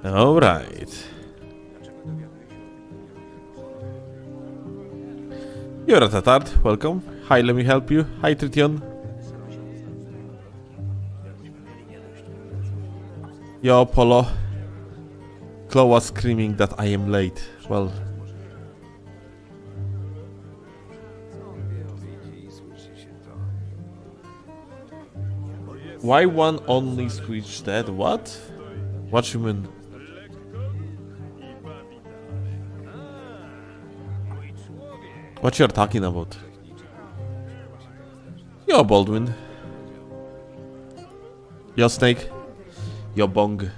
All right. You're a Tatard. Welcome. Hi, let me help you. Hi, Tritión. Yo, Polo. Chloe was screaming that I am late. Well. Why one only switch dead? What? What you mean? What you're talking about? Yo, Baldwin. Yo, Snake. Yo, Bong.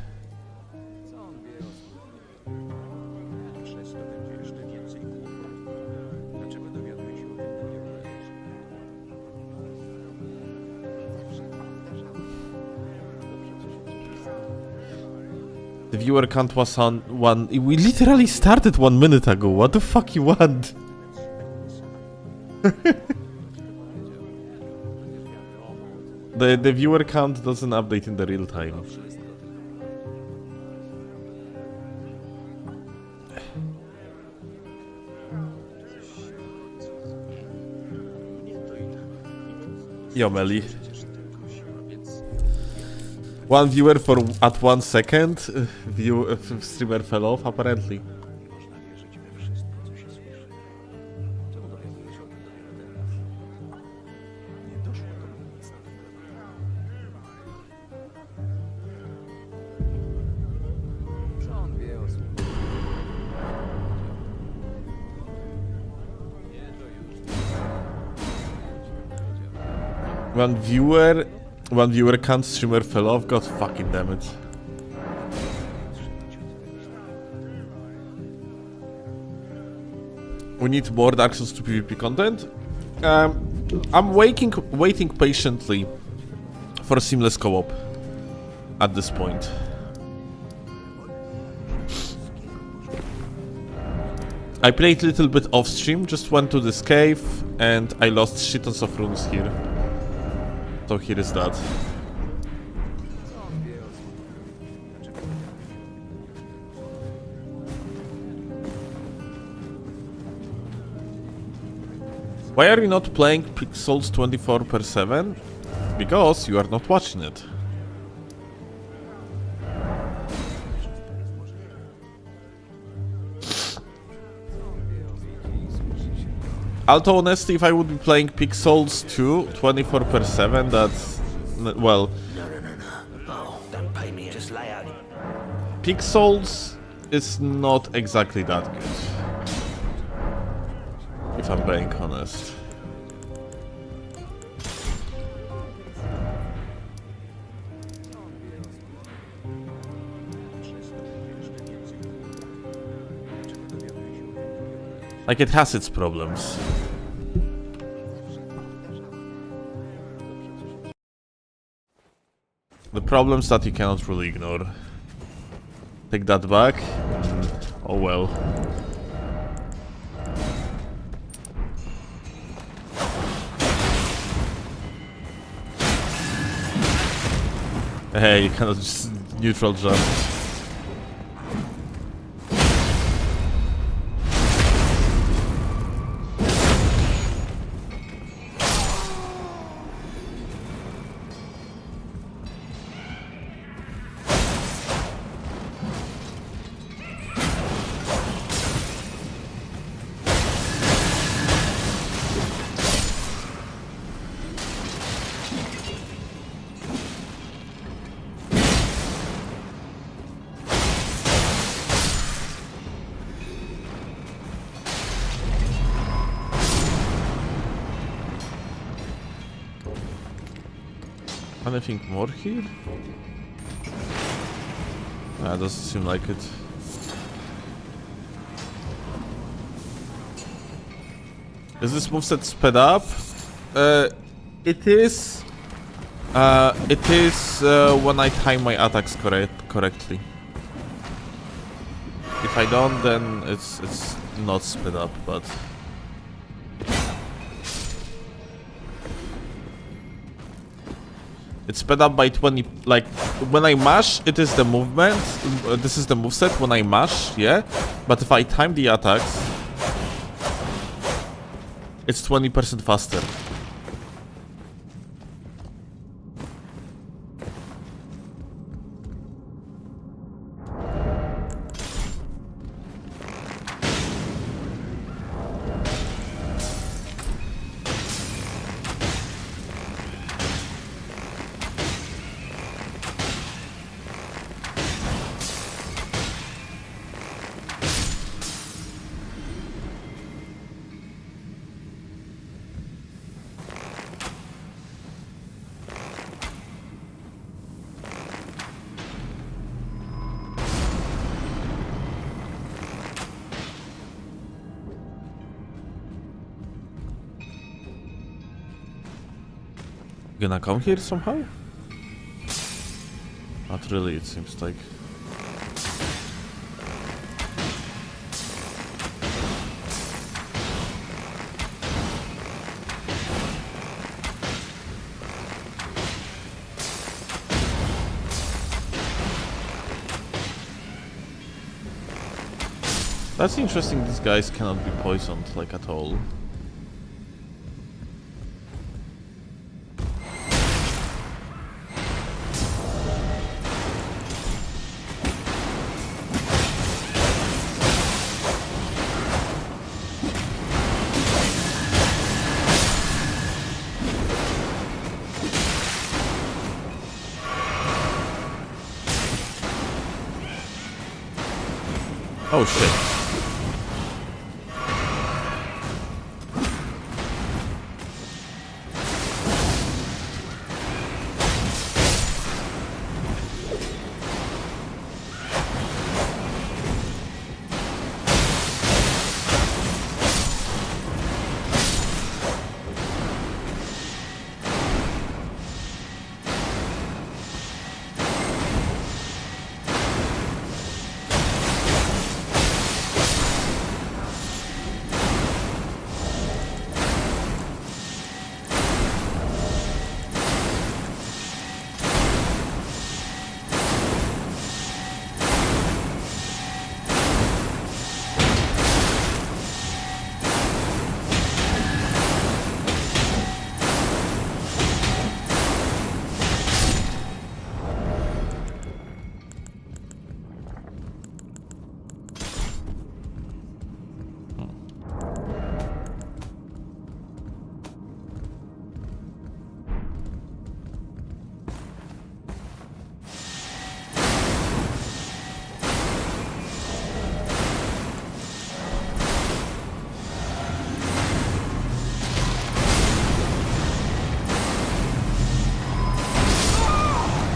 The viewer count was on one. We literally started 1 minute ago. What the fuck you want? The viewer count doesn't update in the real time. Yo, Melly. One viewer for at 1 second. Streamer fell off apparently. One viewer can't streamer fell off. God fucking damn it. We need more Dark Souls 2 PvP content. I'm waiting patiently for seamless co-op at this point. I played a little bit off stream, just went to this cave and I lost shit tons of runes here. So here is that. Why are you not playing Pixels 24/7? Because you are not watching it. Although honestly, if I would be playing Pixels 2 24/7, that's well. No, don't pay me. Just lay out. Pixels is not exactly that good. If I'm being honest. Like, it has its problems. The problems that you cannot really ignore. Take that back. Oh well. Hey, you cannot just neutral jump. Anything more here? Nah, doesn't seem like it. Is this moveset sped up? It is It is when I time my attacks correctly. If I don't, then it's not sped up, but... It's sped up by 20, like, when I mash, it is the movement, this is the moveset when I mash, yeah? But if I time the attacks, it's 20% faster. Gonna come here somehow? Not really, it seems like. That's interesting, these guys cannot be poisoned, like, at all. Oh shit.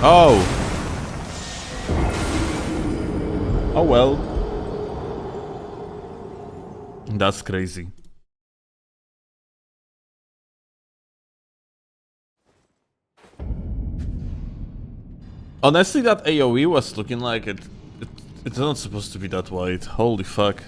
Oh. Oh well. That's crazy. Honestly, that AoE was looking like it's not supposed to be that wide. Holy fuck.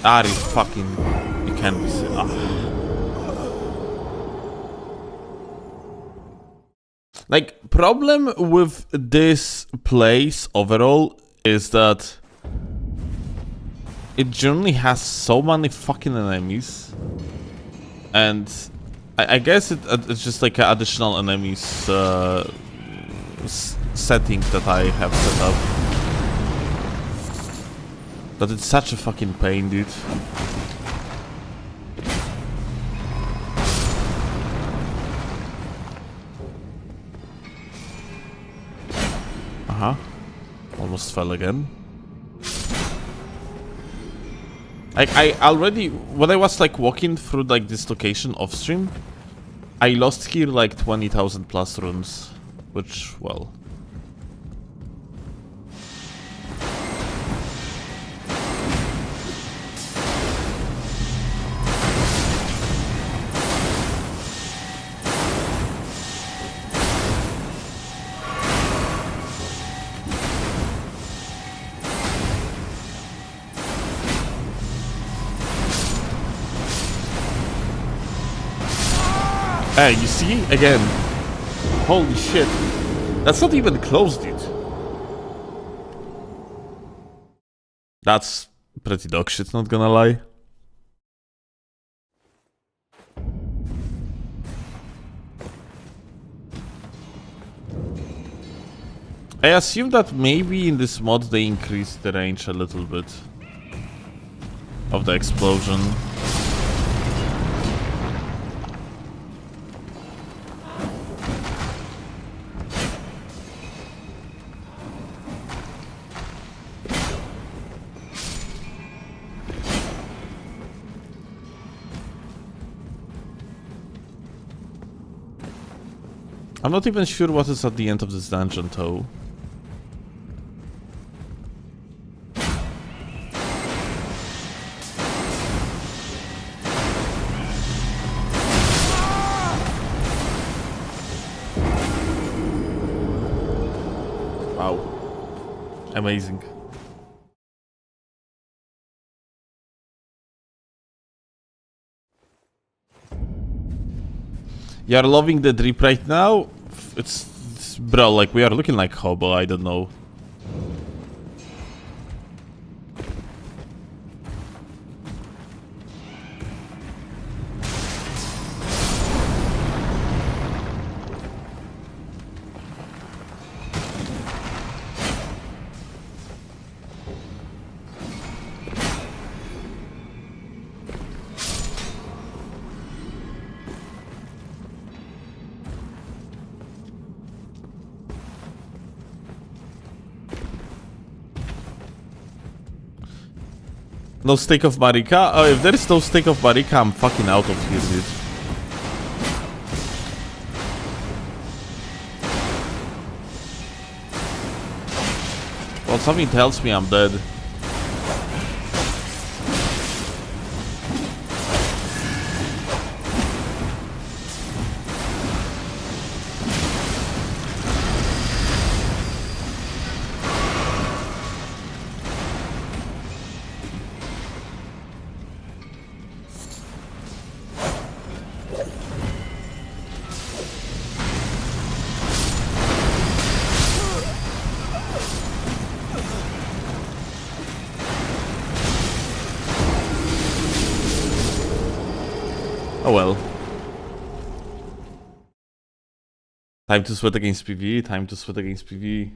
Ari, fucking, you can't be sick. Like, problem with this place overall is that it generally has so many fucking enemies, and I guess it's just like an additional enemies setting that I have set up. But it's such a fucking pain, dude. Uh-huh. Almost fell again. Like, I already, when I was like walking through like this location off stream, I lost here like 20,000 plus runes, which, well. Hey, you see? Again. Holy shit. That's not even close, dude. That's pretty dog shit, not gonna lie. I assume that maybe in this mod they increased the range a little bit of the explosion. I'm not even sure what is at the end of this dungeon, though. Wow. Amazing. You are loving the drip right now? It's bro, like we are looking like hobo, I don't know. No steak of Marika? Oh, if there is no steak of Marika, I'm fucking out of here, dude. Well, something tells me I'm dead. Oh well. Time to sweat against PvE, time to sweat against PvE.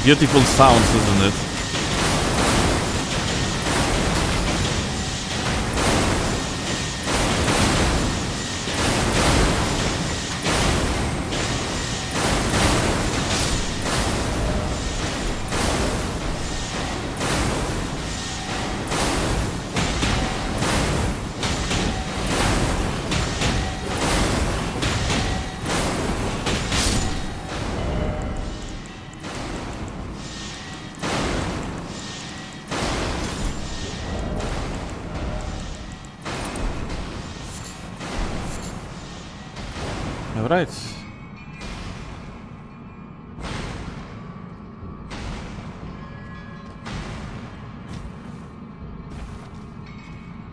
Beautiful sounds, isn't it? Alright.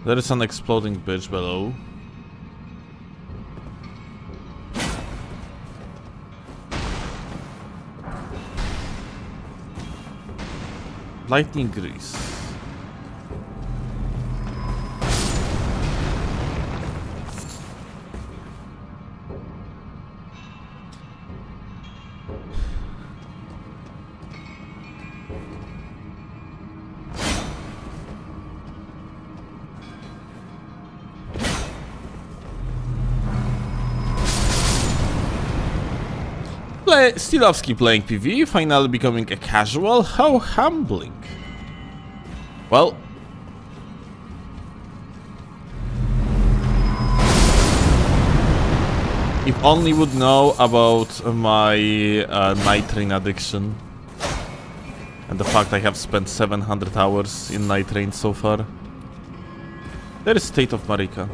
There is an exploding bridge below. Lightning grease. Steelovsky playing PvE, finally becoming a casual? How humbling. Well, if only would know about my nitrane addiction and the fact I have spent 700 hours in nitrane so far. There is State of Marika.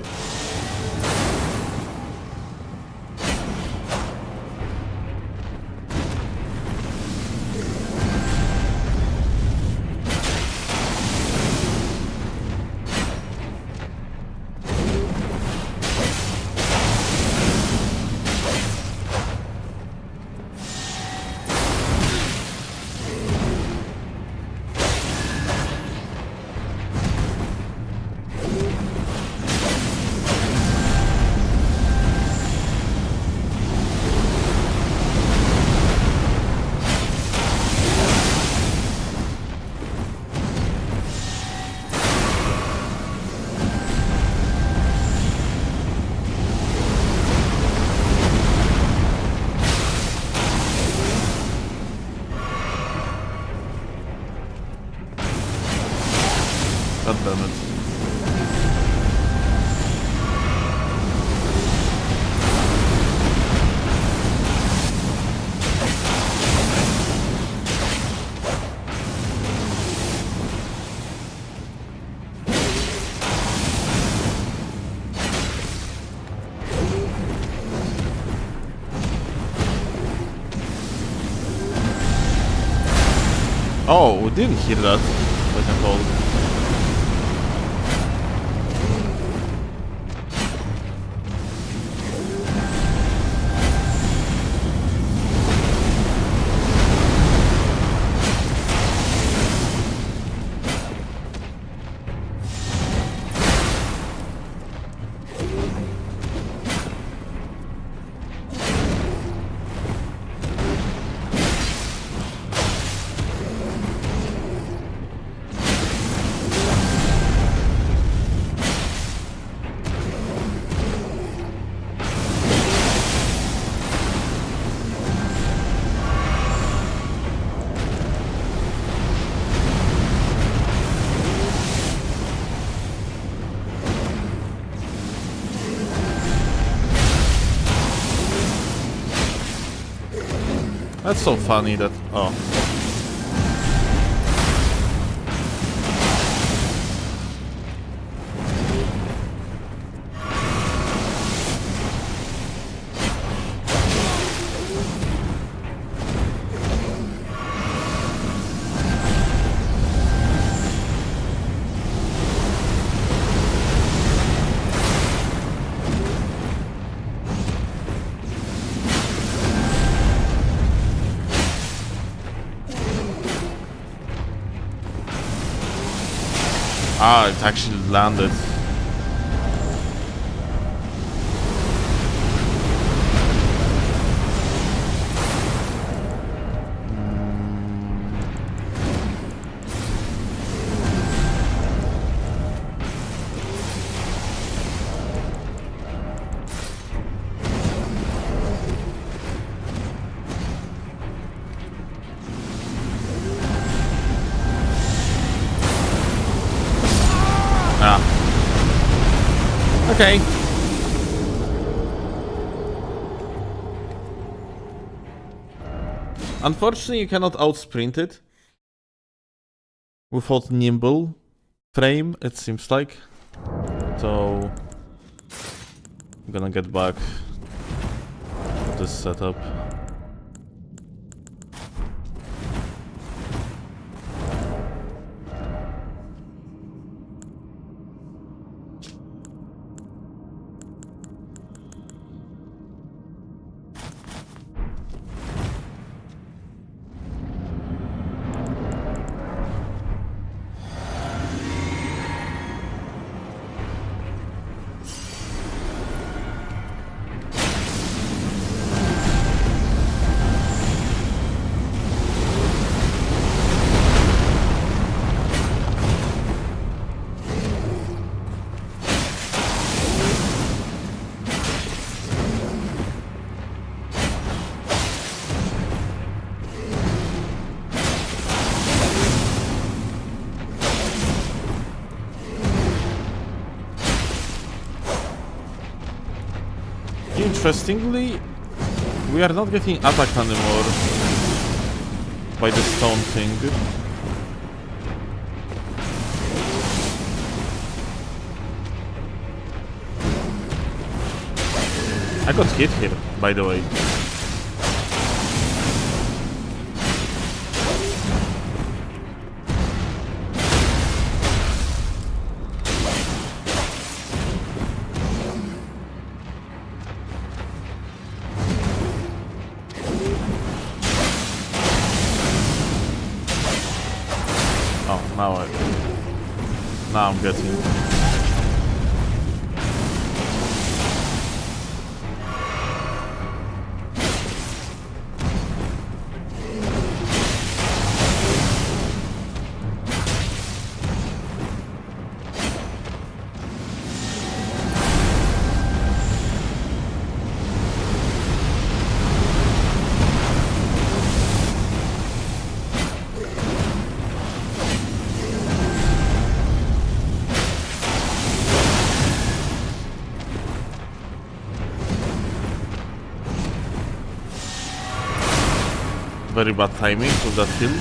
God damn it. Oh, we didn't hear that. What I told. That's so funny that... oh. Ah, it actually landed. Okay. Unfortunately, you cannot outsprint it without nimble frame, it seems like. So I'm gonna get back to this setup. Interestingly, we are not getting attacked anymore by the stone thing. I got hit here, by the way. Now I'm getting it. Very bad timing with that kill.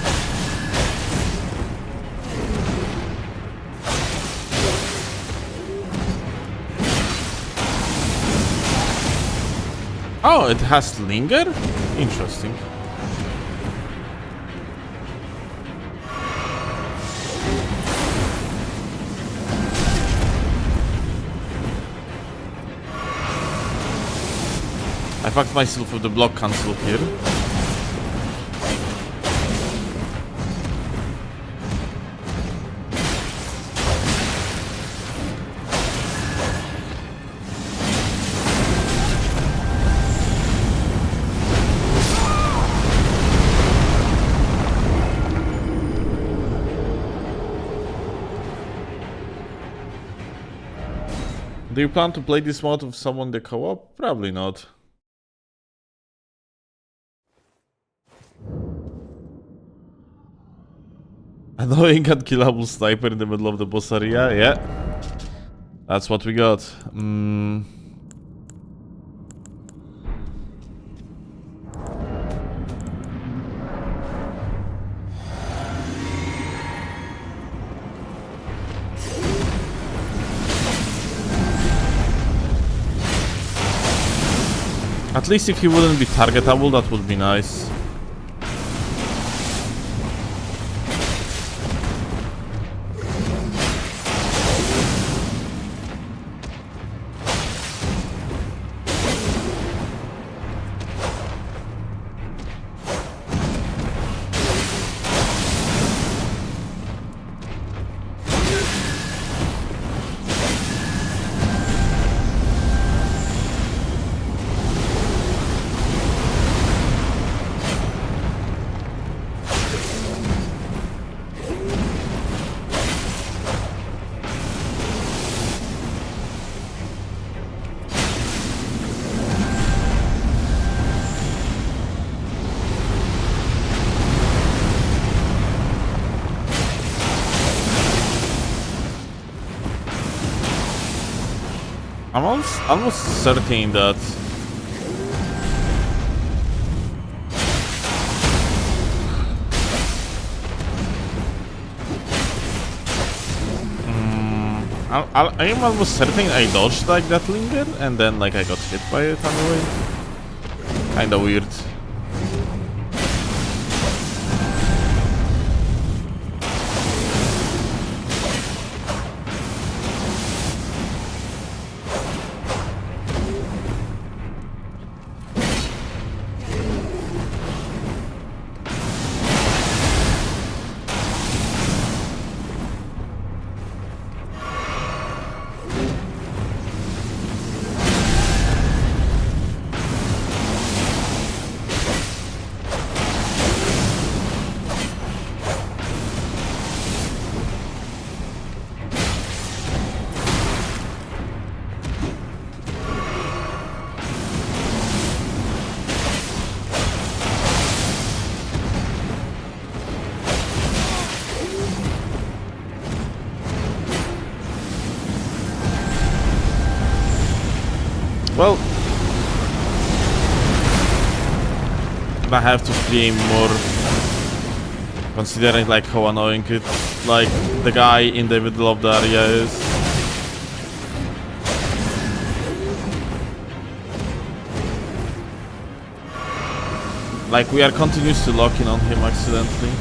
Oh, it has linger? Interesting. I fucked myself with the block cancel here. Do you plan to play this mod with someone the co-op? Probably not. Annoying unkillable sniper in the middle of the boss area, yeah. That's what we got. At least if he wouldn't be targetable, that would be nice. I'm almost certain that I'm almost certain I dodged like that linger and then like I got hit by it anyway. Kinda weird. Well, I have to flee more, considering like how annoying it, like the guy in the middle of the area is. Like we are continuously locking on him accidentally.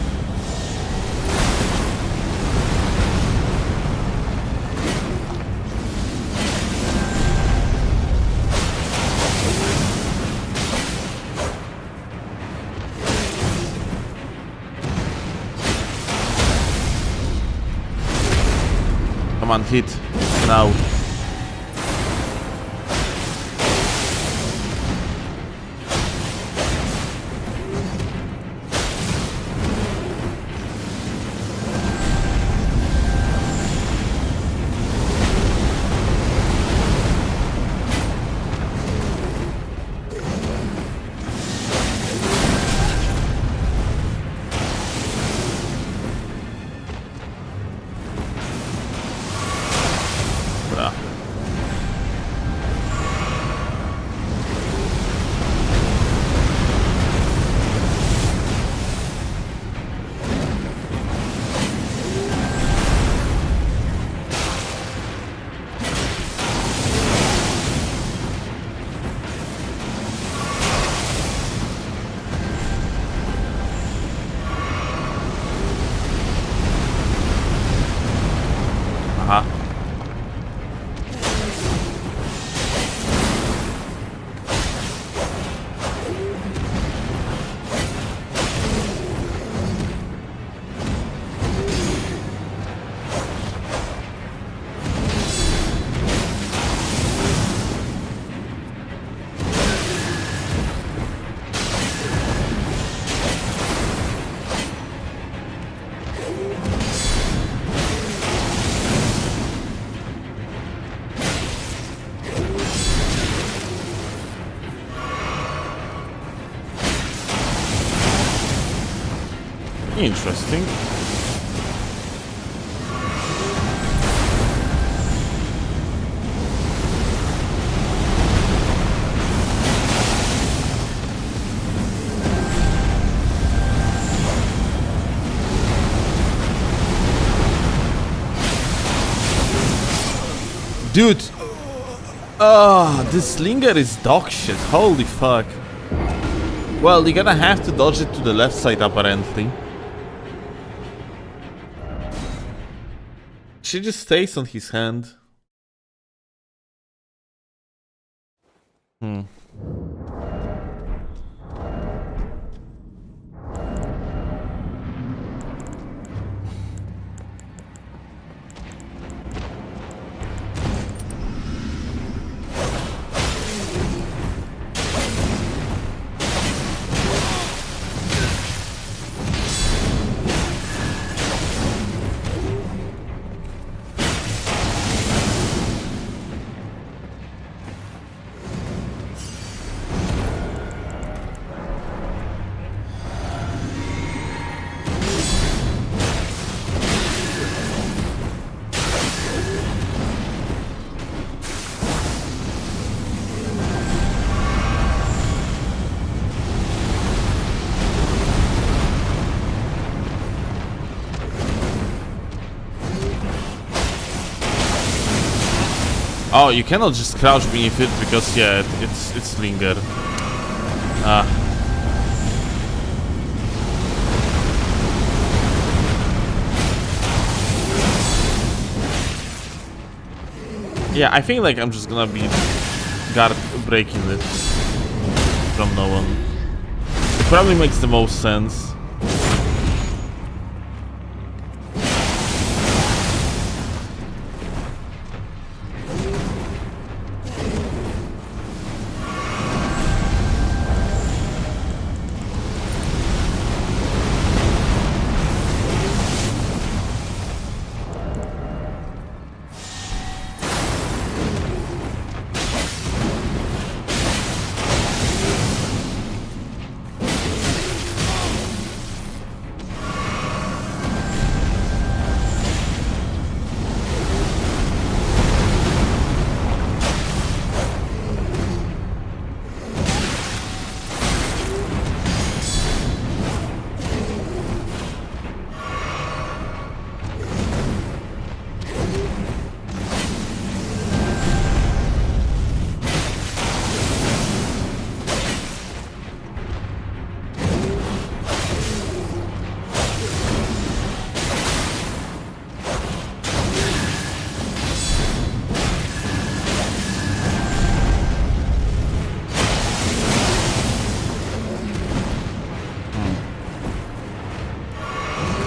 Come on, hit now. Interesting. Dude! This slinger is dog shit. Holy fuck. Well, you're gonna have to dodge it to the left side apparently. She just stays on his hand. Oh, you cannot just crouch beneath it because yeah, it's linger. Yeah, I think like I'm just gonna be guard breaking it from now on. It probably makes the most sense.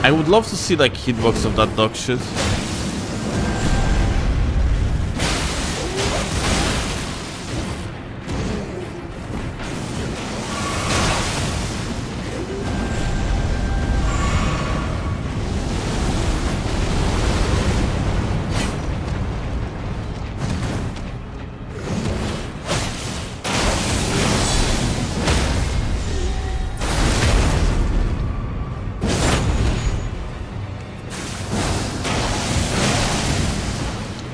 I would love to see like hitbox of that dog shit.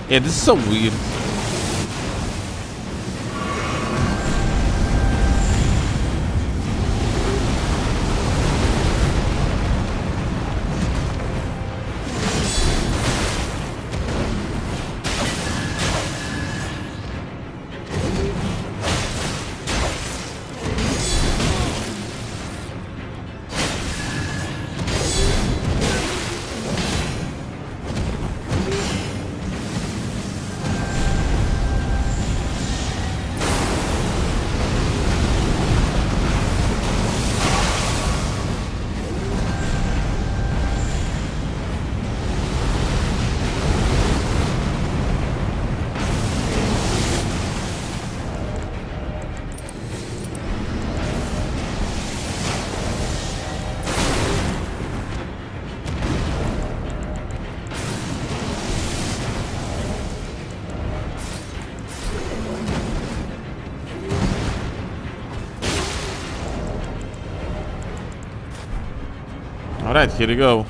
Yeah, this is so weird. Alright, here we go.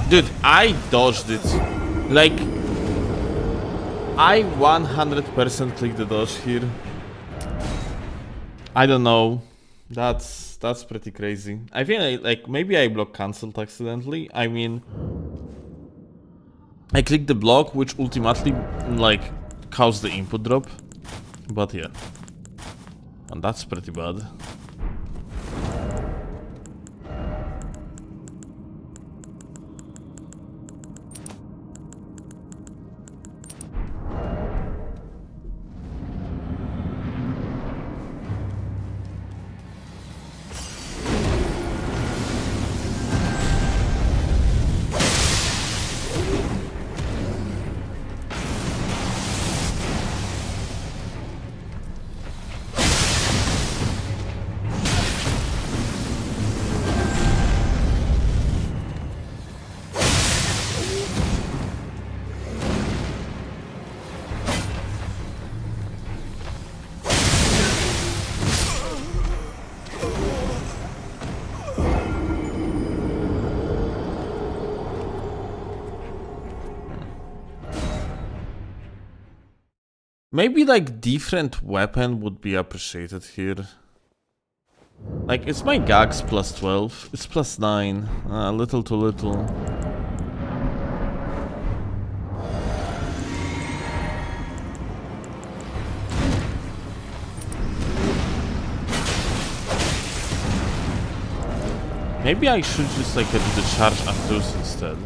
Dude, I dodged it. Like, I 100% clicked the dodge here. I don't know. That's pretty crazy. I think like maybe I block cancelled accidentally. I mean, I clicked the block, which ultimately like caused the input drop. But yeah, and that's pretty bad. Maybe like different weapon would be appreciated here. Like, it's my gags plus 12. It's plus 9. A little too little. Maybe I should just like do the charge actors instead.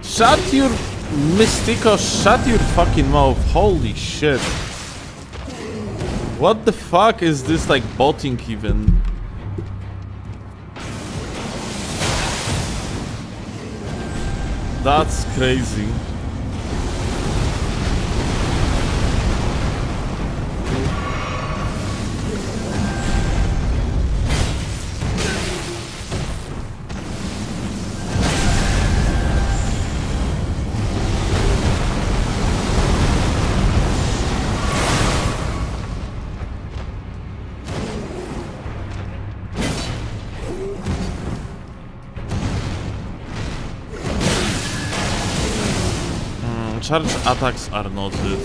Shut your Mystico, shut your fucking mouth. Holy shit. What the fuck is this like botting even? That's crazy. Charge attacks are noted.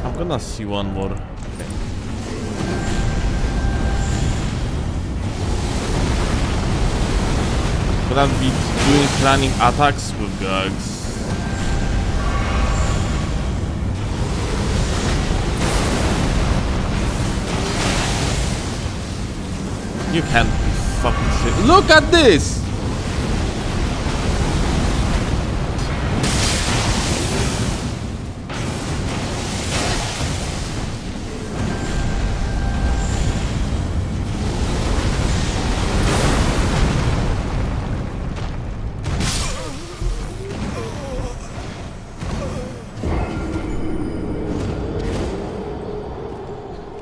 I'm gonna see one more. Okay. Gonna be doing planning attacks with gags. You can't be fucking serious. Look at this!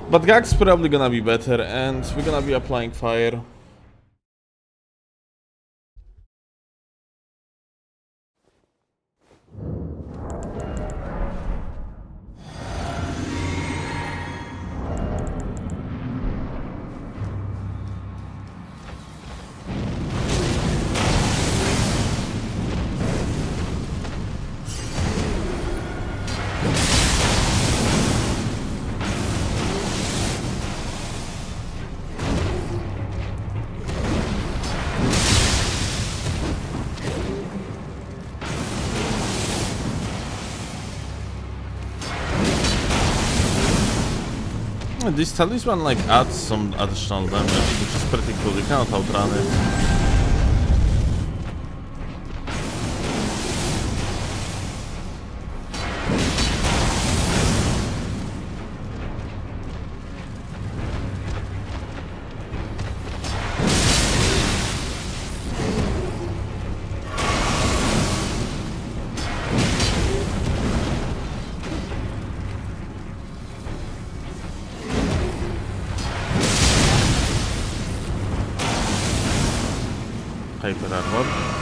But Gag's probably gonna be better, and we're gonna be applying fire. This talisman like adds some additional damage, which is pretty cool. You cannot outrun it. Hyper armor.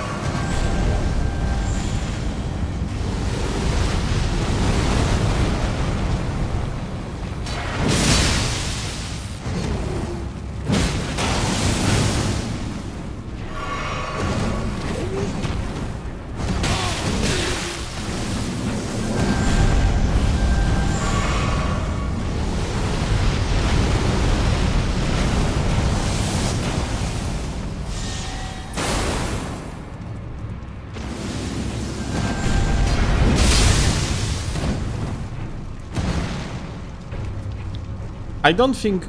I don't think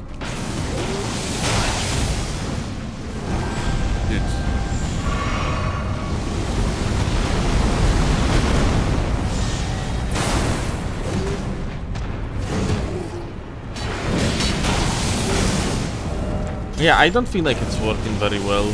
Yeah, I don't feel like it's working very well.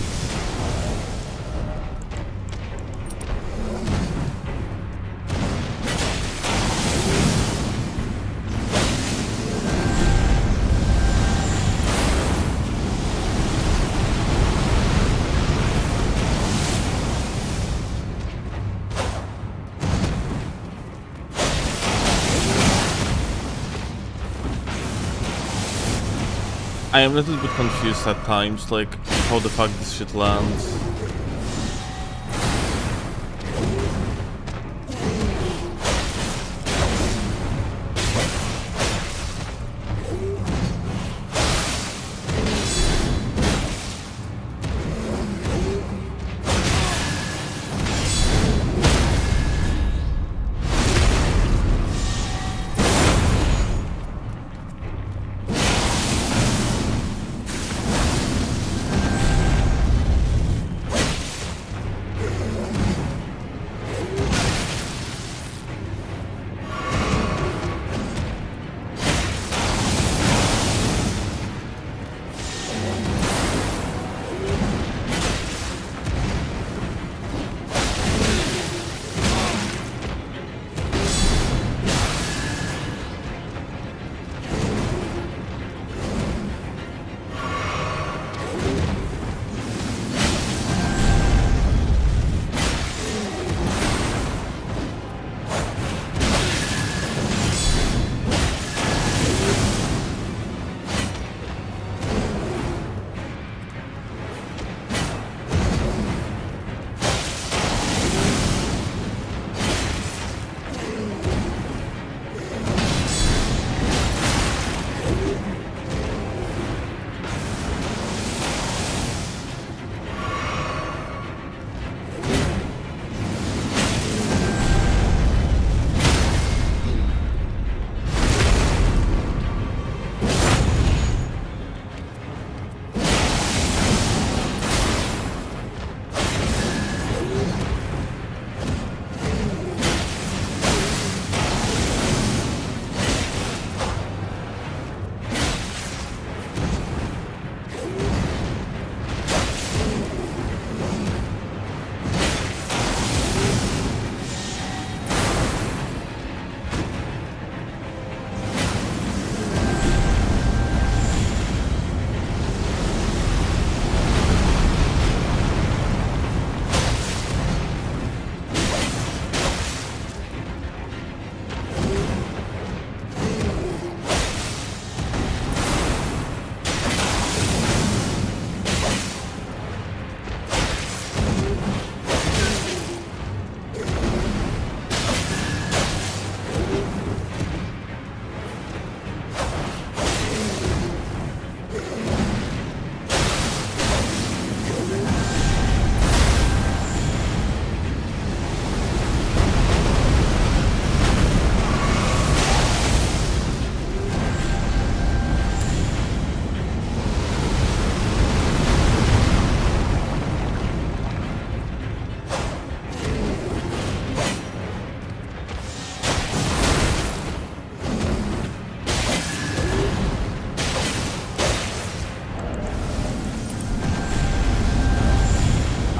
I am a little bit confused at times, like, how the fuck this shit lands.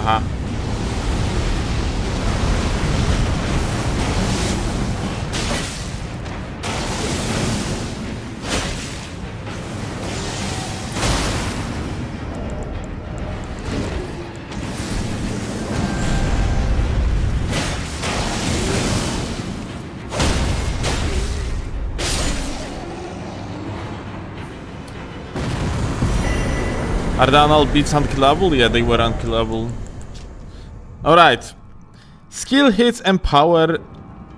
Aha. Are the anal beats unkillable? Yeah, they were unkillable. Alright. Skill hits empower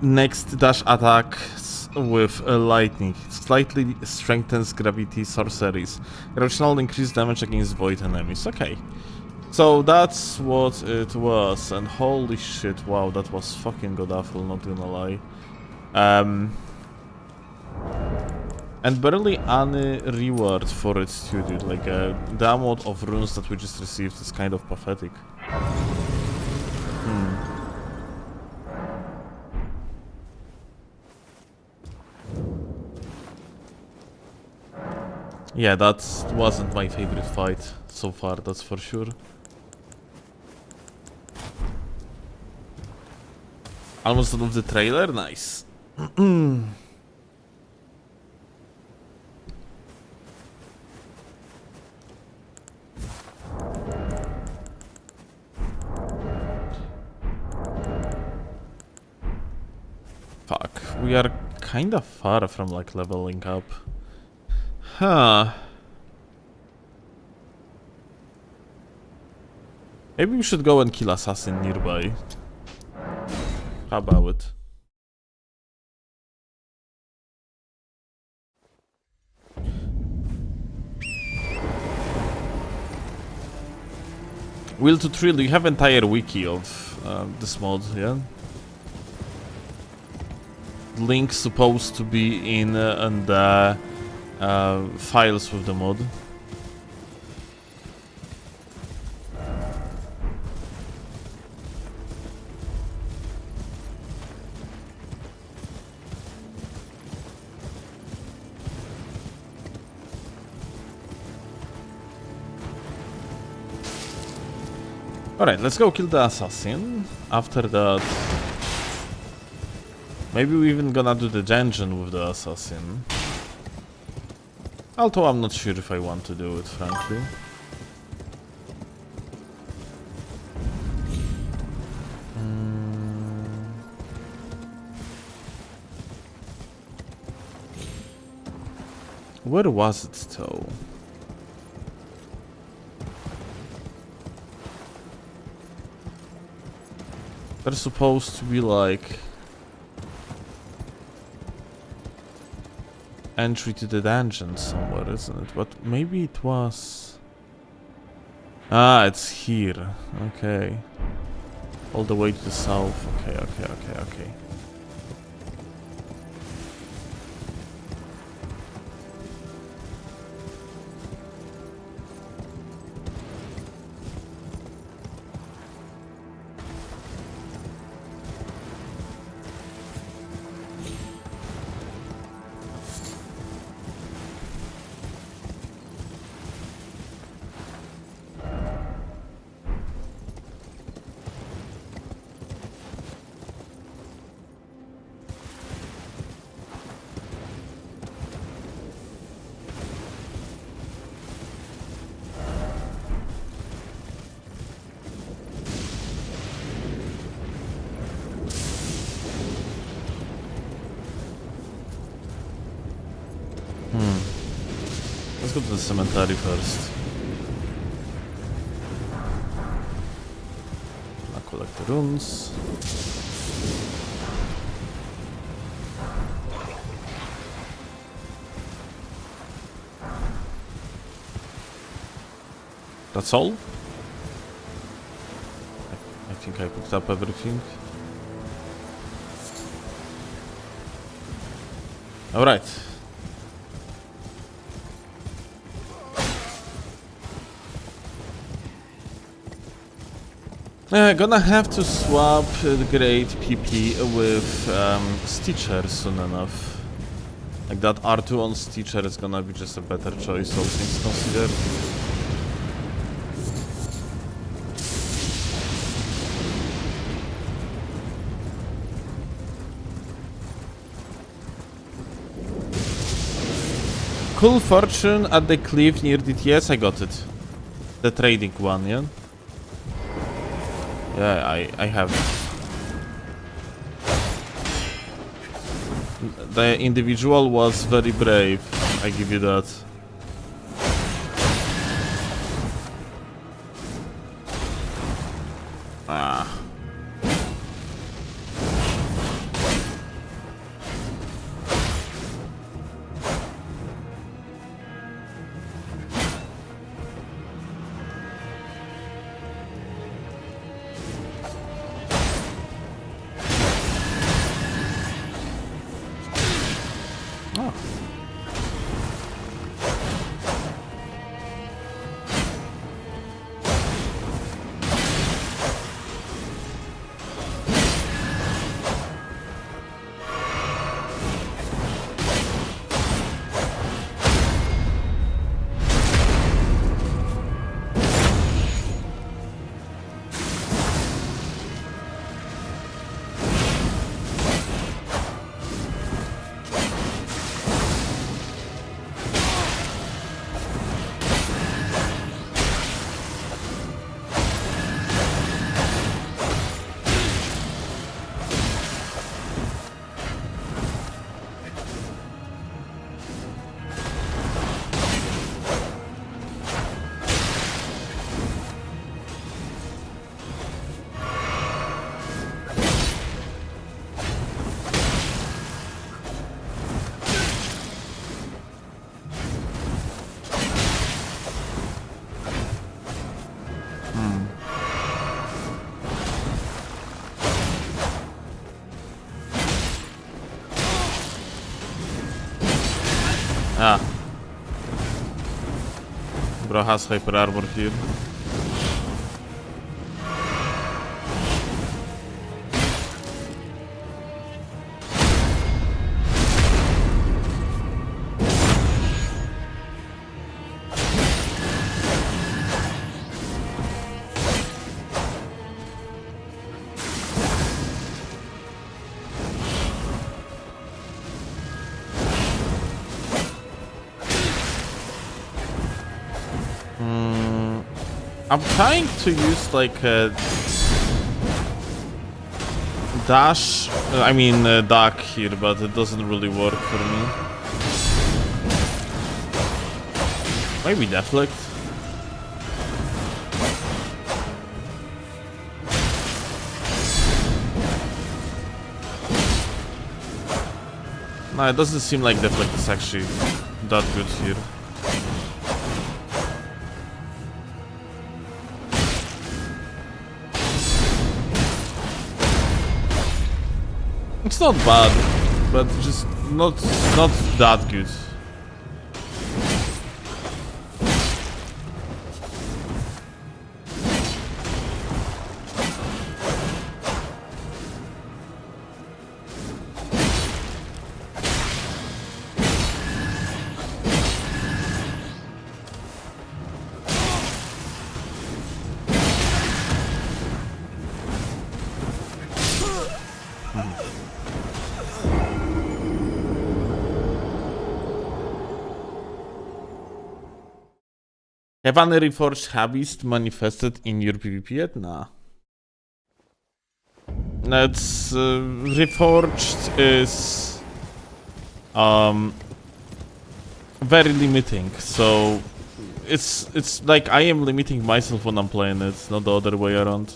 next dash attacks with lightning. Slightly strengthens gravity sorceries. Gravitational increase damage against void enemies. Okay. So that's what it was. And holy shit, wow, that was fucking god awful, not gonna lie. And barely any reward for it too, dude. Like, the amount of runes that we just received is kind of pathetic. Yeah, that wasn't my favorite fight so far, that's for sure. Almost done with the trailer? Nice. Fuck, we are kinda far from like leveling up. Huh. Maybe we should go and kill assassin nearby. How about it? Will to Thrill, you have entire wiki of this mod, yeah? Link's supposed to be in the files with the mod. Alright, let's go kill the assassin. After that, maybe we're even gonna do the dungeon with the assassin. Although I'm not sure if I want to do it, frankly. Where was it though? There's supposed to be like entry to the dungeon somewhere, isn't it? But maybe it was... Ah, it's here. Okay. All the way to the south. Okay. Let's go to the cemetery first. I'll collect the runes. That's all? I think I picked up everything. Alright. Gonna have to swap the great PP with Stitcher soon enough. Like that R2 on Stitcher is gonna be just a better choice, all things considered. Cool fortune at the cliff near DTS, I got it. The trading one, yeah? Yeah, I have it. The individual was very brave, I give you that. Ah. Ah. Bro has hyper armor here. I'm trying to use like a dash, duck here, but it doesn't really work for me. Maybe deflect. No, it doesn't seem like deflect is actually that good here. It's not bad, but just not that good. Have any Reforged habits manifested in your PvP yet? Nah. It's Reforged is very limiting, so it's like I am limiting myself when I'm playing it, not the other way around.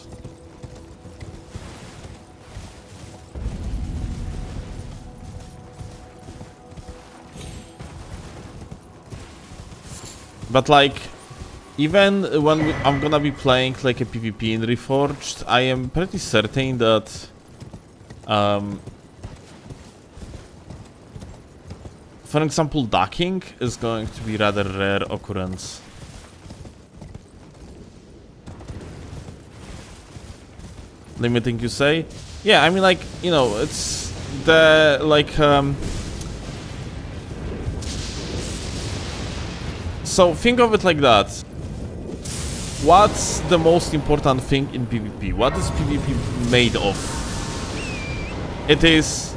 But like, even when I'm gonna be playing like a PvP in Reforged, I am pretty certain that for example, ducking is going to be rather rare occurrence. Limiting, you say? Yeah, I mean, like, you know, it's the like so think of it like that. What's the most important thing in PvP? What is PvP made of? It is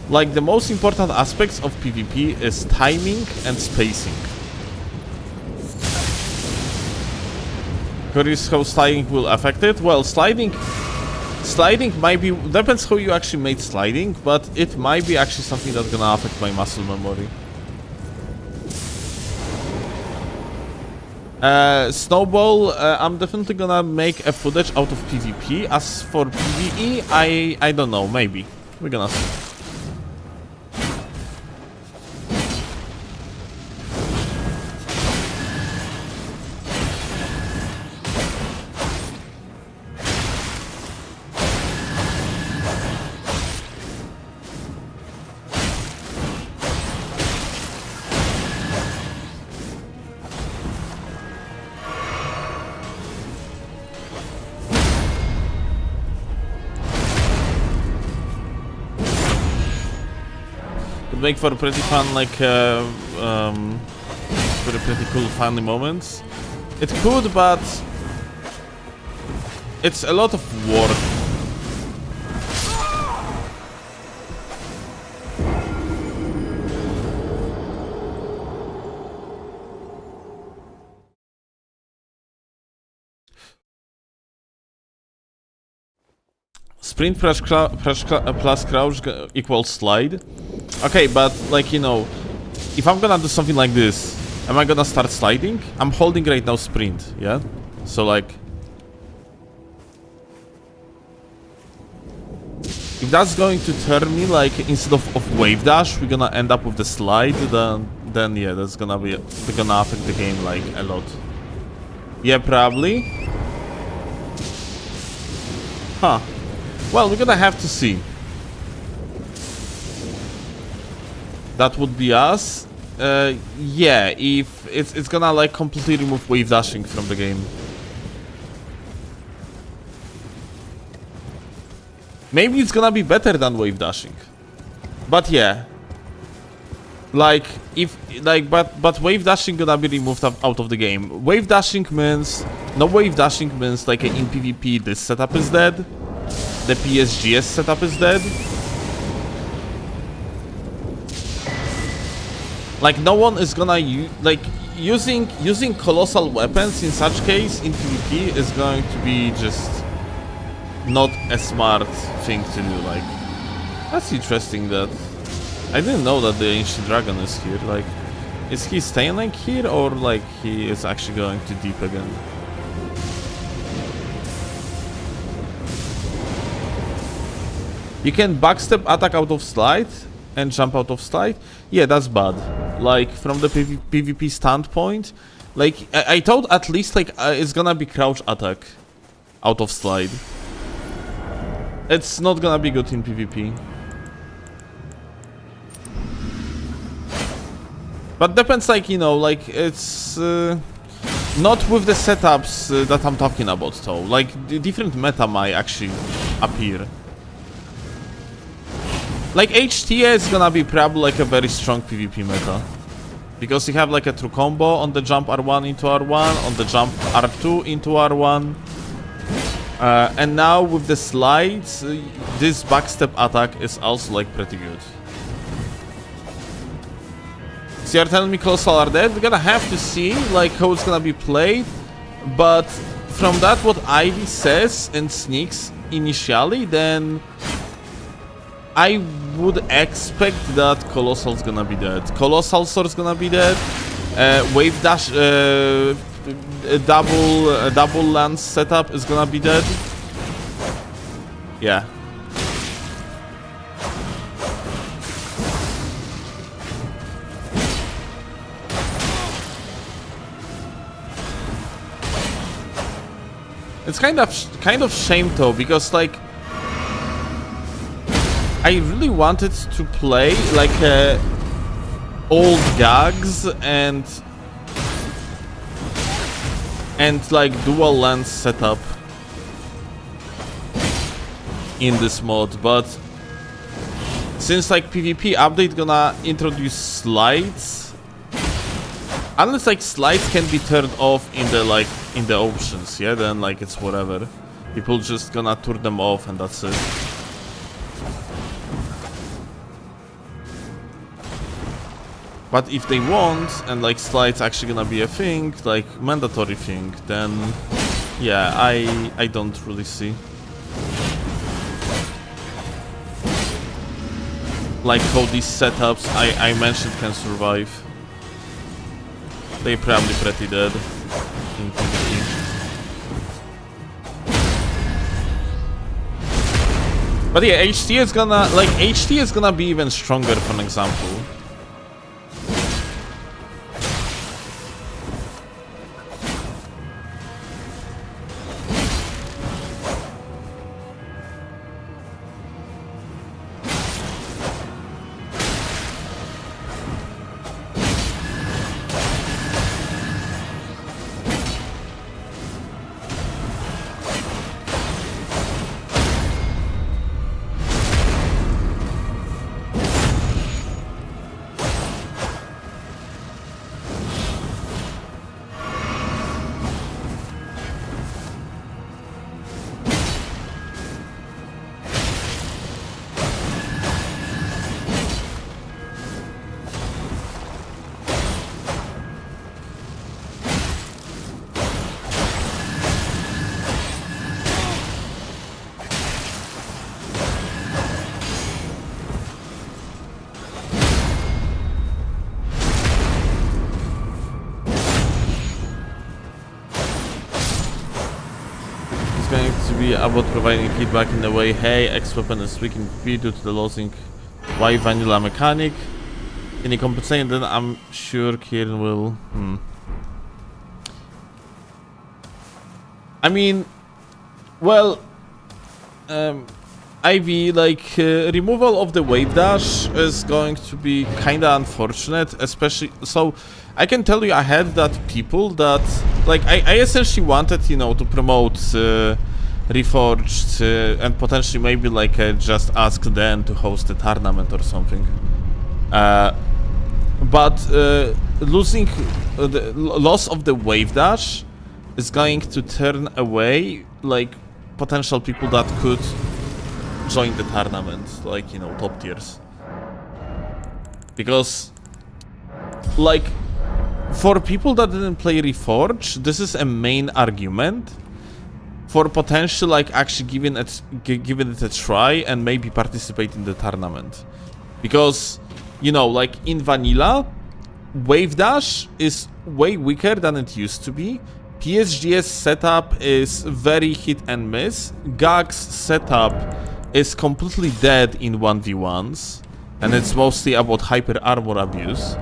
like the most important aspects of PvP is timing and spacing. Curious how sliding will affect it? Well, sliding might be, depends how you actually made sliding, but it might be actually something that's gonna affect my muscle memory. Snowball, I'm definitely gonna make a footage out of PvP. As for PvE, I don't know, maybe. We're gonna see. Make for pretty fun, like for pretty cool funny moments. It could, but it's a lot of work. Sprint plus crouch equals slide. Okay, but like, you know, if I'm gonna do something like this, am I gonna start sliding? I'm holding right now sprint, yeah? So like, if that's going to turn me like, instead of wave dash, we're gonna end up with the slide, then yeah, that's gonna be, they're gonna affect the game like a lot. Yeah, probably. Huh. Well, we're gonna have to see. That would be us. Yeah, if it's gonna like completely remove wave dashing from the game. Maybe it's gonna be better than wave dashing. But yeah. Like but wave dashing gonna be removed out of the game. Wave dashing means wave dashing means like in PvP this setup is dead. The PSGS setup is dead. Like no one is gonna using colossal weapons in such case in PvP is going to be just not a smart thing to do. Like that's interesting that I didn't know that the ancient dragon is here. Like, is he staying like here or like he is actually going to deep again? You can backstep attack out of slide and jump out of slide. Yeah, that's bad. Like from the PvP standpoint, like I thought at least like it's gonna be crouch attack out of slide. It's not gonna be good in PvP. But depends, like, you know, like, it's not with the setups that I'm talking about, though. Like, the different meta might actually appear. Like, HTA is gonna be probably, like, a very strong PvP meta. Because you have, like, a true combo on the jump R1 into R1, on the jump R2 into R1. And now, with the slides, this backstep attack is also, like, pretty good. So you're telling me Colossal are dead? We're gonna have to see like how it's gonna be played. But from that what Ivy says and sneaks initially, then I would expect that Colossal's gonna be dead. Colossal Sword's gonna be dead. Wave dash double lance setup is gonna be dead. Yeah. It's kind of shame though, because like I really wanted to play like old gags and like dual lens setup in this mod, but since like PvP update gonna introduce slides, unless like slides can be turned off in the options, yeah, then like it's whatever. People just gonna turn them off and that's it. But if they want and like slides actually gonna be a thing, like mandatory thing, then yeah, I don't really see like how these setups I mentioned can survive. They're probably pretty dead in PvP. But yeah, HT is gonna be even stronger, for an example. About providing feedback in the way, hey, X weapon is weak in PvP due to the losing Y vanilla mechanic. Can you compensate? Then I'm sure Kieran will. I mean, well, Ivy, like, removal of the wave dash is going to be kinda unfortunate, especially, so, I can tell you ahead that people that, like, I essentially wanted, you know, to promote, Reforged, and potentially maybe, like, just ask them to host a tournament or something. But, losing, the loss of the wave dash is going to turn away, like, potential people that could join the tournament, like, you know, top tiers. Because, like, for people that didn't play Reforged, this is a main argument for potential, like, actually giving it a try and maybe participate in the tournament. Because, you know, like, in vanilla, wave dash is way weaker than it used to be. PSGS setup is very hit and miss. Gag's setup is completely dead in 1v1s, and it's mostly about hyper armor abuse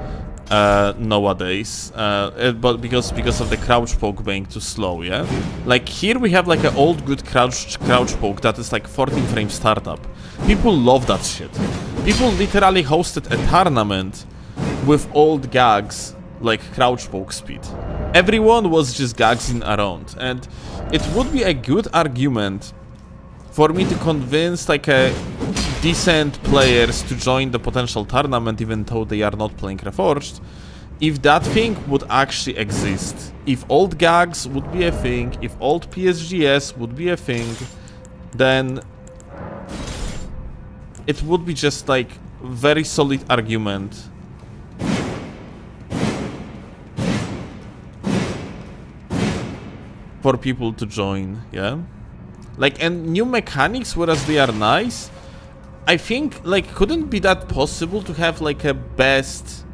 nowadays, but because of the crouch poke being too slow, yeah? Like, here we have, like, an old good crouch poke that is, like, 14 frame startup. People love that shit. People literally hosted a tournament with old gags, like, crouch poke speed. Everyone was just gagsing around, and it would be a good argument for me to convince, like, a decent players to join the potential tournament even though they are not playing Reforged, if that thing would actually exist. If old gags would be a thing, if old PSGS would be a thing, then it would be just, like, very solid argument for people to join, yeah? Like, and new mechanics, whereas they are nice, I think, like, couldn't be that possible to have, like, a best...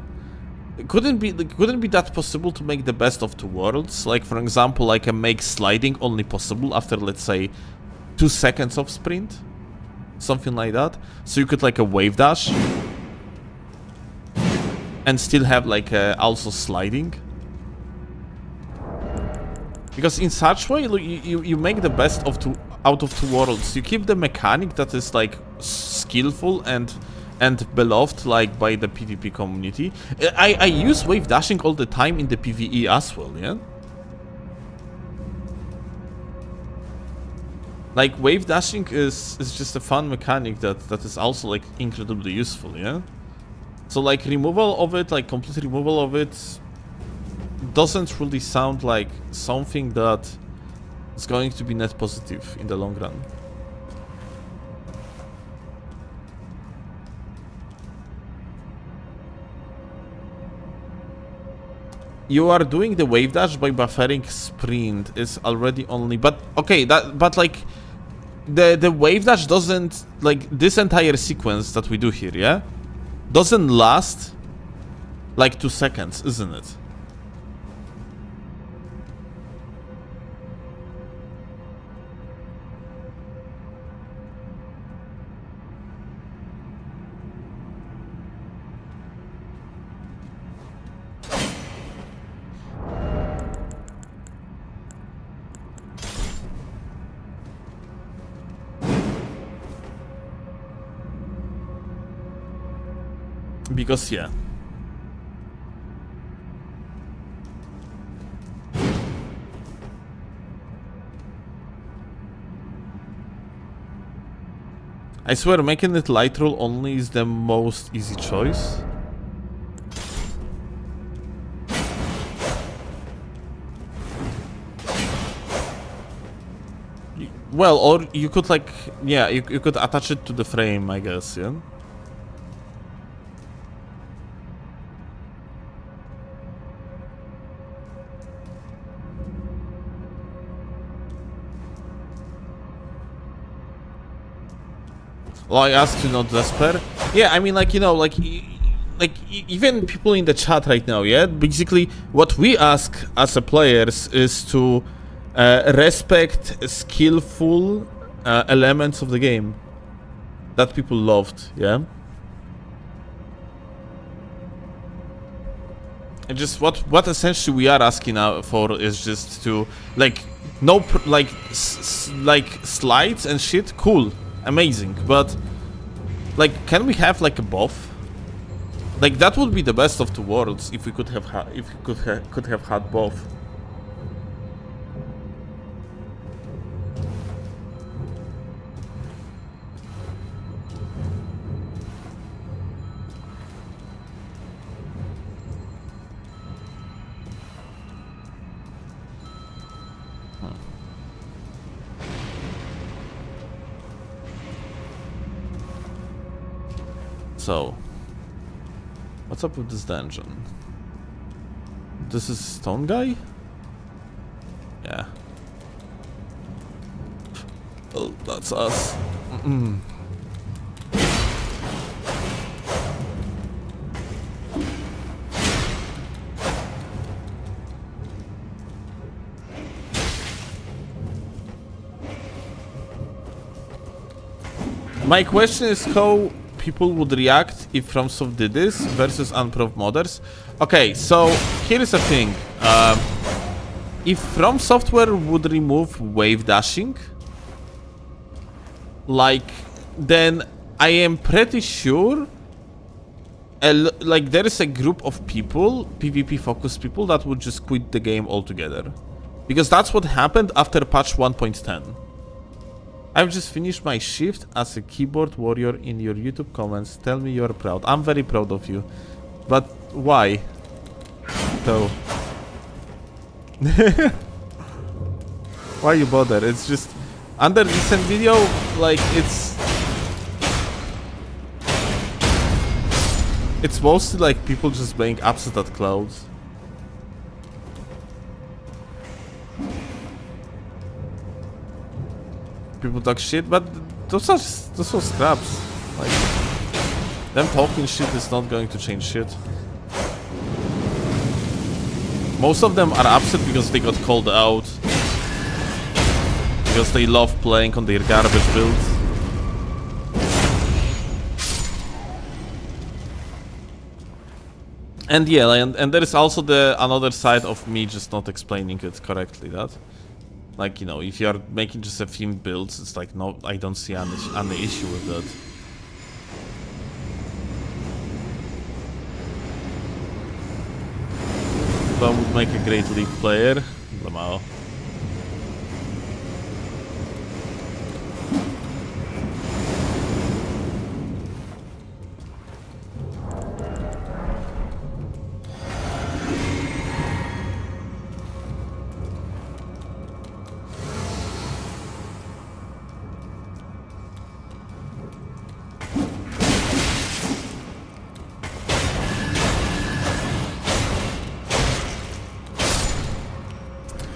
Couldn't be that possible to make the best of two worlds? Like, for example, like, a make sliding only possible after, let's say, 2 seconds of sprint? Something like that. So you could, like, a wave dash and still have, like, also sliding. Because in such way, you make the best of out of two worlds. You keep the mechanic that is, like, skillful and beloved, like, by the PvP community. I use wave dashing all the time in the PvE as well, yeah? Like, wave dashing is just a fun mechanic that is also, like, incredibly useful, yeah? So, like, removal of it, like, complete removal of it, doesn't really sound like something that is going to be net positive in the long run. You are doing the wave dash by buffering sprint is already only, but okay, but like the wave dash doesn't, like, this entire sequence that we do here, yeah, doesn't last like 2 seconds, isn't it? Because, yeah. I swear, making it light roll only is the most easy choice. Well, or you could, like, yeah, you could attach it to the frame, I guess, yeah? Well, I asked you not despair. Yeah, I mean, like, you know, like even people in the chat right now, yeah? Basically, what we ask as a players is to respect skillful elements of the game that people loved, yeah? And just what essentially we are asking now for is just to, like, no, like, like, slides and shit, cool. amazing. But like, can we have like a both? Like that would be the best of two worlds if we could have could have had both. So, what's up with this dungeon? This is Stone Guy? Yeah. Oh, that's us. My question is how people would react if FromSoft did this versus unproved modders. Okay, so here is the thing. If From Software would remove wave dashing, like, then I am pretty sure like there is a group of people, PvP focused people, that would just quit the game altogether. Because that's what happened after patch 1.10. I've just finished my shift as a keyboard warrior in your YouTube comments. Tell me you're proud. I'm very proud of you. But why? Though. Why you bother? It's just under recent video, like it's mostly like people just being upset at clouds. People talk shit, but those are scraps. Like, them talking shit is not going to change shit. Most of them are upset because they got called out. Because they love playing on their garbage builds. And yeah, and there is also the another side of me just not explaining it correctly. That, like, you know, if you are making just a themed builds, it's like, no, I don't see any issue with that. That would make a great League player. Lamau.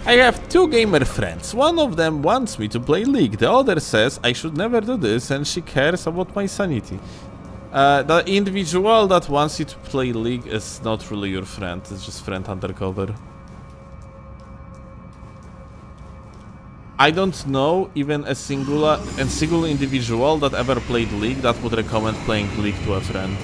I have two gamer friends. One of them wants me to play League. The other says I should never do this and she cares about my sanity. The individual that wants you to play League is not really your friend. It's just friend undercover. I don't know even a single individual that ever played League that would recommend playing League to a friend.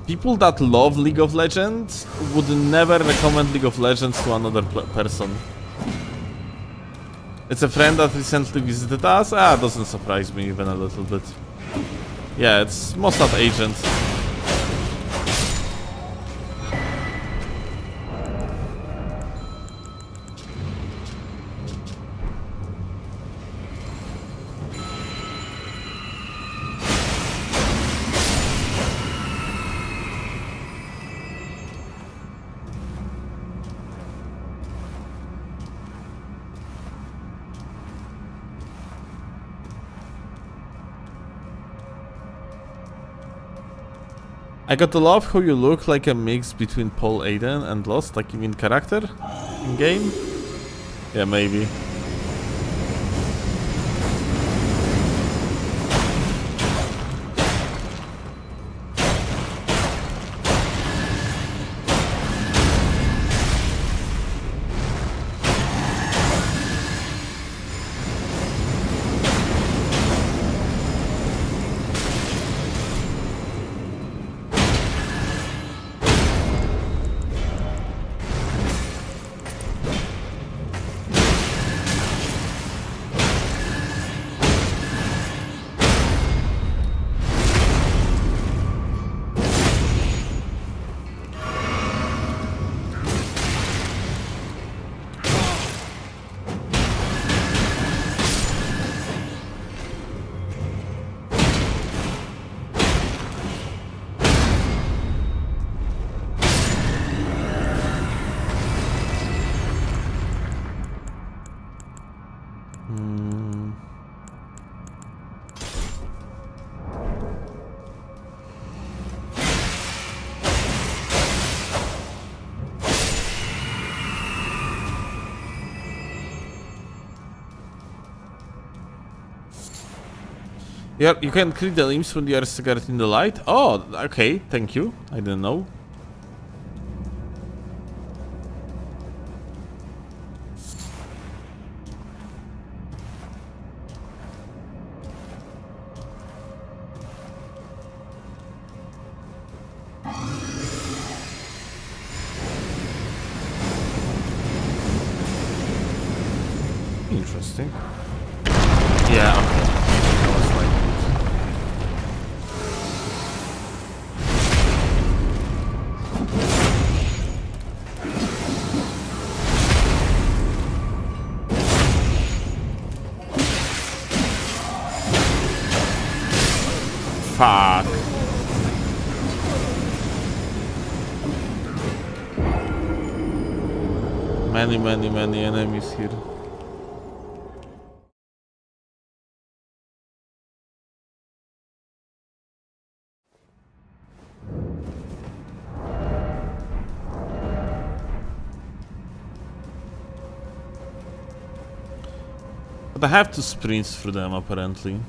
People that love League of Legends would never recommend League of Legends to another person. It's a friend that recently visited us. Doesn't surprise me even a little bit. Yeah, it's Mossad agent. I got to love how you look like a mix between Paul Aiden and Lost, like you mean character in game? Yeah, maybe. Yeah, you can click the limbs when you are cigarette in the light. Oh, okay, thank you. I didn't know. Interesting. Yeah, okay. That was like fuck. Many enemies here. But I have to sprint through them apparently.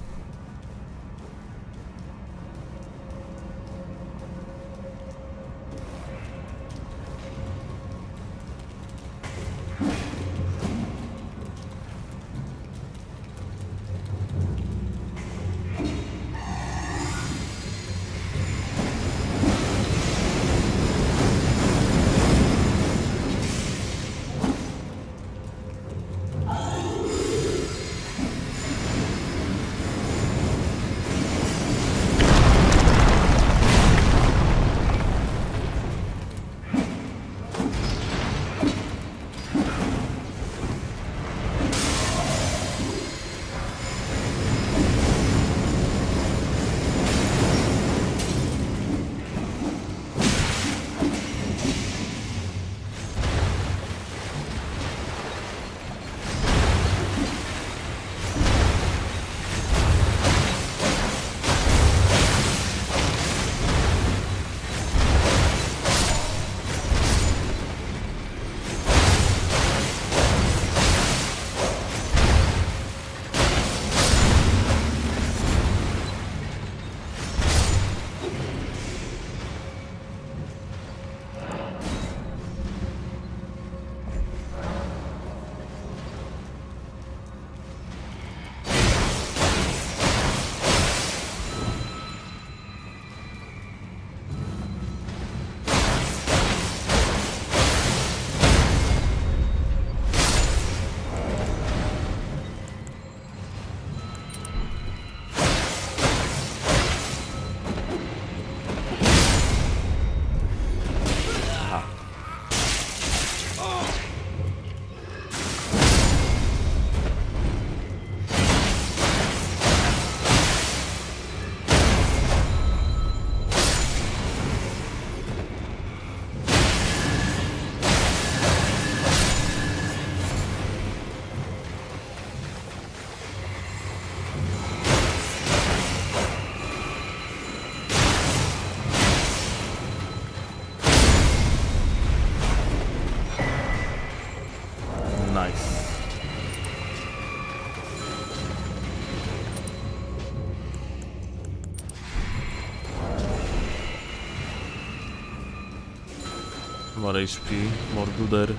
More HP, more gooder.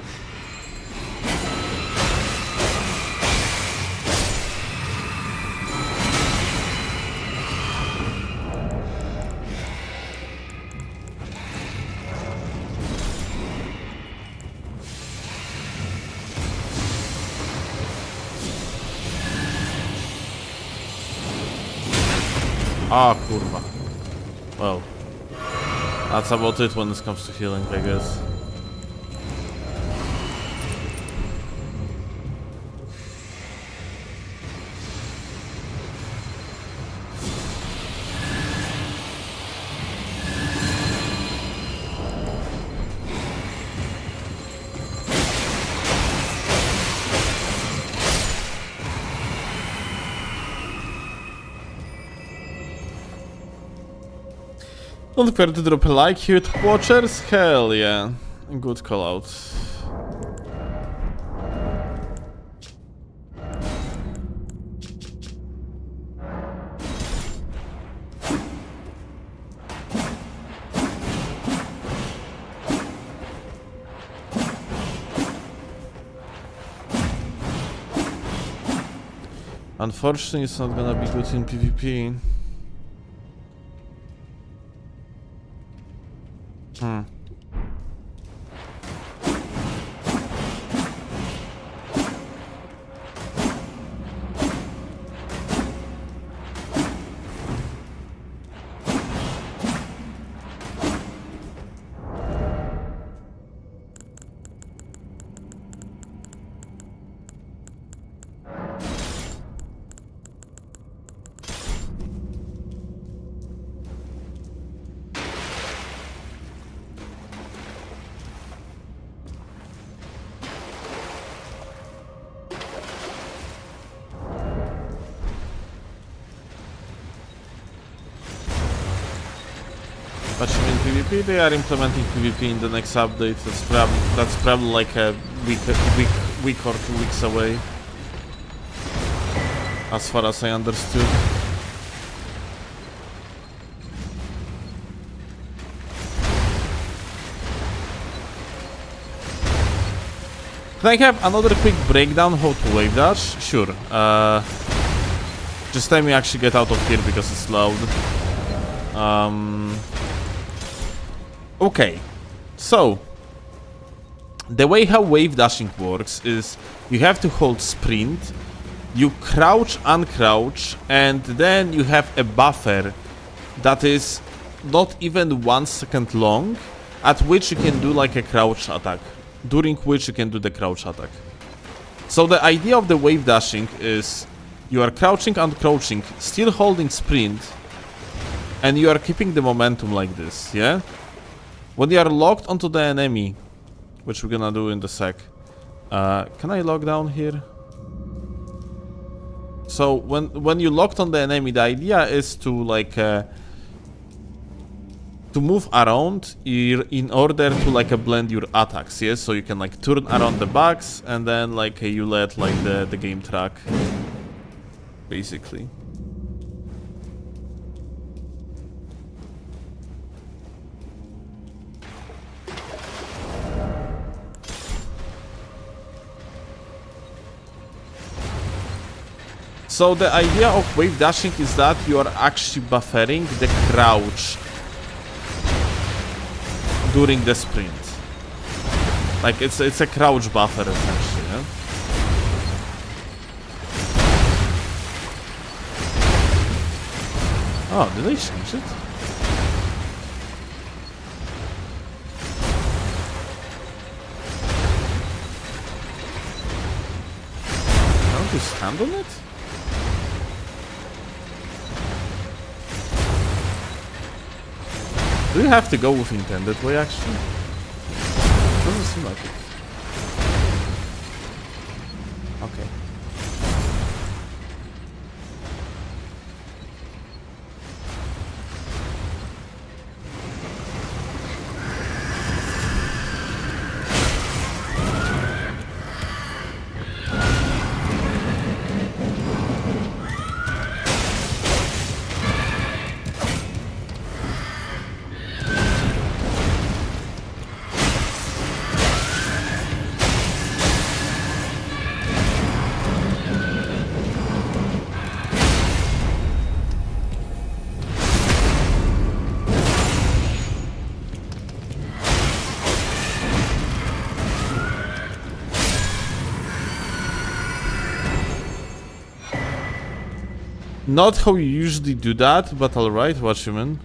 Ah, kurwa. Well, that's about it when it comes to healing, I guess. Don't forget to drop a like here to watchers. Hell yeah. Good call out. Unfortunately, it's not gonna be good in PvP. But in PvP, they are implementing PvP in the next update. That's probably like a week or 2 weeks away, as far as I understood. Can I have another quick breakdown how to wave dash? Sure. Just let me actually get out of here because it's loud. Okay, so the way how wave dashing works is you have to hold sprint, you crouch, uncrouch, and then you have a buffer that is not even 1 second long, at which you can do like a crouch attack, during which you can do the crouch attack. So the idea of the wave dashing is you are crouching, uncrouching, still holding sprint, and you are keeping the momentum like this, yeah? When you are locked onto the enemy, which we're gonna do in the sec. Can I lock down here? So when you locked on the enemy, the idea is to like to move around in order to like blend your attacks, yes? So you can like turn around the backs and then like you let like the game track, basically. So the idea of wave dashing is that you are actually buffering the crouch during the sprint. Like it's a crouch buffer essentially, yeah? Oh, did they change it? Can't you stand on it? Do you have to go with intended way, actually? Doesn't seem like it. Okay. Not how you usually do that, but alright, Watchman.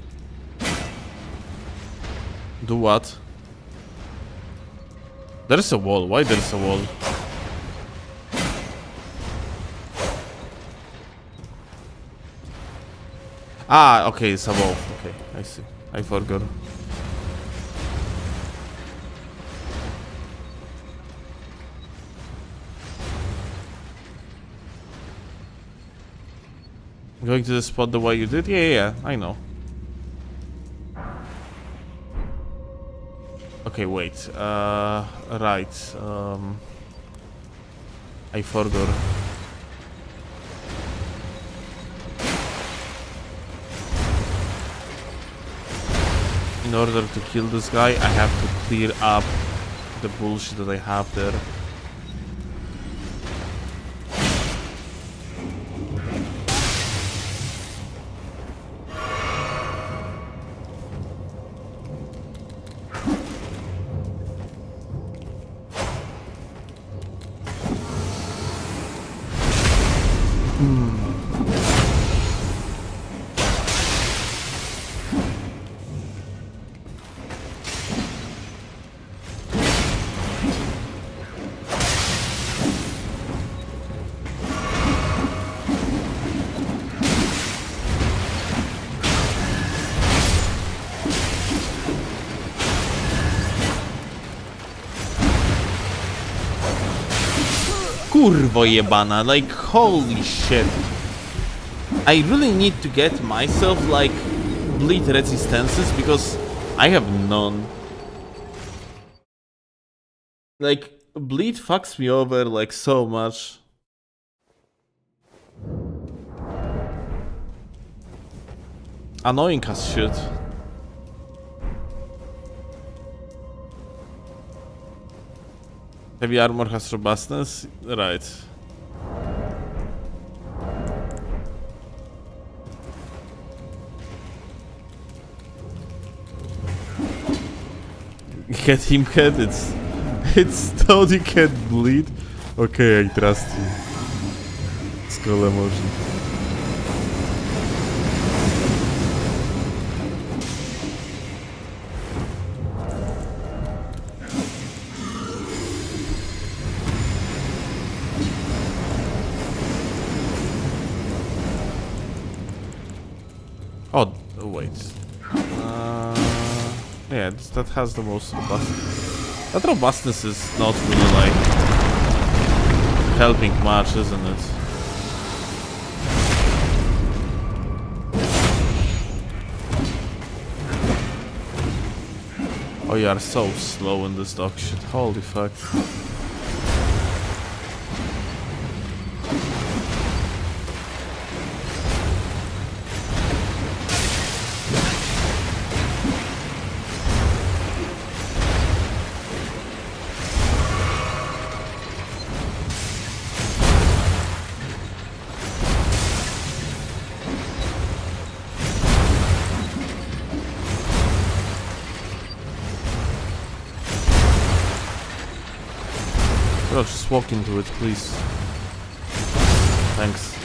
Do what? There's a wall. Why there's a wall? Ah, okay, it's a wall. Okay, I see. I forgot. Going to the spot the way you did? Yeah, I know. Okay, wait. Right. I forgot. In order to kill this guy, I have to clear up the bullshit that I have there. Kurwo jebana, like holy shit. I really need to get myself like bleed resistances because I have none. Like bleed fucks me over like so much. Annoying as shit. Heavy armor has robustness? Right. Get him head, it's told you can't bleed. Okay, I trust you. Skull emotion. Oh, wait. Yeah, that has the most robustness. That robustness is not really like helping much, isn't it? Oh, you are so slow in this dog shit. Holy fuck. Bro, just walk into it, please. Thanks.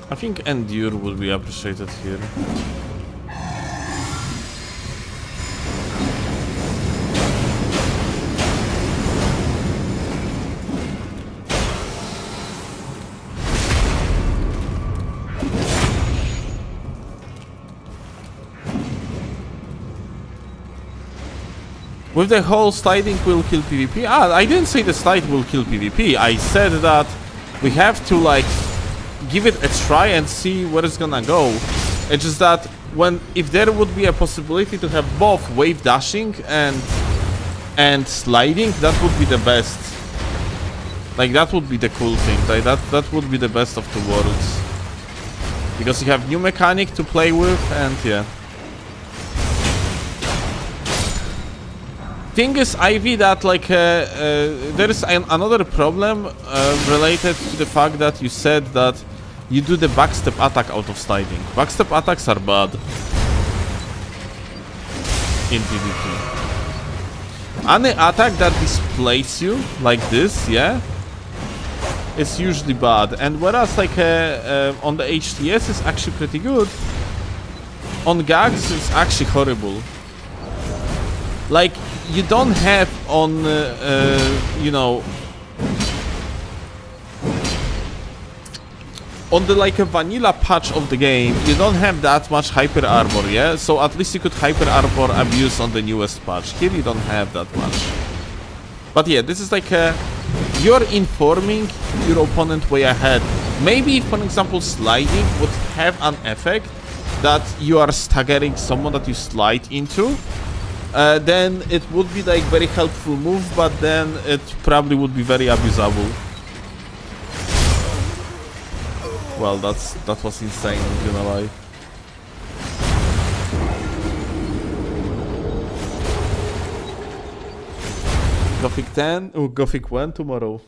I think Endure will be appreciated here. With the whole sliding will kill PvP? Ah, I didn't say the slide will kill PvP. I said that we have to like give it a try and see where it's gonna go. It's just that if there would be a possibility to have both wave dashing and sliding, that would be the best. Like that would be the cool thing. Like that would be the best of two worlds. Because you have new mechanic to play with and yeah. Thing is, Ivy, that like there is another problem related to the fact that you said that you do the backstep attack out of sliding. Backstep attacks are bad in PvP. Any attack that displaces you like this, yeah, it's usually bad. And whereas like on the HTS is actually pretty good, on gags it's actually horrible. Like you don't have on you know, on the like a vanilla patch of the game, you don't have that much hyper armor, yeah? So at least you could hyper armor abuse on the newest patch. Here you don't have that much. But yeah, this is like you're informing your opponent way ahead. Maybe, for example, sliding would have an effect that you are staggering someone that you slide into. Then it would be like very helpful move, but then it probably would be very abusable. Well, that was insane, I'm not gonna lie. Gothic 10? Oh, Gothic 1 tomorrow.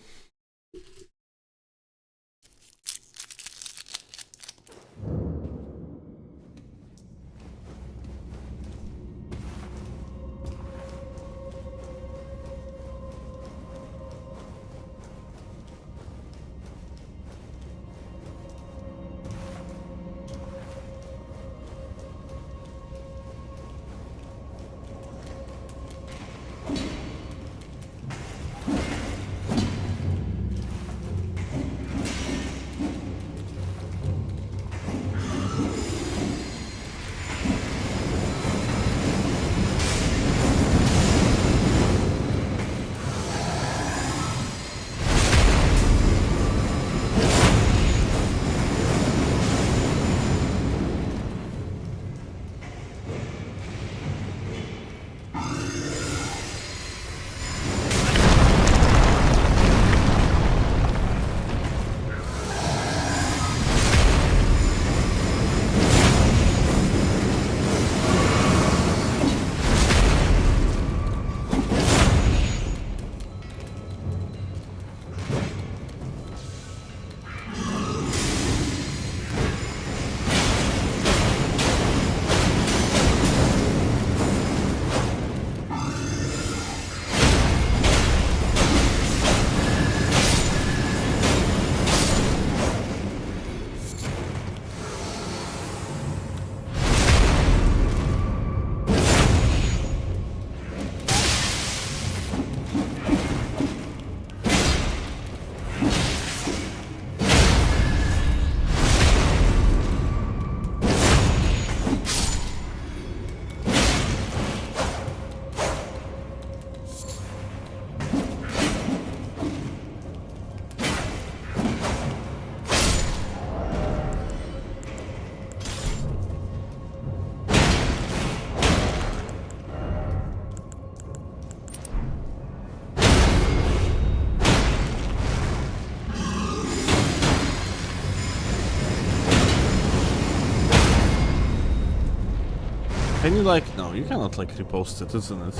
Can you like... No, you cannot like repost it, isn't it?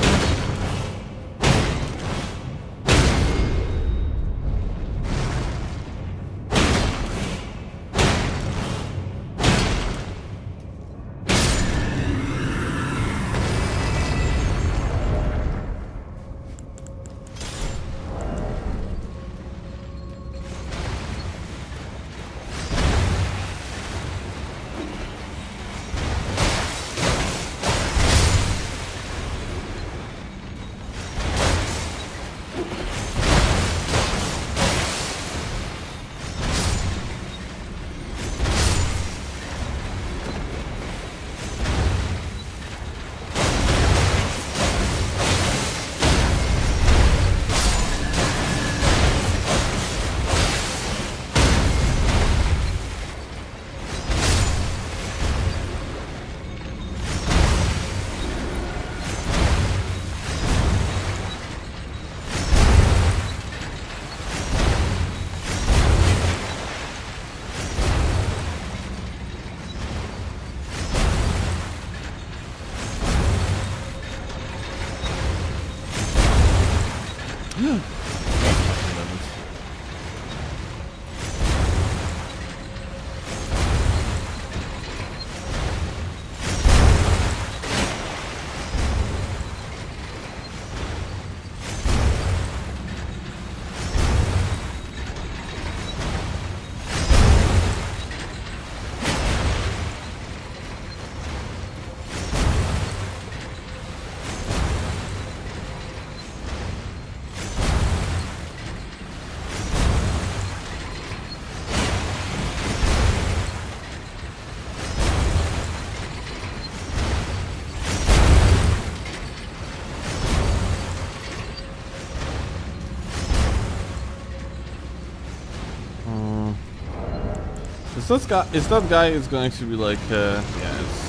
that guy is going to be like, yeah,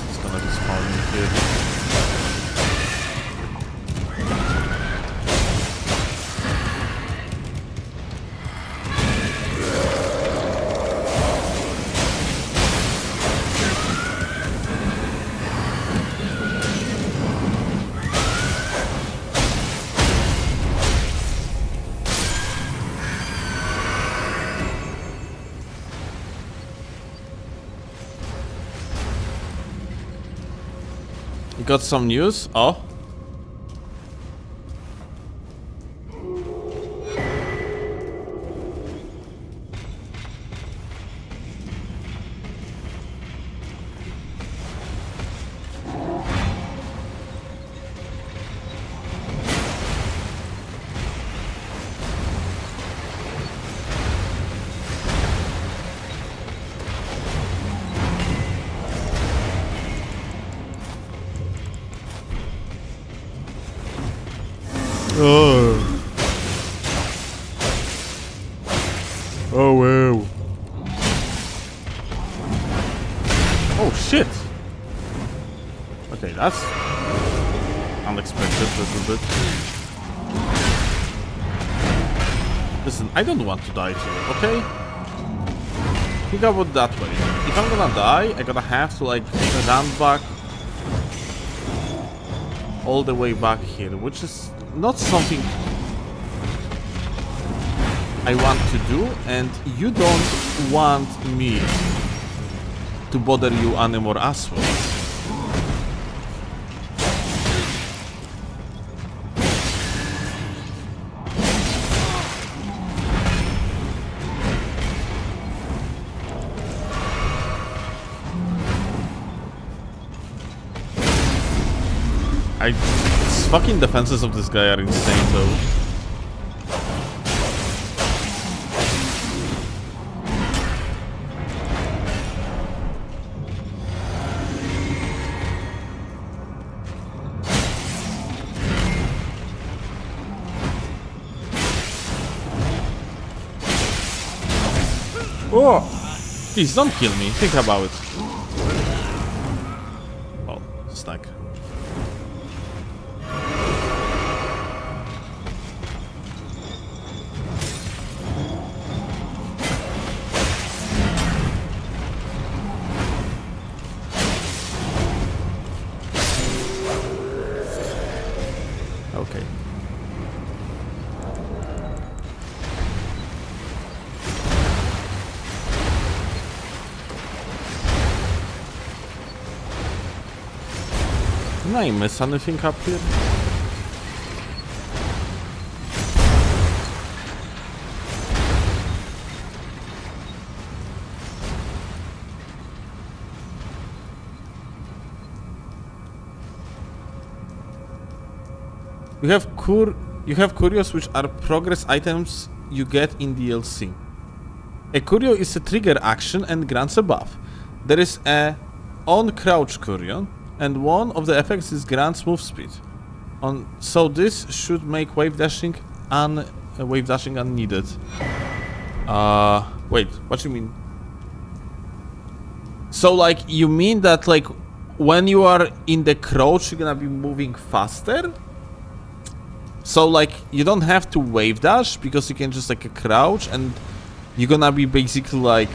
it's gonna be spawning here. You got some news? Oh. Oh. Oh wow. Oh shit. Okay, that's unexpected a little bit. Listen, I don't want to die here, okay? Think about it that way. If I'm gonna die, I'm gonna have to like run back all the way back here, which is not something I want to do, and you don't want me to bother you anymore as well. Fucking defenses of this guy are insane though. Oh! Please don't kill me, think about it. Oh, stack. Okay. Did I miss anything up here? You have curios, which are progress items you get in DLC. A curio is a trigger action and grants a buff. There is a on crouch curio, and one of the effects is grants move speed. So this should make wave dashing unneeded. Wait, what do you mean? So like you mean that like when you are in the crouch you're gonna be moving faster? So like you don't have to wave dash because you can just like crouch and you're gonna be basically like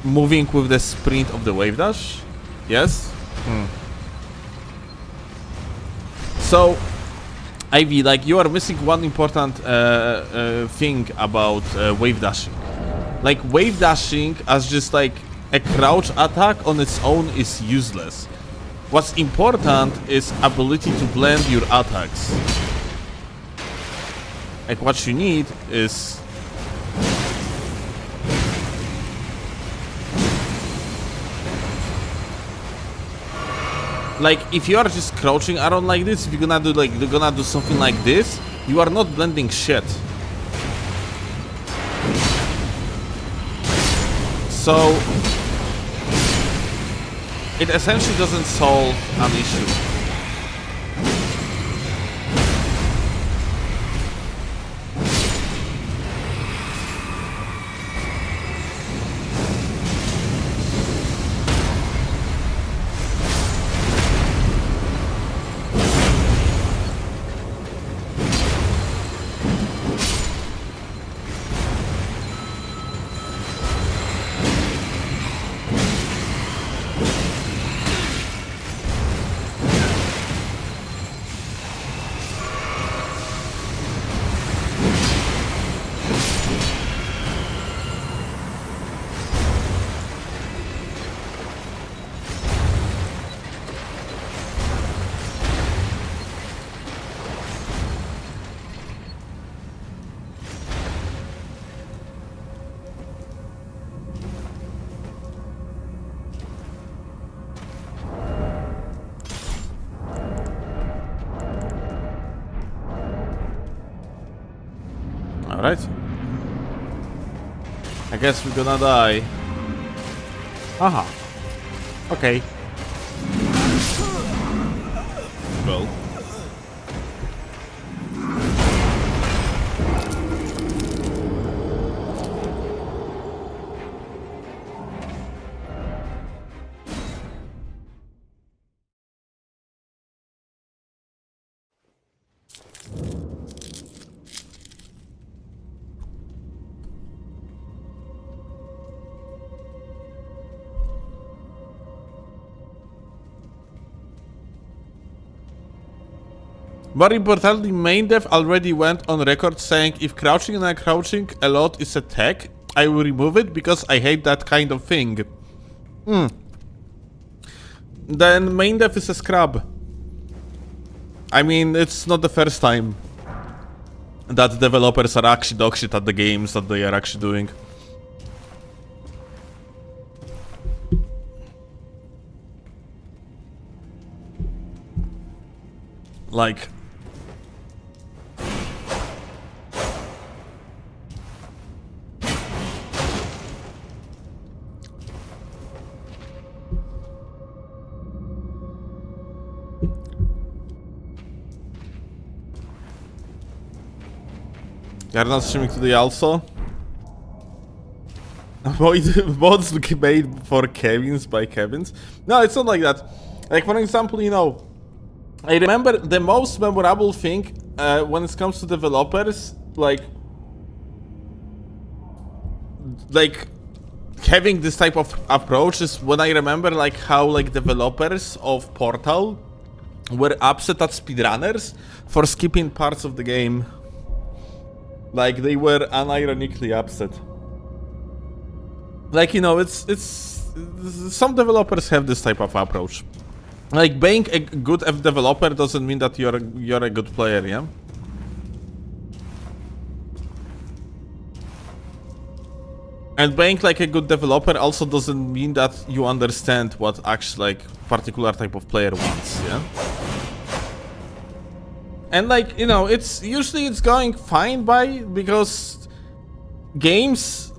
moving with the sprint of the wave dash? Yes? So Ivy, like you are missing one important thing about wave dashing. Like wave dashing as just like a crouch attack on its own is useless. What's important is ability to blend your attacks. Like what you need is like if you are just crouching around like this, if you're gonna do something like this, you are not blending shit. So it essentially doesn't solve an issue. Alright. I guess we're gonna die. Aha. Okay. Well. More importantly, main dev already went on record saying if crouching and uncrouching a lot is a tech, I will remove it because I hate that kind of thing. Then main dev is a scrub. I mean, it's not the first time that developers are actually dog shit at the games that they are actually doing. Like... You're not streaming today also? Mods made for Kevins by Kevins? No, it's not like that. Like, for example, you know, I remember the most memorable thing when it comes to developers, like having this type of approach is when I remember like how like developers of Portal were upset at speedrunners for skipping parts of the game. Like, they were unironically upset. Like, you know, it's some developers have this type of approach. Like, being a good developer doesn't mean that you're a good player, yeah? And being like a good developer also doesn't mean that you understand what actually like particular type of player wants, yeah? And like, you know, it's usually going fine because games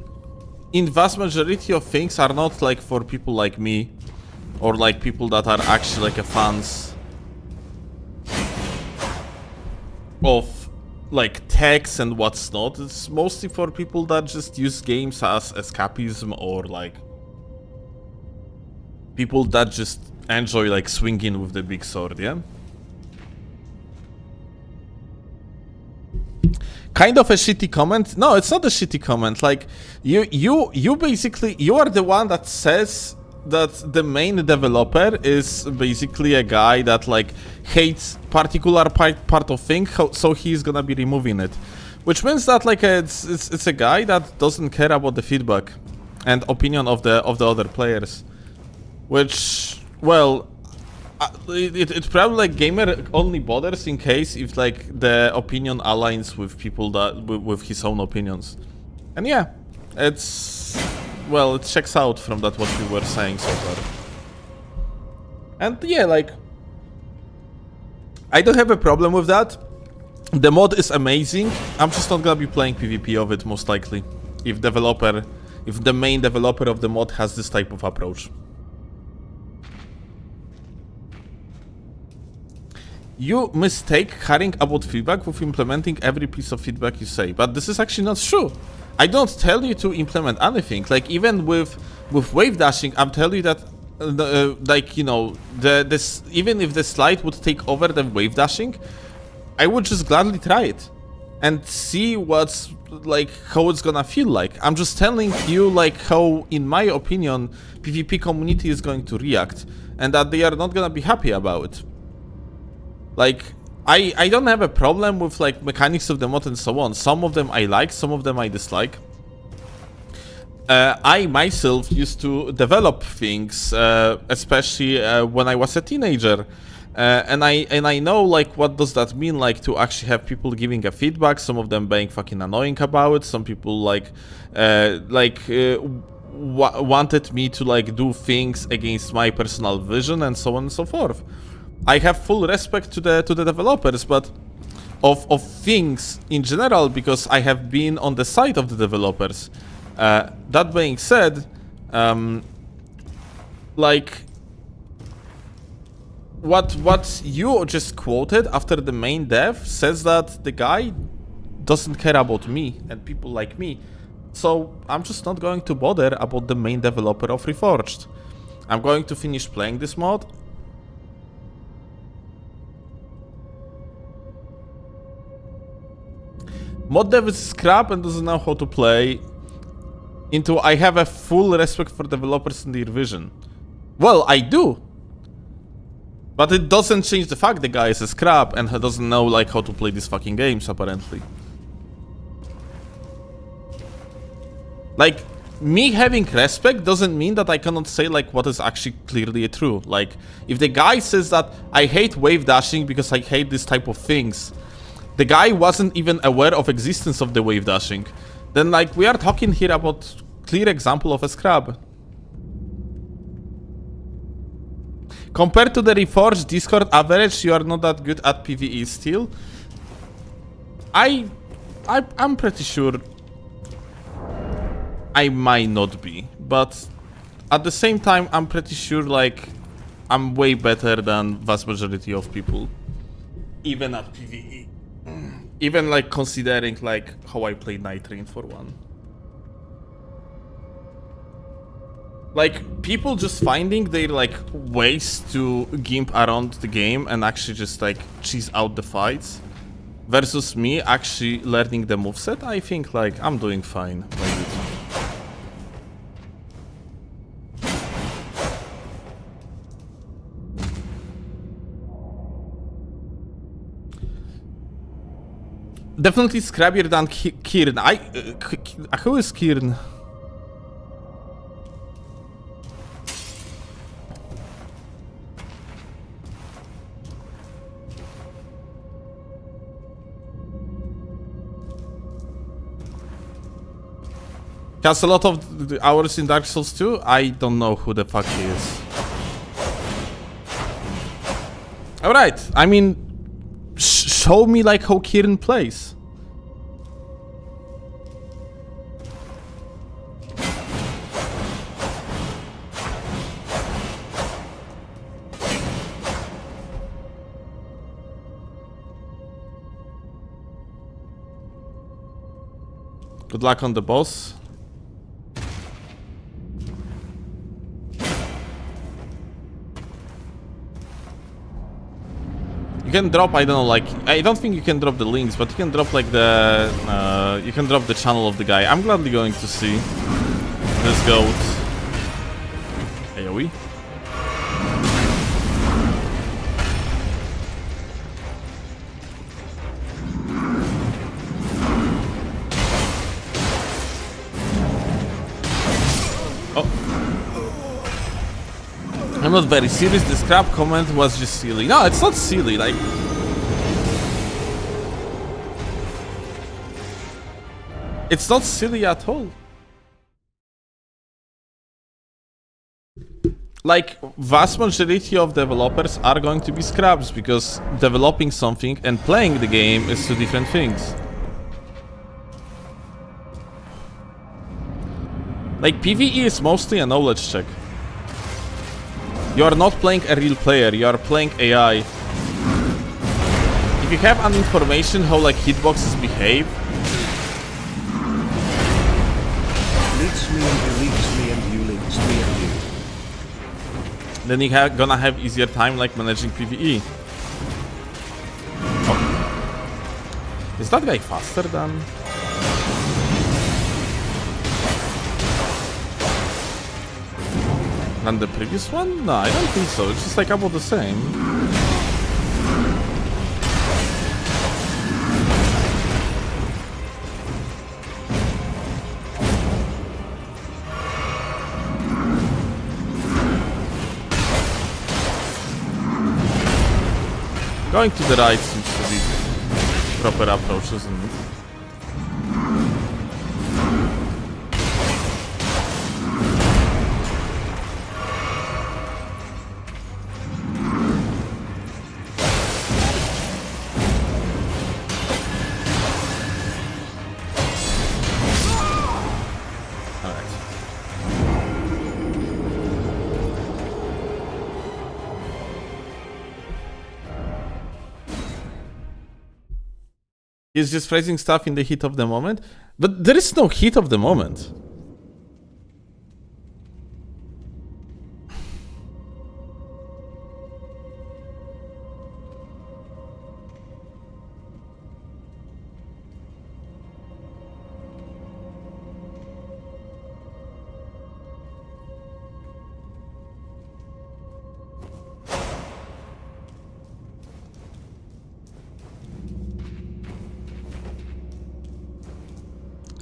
in vast majority of things are not like for people like me or like people that are actually like fans of like techs and what's not. It's mostly for people that just use games as escapism or like people that just enjoy like swinging with the big sword, yeah? Kind of a shitty comment? No, it's not a shitty comment. Like, you basically, you are the one that says that the main developer is basically a guy that like hates particular part of thing, so he's gonna be removing it. Which means that like it's a guy that doesn't care about the feedback and opinion of the other players. Which, well, it probably like gamer only bothers in case if like the opinion aligns with people that with his own opinions. And yeah, it's, well, it checks out from that what we were saying so far. And yeah, like, I don't have a problem with that. The mod is amazing. I'm just not gonna be playing PvP of it most likely if the main developer of the mod has this type of approach. You mistake caring about feedback with implementing every piece of feedback you say, but this is actually not true. I don't tell you to implement anything. Like, even with wave dashing, I'm telling you that like, you know, this, even if the slide would take over the wave dashing, I would just gladly try it and see what's like, how it's gonna feel like. I'm just telling you like how, in my opinion, PvP community is going to react and that they are not gonna be happy about it. Like, I don't have a problem with like mechanics of the mod and so on. Some of them I like, some of them I dislike. I myself used to develop things, especially when I was a teenager, and I know like what does that mean, like to actually have people giving a feedback. Some of them being fucking annoying about it. Some people wanted me to like do things against my personal vision and so on and so forth. I have full respect to the developers, but of things in general, because I have been on the side of the developers. That being said, like what you just quoted after the main dev says that the guy doesn't care about me and people like me. So I'm just not going to bother about the main developer of Reforged. I'm going to finish playing this mod. Mod dev is crap and doesn't know how to play. Into I have a full respect for developers and their vision. Well, I do. But it doesn't change the fact the guy is a scrap and he doesn't know like how to play these fucking games, apparently. Like, me having respect doesn't mean that I cannot say like what is actually clearly true. Like, if the guy says that I hate wave dashing because I hate this type of things, the guy wasn't even aware of existence of the wave dashing, then like we are talking here about clear example of a scrub. Compared to the Reforged Discord average, you are not that good at PvE still. I'm pretty sure I might not be, but at the same time, I'm pretty sure like I'm way better than vast majority of people, even at PvE. Even like considering like how I play Night Train for one. Like, people just finding their like ways to gimp around the game and actually just like cheese out the fights, versus me actually learning the moveset. I think like I'm doing fine. Definitely scrappier than Kieran. Who is Kieran? Has a lot of the hours in Dark Souls 2? I don't know who the fuck he is. Alright, I mean, show me like how Kieran plays. Good luck on the boss. You can drop, I don't know, like, I don't think you can drop the links, but you can drop like the, you can drop the channel of the guy. I'm gladly going to see this goat. AoE. I'm not very serious, the scrap comment was just silly. No, it's not silly, like... It's not silly at all. Like, vast majority of developers are going to be scrubs, because developing something and playing the game is two different things. Like, PvE is mostly a knowledge check. You are not playing a real player, you are playing AI. If you have an information how like hitboxes behave, Links me and you links me and you links me and you. then you're gonna have easier time like managing PvE. Oh. Is that guy faster than... than the previous one? No, I don't think so. It's just like about the same. Going to the right seems to be proper approach, isn't it? He's just phrasing stuff in the heat of the moment. But there is no heat of the moment.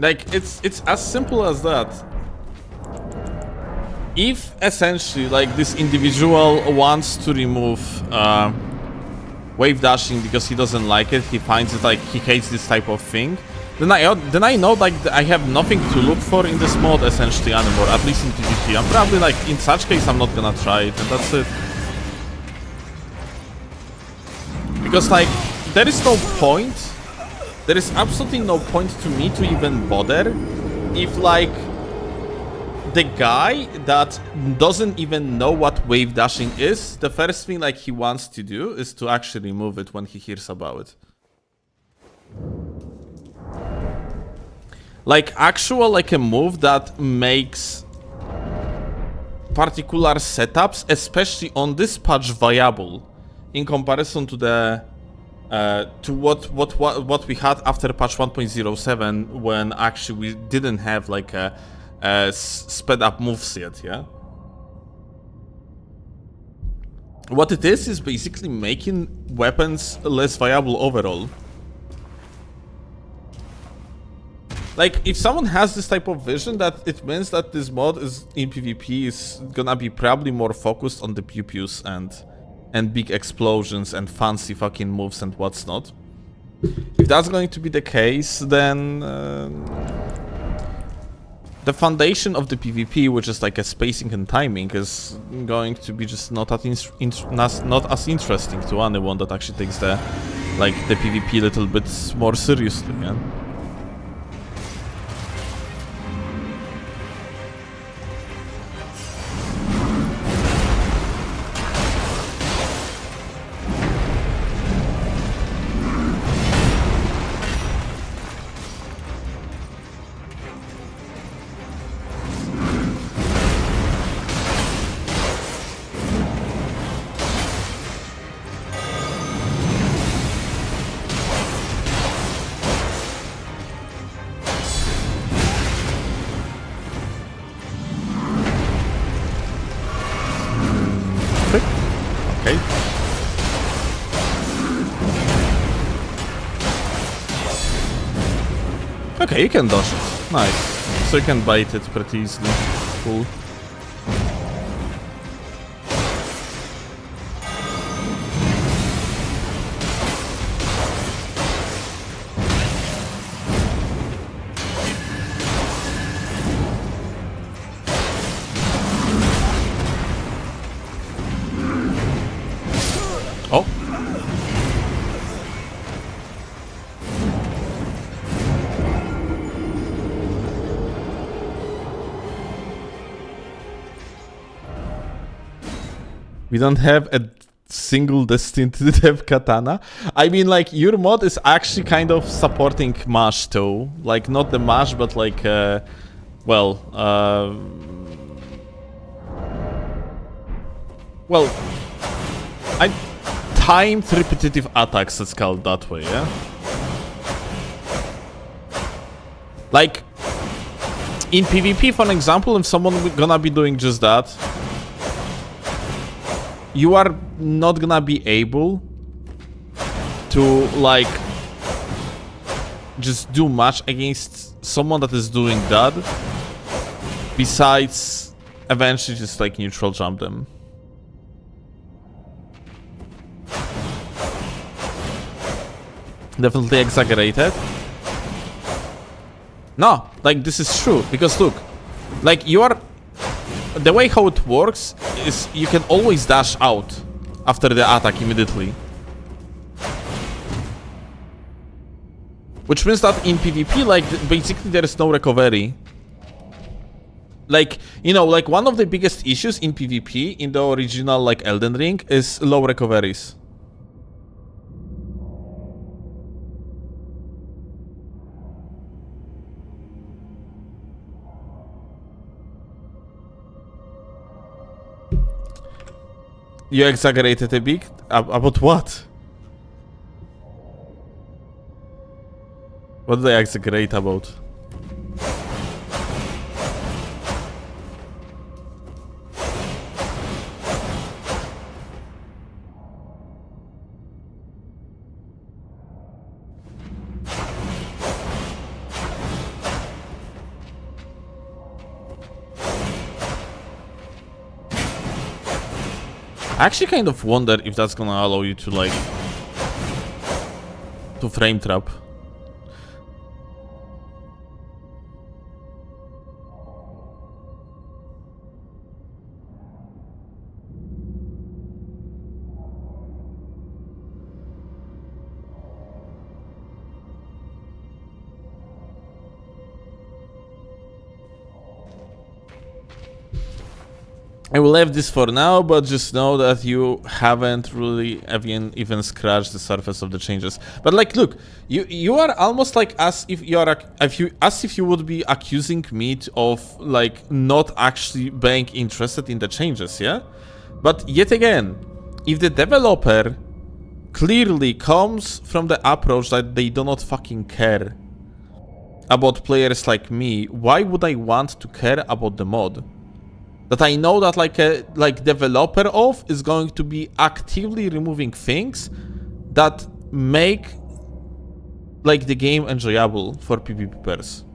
Like, it's as simple as that. If essentially, like, this individual wants to remove wave dashing because he doesn't like it, he finds it like he hates this type of thing, then I know like I have nothing to look for in this mod essentially anymore, at least in PvP. I'm probably like, in such case, I'm not gonna try it, and that's it. Because like, there is no point. There is absolutely no point to me to even bother if, like, the guy that doesn't even know what wave dashing is, the first thing, like, he wants to do is to actually remove it when he hears about it. Like, actual, like, a move that makes particular setups, especially on this patch, viable in comparison to the to what we had after patch 1.07, when actually we didn't have like a sped up moves yet, yeah? What it is basically making weapons less viable overall. Like, if someone has this type of vision, that it means that this mod is in PvP is gonna be probably more focused on the pew-pews and big explosions and fancy fucking moves and what's not. If that's going to be the case, then the foundation of the PvP, which is like a spacing and timing, is going to be just not as interesting to anyone that actually takes the PvP a little bit more seriously, yeah? Okay, you can dodge it. Nice. So you can bait it pretty easily. Cool. Oh. We don't have a single destined to dev katana. I mean, like, your mod is actually kind of supporting Mash too. Like, not the Mash, but like, well, timed repetitive attacks, it's called that way, yeah? Like, in PvP, for example, if someone gonna be doing just that, you are not gonna be able to, like, just do much against someone that is doing that, besides eventually just, like, neutral jump them. Definitely exaggerated. No, like, this is true, because look, like, you are... The way how it works is you can always dash out after the attack immediately. Which means that in PvP, like, basically there is no recovery. Like, you know, like, one of the biggest issues in PvP in the original, like, Elden Ring is low recoveries. You exaggerated a bit? About what? What did I exaggerate about? I actually kind of wonder if that's gonna allow you to like to frame trap. I will leave this for now, but just know that you haven't really even scratched the surface of the changes. But like, look, you are almost like as if you would be accusing me of like not actually being interested in the changes, yeah? But yet again, if the developer clearly comes from the approach that they do not fucking care about players like me, why would I want to care about the mod? That I know that like a developer of is going to be actively removing things that make like the game enjoyable for PvP players.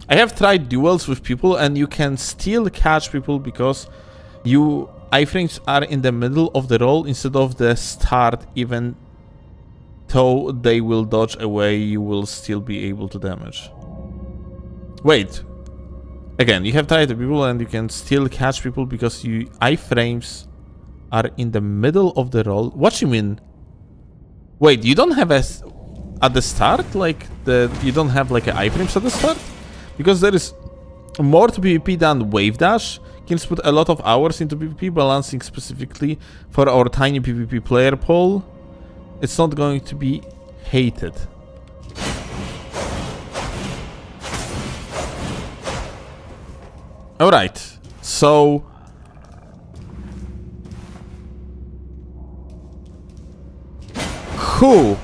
I have tried duels with people and you can still catch people because you iframes are in the middle of the roll instead of the start, even though they will dodge away, you will still be able to damage. Wait. Again, you have tried the people and you can still catch people because you iframes are in the middle of the roll. What you mean? Wait, you don't have at the start? Like you don't have like a iframes at the start? Because there is more to PvP than wave dash. You can put a lot of hours into PvP balancing specifically for our tiny PvP player pool. It's not going to be hated. Alright, so... Cool.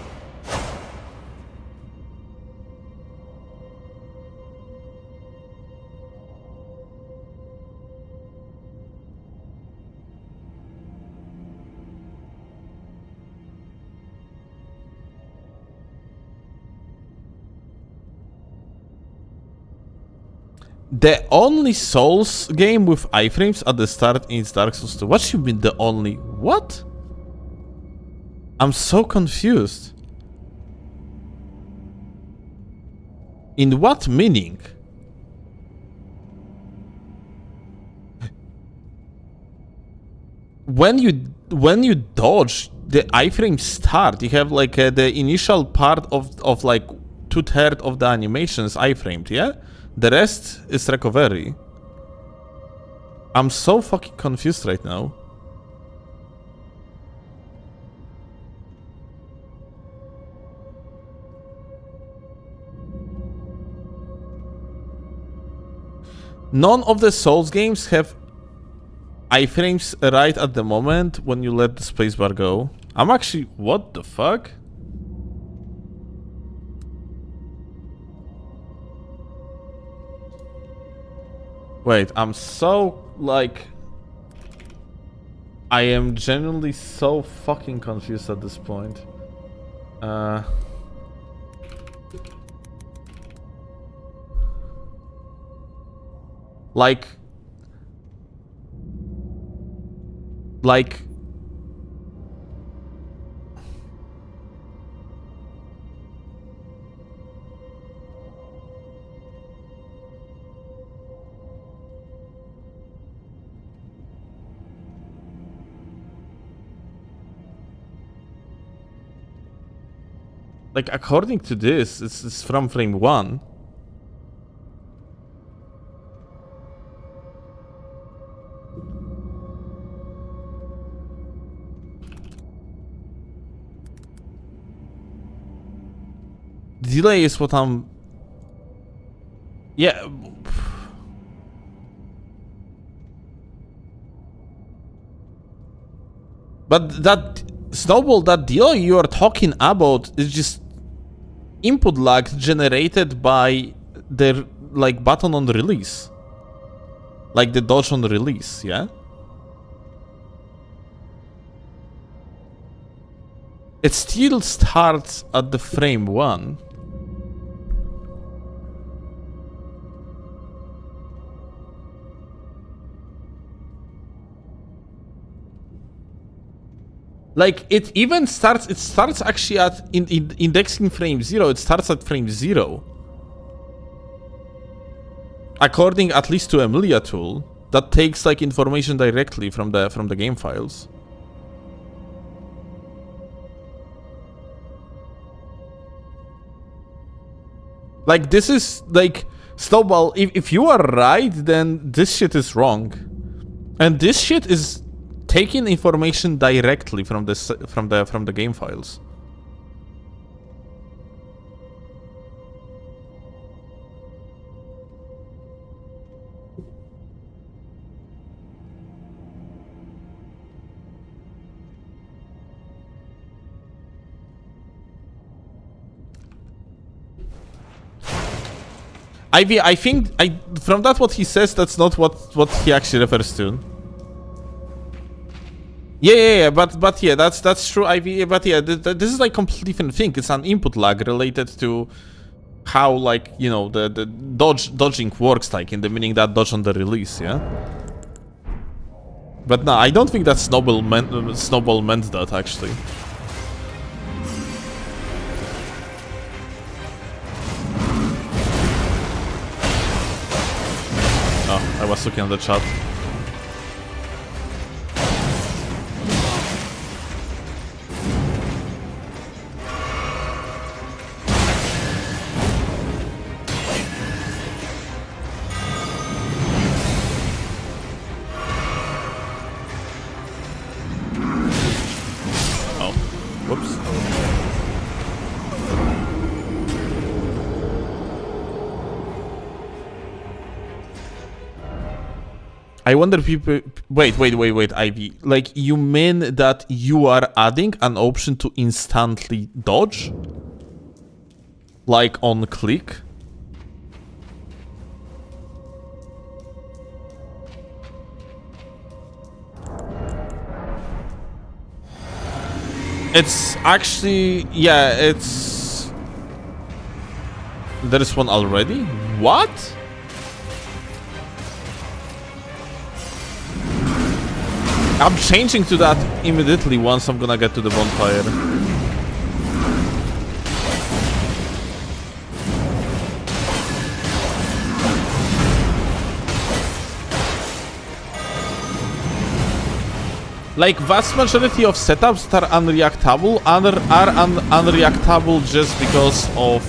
The only Souls game with iframes at the start is Dark Souls 2. What you mean the only? What? I'm so confused. In what meaning? When you dodge, the iframes start. You have like the initial part of like 2/3 of the animation is iframed, yeah? The rest is recovery. I'm so fucking confused right now. None of the Souls games have iframes right at the moment when you let the spacebar go. I'm actually... What the fuck? Wait, I'm so, like... I am genuinely so fucking confused at this point. Like... Like, according to this, it's from frame 1. Delay is what I'm... Yeah. But that Snowball, that deal you are talking about is just input lag generated by the like button on the release. Like the dodge on the release, yeah? It still starts at the frame 1. Like, it even starts, it starts actually at, in indexing frame 0, it starts at frame 0. According at least to Emilia tool, that takes like information directly from the game files. Like, this is, like, Snowball, if you are right, then this shit is wrong. And this shit is taking information directly from the game files. Ivy, I think from that what he says, that's not what he actually refers to. Yeah, but yeah, that's true, Ivy. But yeah, this is like completely different thing. It's an input lag related to how, like, you know, the dodging works, like in the meaning that dodge on the release, yeah. But no, I don't think that Snowball meant that actually. Oh, I was looking at the chat. Oh, whoops. I wonder people... Wait, Ivy. Like, you mean that you are adding an option to instantly dodge? Like, on click? It's actually... Yeah, it's... There is one already? What? I'm changing to that immediately once I'm gonna get to the bonfire. Like, vast majority of setups that are unreactable are unreactable just because of...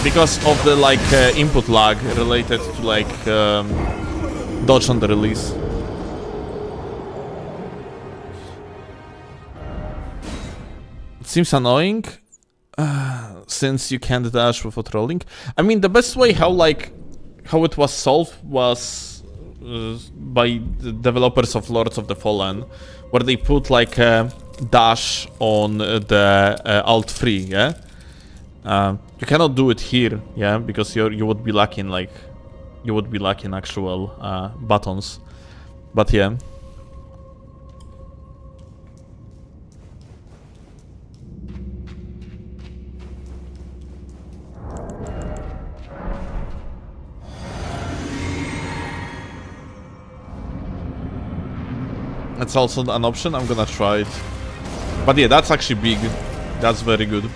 because of the, like, input lag related to, like, dodge on the release. It seems annoying, since you can't dash without rolling. I mean, the best way how it was solved was by the developers of Lords of the Fallen, where they put, like, a dash on the Alt-3, yeah? You cannot do it here, yeah, because you would be lacking, like, you would be lacking actual buttons. But yeah. That's also an option. I'm gonna try it. But yeah, that's actually big. That's very good.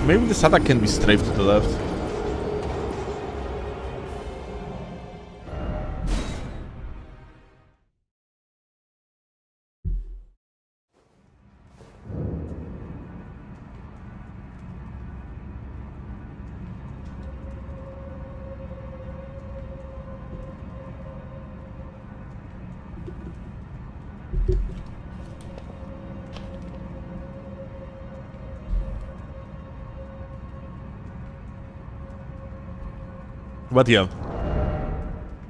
Maybe this attack can be strafed to the left. But yeah.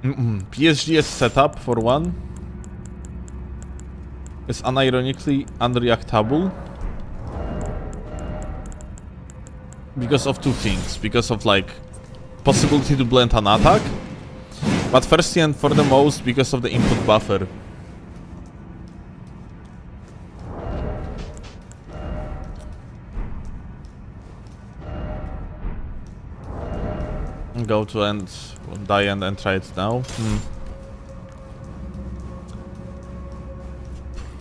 PSG's setup, for one, is unironically unreactable. Because of two things. Because of, like, possibility to blend an attack. But firstly and foremost, because of the input buffer. Go to end, die and try it now.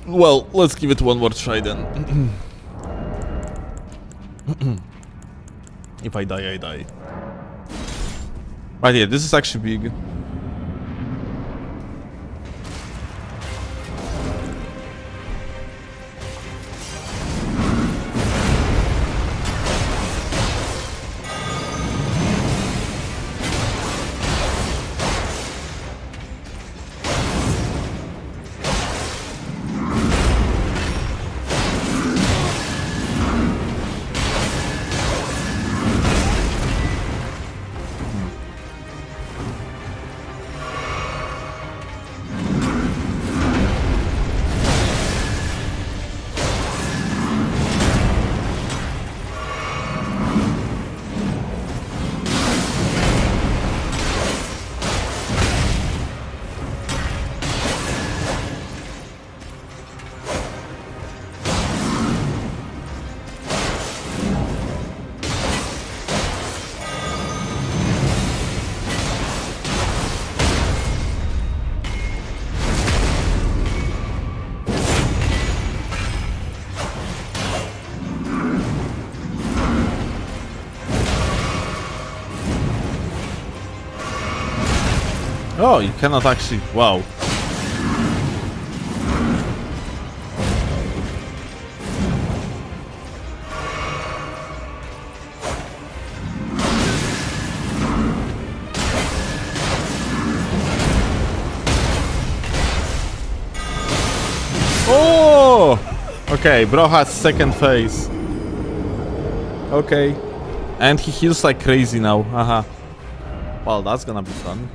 Well, let's give it one more try then. If I die, I die. Right, yeah, this is actually big. Oh, you cannot actually... Wow. Oh! Okay, bro has second phase. Okay. And he heals like crazy now. Haha. Well, that's gonna be fun.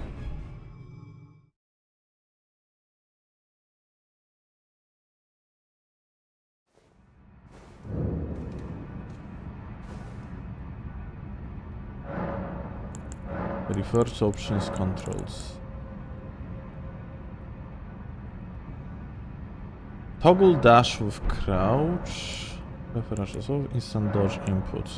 Refer to options controls. Toggle dash with crouch. Preferences of instant dodge input.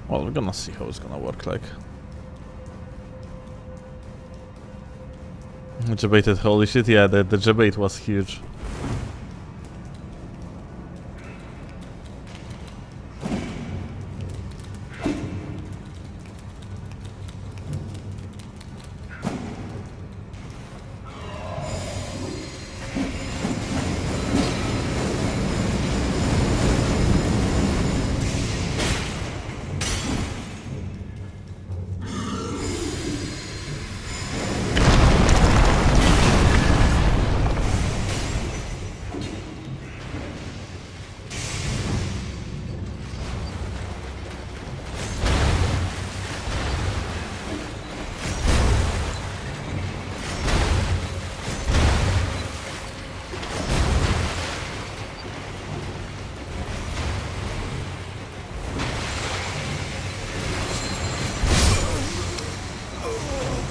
Well, we're gonna see how it's gonna work like. Debated, holy shit, yeah, the debate was huge.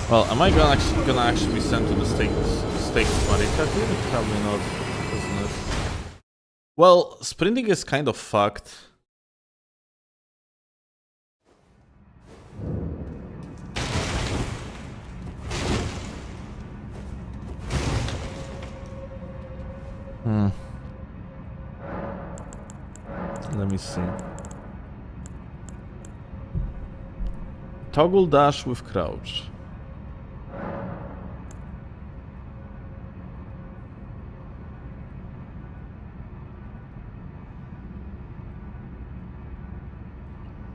Well, am I gonna actually be sent to the stake Marika here? Probably not, isn't it? Well, sprinting is kind of fucked. Let me see. Toggle dash with crouch.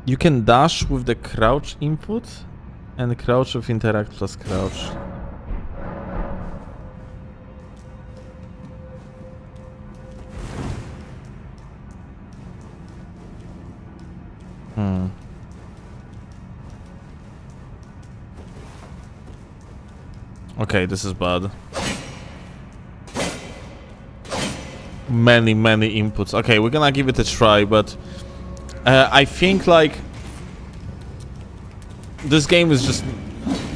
You can dash with the crouch input and crouch with interact plus crouch. Okay, this is bad. Many inputs. Okay, we're gonna give it a try, but I think like this game is just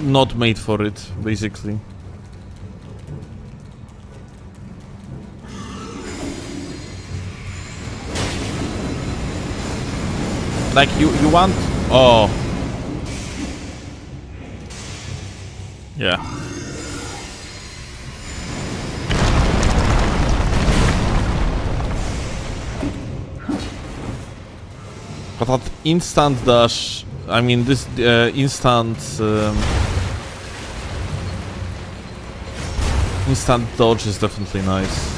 not made for it, basically. Like you want... Oh. Yeah. But that instant dash, I mean this instant dodge is definitely nice.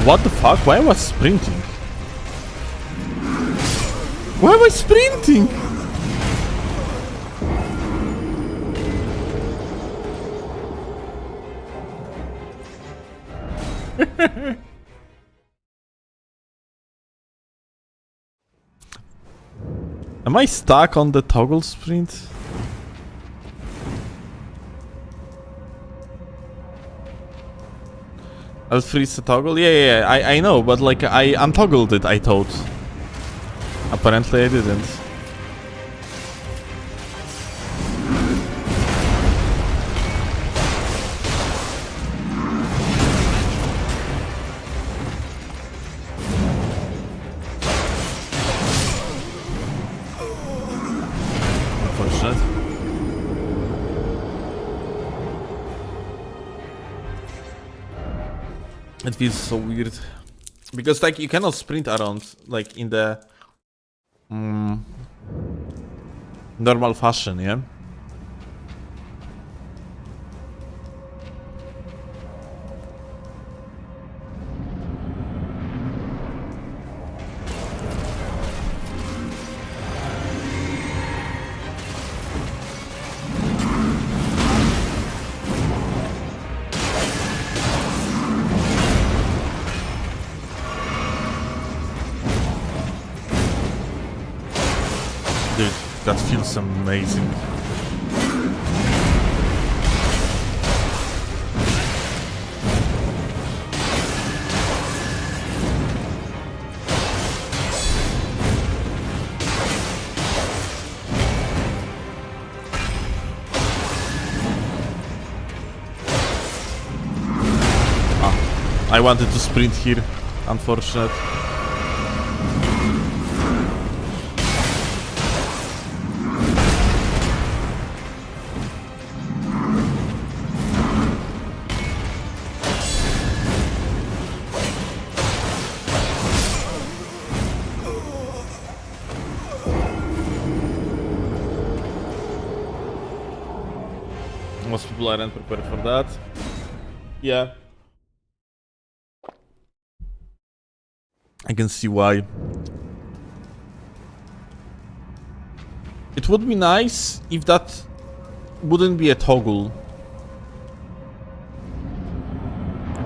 What the fuck? Why am I sprinting? Why am I sprinting? Am I stuck on the toggle sprint? I'll freeze the toggle? Yeah, I know, but like I untoggled it, I thought. Apparently I didn't. Unfortunate. It feels so weird because like you cannot sprint around like in the normal fashion, yeah. Dude, that feels amazing. I wanted to sprint here, unfortunate. Most people aren't prepared for that. Yeah. I can see why. It would be nice if that wouldn't be a toggle.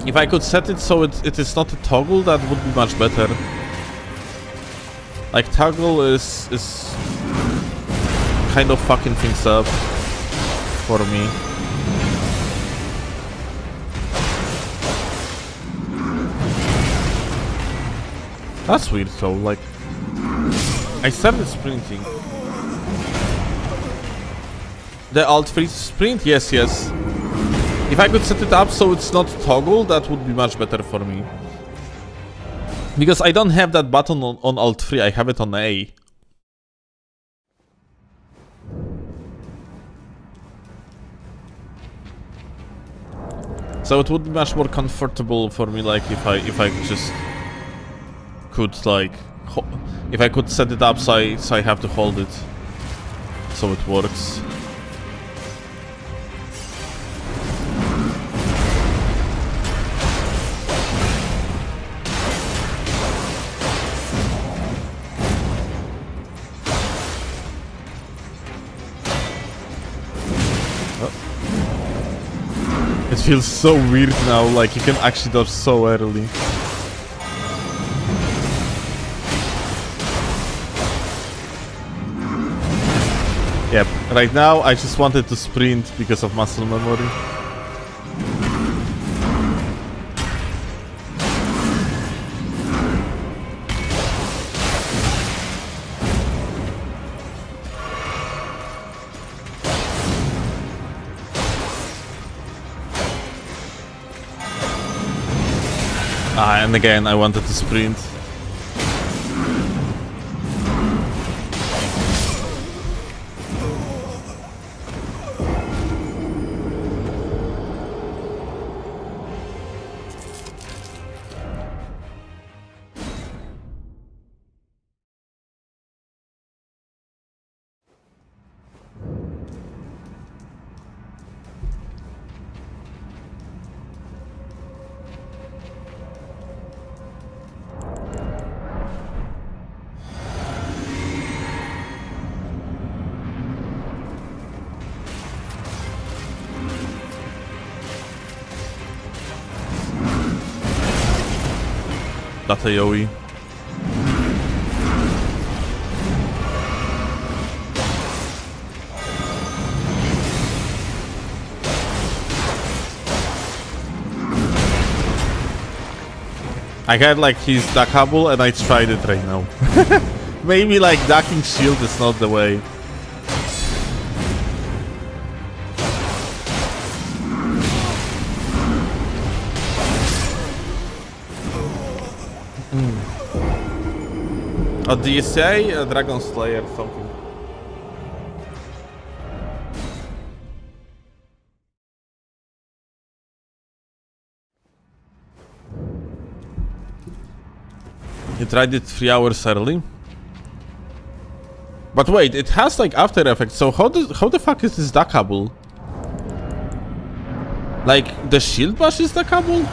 If I could set it so it is not a toggle, that would be much better. Like toggle is kind of fucking things up for me. That's weird though, like... I started sprinting. The alt free sprint? Yes, yes. If I could set it up so it's not toggle, that would be much better for me. Because I don't have that button on alt 3, I have it on A. So it would be much more comfortable for me, like if I just could like, if I could set it up so I have to hold it, so it works. It feels so weird now, like you can actually dodge so early. Yep, right now I just wanted to sprint because of muscle memory. And again, I wanted to sprint. That AoE. I had like his duckable and I tried it right now. Maybe like ducking shield is not the way. A DSA, a Dragon Slayer, something. You tried it 3 hours early? But wait, it has like After Effects, so how the fuck is this duckable? Like, the shield bash is duckable?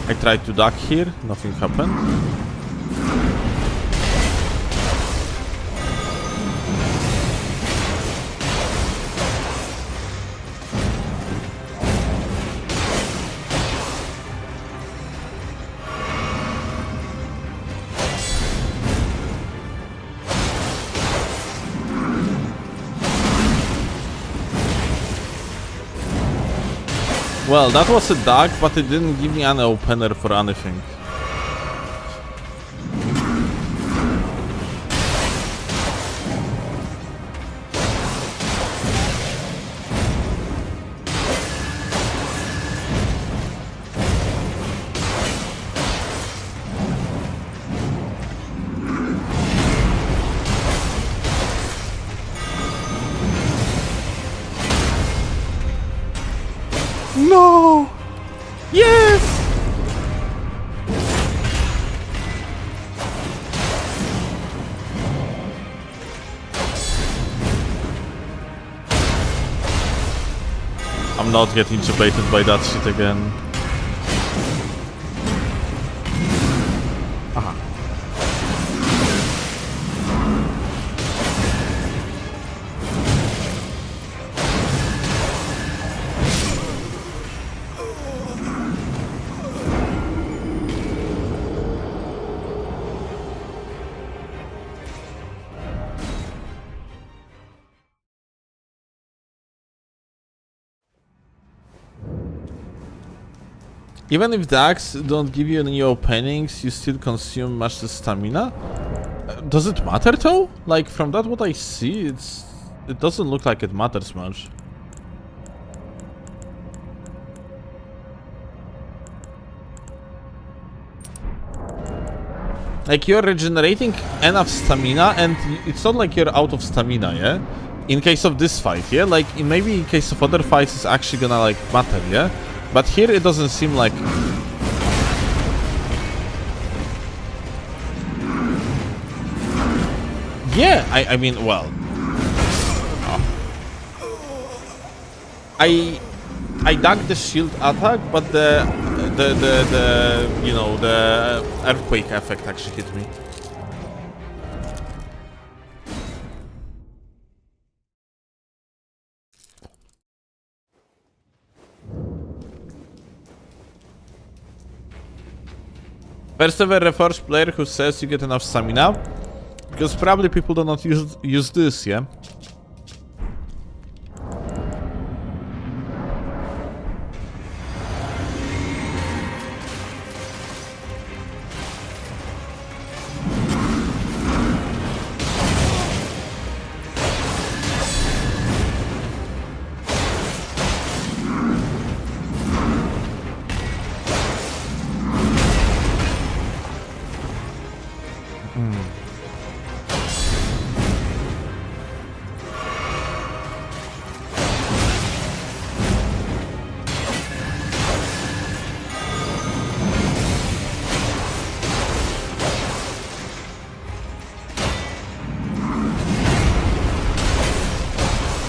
I tried to duck here, nothing happened. Well, that was a duck, but it didn't give me an opener for anything. No! Yes! I'm not getting baited by that shit again. Aha. Even if the axe don't give you any openings, you still consume much stamina. Does it matter though? Like from that what I see, it doesn't look like it matters much. Like you're regenerating enough stamina, and it's not like you're out of stamina, yeah? In case of this fight, yeah? Like maybe in case of other fights it's actually gonna like matter, yeah? But here it doesn't seem like... Yeah, I mean, well... I dug the shield attack, but the you know, the earthquake effect actually hit me. First ever Reforged player who says you get enough stamina, because probably people do not use this, yeah?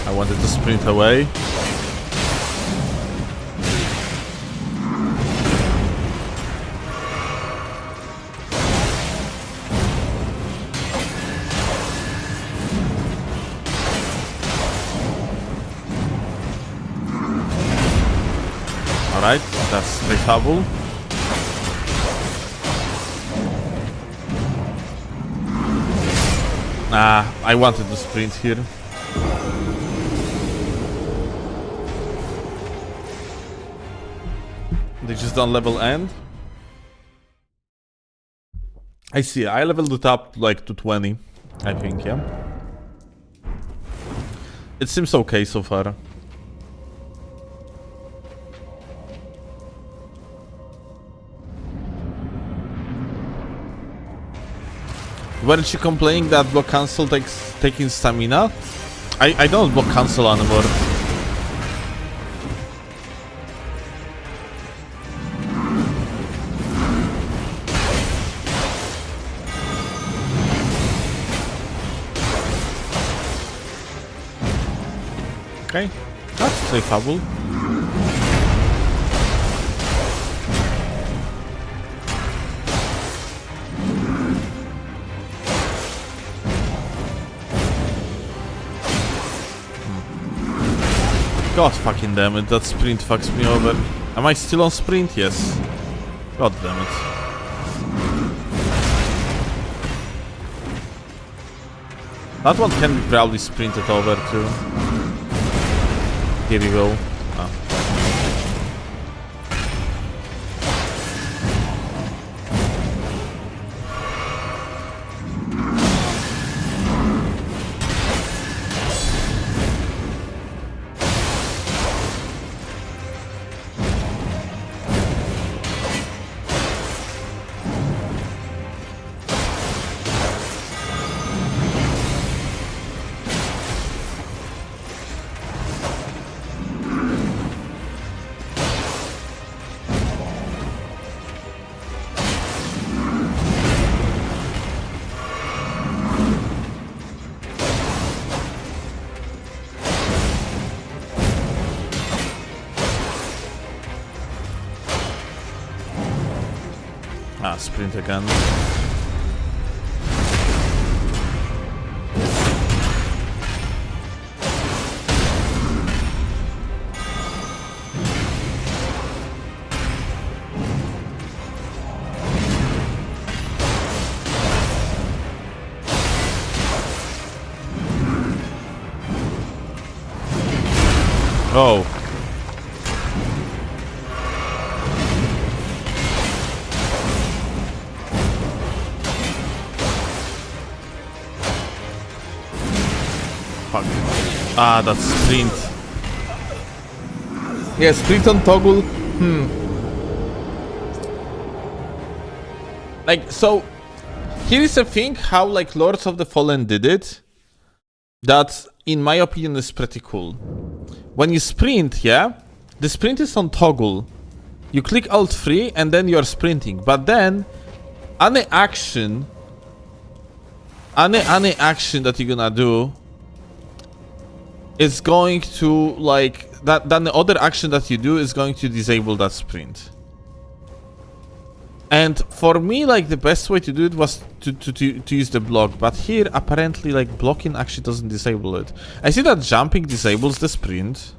I wanted to sprint away. Alright, that's traceable. I wanted to sprint here. They just don't level end. I see, I leveled it up like to 20, I think, yeah. It seems okay so far. Weren't you complaining that block cancel takes taking stamina? I don't block cancel anymore. Okay, that's traceable. God fucking damn it, that sprint fucks me over. Am I still on sprint? Yes. God damn it. That one can be probably sprinted over too. Here we go. Ah. Sprint again. Ah, that's sprint. Yeah, sprint on toggle. Like, so here is the thing how like Lords of the Fallen did it. That, in my opinion, is pretty cool. When you sprint, yeah, the sprint is on toggle. You click Alt 3 and then you're sprinting. But then, any action that you're gonna do is going to like then the other action that you do is going to disable that sprint. And for me, like the best way to do it was to use the block, but here apparently like blocking actually doesn't disable it. I see that jumping disables the sprint.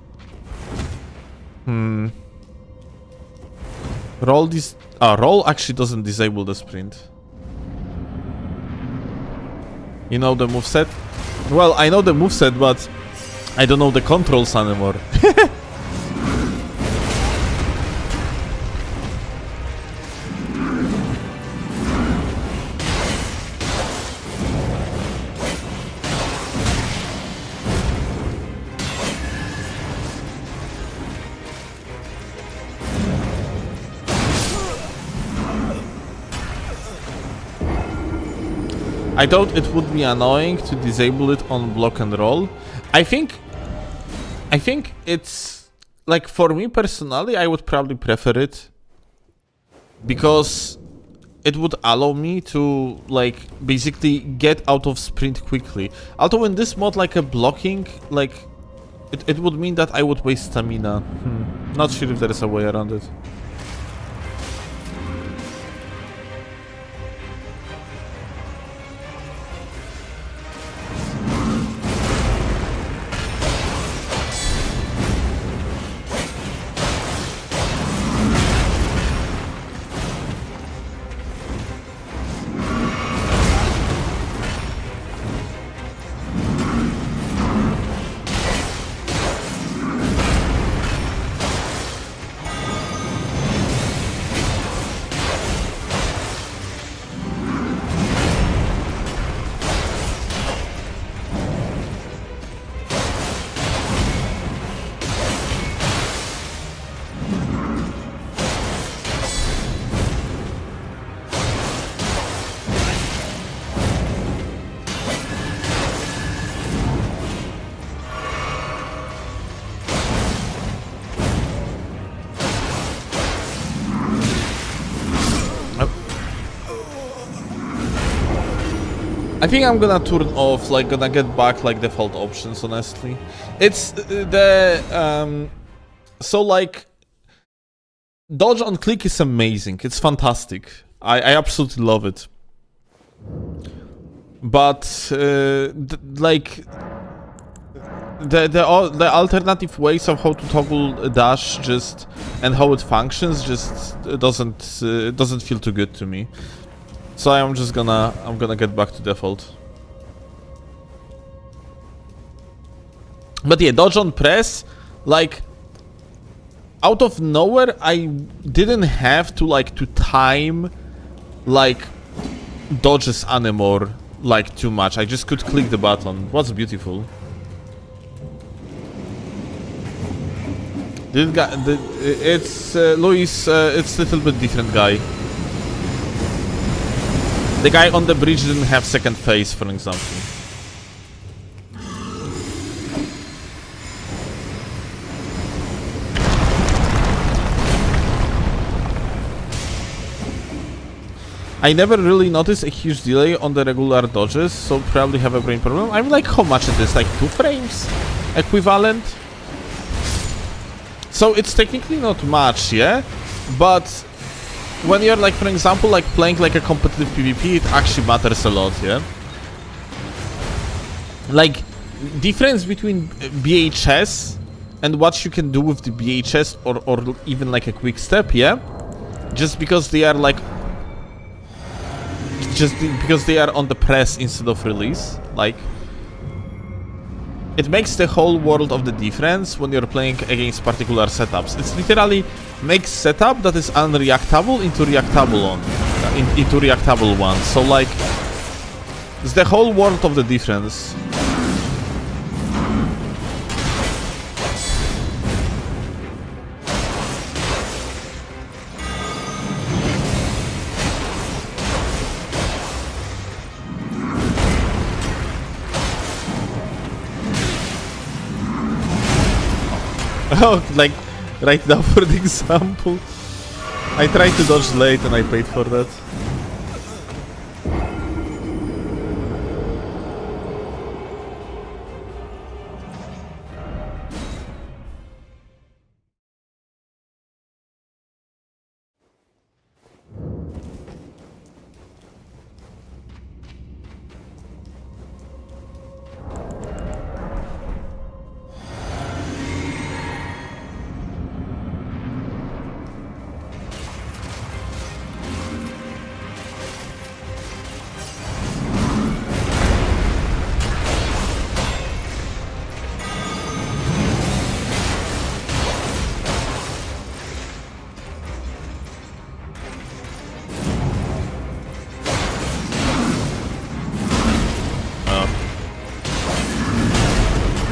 Roll actually doesn't disable the sprint. You know the moveset? Well, I know the moveset, but I don't know the controls anymore. I thought it would be annoying to disable it on block and roll. I think it's like, for me personally, I would probably prefer it because it would allow me to like basically get out of sprint quickly. Although in this mod, like a blocking, like it would mean that I would waste stamina. Not sure if there is a way around it. I think I'm gonna turn off, like gonna get back like default options, honestly. It's so like dodge on click is amazing. It's fantastic. I absolutely love it. But like the alternative ways of how to toggle dash just and how it functions just doesn't feel too good to me. So I'm gonna get back to default. But yeah, dodge on press, like out of nowhere I didn't have to like to time like dodges anymore like too much. I just could click the button. What's beautiful. This guy, it's Luis. It's a little bit different guy. The guy on the bridge didn't have second phase, for example. I never really noticed a huge delay on the regular dodges, so probably have a brain problem. I'm like, how much it is? Like 2 frames equivalent? So it's technically not much, yeah? But when you're like, for example, like playing like a competitive PvP, it actually matters a lot, yeah? Like, difference between BHS and what you can do with the BHS or even like a quick step, yeah? Just because they are like... Just because they are on the press instead of release, like... It makes the whole world of the difference when you're playing against particular setups. It's literally makes setup that is unreactable into reactable one. So like, it's the whole world of the difference. Oh, like right now for the example. I tried to dodge late and I paid for that.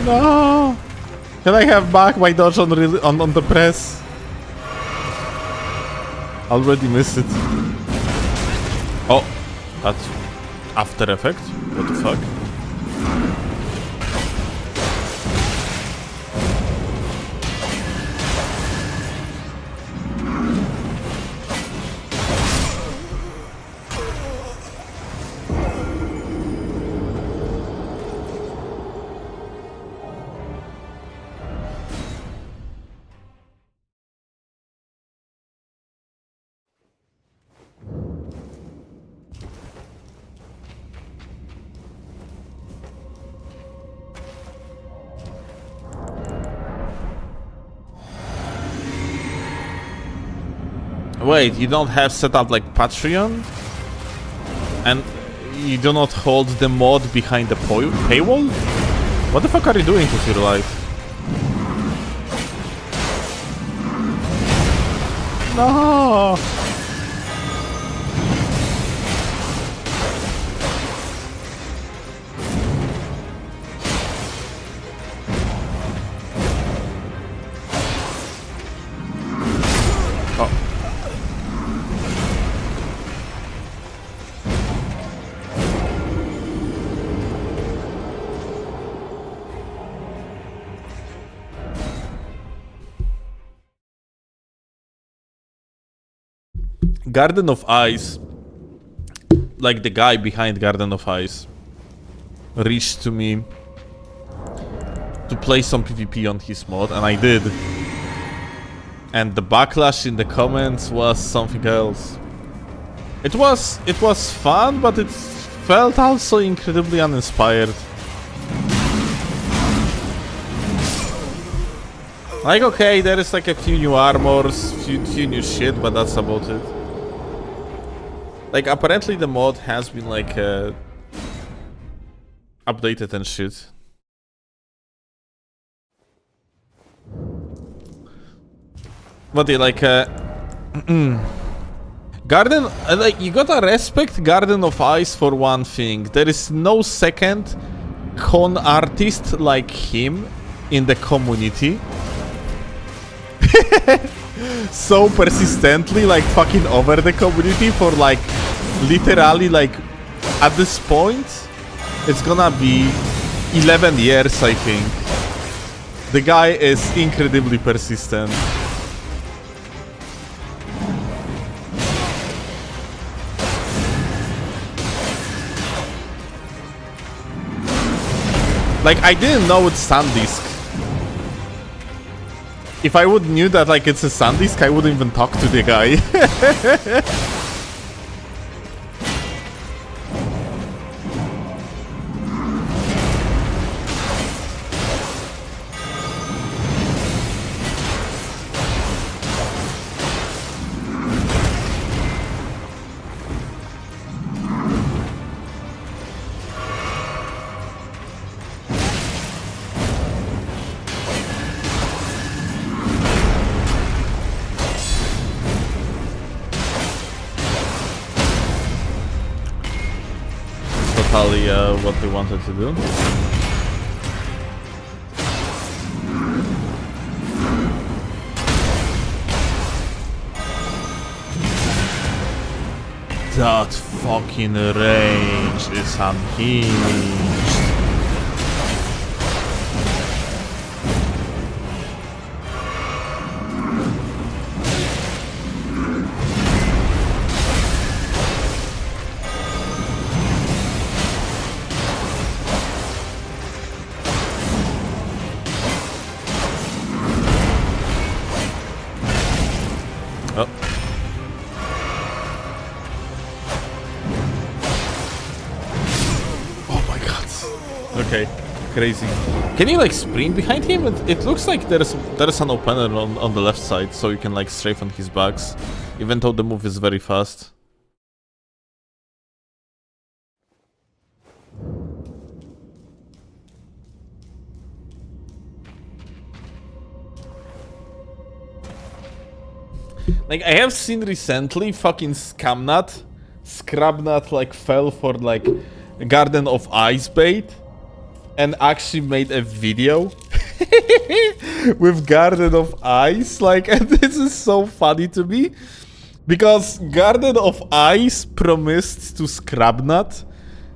No! Can I have back my dodge on the press? Already missed it. Oh, that's After Effect? What the fuck? Wait, you don't have set up like Patreon? And you do not hold the mod behind the paywall? What the fuck are you doing with your life? No! Garden of Ice, like the guy behind Garden of Ice, reached to me to play some PvP on his mod, and I did. And the backlash in the comments was something else. It was fun, but it felt also incredibly uninspired. Like, okay, there is like a few new armors, few new shit, but that's about it. Like, apparently the mod has been, like, updated and shit. But yeah, like, Garden... like, you gotta respect Garden of Ice for one thing. There is no second con artist like him in the community. So persistently, like, fucking over the community for, like, literally, like, at this point, it's gonna be 11 years, I think. The guy is incredibly persistent. Like, I didn't know it's SanDisk. If I would knew that, like, it's a SanDisk, I wouldn't even talk to the guy. Totally what we wanted to do. That fucking range is unhinged. Okay, crazy. Can you like sprint behind him? It looks like there's an opener on the left side, so you can like strafe on his backs, even though the move is very fast. Like, I have seen recently fucking Scrabnut like fell for like Garden of Ice bait and actually made a video with Garden of Ice. Like, and this is so funny to me because Garden of Ice promised to Scrabnut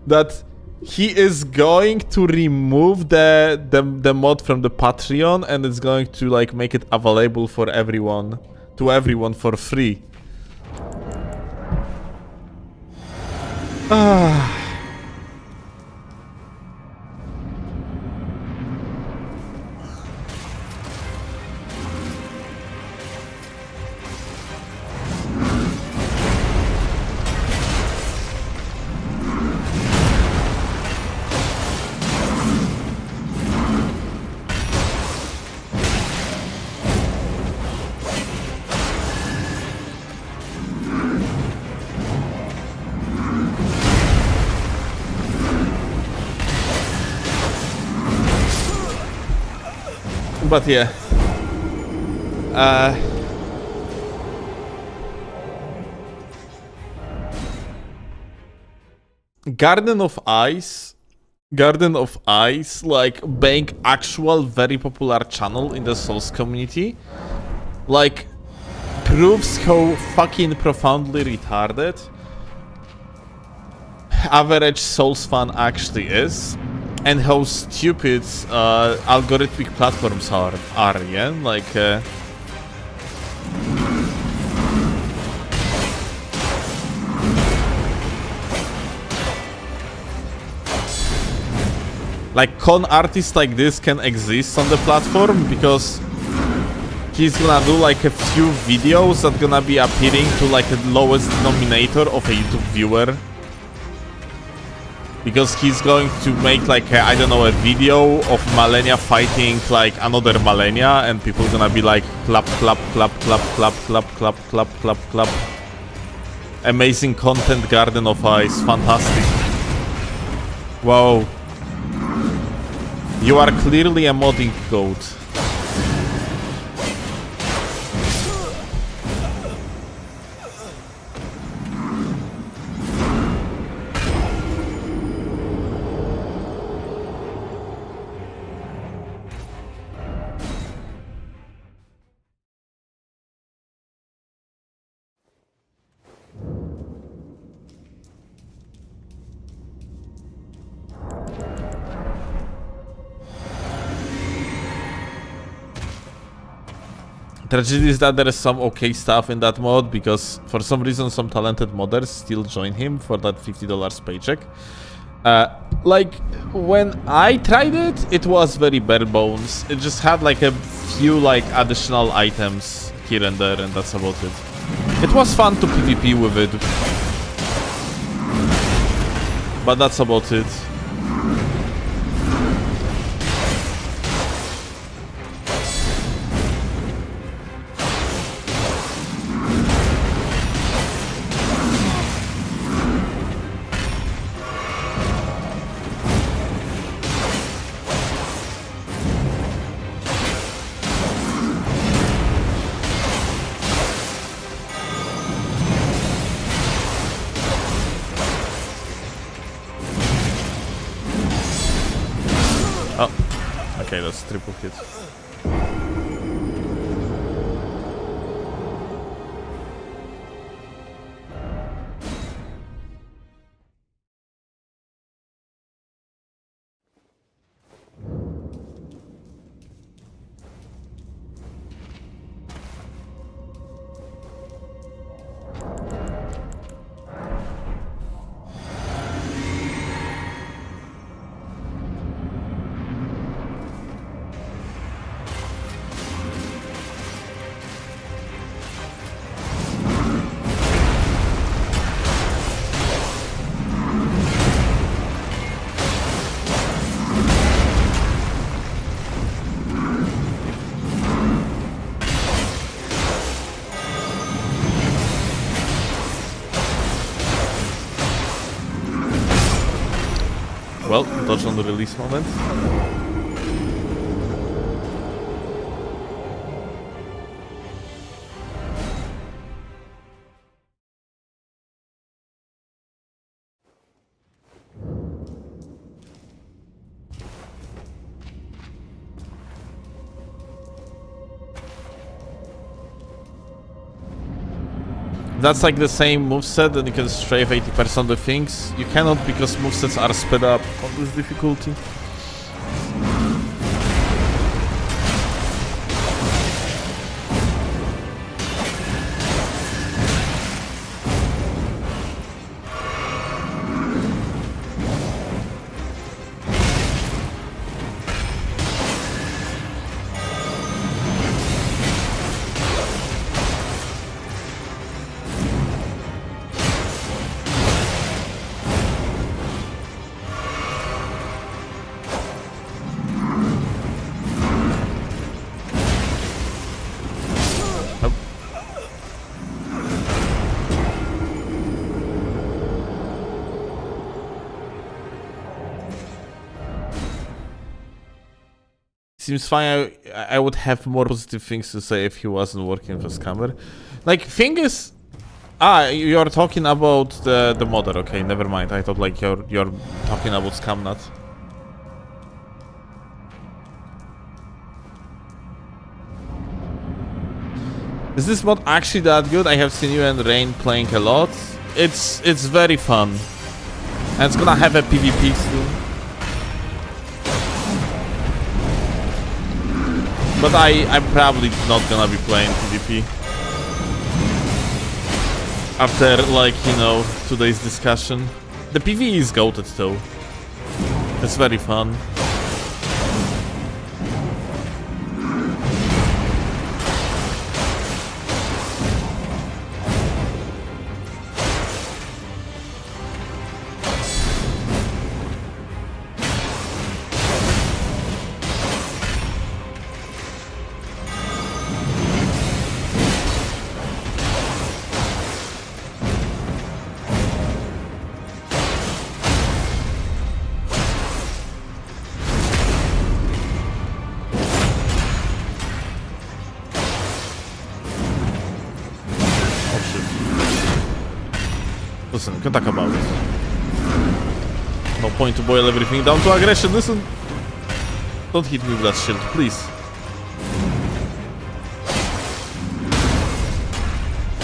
that he is going to remove the mod from the Patreon and it's going to like make it available for everyone. To everyone for free. But yeah. Garden of Ice, like being actual very popular channel in the Souls community, like proves how fucking profoundly retarded average Souls fan actually is. And how stupid algorithmic platforms are, yeah? Like, con artists like this can exist on the platform because he's gonna do like a few videos that gonna be appealing to like the lowest denominator of a YouTube viewer. Because he's going to make like a, I don't know, a video of Malenia fighting like another Malenia and people gonna be like clap clap clap clap clap clap clap clap clap clap. Amazing content, Garden of Ice, fantastic. Wow. You are clearly a modding goat. Tragedy is that there is some okay stuff in that mod because for some reason some talented modders still join him for that $50 paycheck. Like when I tried it, it was very bare bones. It just had like a few like additional items here and there and that's about it. It was fun to PvP with it. But that's about it. Okay, that's triple hit. Well, dodge on the release moment. That's like the same moveset, then you can strafe 80% of the things. You cannot because movesets are sped up on this difficulty. Seems fine. I would have more positive things to say if he wasn't working with a scammer. Like, thing is... you're talking about the modder. Okay, never mind. I thought like you're talking about Scamnut. Is this mod actually that good? I have seen you and Rain playing a lot. It's very fun. And it's gonna have a PvP soon. But I'm probably not gonna be playing PvP. After, like, you know, today's discussion. The PvE is goated though. It's very fun. Listen, we can talk about it. No point to boil everything down to aggression, listen! Don't hit me with that shield, please.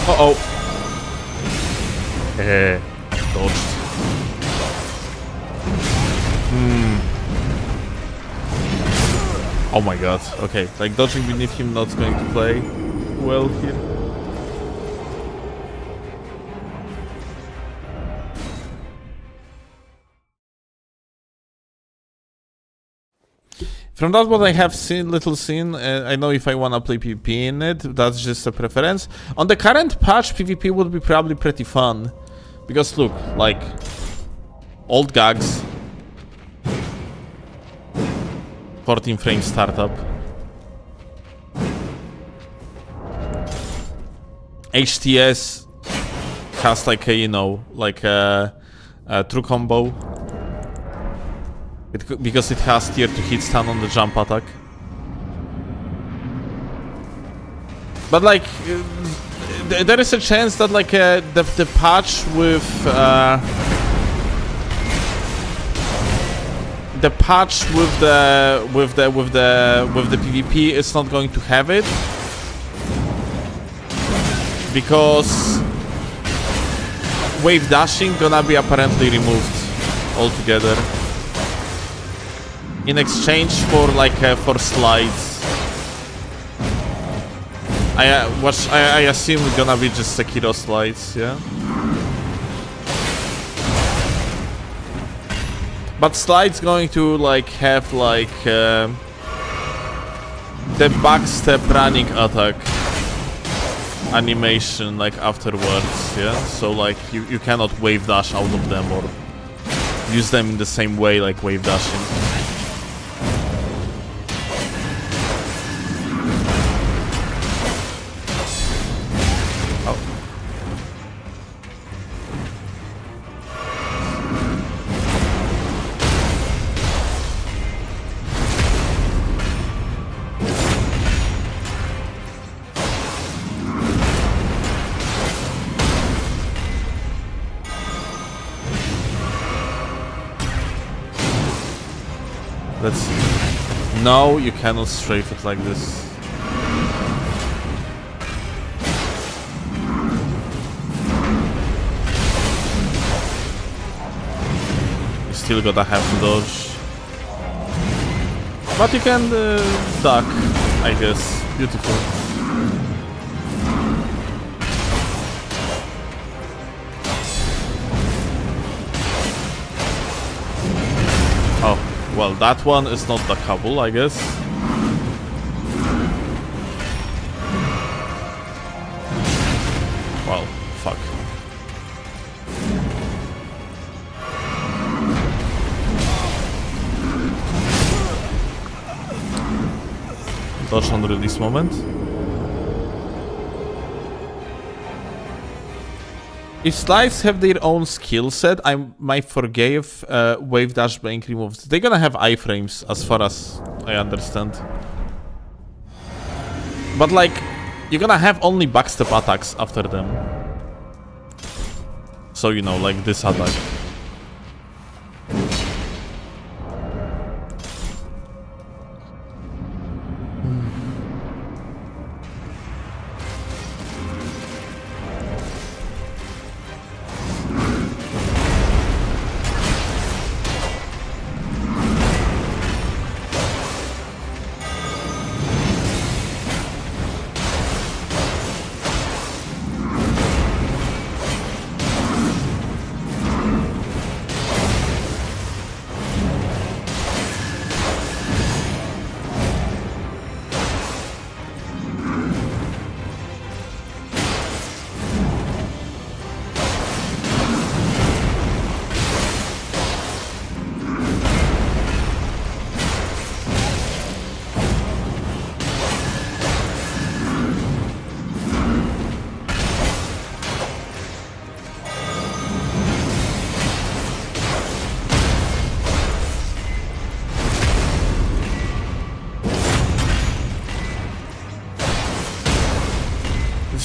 Uh-oh. Dodged. Oh my god, okay. Like, dodging beneath him not going to play well here. From that what I have seen, I know if I wanna play PvP in it, that's just a preference. On the current patch, PvP would be probably pretty fun. Because look, like, old gags. 14 frame startup. HTS has like a, you know, like a true combo. Because it has tier 2 hit stun on the jump attack. But like, there is a chance that like the patch with the PvP is not going to have it, because wave dashing gonna be apparently removed altogether. In exchange for like for slides, I assume it's gonna be just Sekiro slides, yeah. But slides going to like have like the backstep running attack animation like afterwards, yeah. So like you cannot wave dash out of them or use them in the same way like wave dashing. That's... No, you cannot strafe it like this. You still gotta have to dodge. But you can duck, I guess. Beautiful. Oh, well, that one is not the couple, I guess. Well, fuck. Dodge on release moment. If slides have their own skill set, I might forgive wave dash being removed. They're gonna have iframes, as far as I understand. But like, you're gonna have only backstep attacks after them. So you know, like this attack.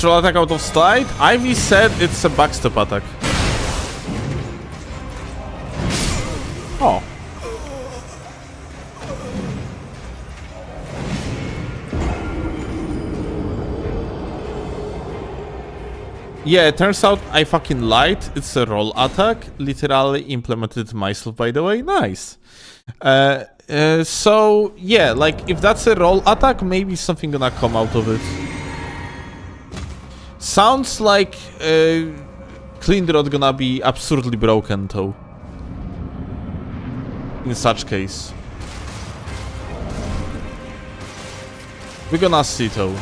Natural attack out of slide? Ivy said it's a backstep attack. Oh. Yeah, it turns out I fucking lied. It's a roll attack. Literally implemented myself, by the way. Nice. So, yeah, like, if that's a roll attack, maybe something gonna come out of it. Sounds like Clean Rod gonna be absurdly broken, though. In such case. We're gonna see, though.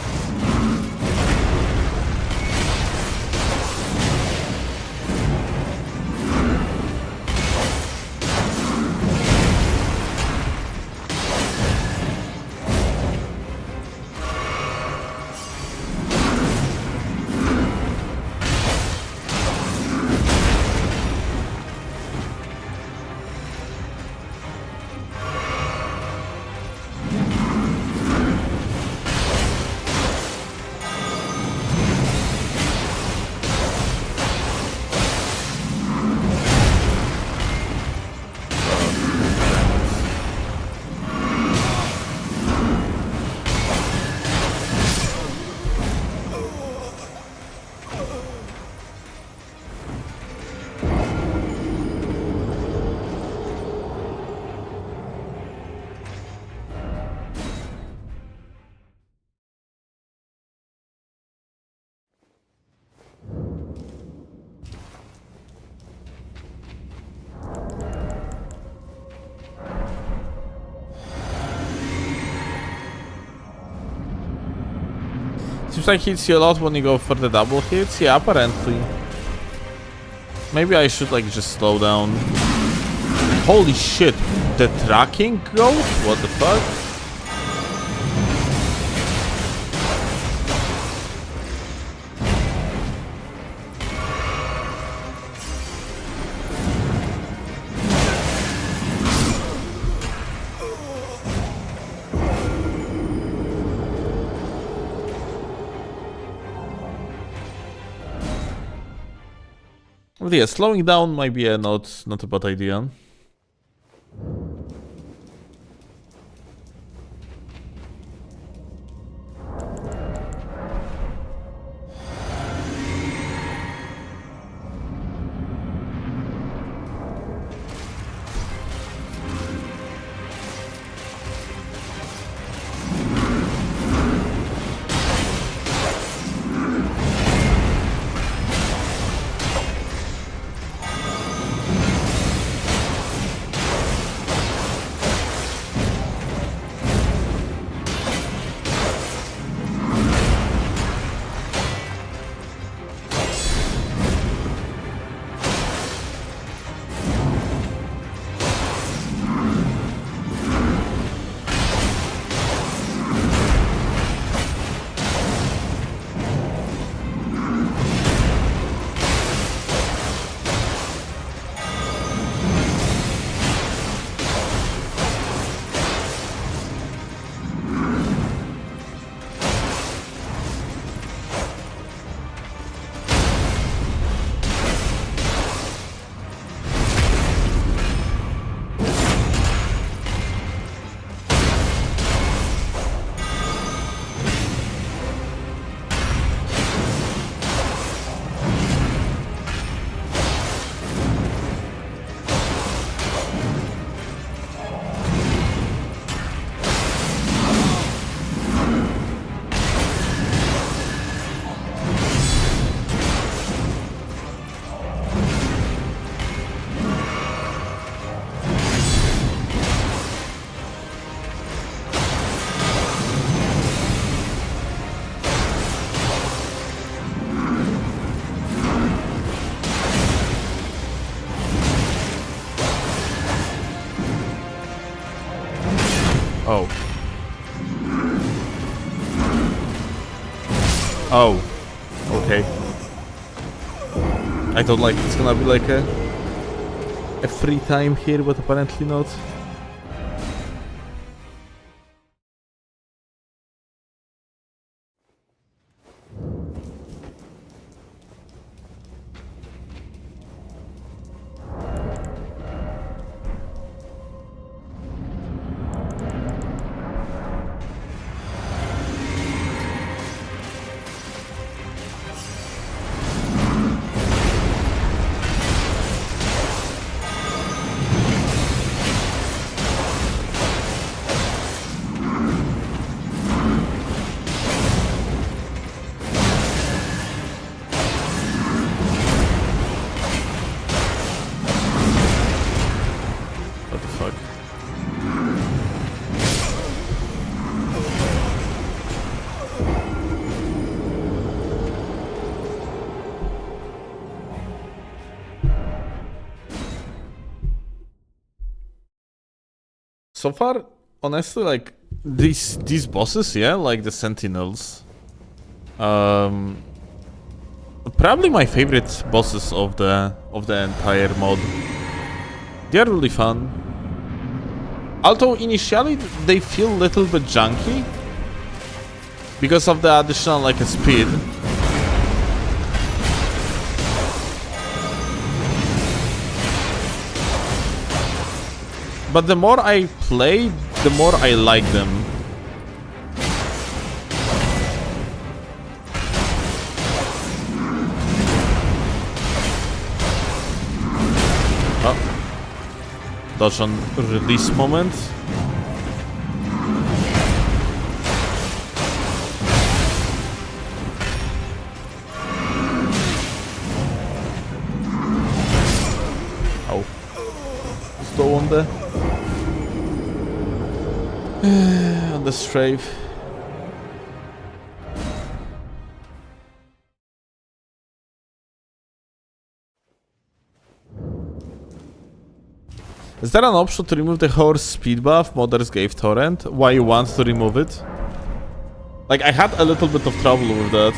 Seems like hits you a lot when you go for the double hits. Yeah, apparently. Maybe I should like just slow down. Holy shit. The tracking goes? What the fuck? But yeah, slowing down might be not a bad idea. Oh, okay. I thought like it's gonna be like a free time here, but apparently not. What the fuck? So far, honestly, like these bosses, yeah, like the Sentinels. Probably my favorite bosses of the entire mod. They are really fun. Although initially they feel a little bit junky because of the additional like speed. But the more I play, the more I like them. Oh. Dodge on release moment. Oh. Slow on the strafe. Is there an option to remove the horse speed buff modders gave Torrent? Why you want to remove it? Like, I had a little bit of trouble with that.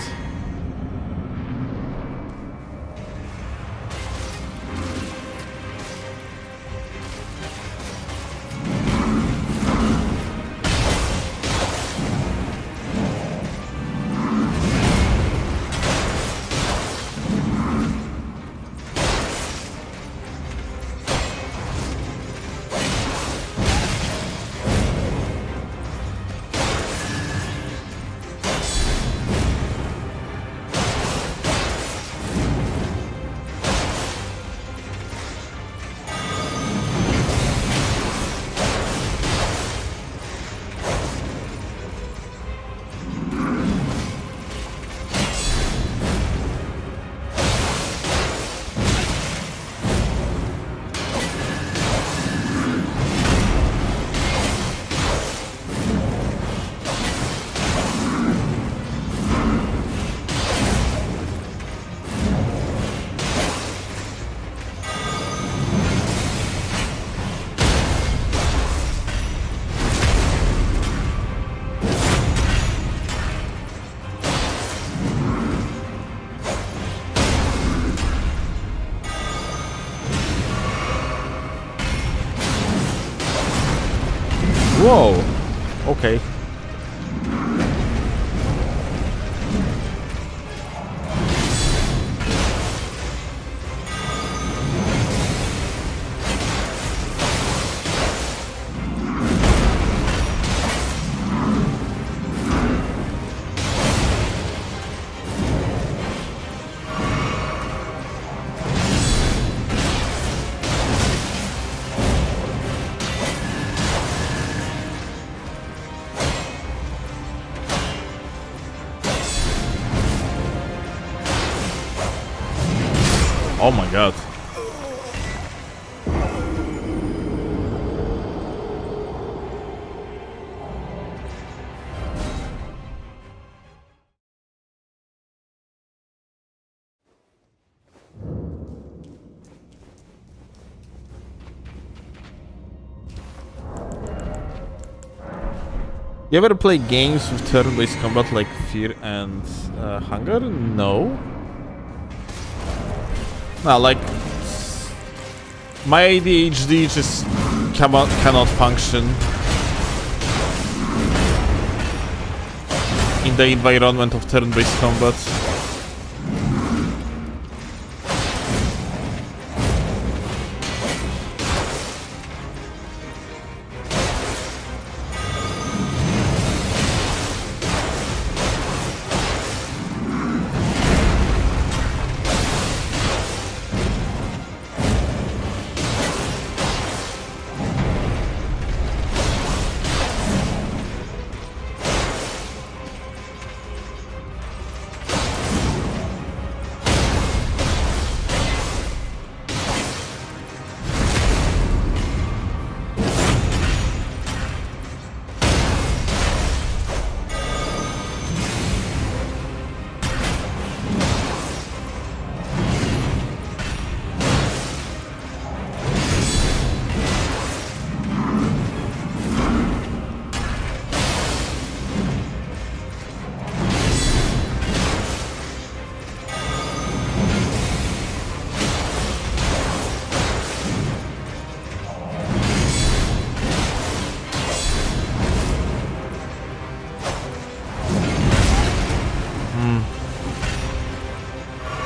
Whoa. Okay. Oh my god. You ever play games with turn-based combat like Fear and Hunger? No. No, like my ADHD just cannot function in the environment of turn-based combat.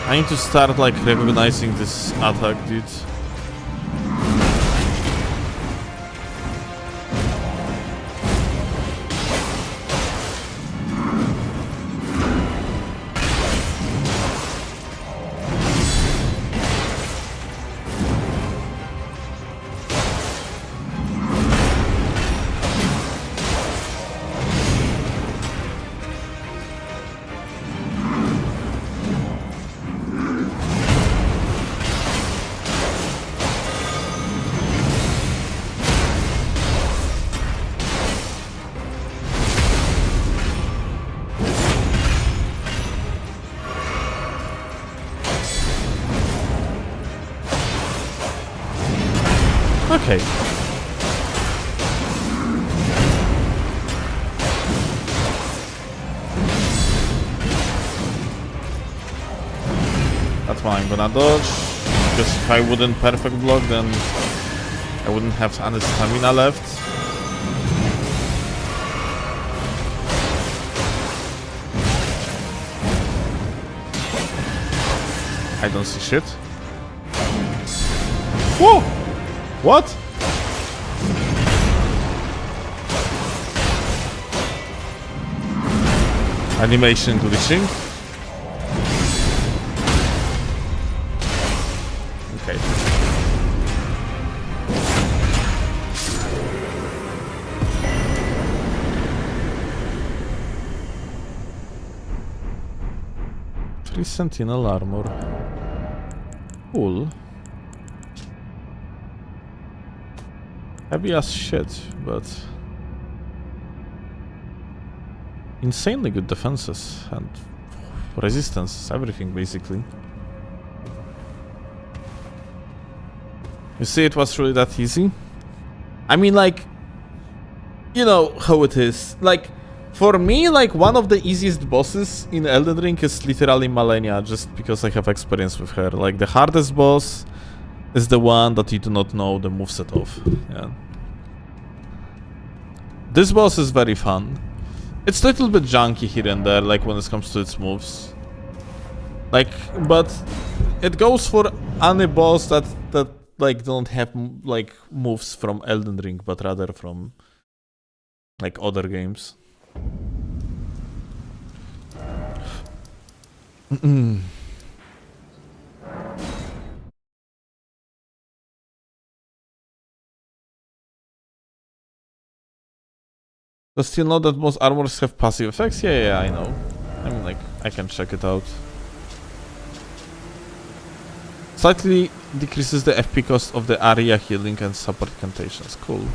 I need to start like recognizing this attack, dude. Okay. That's what I'm gonna dodge. Because if I wouldn't perfect block, then I wouldn't have any stamina left. I don't see shit. Whoa! What? Animation glitching. Okay. Three Sentinel armor. Cool. Heavy as shit, but insanely good defenses and resistance, everything basically. You see, it was really that easy. I mean, like, you know how it is. Like, for me, like, one of the easiest bosses in Elden Ring is literally Malenia, just because I have experience with her. Like, the hardest boss is the one that you do not know the moveset of. Yeah. This boss is very fun. It's a little bit junky here and there, like when it comes to its moves. Like, but it goes for any boss that like don't have like moves from Elden Ring, but rather from like other games. Does still know that most armors have passive effects? Yeah, I know. I mean, like, I can check it out. Slightly decreases the FP cost of the area healing and support cantations. Cool.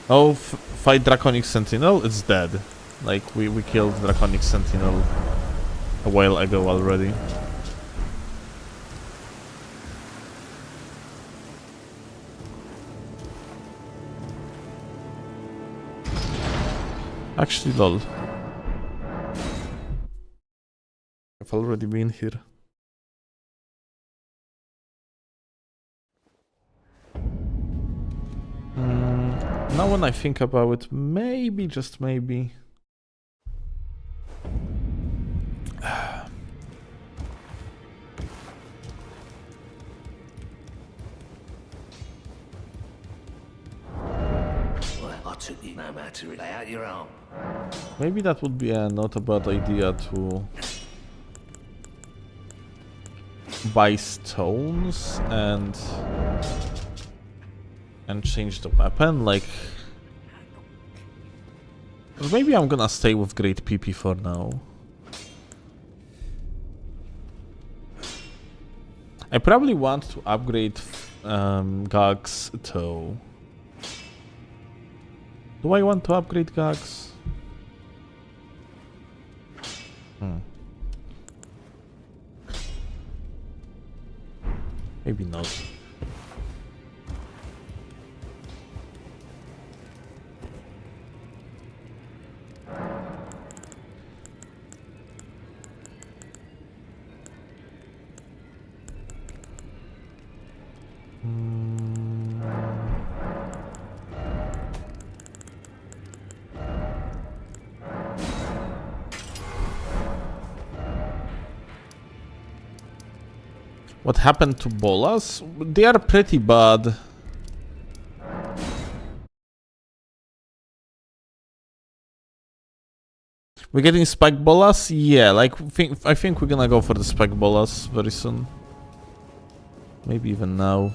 Oh, fight Draconic Sentinel? It's dead. Like, we killed Draconic Sentinel a while ago already. Actually, lol. I've already been here. Now when I think about it, maybe, just maybe... Well, I took you no matter. Lay out your arm. Maybe that would be not a bad idea to buy stones and change the weapon, like... Or maybe I'm gonna stay with Great PP for now. I probably want to upgrade Gag's though. Do I want to upgrade Gag's? Maybe not. What happened to bolas? They are pretty bad. We're getting spike bolas? Yeah, like I think we're gonna go for the spike bolas very soon. Maybe even now.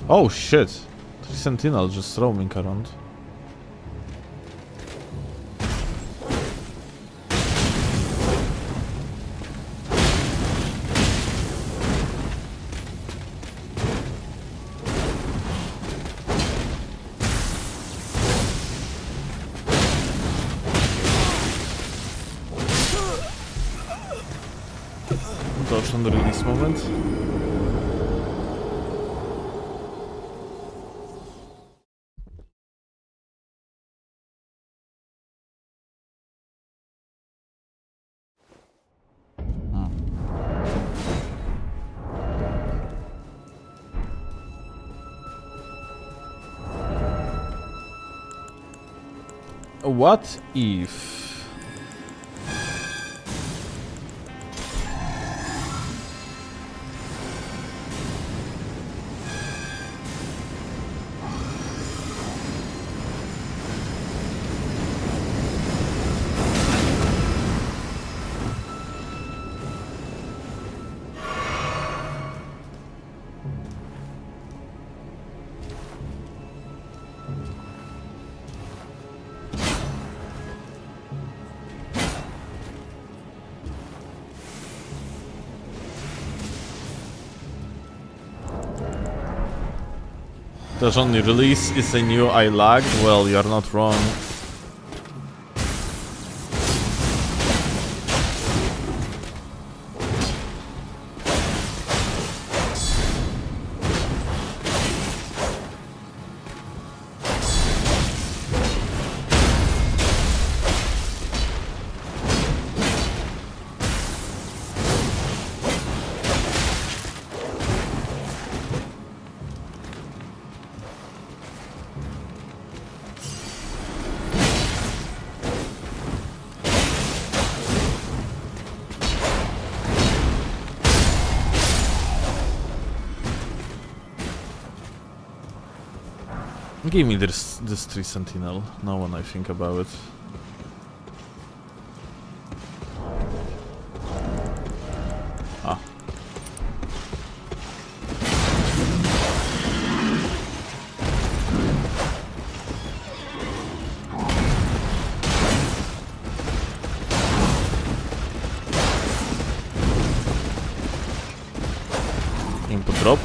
Oh shit! 3 sentinels just roaming around. Dodge on the release moment. What if... There's only release is a new I lagged? Well, you're not wrong. Give me this 3 sentinel, now when I think about it. Ah. Input drop.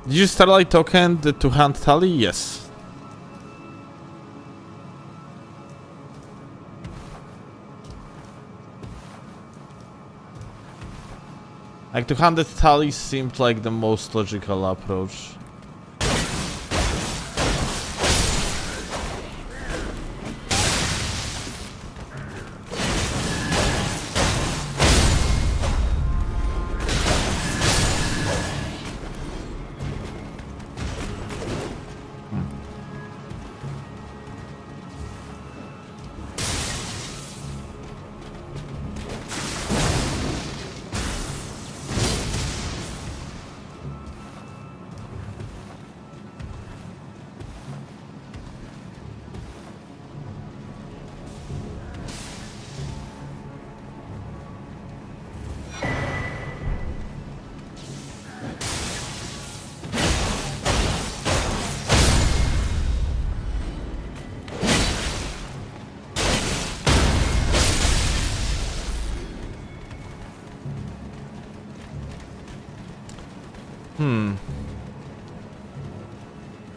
Did you Starlight token the 2-hand tally? Yes. Like 200 tally seemed like the most logical approach.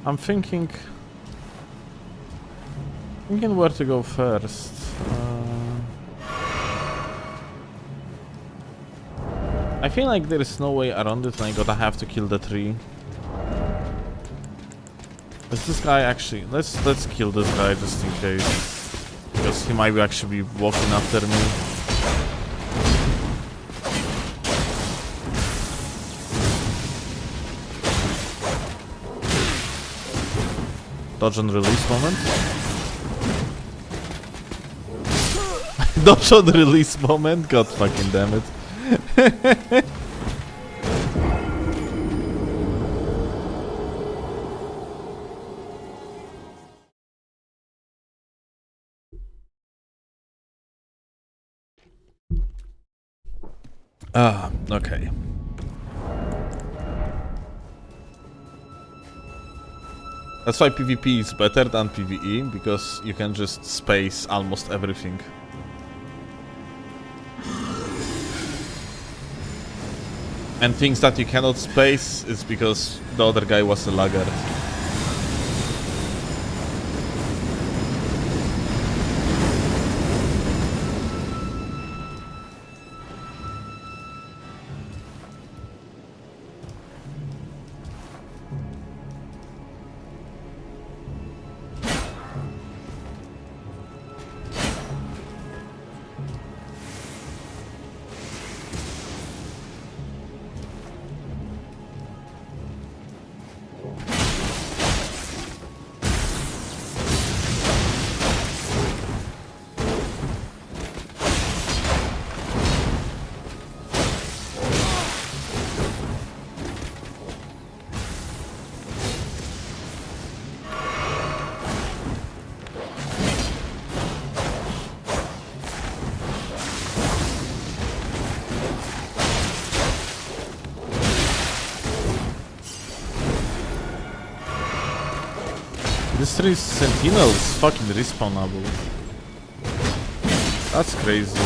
I'm thinking where to go first. I feel like there is no way around it, and I gotta have to kill the tree. Is this guy actually? Let's kill this guy just in case, because he might actually be walking after me. Dodge and release moment. Dodge and release moment. God fucking damn it. Okay. That's why PvP is better than PvE, because you can just space almost everything. And things that you cannot space is because the other guy was a laggard. Mystery Sentinel is fucking respawnable. That's crazy.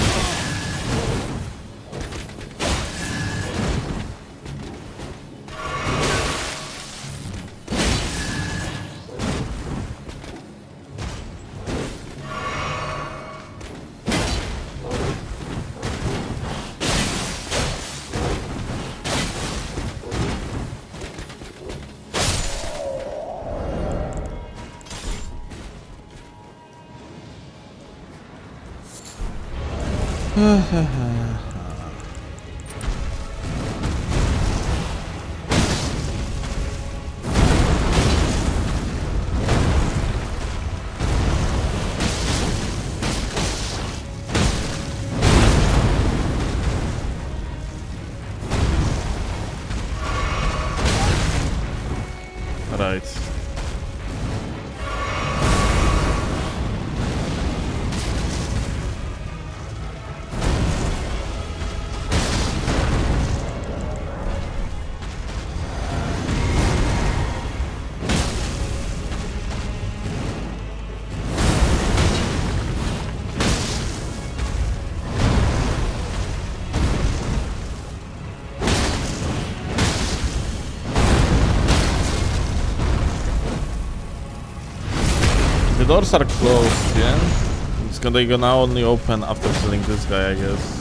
Right. The doors are closed, yeah? It's gonna only open after killing this guy, I guess.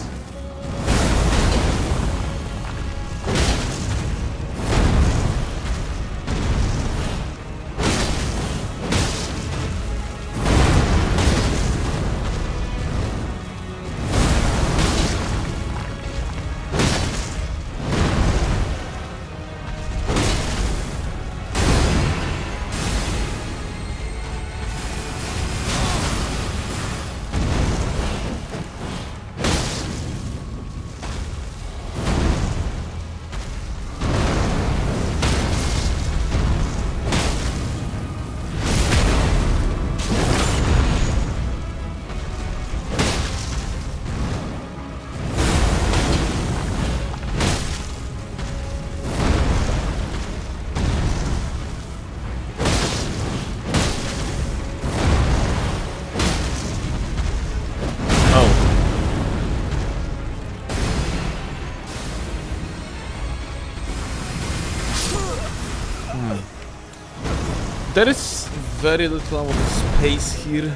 There is very little amount of space here.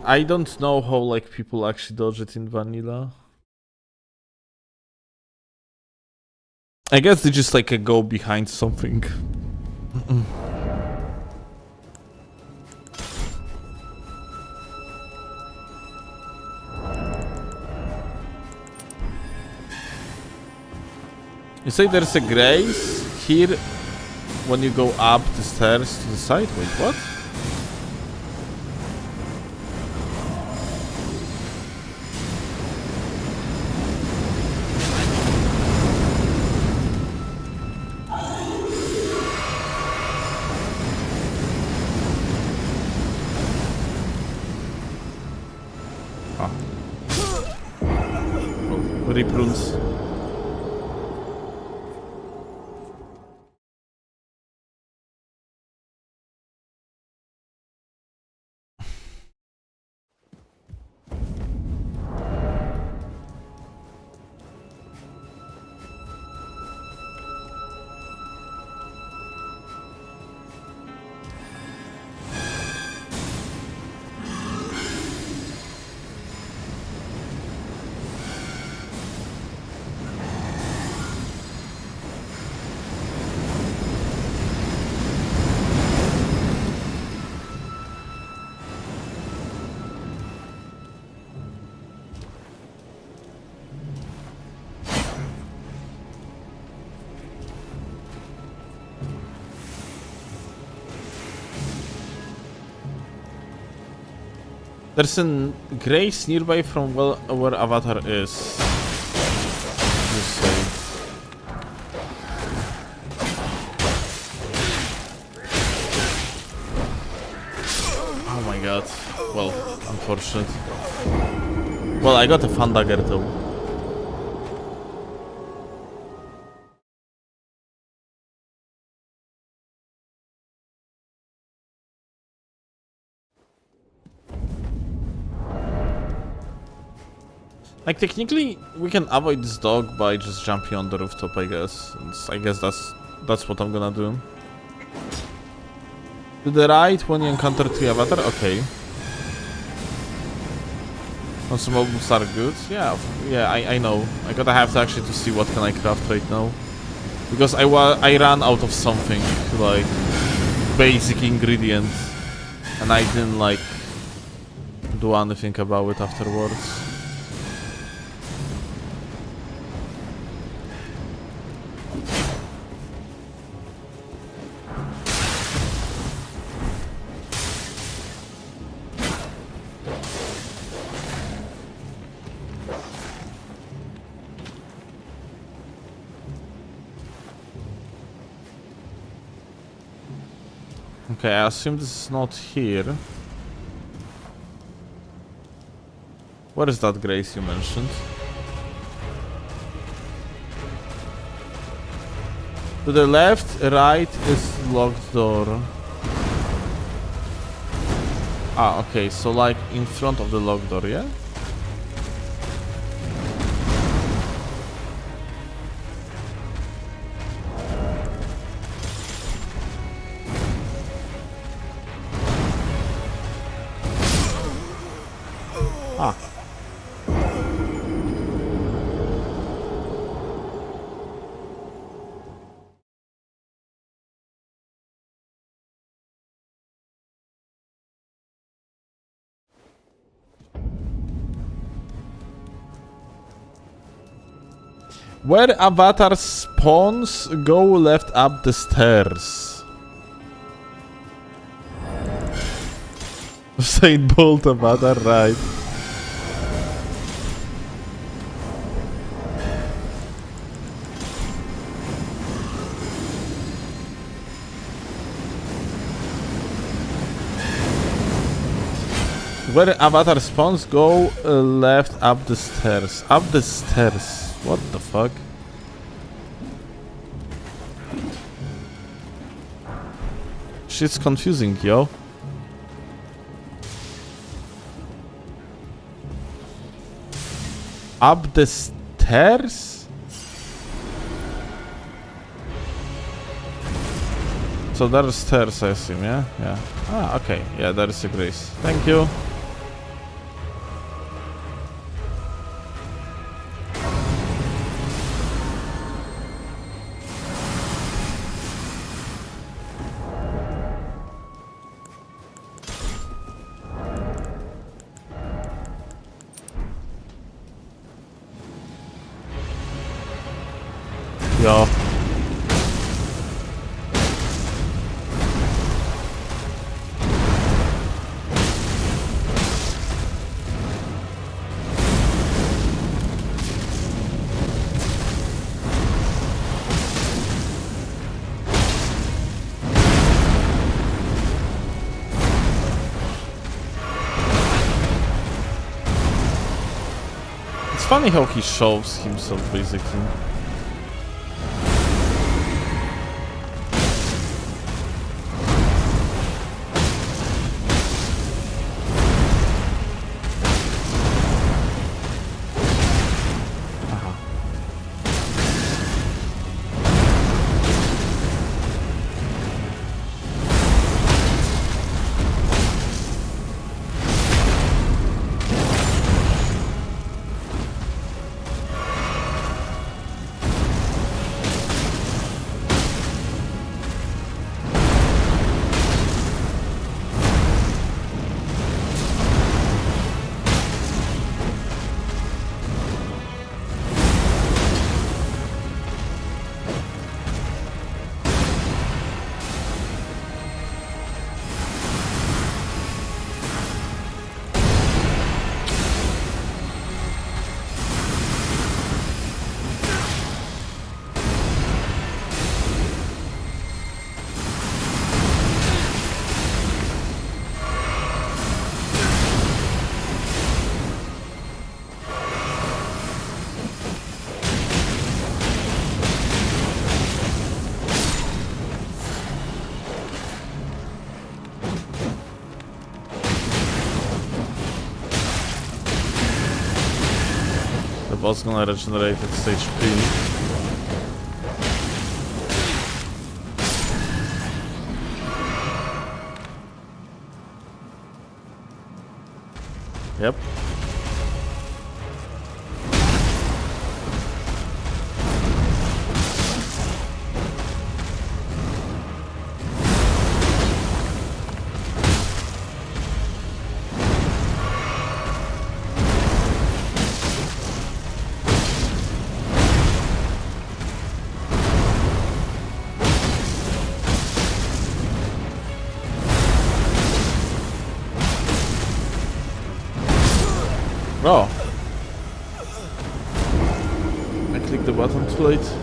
I don't know how like people actually dodge it in vanilla. I guess they just like go behind something. You say there's a grace here when you go up the stairs to the side? Wait, what? Oh. Rip runes. There's a grace nearby from where Avatar is. Just say. Oh my god. Well, unfortunate. Well, I got a fun dagger though. Like, technically, we can avoid this dog by just jumping on the rooftop, I guess. I guess that's what I'm gonna do. To the right when you encounter 3 avatar? Okay. Consumables are good? Yeah, I know. I gotta have to actually to see what can I craft right now. Because I ran out of something, like, basic ingredient. And I didn't, like, do anything about it afterwards. Okay, I assume this is not here. What is that grace you mentioned? To the left, right is locked door. Ah, okay, so like in front of the locked door, yeah? Ah. Where avatar spawns, go left up the stairs. Saint Bolt avatar, right. Where avatar spawns, go left up the stairs. Up the stairs. What the fuck? Shit's confusing, yo. Up the stairs? So there are stairs, I assume, yeah? Yeah. Ah, okay. Yeah, there is a grace. Thank you. Yo. It's funny how he shows himself, basically. boss gonna regenerate its HP. Yep. Oh. I clicked the button too late.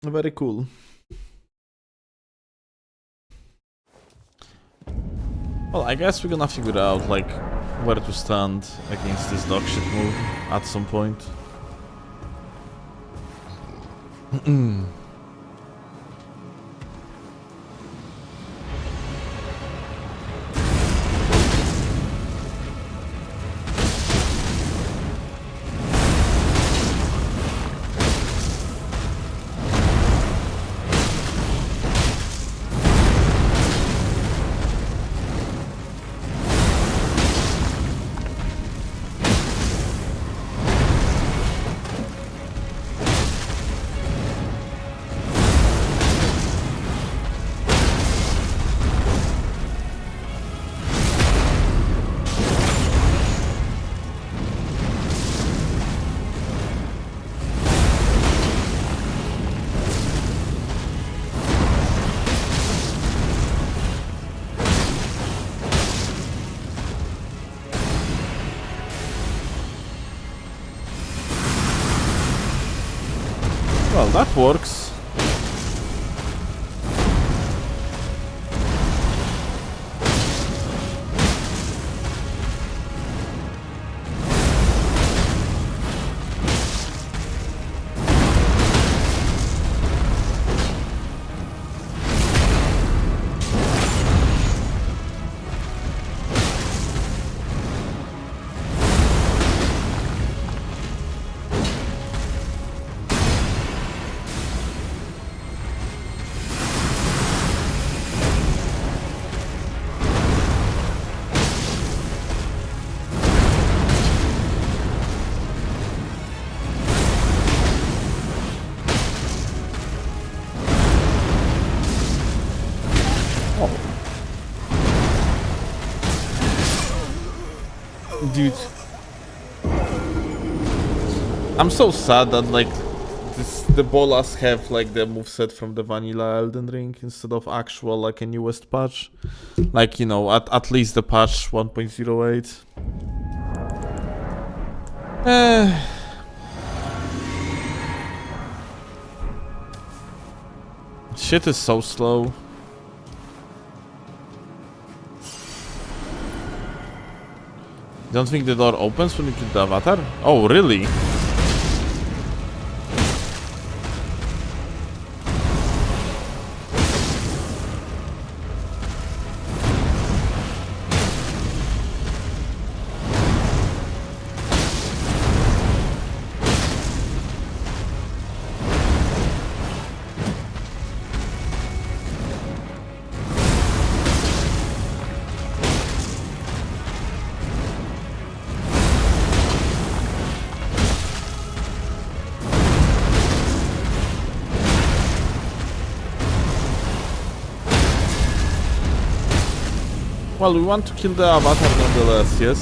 Very cool. Well, I guess we're gonna figure out, like, where to stand against this dog shit move at some point. Well, that works. Dude. I'm so sad that like the bolas have like the moveset from the vanilla Elden Ring instead of actual like a newest patch. Like, you know, at least the patch 1.08. Shit is so slow. Don't think the door opens when you kill the avatar? Oh, really? Well, we want to kill the avatar nonetheless, yes?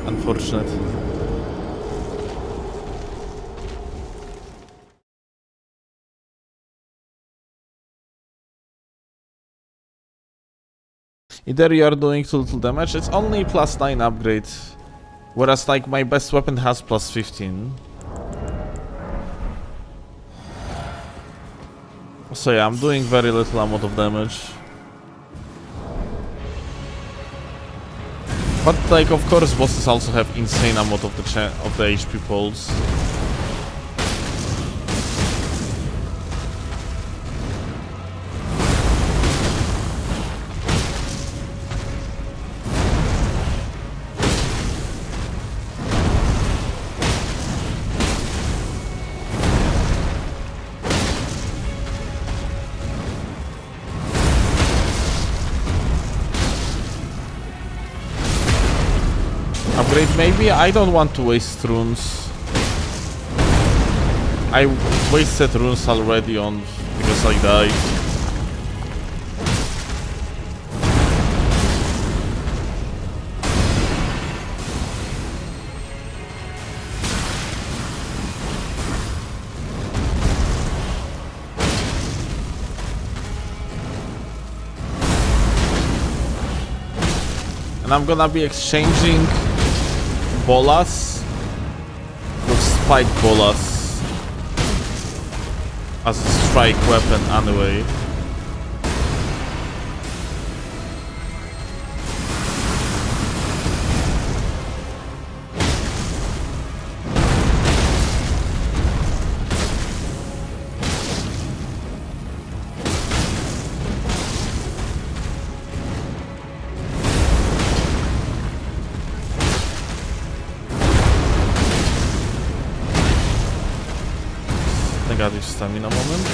Unfortunate. Either you are doing too little damage, it's only +9 upgrade. Whereas like my best weapon has +15. So yeah, I'm doing very little amount of damage. But like, of course, bosses also have insane amount of the HP pulls. Upgrade maybe? I don't want to waste runes. I wasted runes already on because I died. And I'm gonna be exchanging bolas with spike bolas as a strike weapon anyway. Negative stamina moment.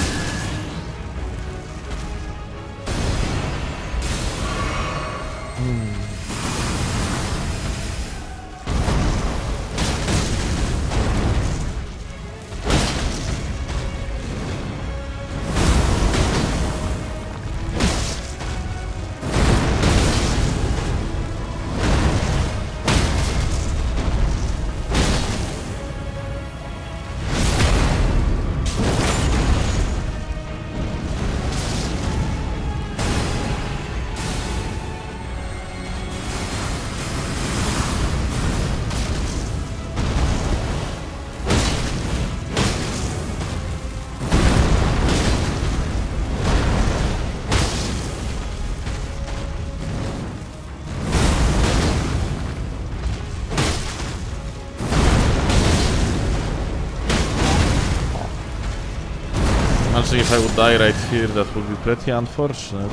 Honestly, if I would die right here, that would be pretty unfortunate.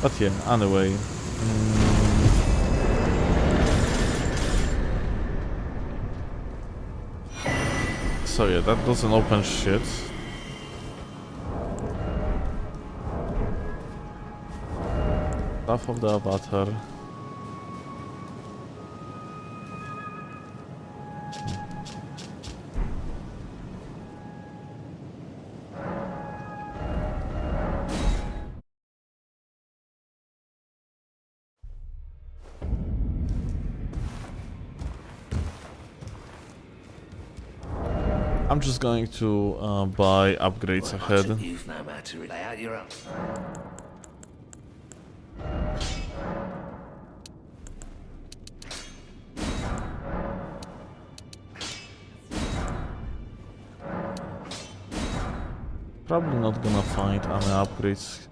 But yeah, anyway. So yeah, that doesn't open shit. Stuff of the avatar. I'm just going to buy upgrades Well, I ahead. took you no matter. Lay out your own. Probably not gonna find any upgrades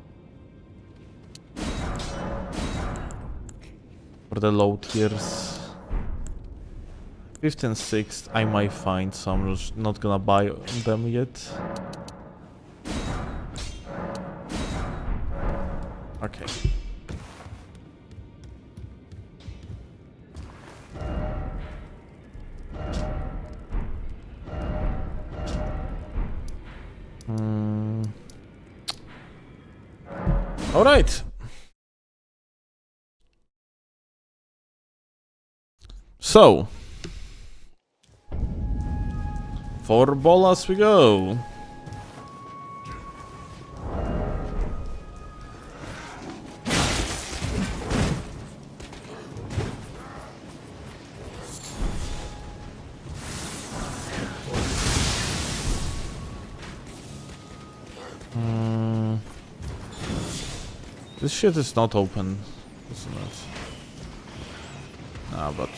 for the low tiers. 5th and 6th I might find some, I'm just not gonna buy them yet. Okay. Alright. So, for bolas we go. This shit is not open, isn't it? Nah, but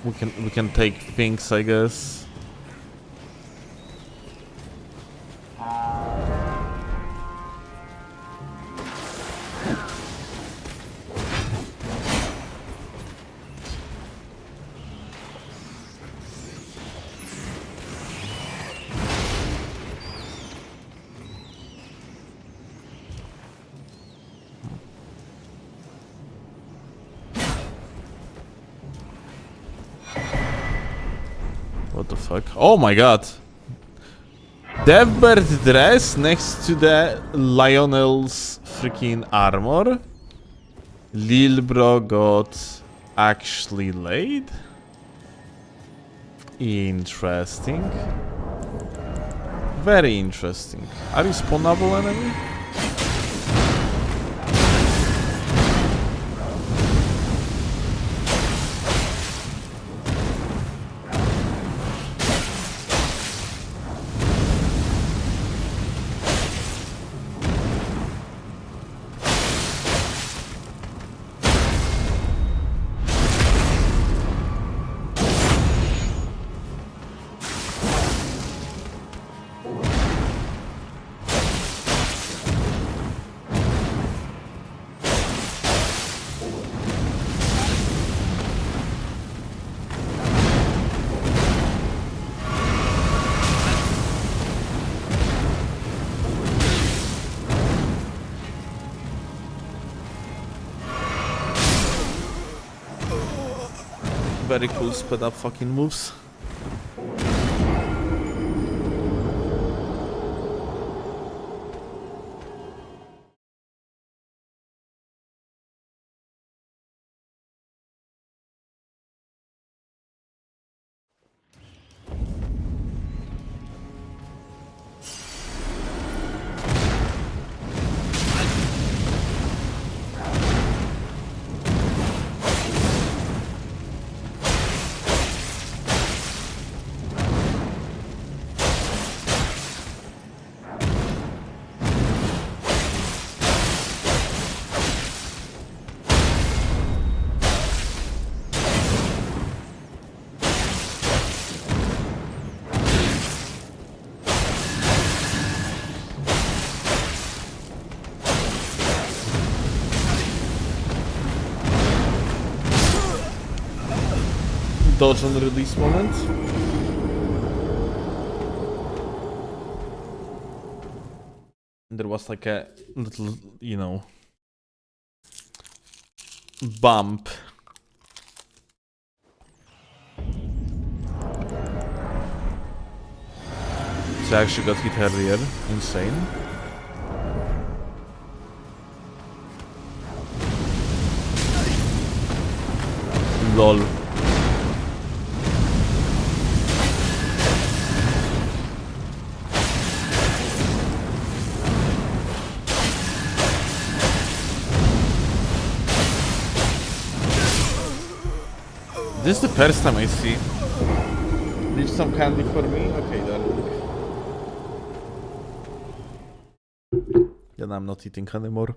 we can take things, I guess. What the fuck? Oh my god! Deathbird dress next to the Lionel's freaking armor. Lil bro got actually laid? Interesting. Very interesting. Are you spawnable enemy? Very cool sped up fucking moves. Dodge and release moment. There was like a little, you know, bump. So I actually got hit earlier. Insane. LOL. This is the first time I see. Leave some candy for me? Okay, darling. Then I'm not eating anymore.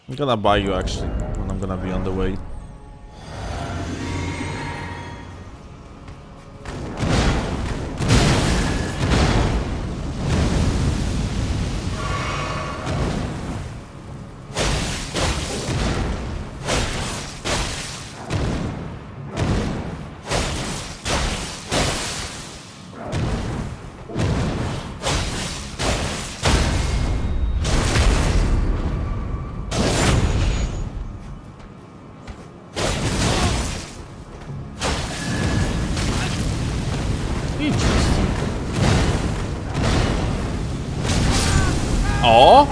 I'm gonna buy you actually when I'm gonna be on the way. Interesting. Oh?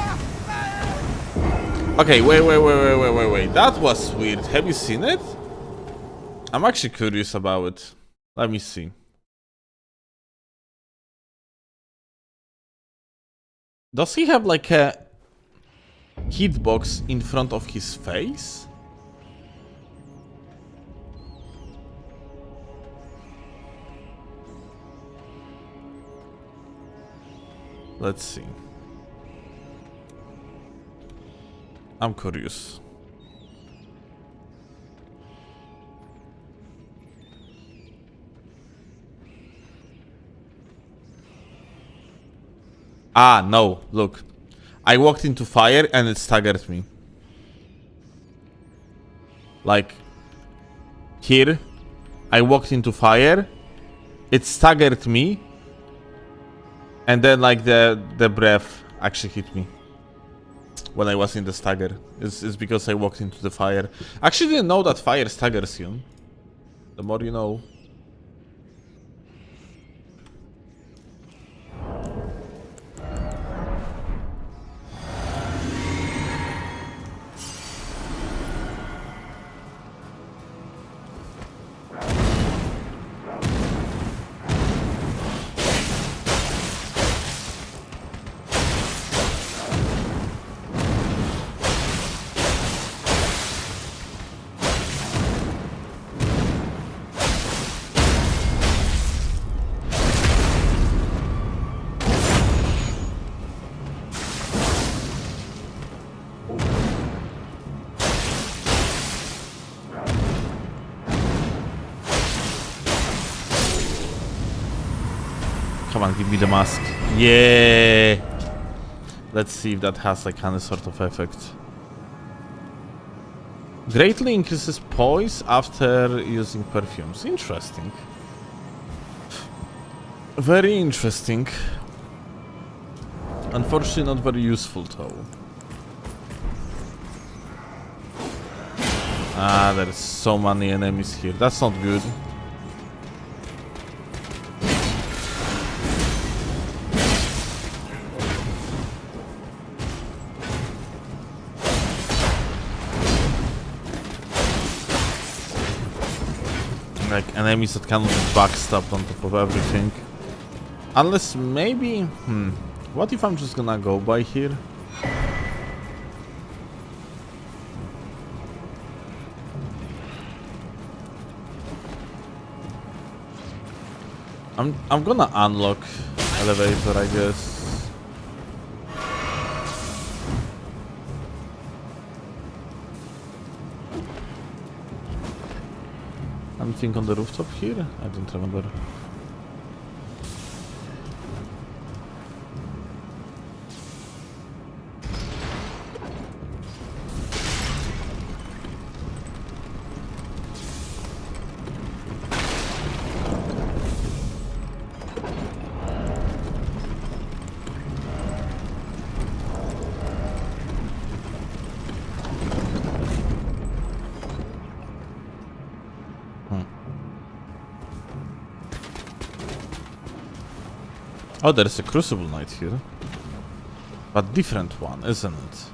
Okay, wait. That was weird. Have you seen it? I'm actually curious about it. Let me see. Does he have like a hitbox in front of his face? Let's see. I'm curious. Ah, no, look. I walked into fire and it staggered me. Like, here, I walked into fire, it staggered me, and then like the breath actually hit me when I was in the stagger. It's because I walked into the fire. I actually didn't know that fire staggers you. The more you know. Come on, give me the mask. Yeah! Let's see if that has like any sort of effect. Greatly increases poise after using perfumes. Interesting. Very interesting. Unfortunately not very useful though. Ah, there's so many enemies here. That's not good. Like enemies that cannot be backstabbed on top of everything. Unless maybe... What if I'm just gonna go by here? I'm gonna unlock elevator, I guess. Anything on the rooftop here? I don't remember. Oh, there's a Crucible Knight here. But different one, isn't it?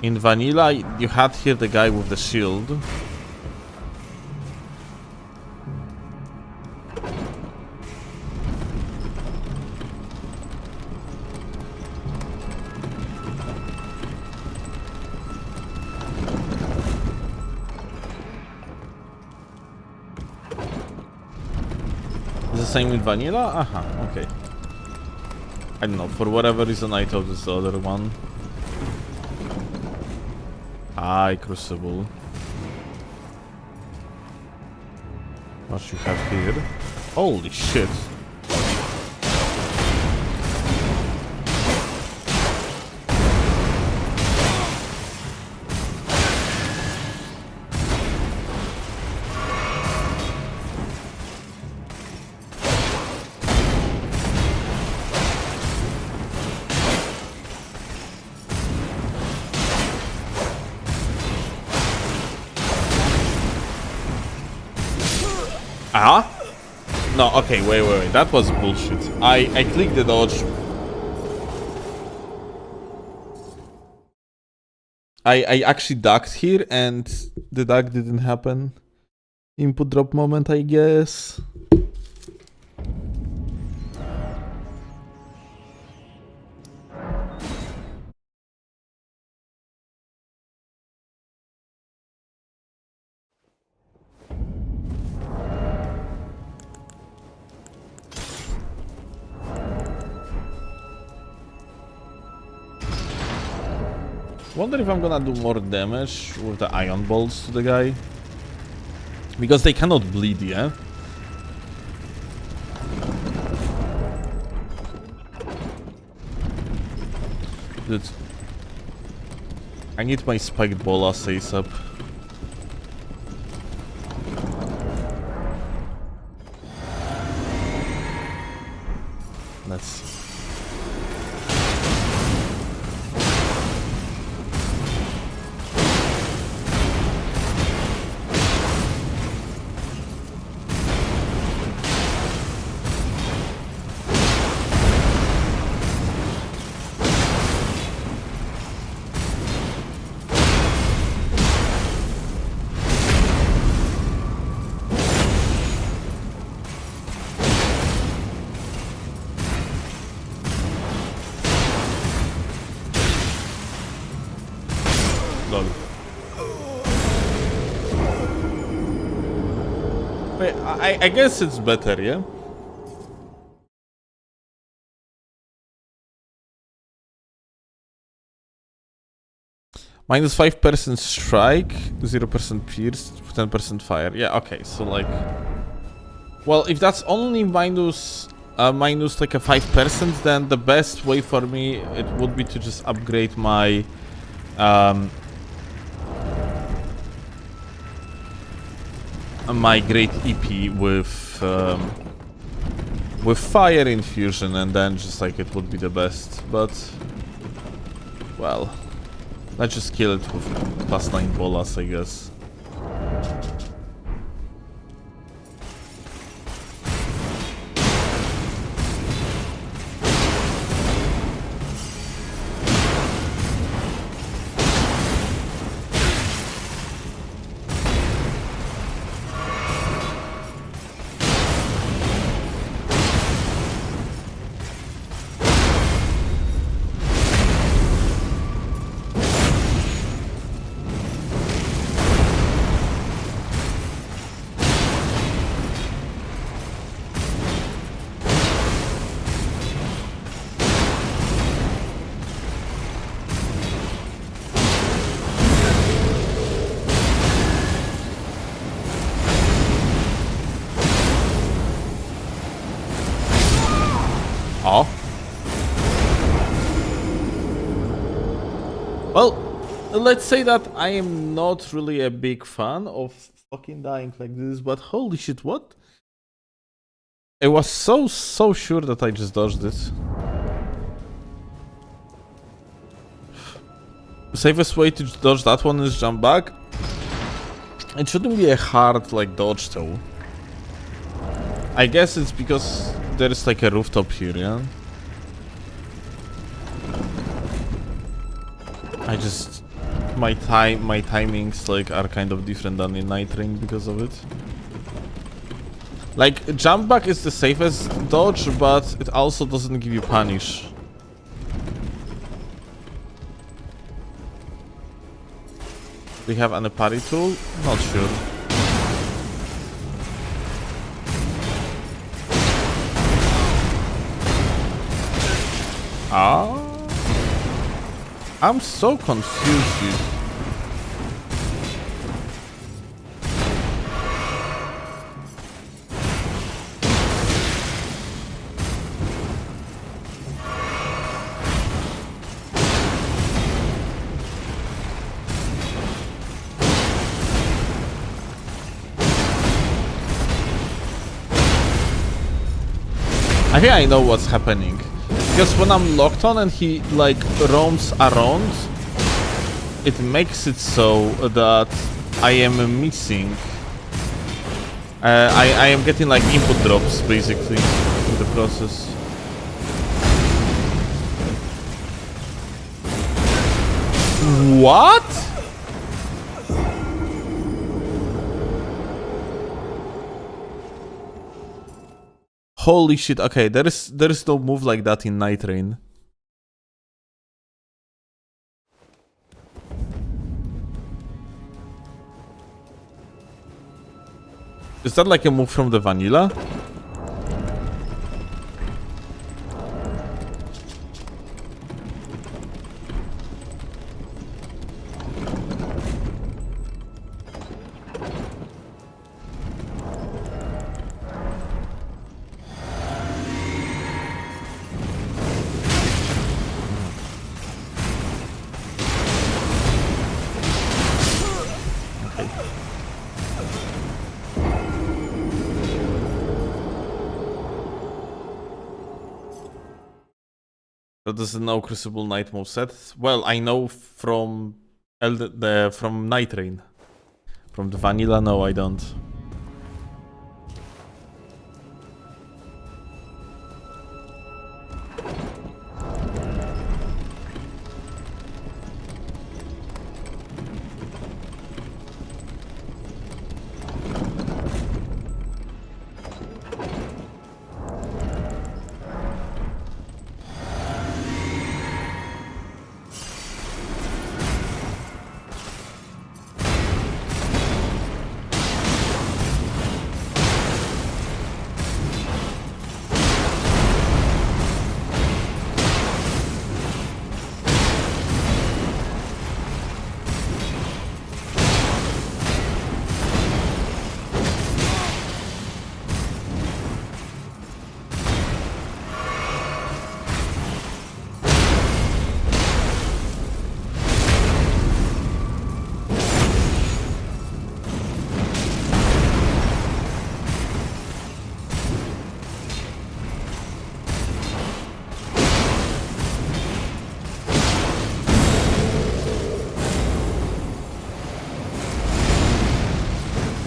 In vanilla, you had here the guy with the shield. Is the same with vanilla? Aha, okay. I don't know, for whatever reason I thought it's the other one. Hi, Crucible. What you have here? Holy shit. Ah? No, okay, wait. That was bullshit. I clicked the dodge. I actually ducked here and the duck didn't happen. Input drop moment, I guess. Wonder if I'm gonna do more damage with the iron bolts to the guy. Because they cannot bleed, yeah? Dude. I need my spiked bolas ASAP. Let's see. Lol. Wait, I guess it's better, yeah? Minus 5% strike, 0% pierce, 10% fire. Yeah, okay, so like... Well, if that's only minus like a 5%, then the best way for me, it would be to just upgrade my... my great EP with fire infusion, and then just like it would be the best. But well, let's just kill it with +9 bolas, I guess. Oh. Well, let's say that I am not really a big fan of fucking dying like this, but holy shit, what? I was so sure that I just dodged it. Safest way to dodge that one is jump back. It shouldn't be a hard like dodge though. I guess it's because there is like a rooftop here, yeah? I just... my timings like are kind of different than in Night Train because of it. Like, jump back is the safest dodge, but it also doesn't give you punish. Do you have any parry tool? Not sure. Ah, I'm so confused, dude. I think I know what's happening. Because when I'm locked on and he like roams around, it makes it so that I am missing. I am getting like input drops basically in the process. What? Holy shit, okay, there is no move like that in Night Train. Is that like a move from the vanilla? That doesn't know Crucible Knight moveset. Well, I know from from Night Train. From the vanilla, no, I don't.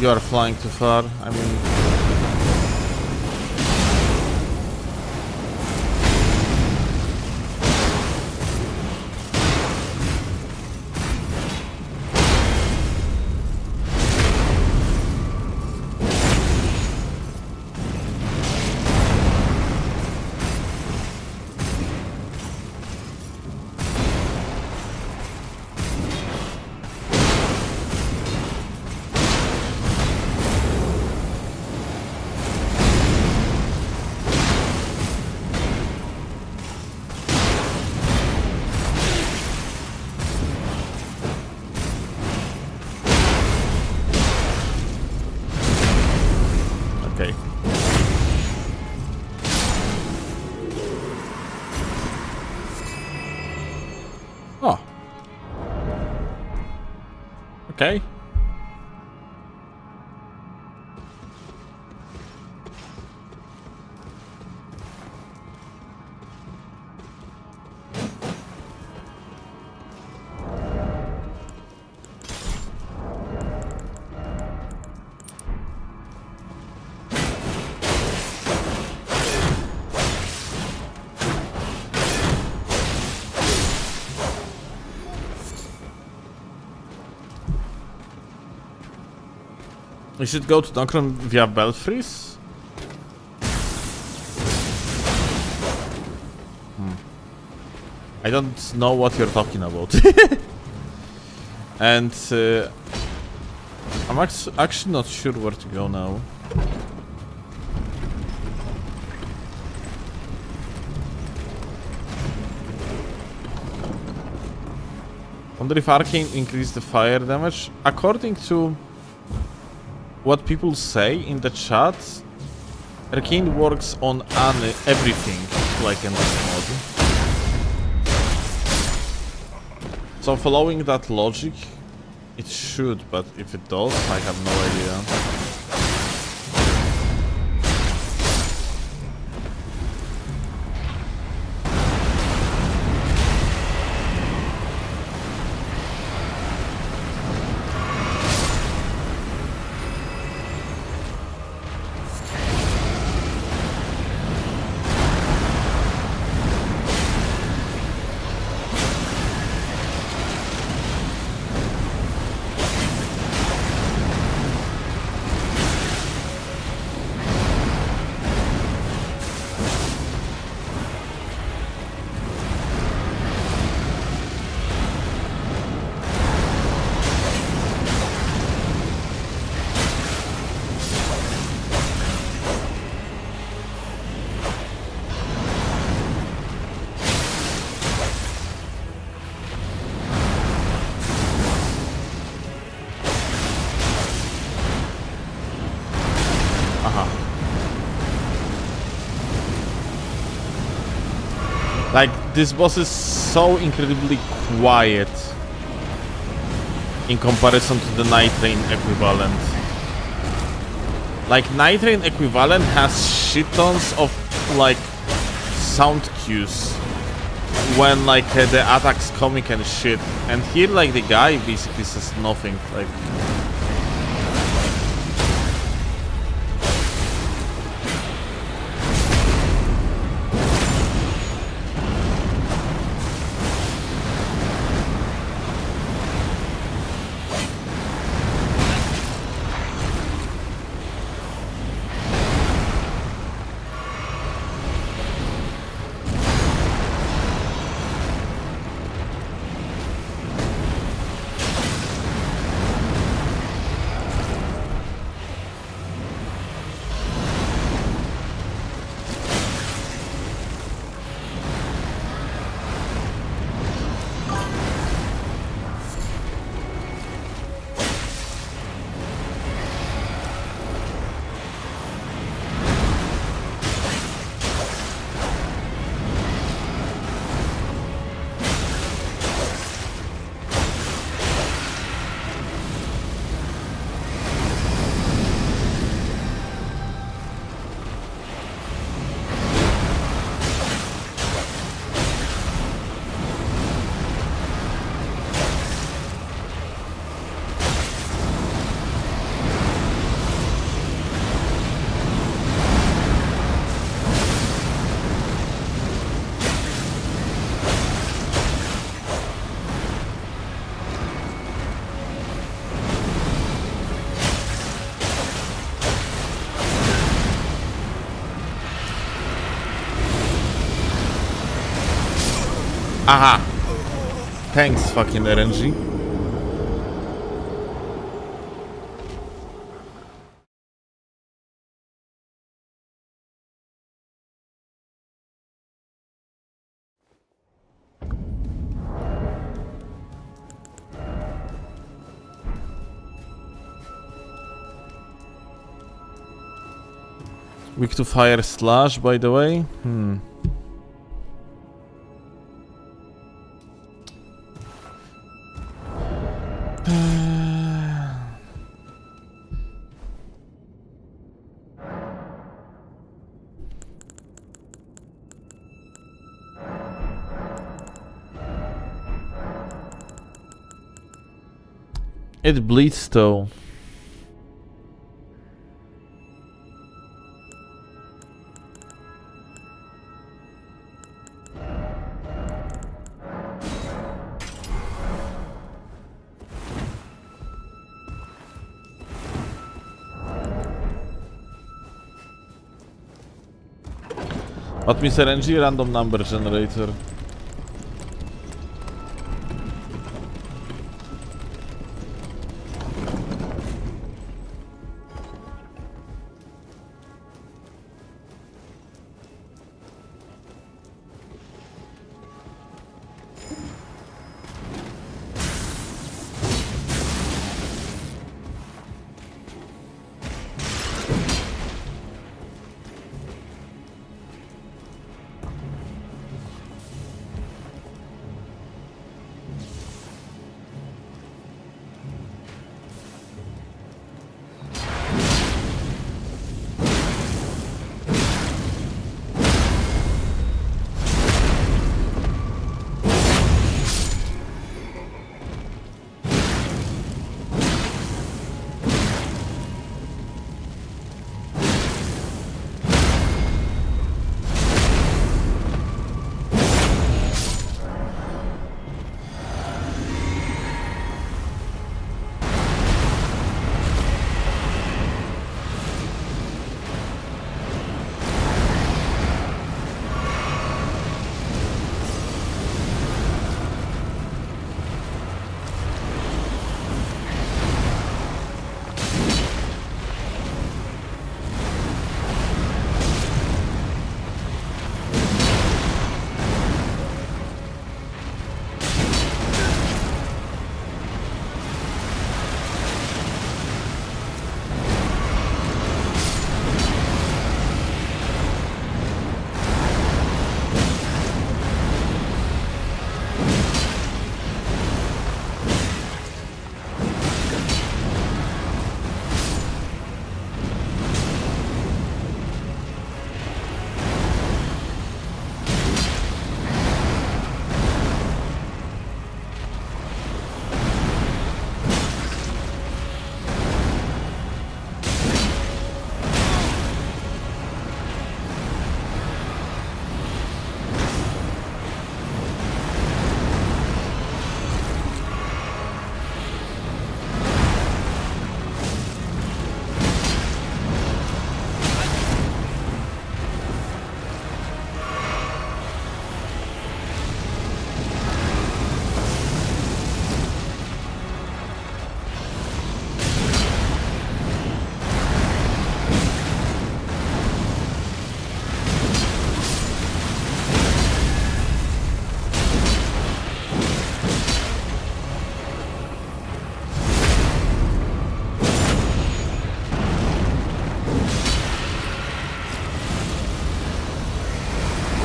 You are flying too far. I mean... Okay. Oh. Okay. We should go to Dunkron via Belfries. I don't know what you're talking about. And I'm actually not sure where to go now. Wonder if Arcane increased the fire damage. According to what people say in the chat, Arcane works on everything, like in this mod. So following that logic, it should, but if it does, I have no idea. Like, this boss is so incredibly quiet in comparison to the Night Rain equivalent. Like, Night Rain equivalent has shit tons of, like, sound cues when, like, the attack's coming and shit. And here, like, the guy basically says nothing. Like... Aha! Thanks, fucking RNG. Weak to fire slash, by the way. It bleeds though. What means RNG? Random number generator.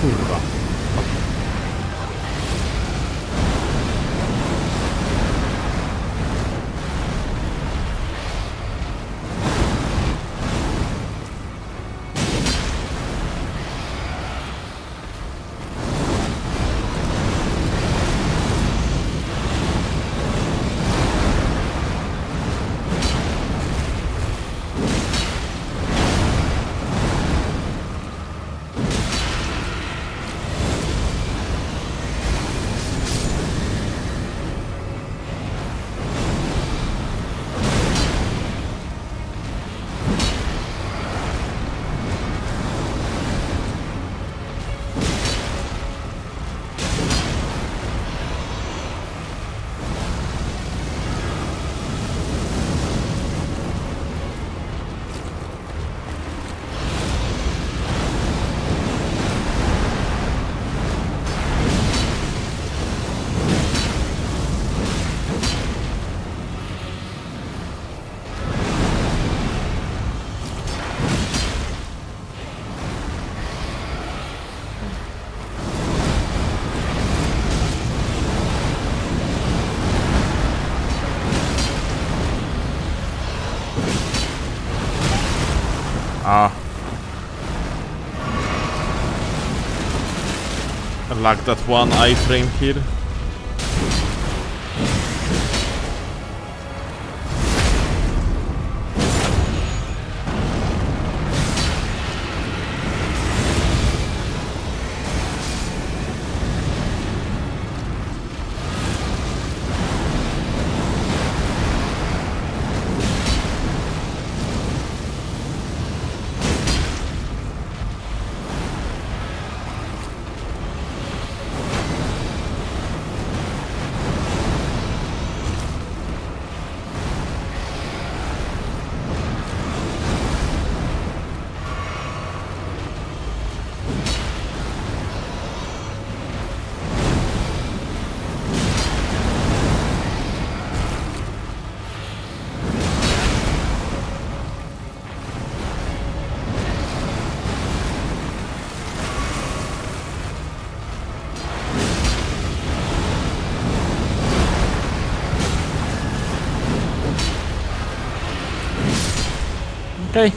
Kurwa. Ah. I like that one iframe here. Okay.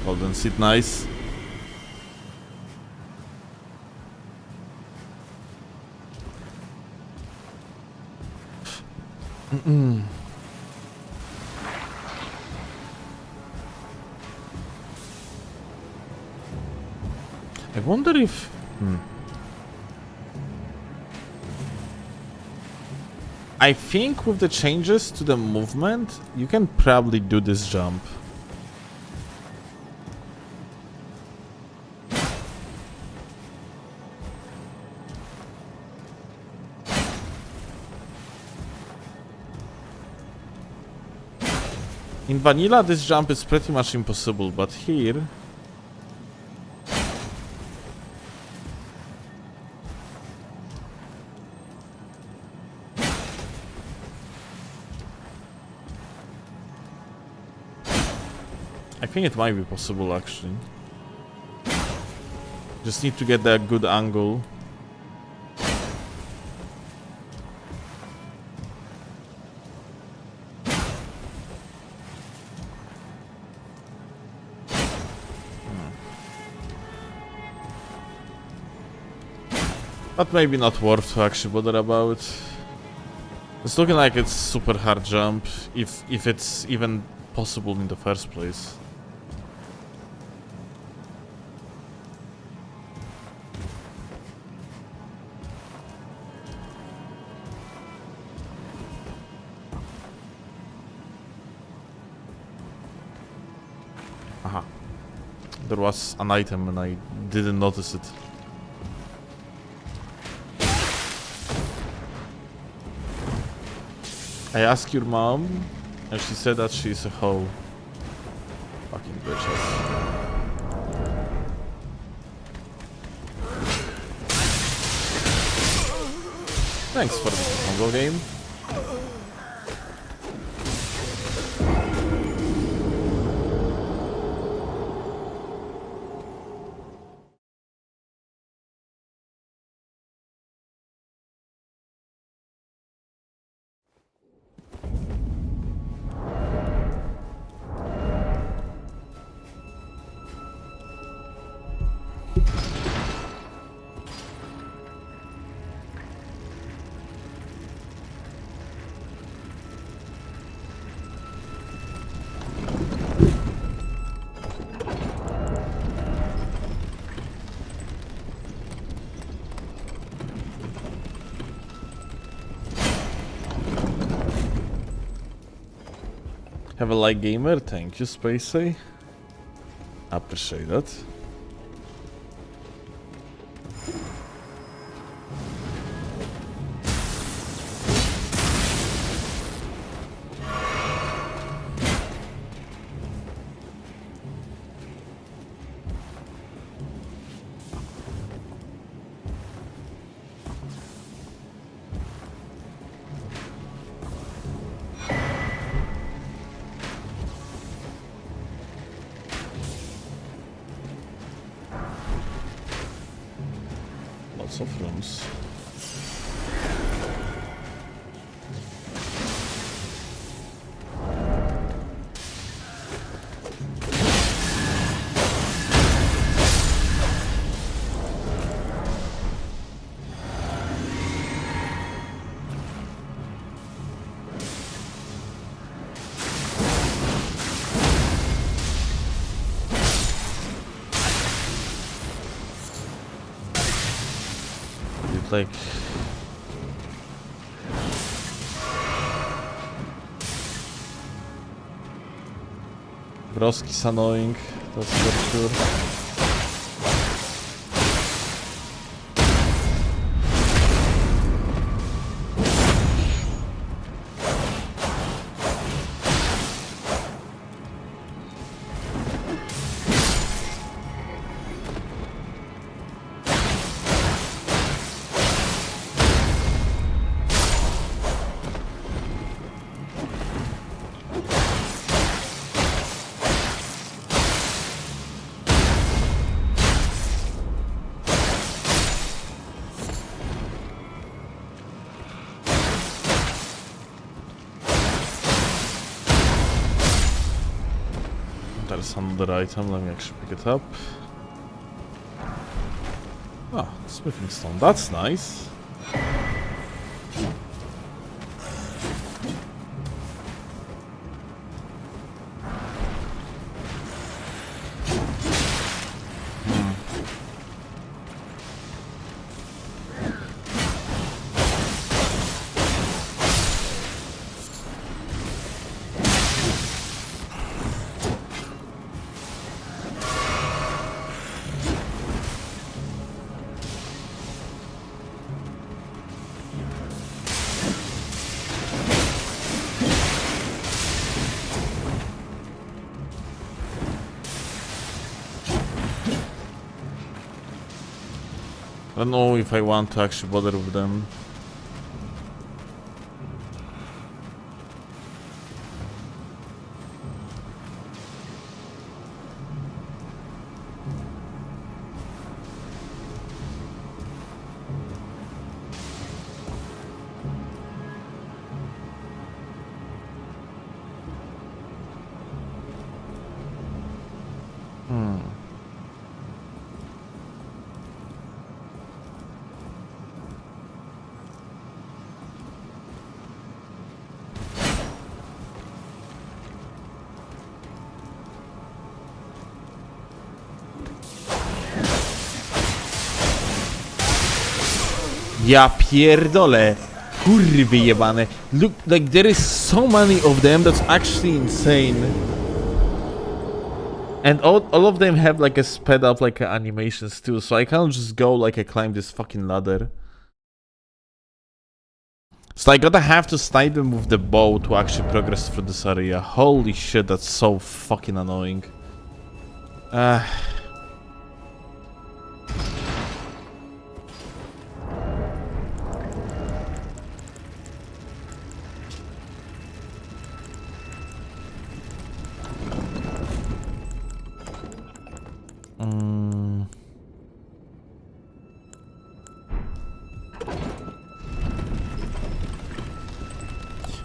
Golden seat, nice. I wonder if... I think with the changes to the movement, you can probably do this jump. In vanilla, this jump is pretty much impossible, but here... I think it might be possible, actually. Just need to get that good angle. But maybe not worth to actually bother about. It's looking like it's super hard jump, if it's even possible in the first place. Aha. There was an item and I didn't notice it. I asked your mom, and she said that she's a hoe. Fucking bitches. Thanks for the combo game. Have a like gamer, thank you Spacey. Appreciate that. Lots of rooms. Like Broski's annoying, that's for sure. there's another item. Let me actually pick it up. Ah, smithing stone. That's nice. I don't know if I want to actually bother with them. Ja pierdolę. Kurwy jebane. Look, like there is so many of them, that's actually insane. And all of them have like a sped up like animations too, so I can't just go like I climb this fucking ladder. So I gotta have to snipe them with the bow to actually progress through this area. Holy shit, that's so fucking annoying.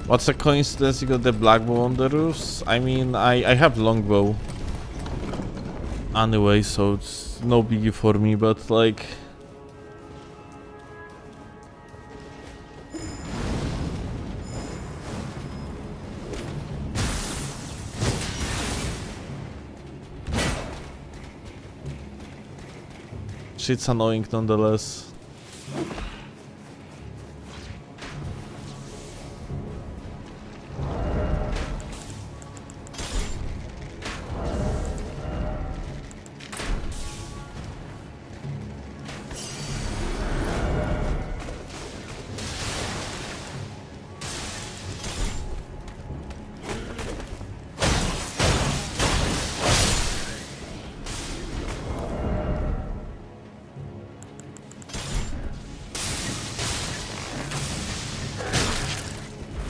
What's a coincidence you got the black bow on the roofs? I mean, I have longbow anyway, so it's no biggie for me, but like... shit's annoying nonetheless.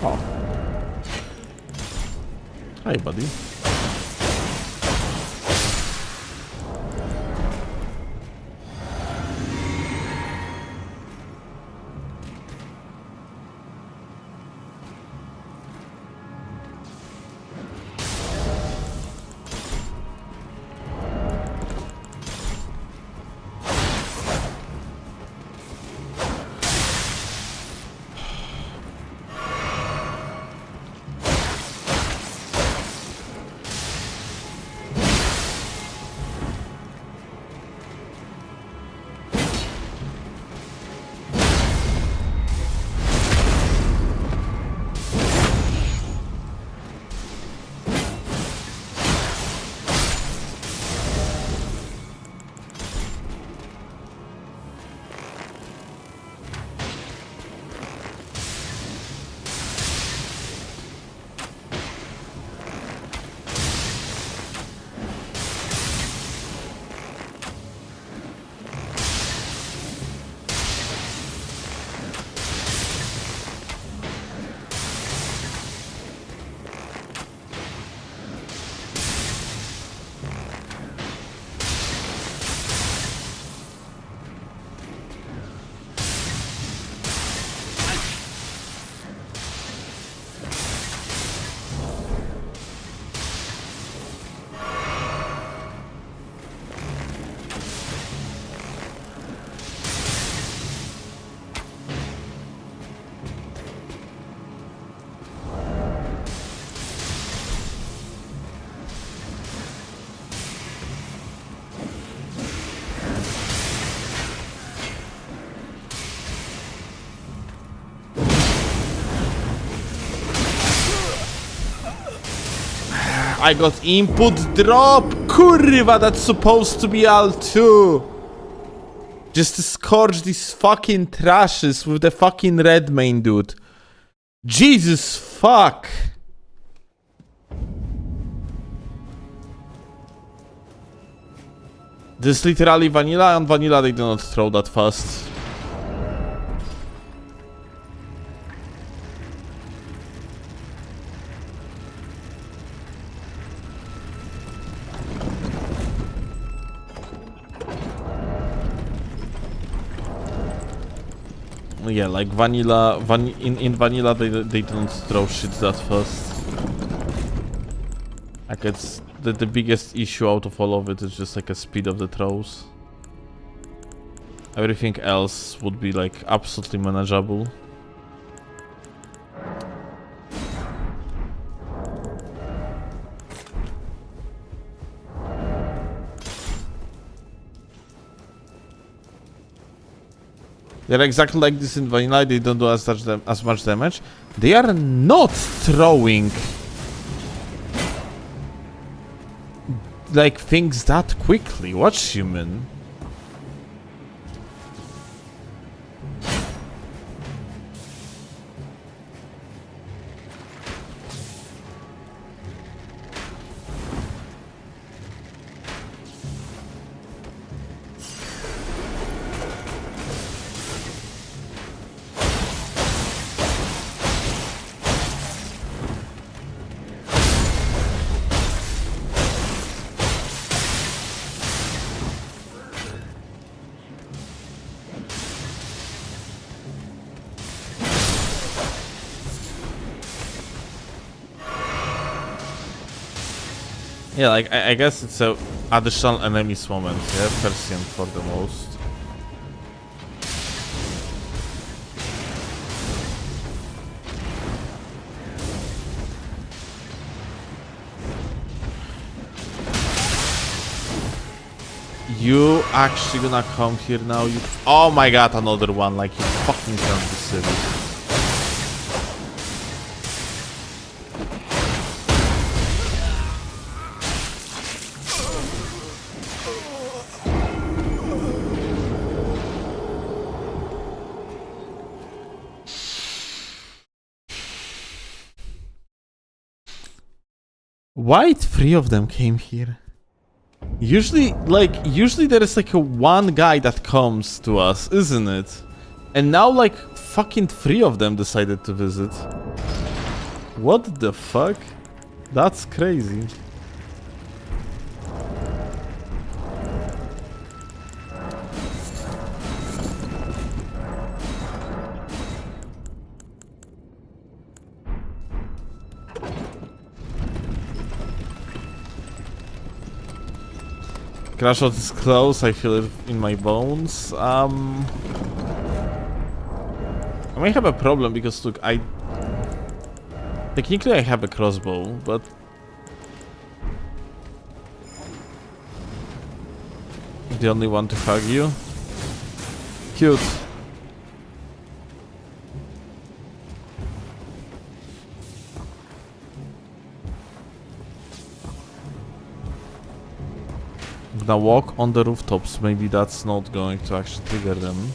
Oh. Hi, buddy. I got input drop! Kurwa, that's supposed to be L2! Just to scorch these fucking trashes with the fucking red main dude. Jesus fuck! This is literally vanilla, and vanilla they do not throw that fast. Yeah, like vanilla, in vanilla they don't throw shit that fast. Like it's the biggest issue out of all of it is just like a speed of the throws. Everything else would be like absolutely manageable. They're exactly like this in vanilla, they don't do as much damage. They are not throwing like things that quickly. What, human? Yeah, like I guess it's a additional enemies moment, yeah, Persian for the most. You actually gonna come here now? You? Oh my god, another one! Like you fucking can't be serious. Why three of them came here? Usually there is like a one guy that comes to us, isn't it? And now like fucking three of them decided to visit. What the fuck? That's crazy. Crash out is close, I feel it in my bones. I may have a problem because look, technically I have a crossbow, but the only one to hug you. Cute. Now walk on the rooftops, maybe that's not going to actually trigger them.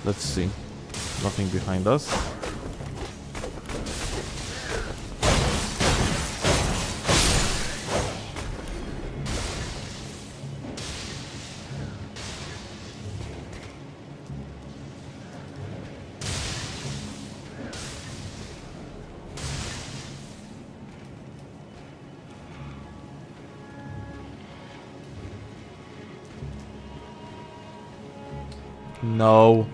Let's see. Nothing behind us. No.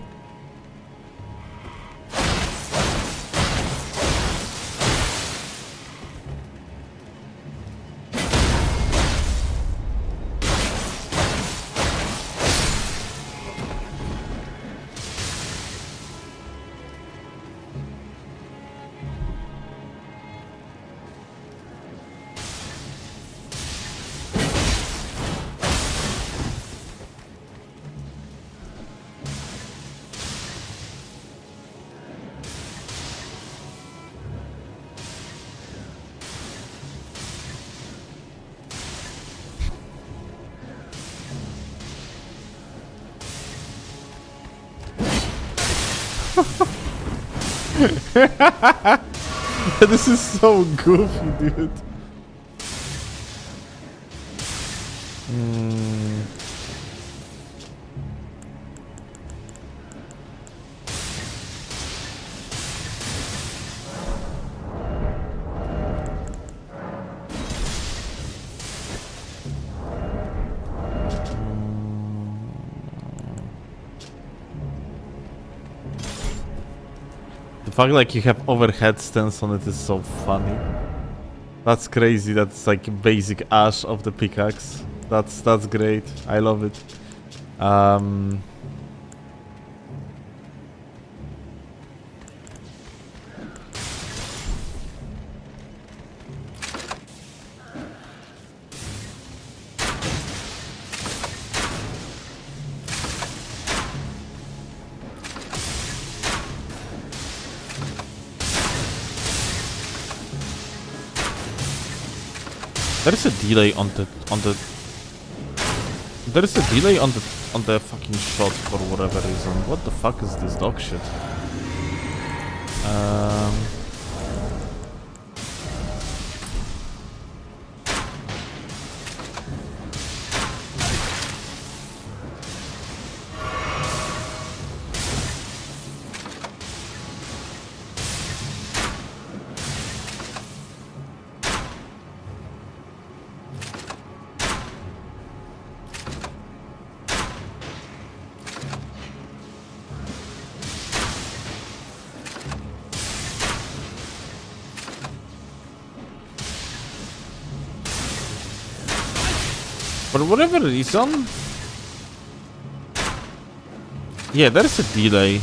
This is so goofy, dude. The fact like you have overhead stance on it is so funny. That's crazy. That's like basic ash of the pickaxe. That's great. I love it. There's a delay on the there's a delay on the fucking shot for whatever reason. What the fuck is this dog shit? For whatever reason... Yeah, there's a delay.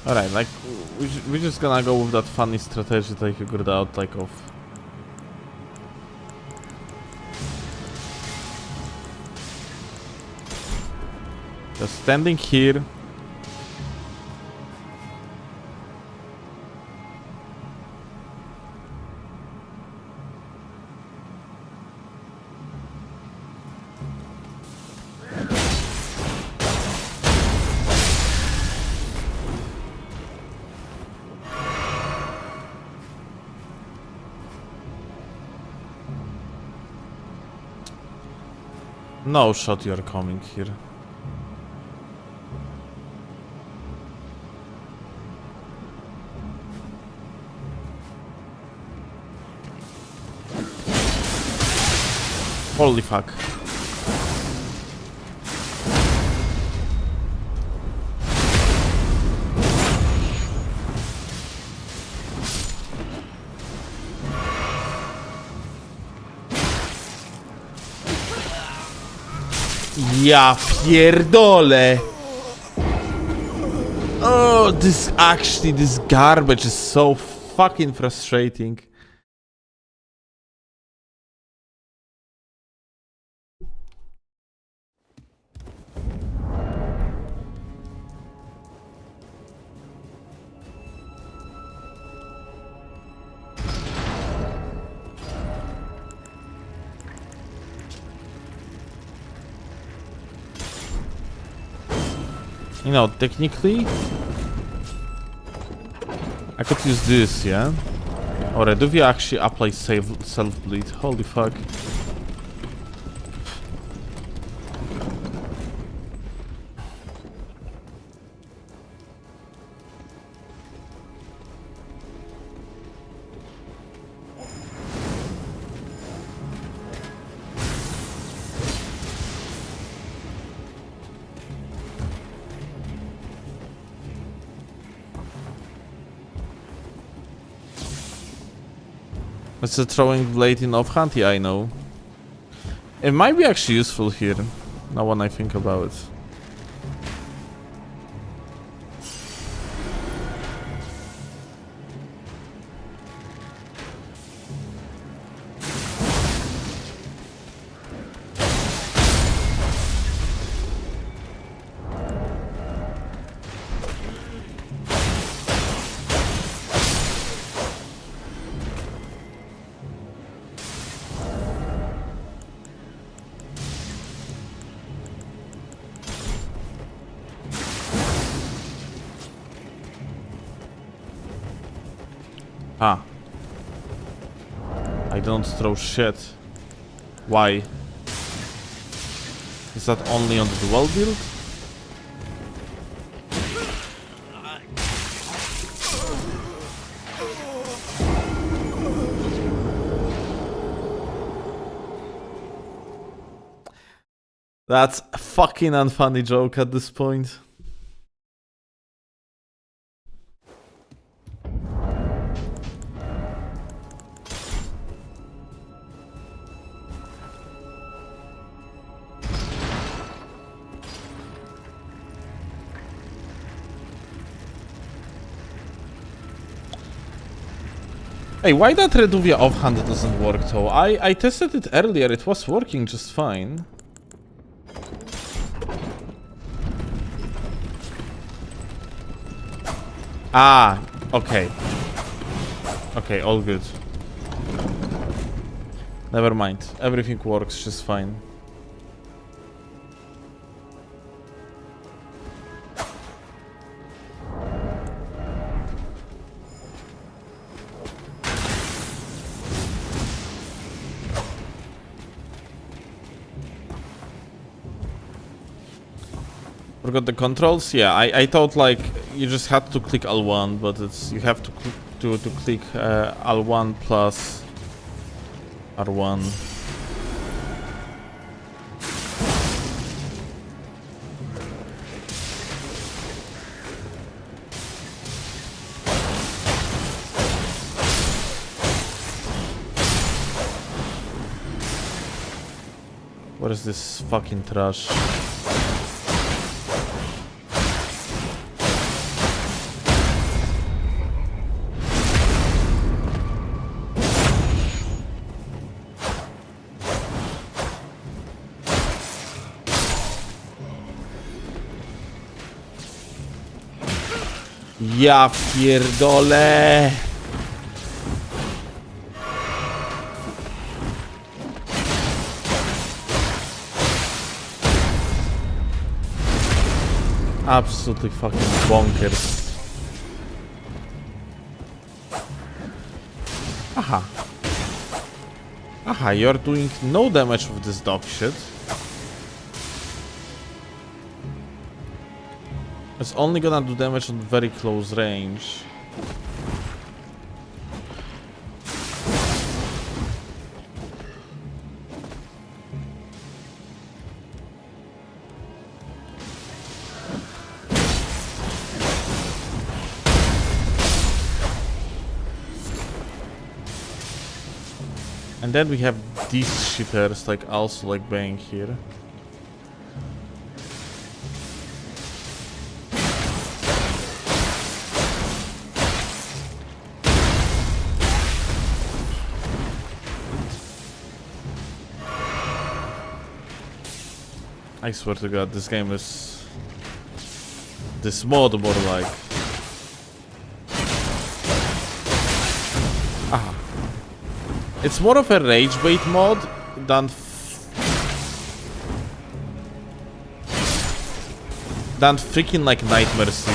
Alright, like, we're just gonna go with that funny strategy that I figured out, like, of... Just standing here. No shot you're coming here. Holy fuck. Ja pierdolę! Oh, this garbage is so fucking frustrating. You know, technically, I could use this, yeah? Alright, do we actually apply self-bleed? Holy fuck. It's a throwing blade in offhand, yeah, I know. It might be actually useful here, now when I think about it. Ah. I don't throw shit. Why? Is that only on the dual build? That's a fucking unfunny joke at this point. Hey, why that Reduvia offhand doesn't work though? I tested it earlier, it was working just fine. Ah, okay. Okay, all good. Never mind. Everything works just fine. Forgot the controls? Yeah, I thought like you just had to click L1, but it's you have to click L1 plus R1. What is this fucking trash? Ja pierdolę! Absolutely fucking bonkers. Aha. Aha, you're doing no damage with this dog shit. It's only gonna do damage on very close range. And then we have these shitters like also like bang here. I swear to God, this game is this mod more like. Ah, it's more of a rage bait mod than freaking like Nightmare Seed.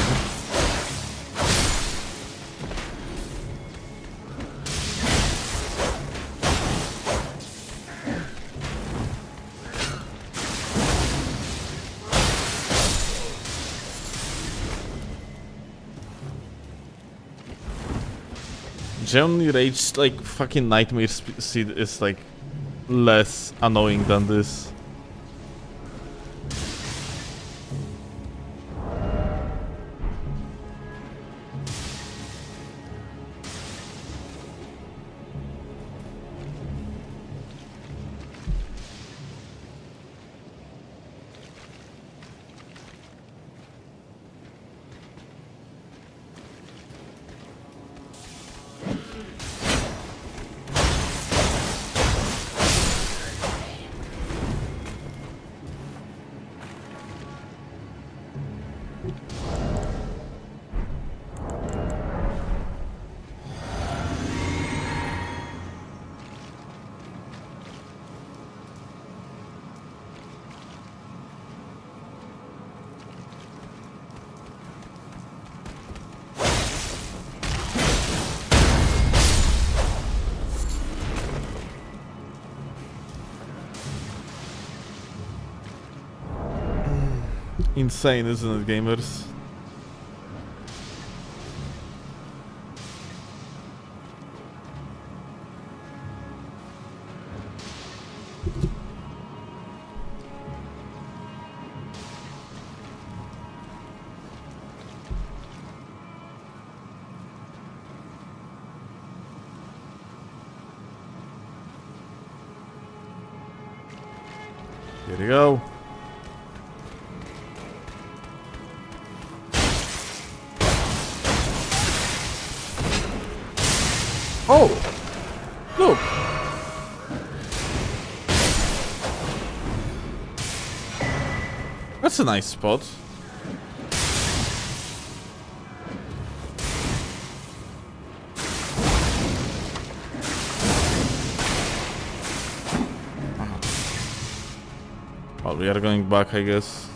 Generally, rage like fucking Nightmare Seed is like less annoying than this. Insane, isn't it, gamers? Here we go. Oh! Look! That's a nice spot. Well, we are going back, I guess.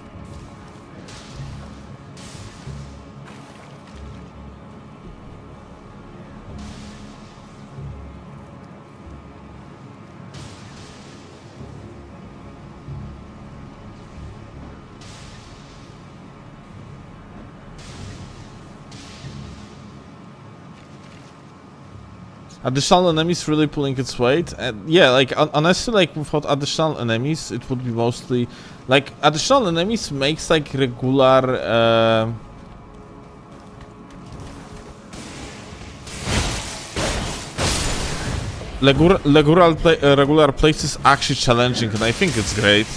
Additional enemies really pulling its weight, and yeah, like honestly, like without additional enemies, it would be mostly like additional enemies makes like regular. Regular places actually challenging, and I think it's great.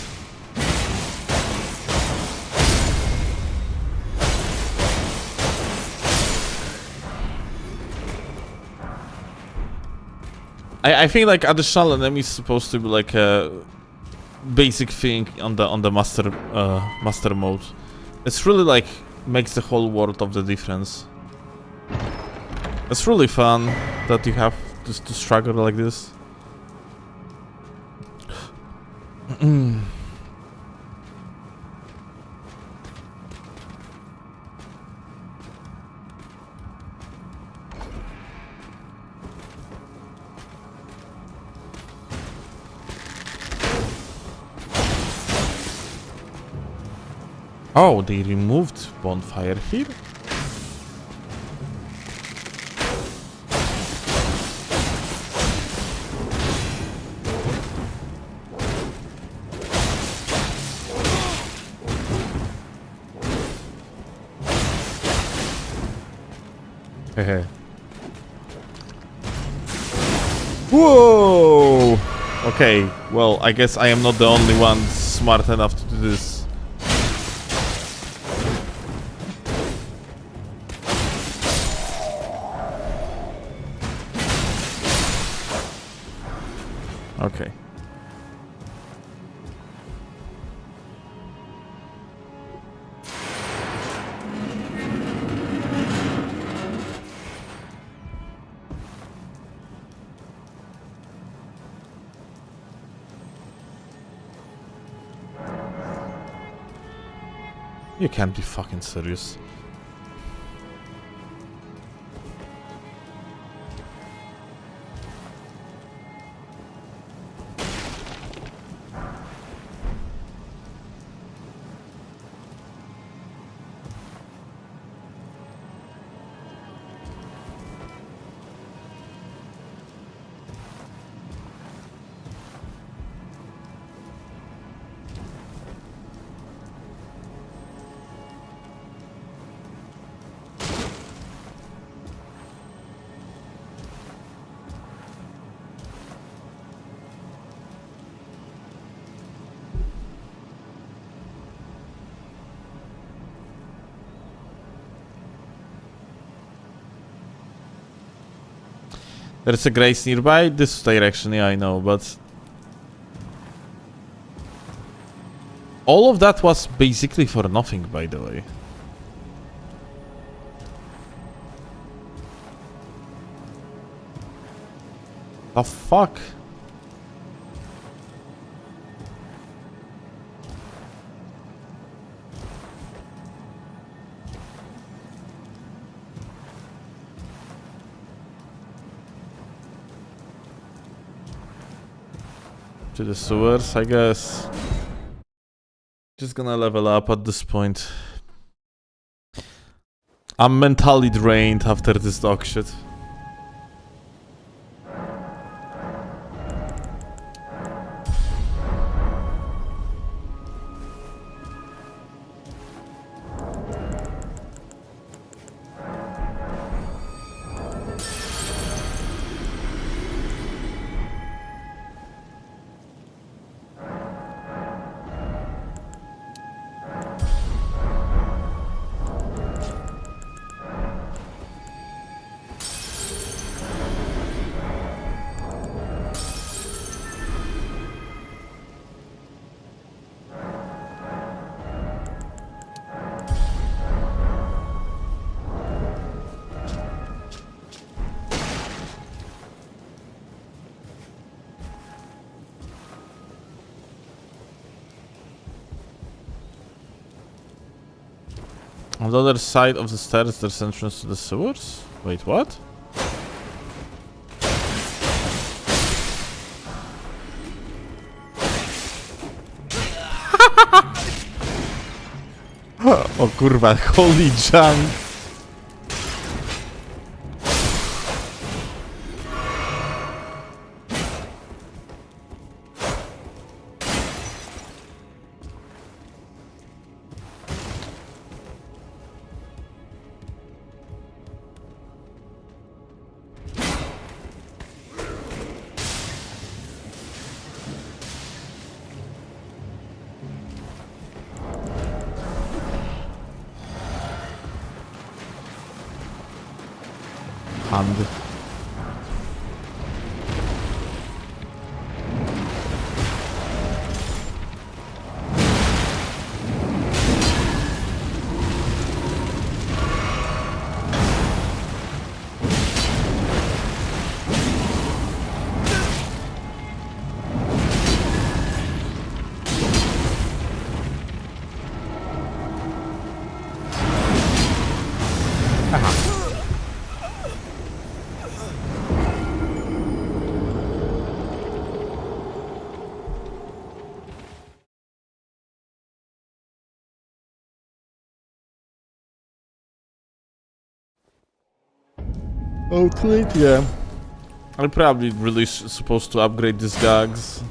I think like additional enemies supposed to be like a basic thing on the master mode. It's really like makes the whole world of the difference. It's really fun that you have to struggle like this. Oh, they removed bonfire here? Hehe. Whoa! Okay, well, I guess I am not the only one smart enough to do this. Okay. You can't be fucking serious. There's a grace nearby, this direction, yeah, I know, but... all of that was basically for nothing, by the way. The fuck? To the sewers, I guess. Just gonna level up at this point. I'm mentally drained after this dog shit. On the other side of the stairs, there's entrance to the sewers? Wait, what? O kurwa, holy junk! Hand. Oh, too late, yeah. I'm probably really supposed to upgrade these gags.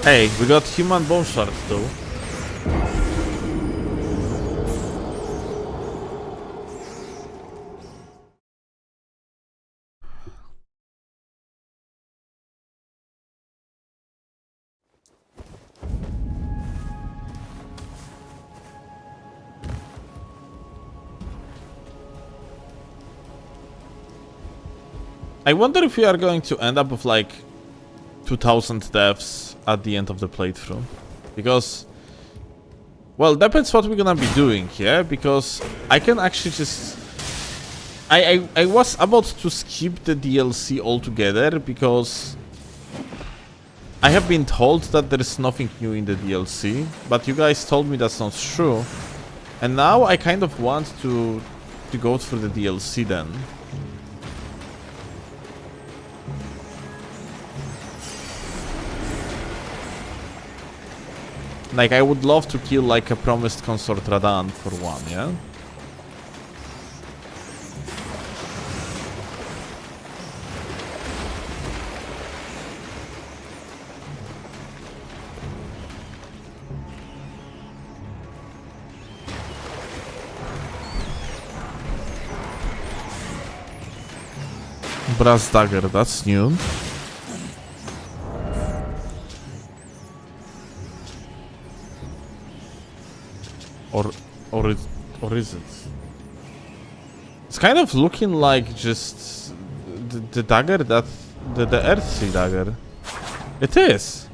Hey, we got human bone shard though. I wonder if we are going to end up with like 2000 deaths at the end of the playthrough. Because, well, depends what we're gonna be doing here, because I can actually just... I was about to skip the DLC altogether, because I have been told that there is nothing new in the DLC, but you guys told me that's not true. And now I kind of want to go through the DLC then. Like, I would love to kill, like, a promised consort Radan for one, yeah? Brass dagger, that's new. Or is it? It's kind of looking like just the dagger that the earthly dagger. It is.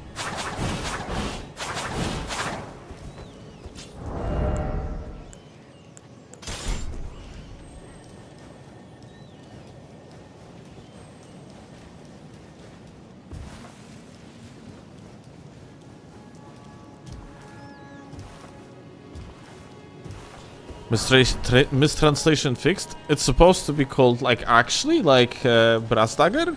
Mistranslation fixed. It's supposed to be called like actually like brass dagger.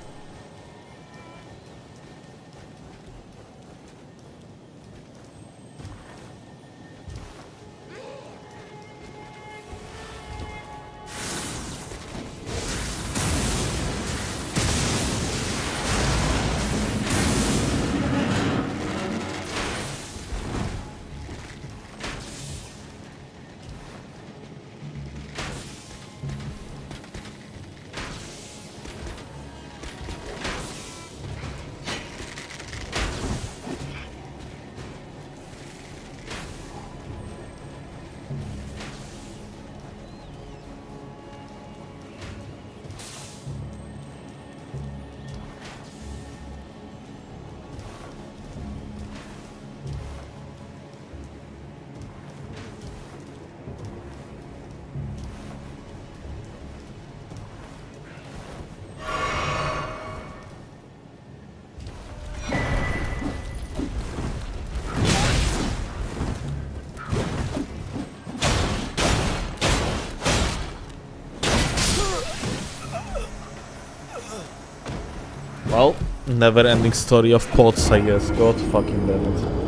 Well, never-ending story of pots, I guess. God fucking damn it.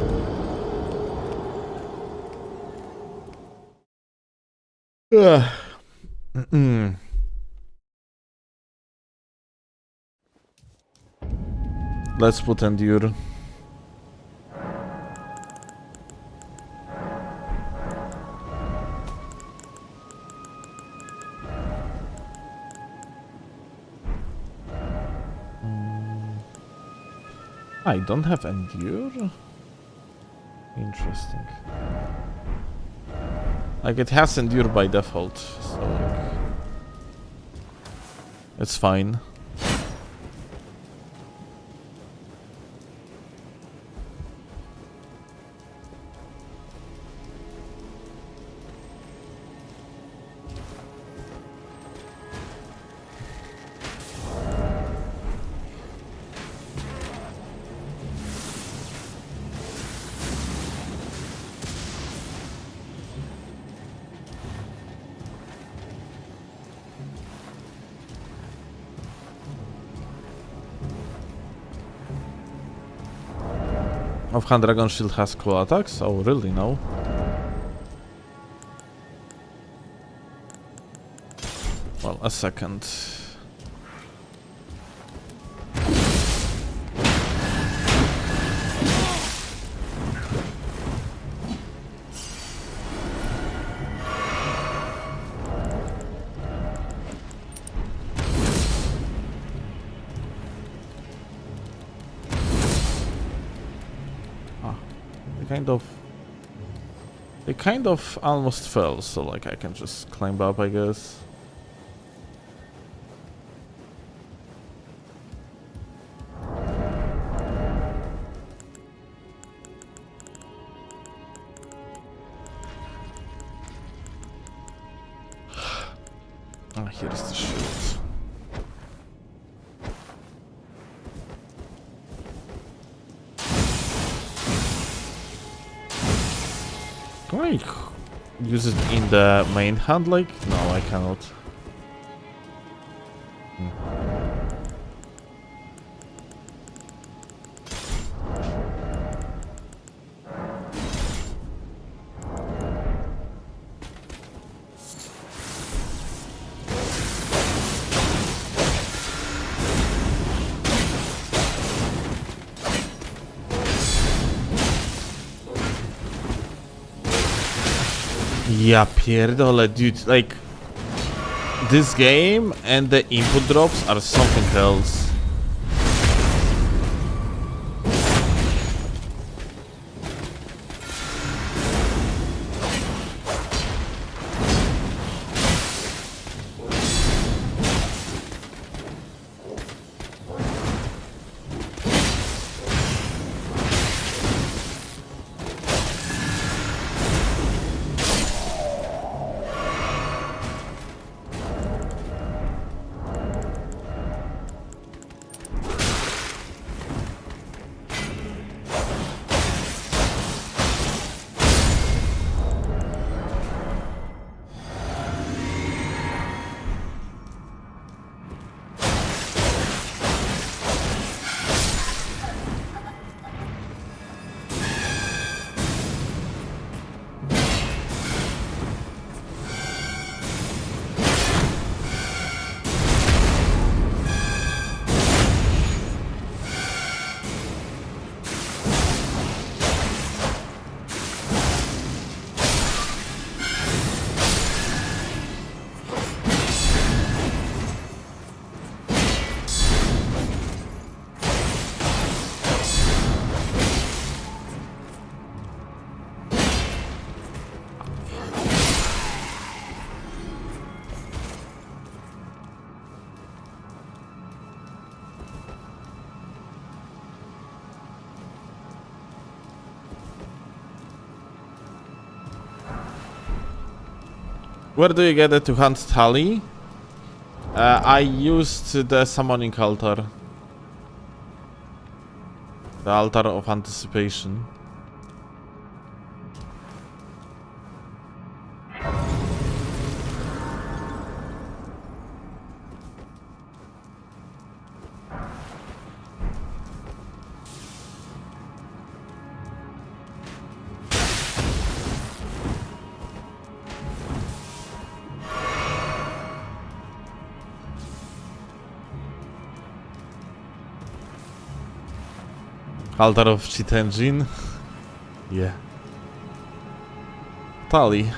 Let's put endure. I don't have endure? Interesting. Like, it has endure by default, so like, it's fine. Offhand Dragon Shield has cool attacks? Oh, really? No? Well, a second. They kind of almost fell, so like I can just climb up, I guess. Ah, here's the shield. Can I use it in the main hand, like? No, I cannot. Ja pierdolę, dude, like... this game and the input drops are something else. Where do you get it to hunt Tali? I used the summoning altar. The altar of anticipation. Altar of cheat engine. Yeah. Tali.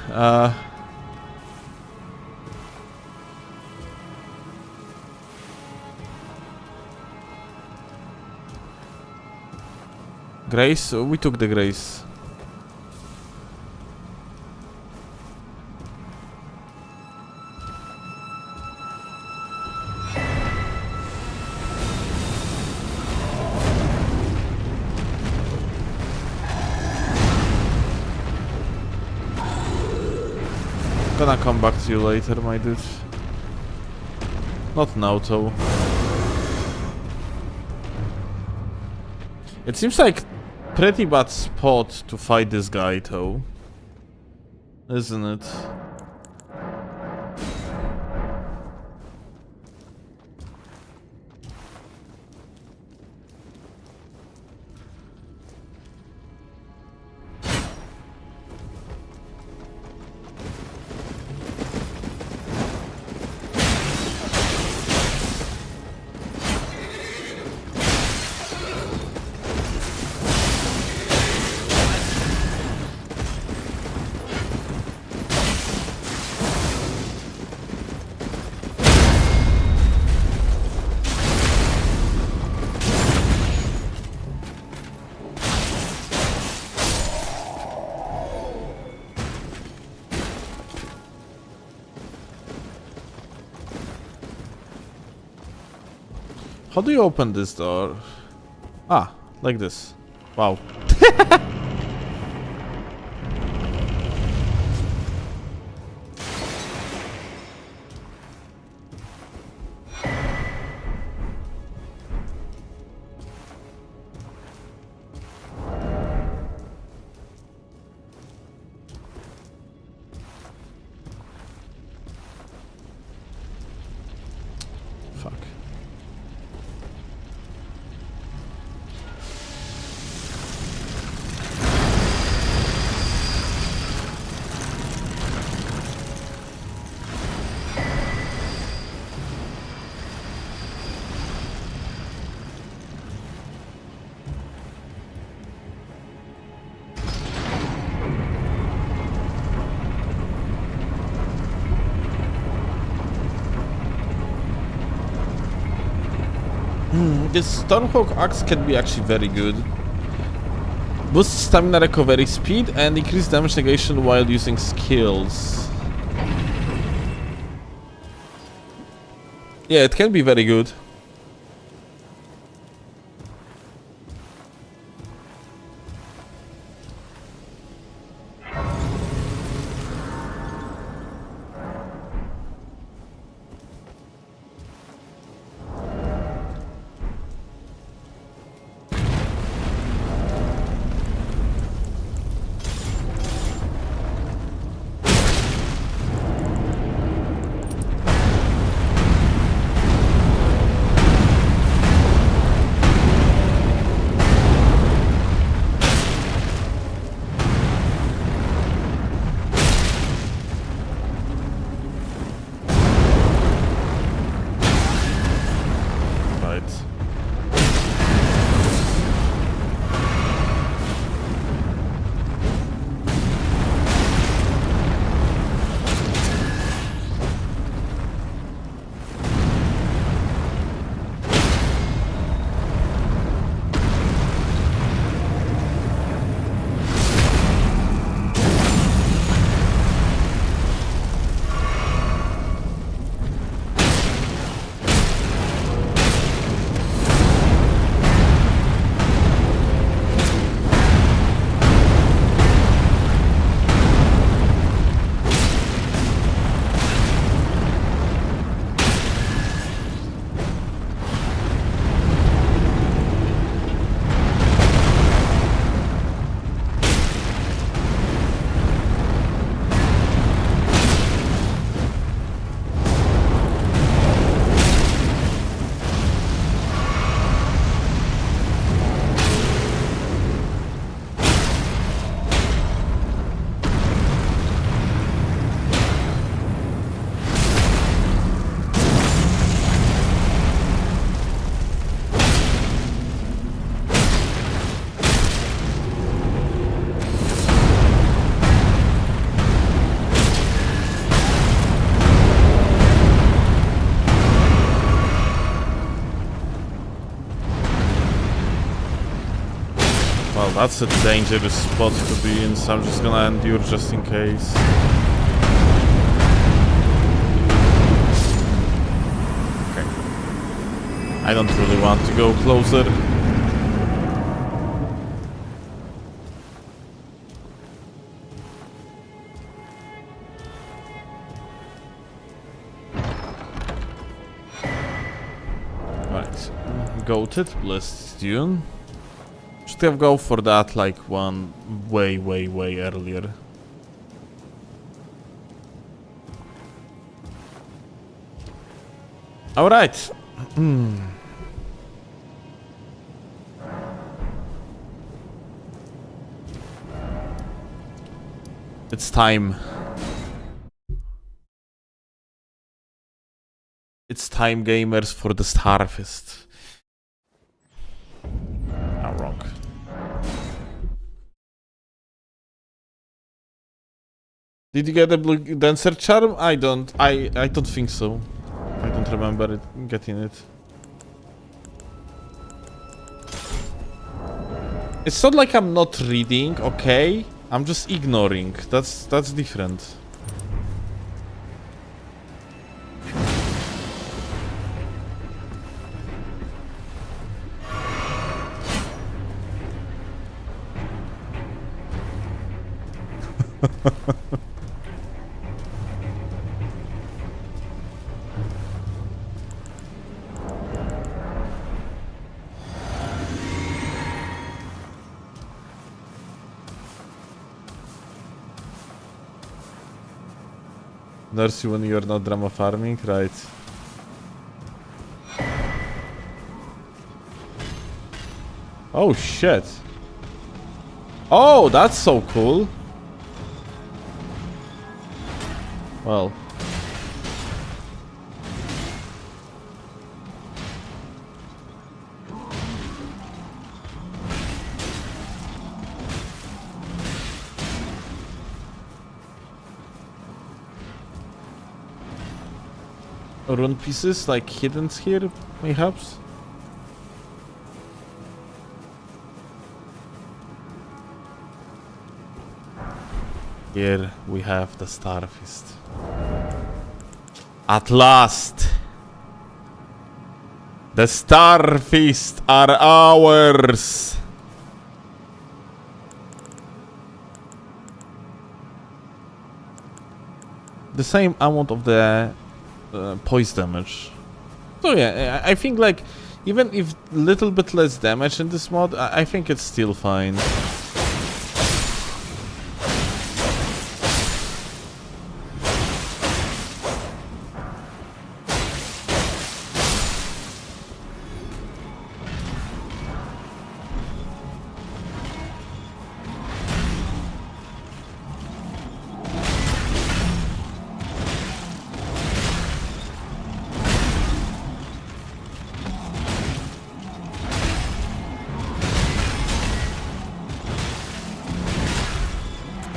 Grace? We took the Grace. Gonna come back to you later, my dude. Not now, though. It seems like pretty bad spot to fight this guy, though. Isn't it? How do you open this door? Ah, like this. Wow. Fuck. This Stormhawk axe can be actually very good. Boosts stamina recovery speed and increase damage negation while using skills. Yeah, it can be very good. Well, that's a dangerous spot to be in, so I'm just gonna endure just in case. Okay. I don't really want to go closer. Right. Goated, blessed tune. Should have go for that like one way earlier. All right. It's time. It's time, gamers, for the Starfist. Not wrong. Did you get a blue dancer charm? I don't think so. I don't remember getting it. It's not like I'm not reading, okay? I'm just ignoring. That's different. Nurse you when you're not drama farming, right? Oh shit. Oh, that's so cool. Well. Rune pieces like hidden here, perhaps? Here we have the Starfist. At last! The Starfist are ours! The same amount of the poise damage. So yeah, I think like, even if little bit less damage in this mod, I think it's still fine.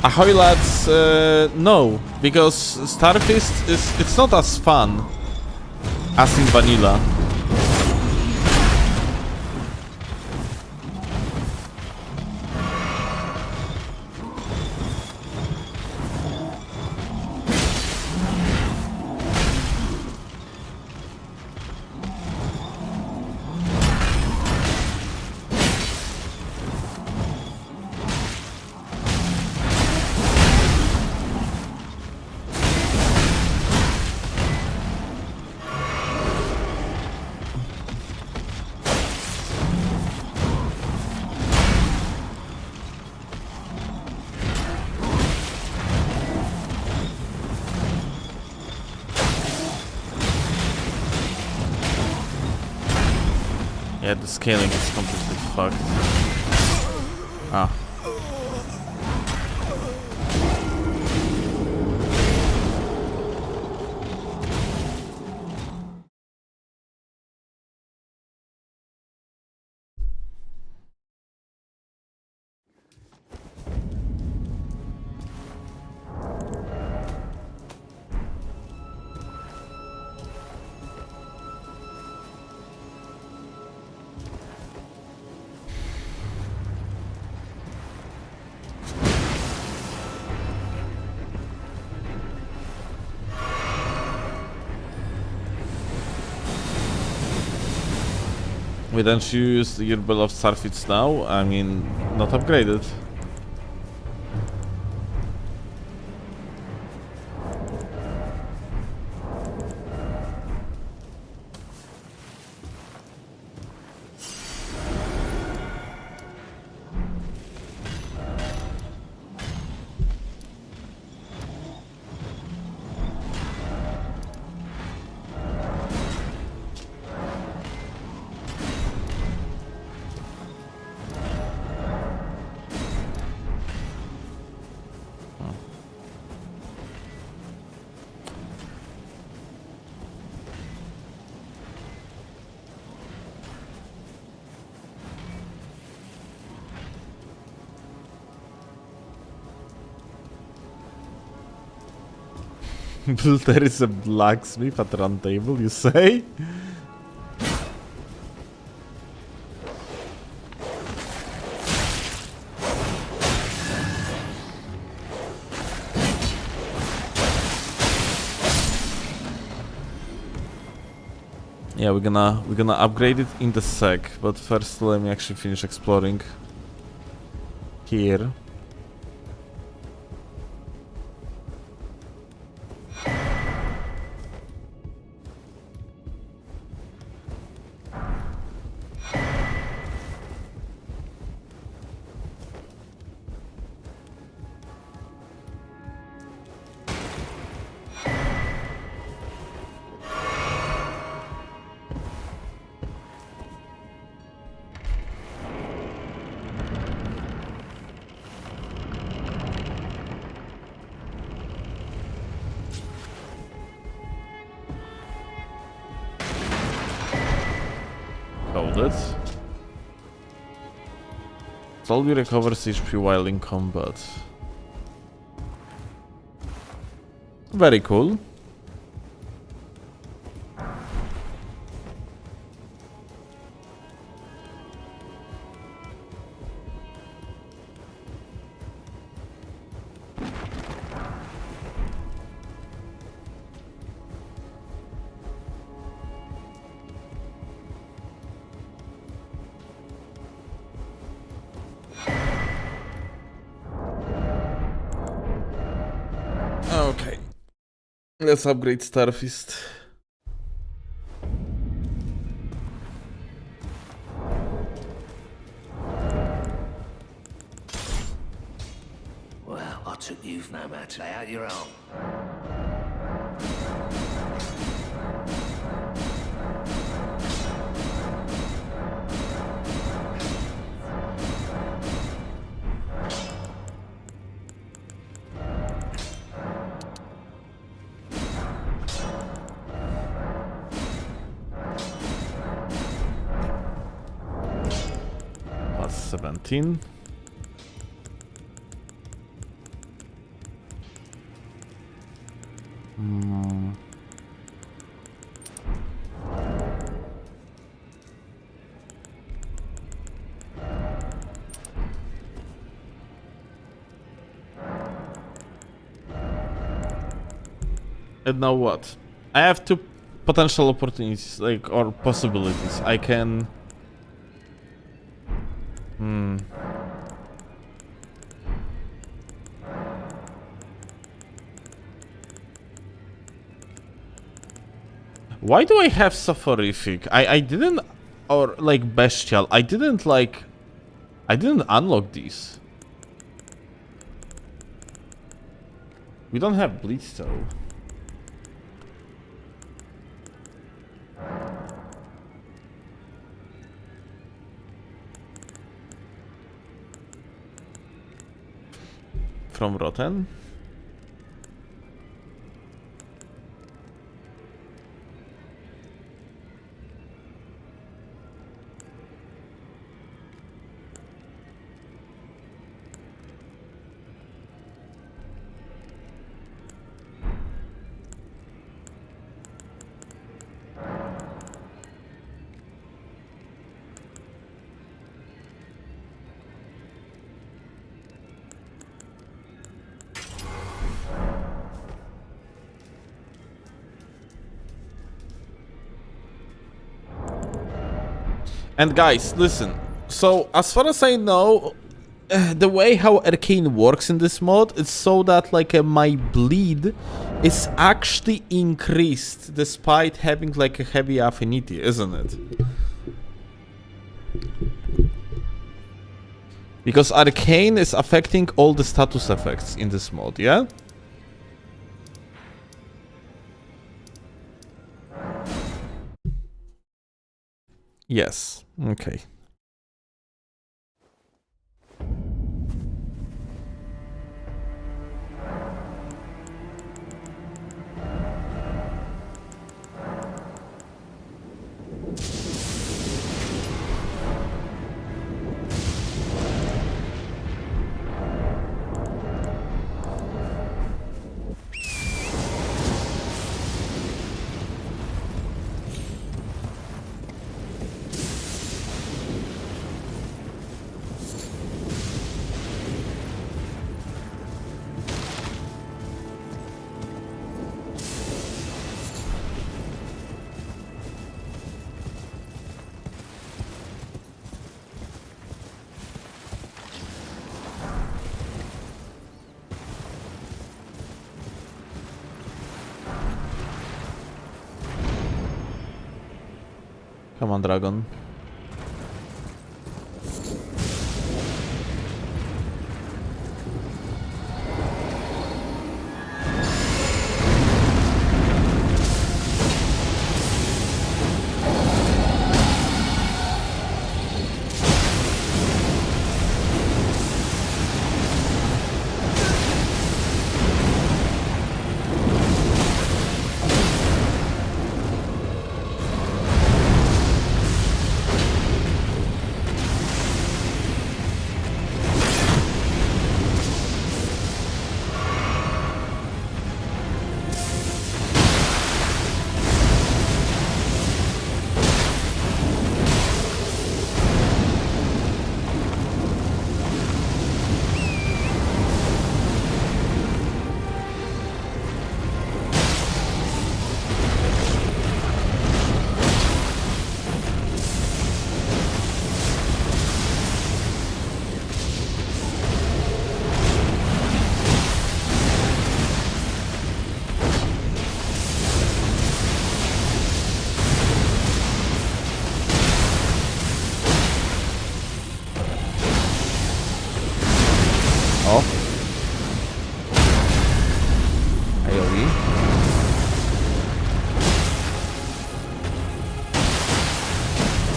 Ahoy lads, no, because Starfist it's not as fun as in vanilla. Yeah, the scaling is completely fucked. Ah. We don't use your beloved Starfits now, I mean, not upgraded. There is a blacksmith at the round table, you say? Yeah, we're gonna upgrade it in the sec, but first let me actually finish exploring here. Loaded. Slowly recovers HP while in combat. Very cool. Let's upgrade Starfist. Well, I took you no matter. Lay out your own. Plus 17. And now what? I have two potential opportunities, like, or possibilities. I can... Why do I have Soporific? I didn't... Or, like, Bestial. I didn't unlock these. We don't have Bleach, though. From Rotten. And guys, listen. So, as far as I know, the way how Arcane works in this mod is so that, like, my bleed is actually increased despite having, like, a heavy affinity, isn't it? Because Arcane is affecting all the status effects in this mod, yeah? Yes. Okay. Come on, dragon.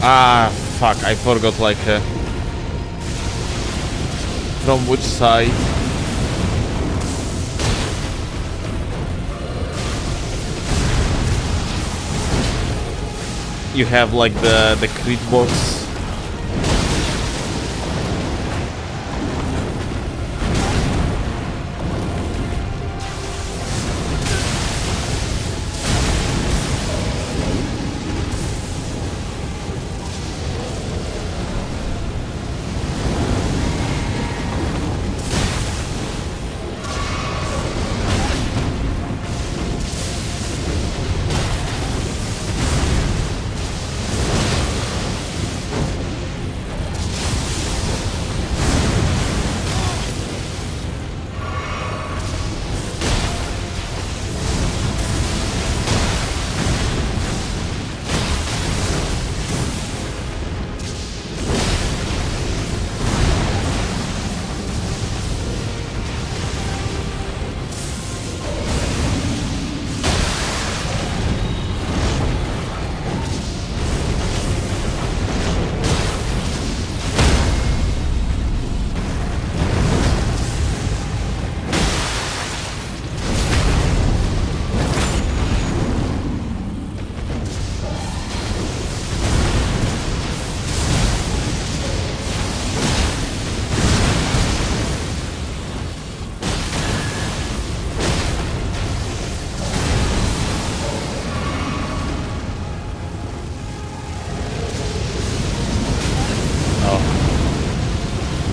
Ah, fuck, I forgot, like, from which side. You have, like, the crit box.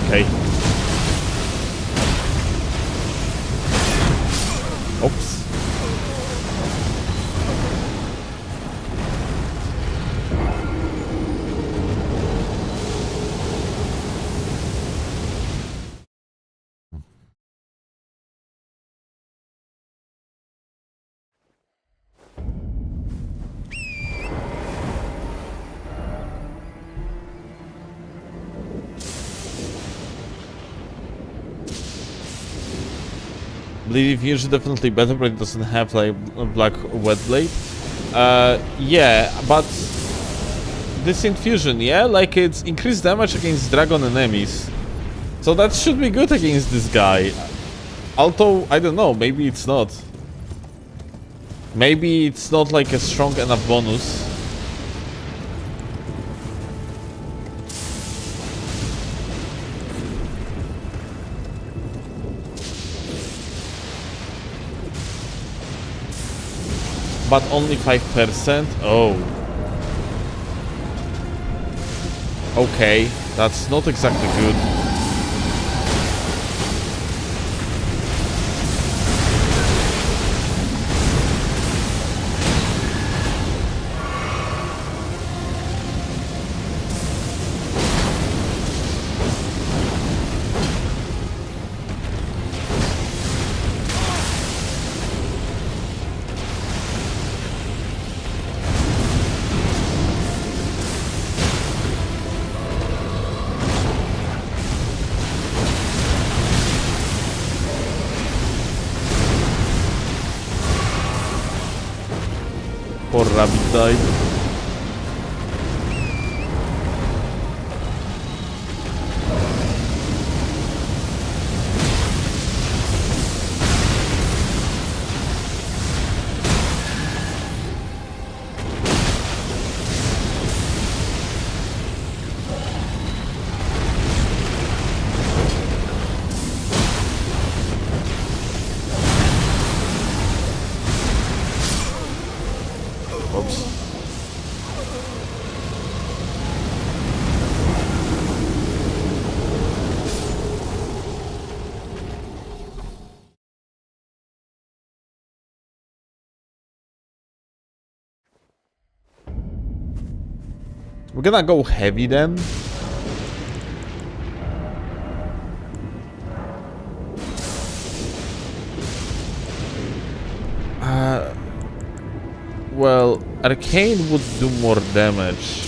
Okay. Oops. Bleed Fusion definitely better, but it doesn't have like a black wet blade. Yeah, but this infusion, yeah, like it's increased damage against dragon enemies, so that should be good against this guy. Although I don't know, maybe it's not. Maybe it's not like a strong enough bonus. But only 5%? Oh. Okay, that's not exactly good. Poor rabbit died. Oops. We're gonna go heavy then. Well, Arcane would do more damage.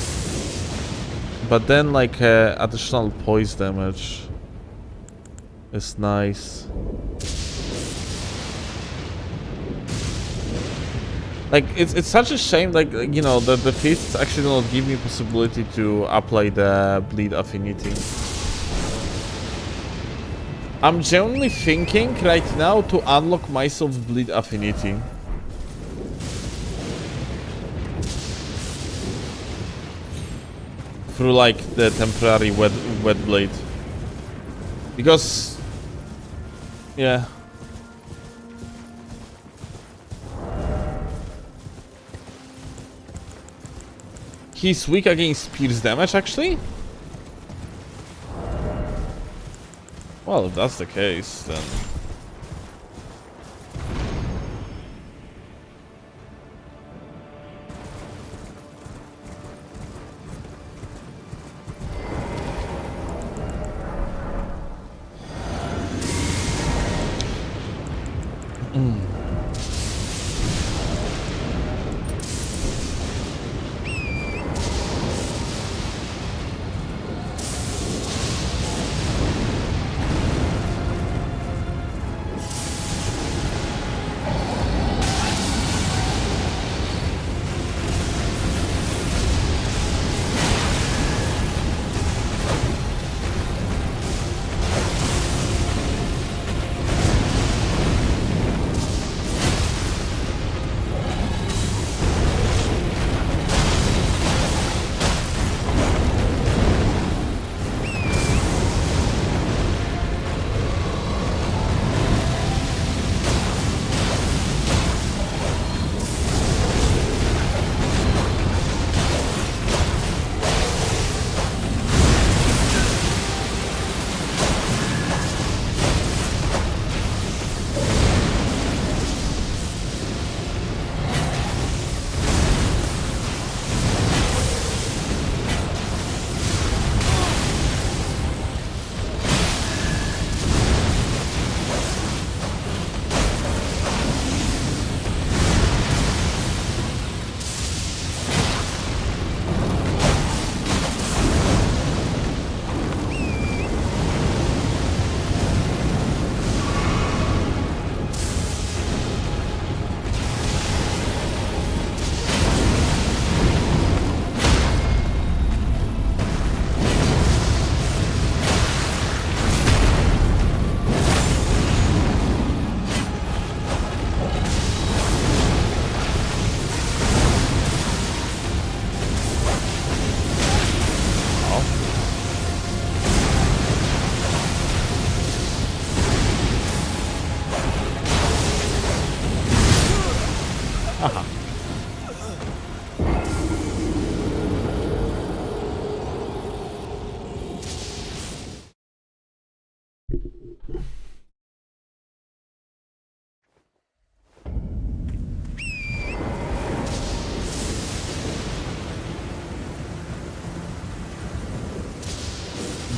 But then like additional poise damage is nice. Like, it's such a shame, like, you know, that the fists actually do not give me possibility to apply the bleed affinity. I'm genuinely thinking right now to unlock myself bleed affinity. Through, like, the temporary wet blade. Because... yeah. He's weak against pierce damage, actually? Well, if that's the case, then...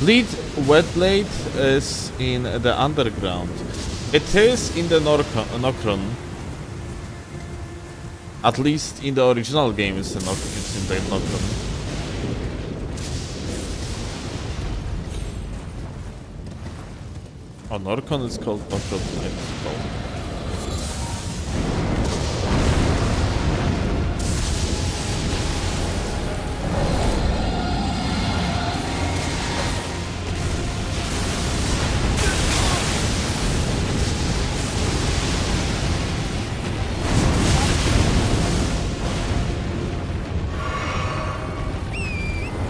Bleed Wet Blade is in the underground. It is in the Nokron. At least in the original game it's in the Nokron. Oh, Norcon is called Nokron, I suppose.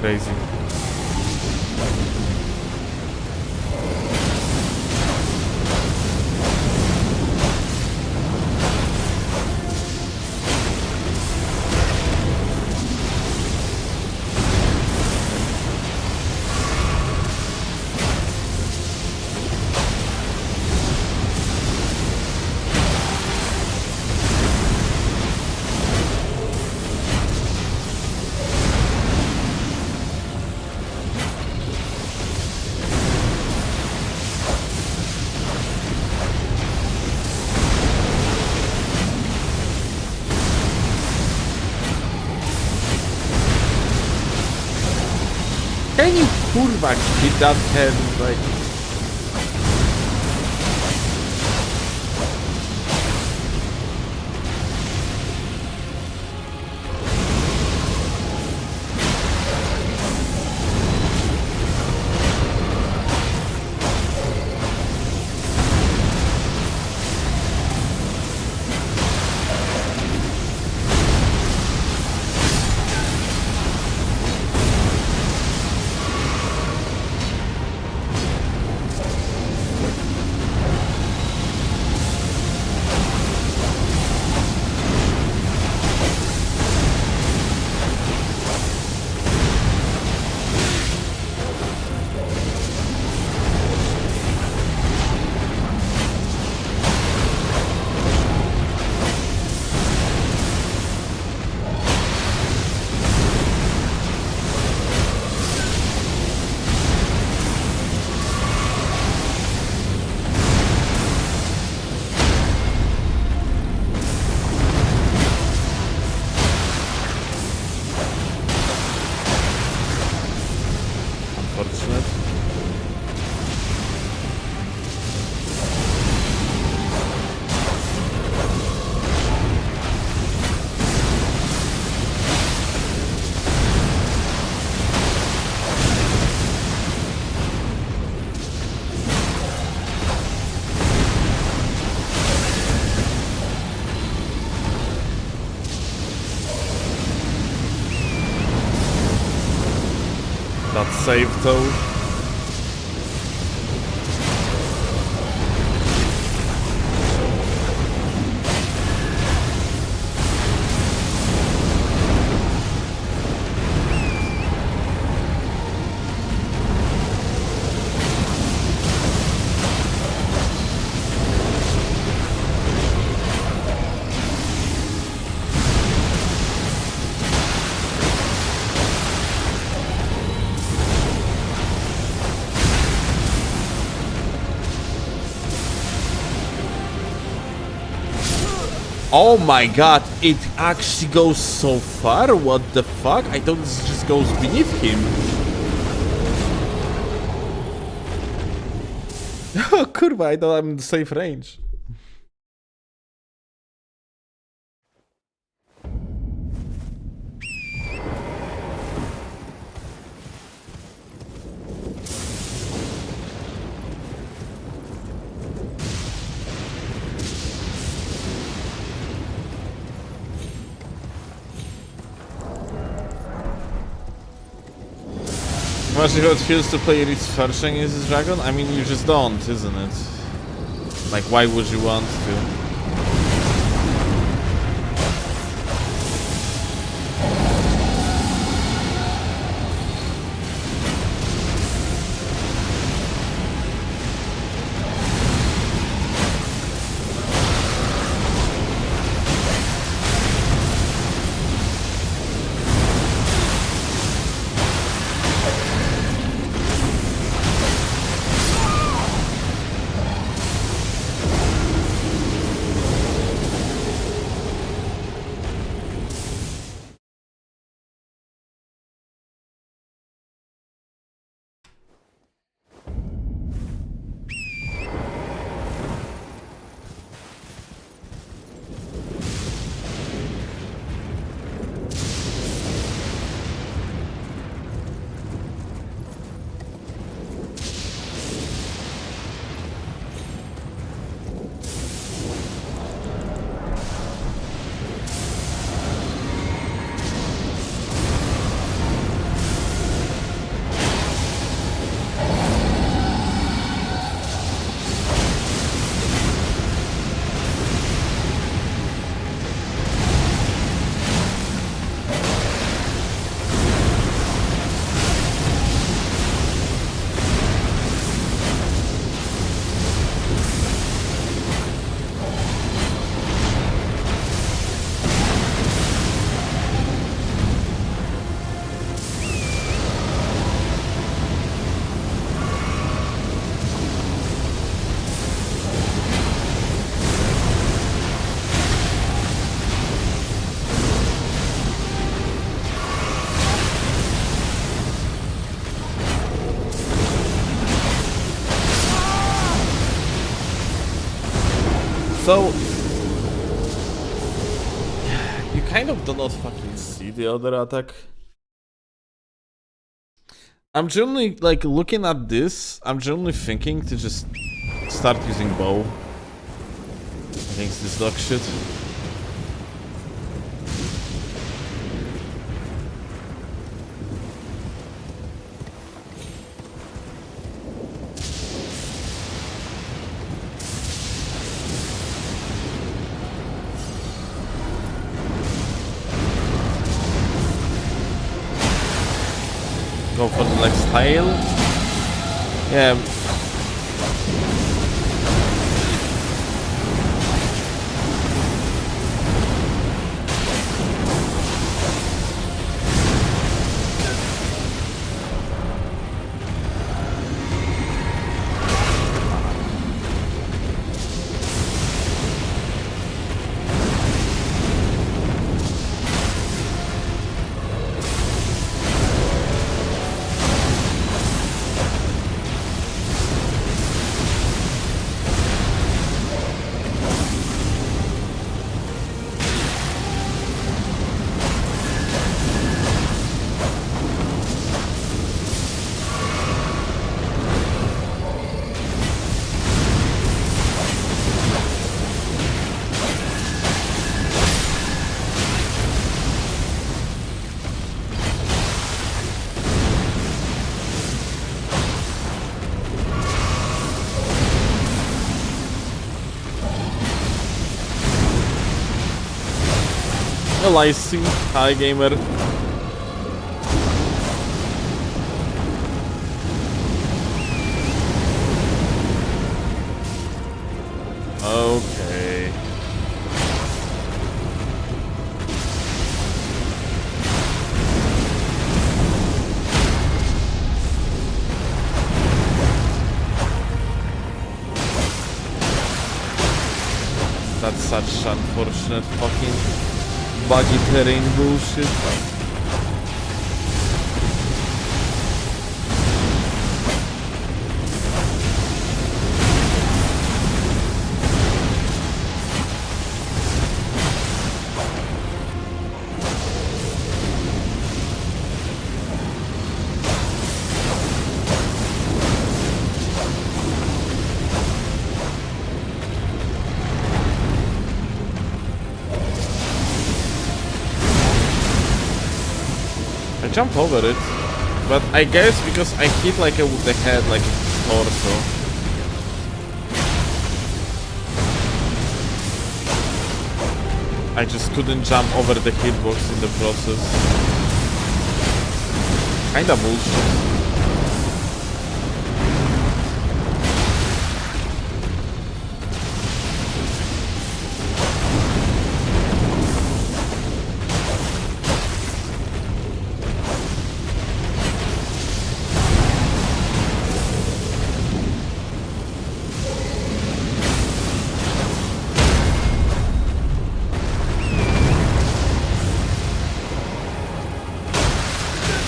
Crazy. Can you kurwa hit that head like... That's safe though. Oh my god, it actually goes so far? What the fuck? I thought this just goes beneath him. Oh kurwa, I thought I'm in the safe range. Imagine how it feels to play Reforged as a dragon? I mean, you just don't, isn't it? Like, why would you want to? So, you kind of do not fucking see the other attack. I'm generally, like, looking at this, I'm generally thinking to just start using bow against this dog shit. Go for the next tile. Yeah. Oh, I see. Hi, gamer. Okay. That's such unfortunate fucking buggy terrain bullshit. Jump over it, but I guess because I hit like with the head, like a torso. I just couldn't jump over the hitbox in the process. Kinda bullshit.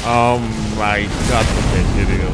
Oh my god, okay, here we go.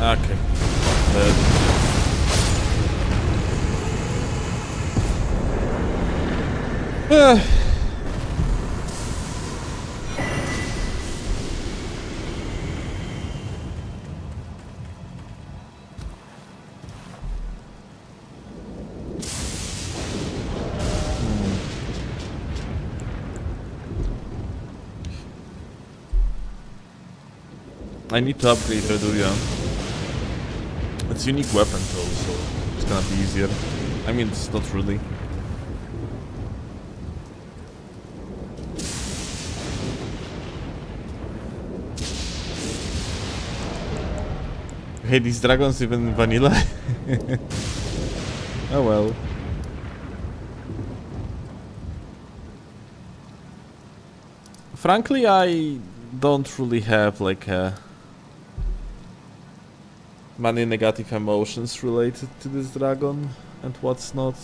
Okay. I need to upgrade Reduria. It's a unique weapon though, so it's gonna be easier. I mean, it's not really. Hey, these dragons even in vanilla? Oh well. Frankly, I don't really have like many negative emotions related to this dragon and what's not.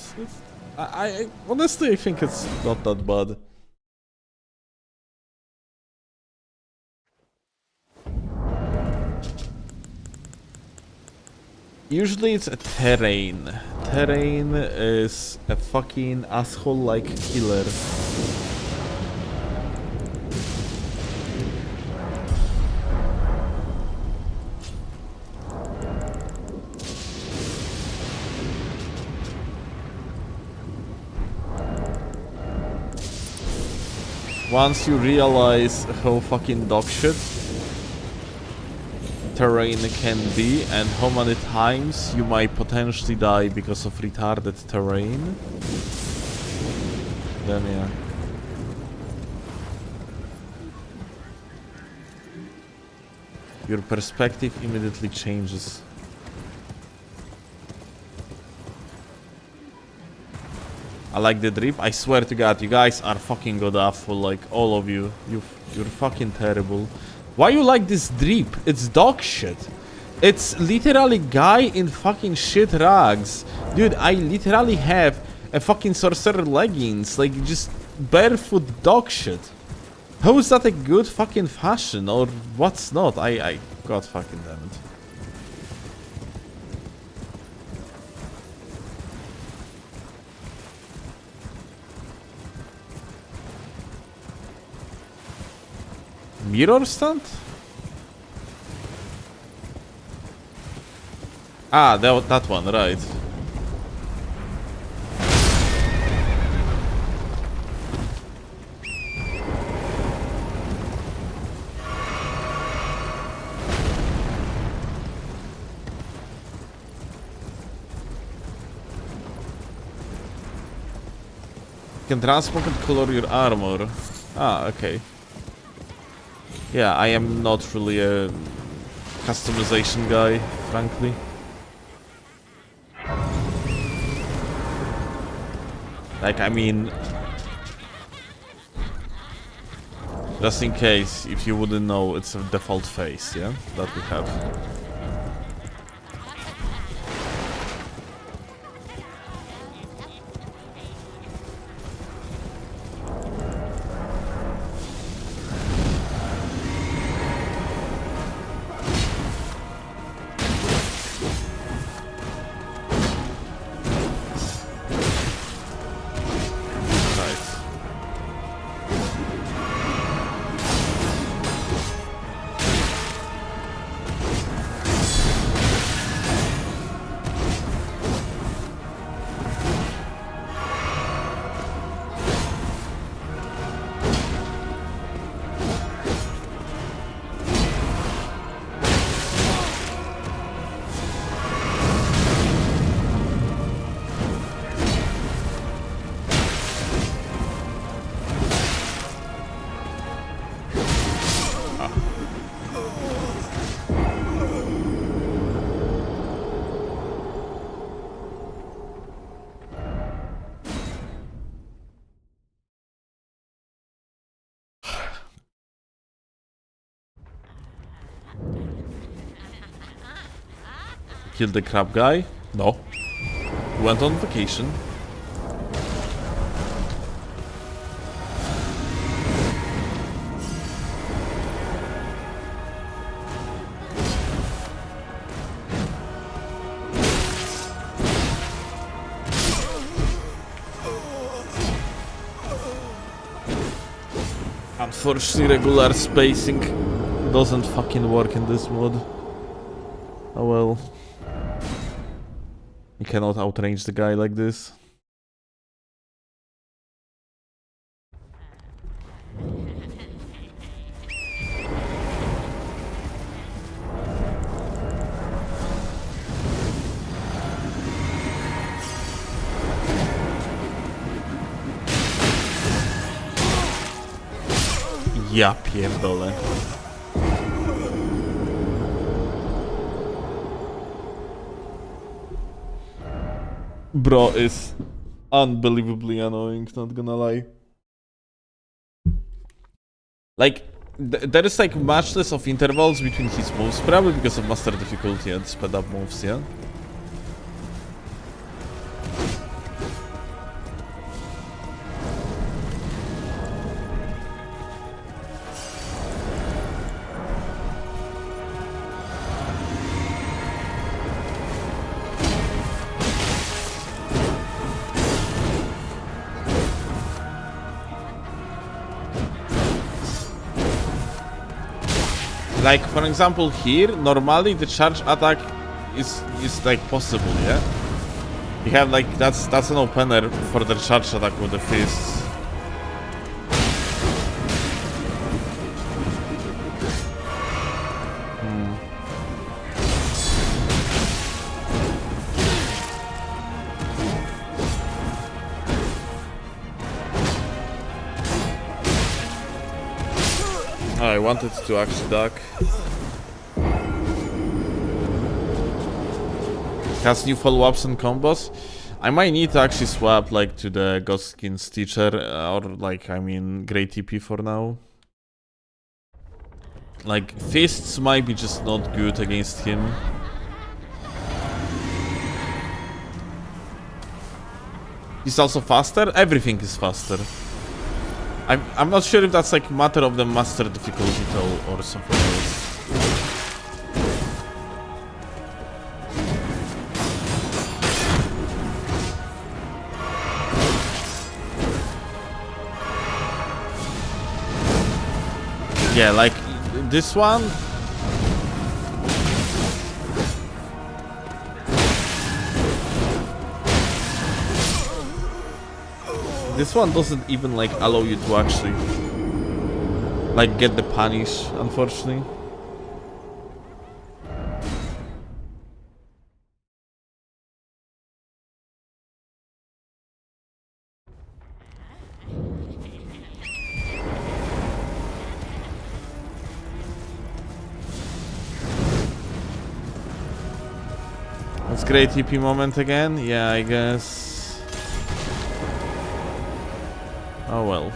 I honestly I think it's not that bad. Usually it's a terrain. Terrain is a fucking asshole-like killer. Once you realize how fucking dogshit terrain can be and how many times you might potentially die because of retarded terrain, then yeah. Your perspective immediately changes. I like the drip. I swear to God, you guys are fucking god awful, like all of you. You're fucking terrible. Why you like this drip? It's dog shit. It's literally guy in fucking shit rags. Dude, I literally have a fucking sorcerer leggings, like just barefoot dog shit. How is that a good fucking fashion, or what's not? God fucking damn it. Mirror stand? Ah, that one, right. Can transform and color your armor. Ah, okay. Yeah, I am not really a customization guy, frankly. Like, I mean, just in case, if you wouldn't know, it's a default face, yeah, that we have. Killed the crab guy? No. Went on vacation. Unfortunately, regular spacing doesn't fucking work in this mod. Oh well. You cannot outrange the guy like this. Ja pierdolę. Bro is unbelievably annoying, not gonna lie. Like, there is like much less of intervals between his moves, probably because of master difficulty and sped up moves, yeah? Like, for example, here, normally the charge attack is like possible, yeah? You have like, that's an opener for the charge attack with the fists. I wanted to actually duck. Has new follow-ups and combos. I might need to actually swap like to the Ghost Skins teacher or like I mean Great TP for now. Like fists might be just not good against him. He's also faster. Everything is faster. I'm not sure if that's like matter of the master difficulty though or something else. Yeah, like this one. This one doesn't even like allow you to actually like get the punish, unfortunately. That's great TP moment again. Yeah, I guess. Oh well.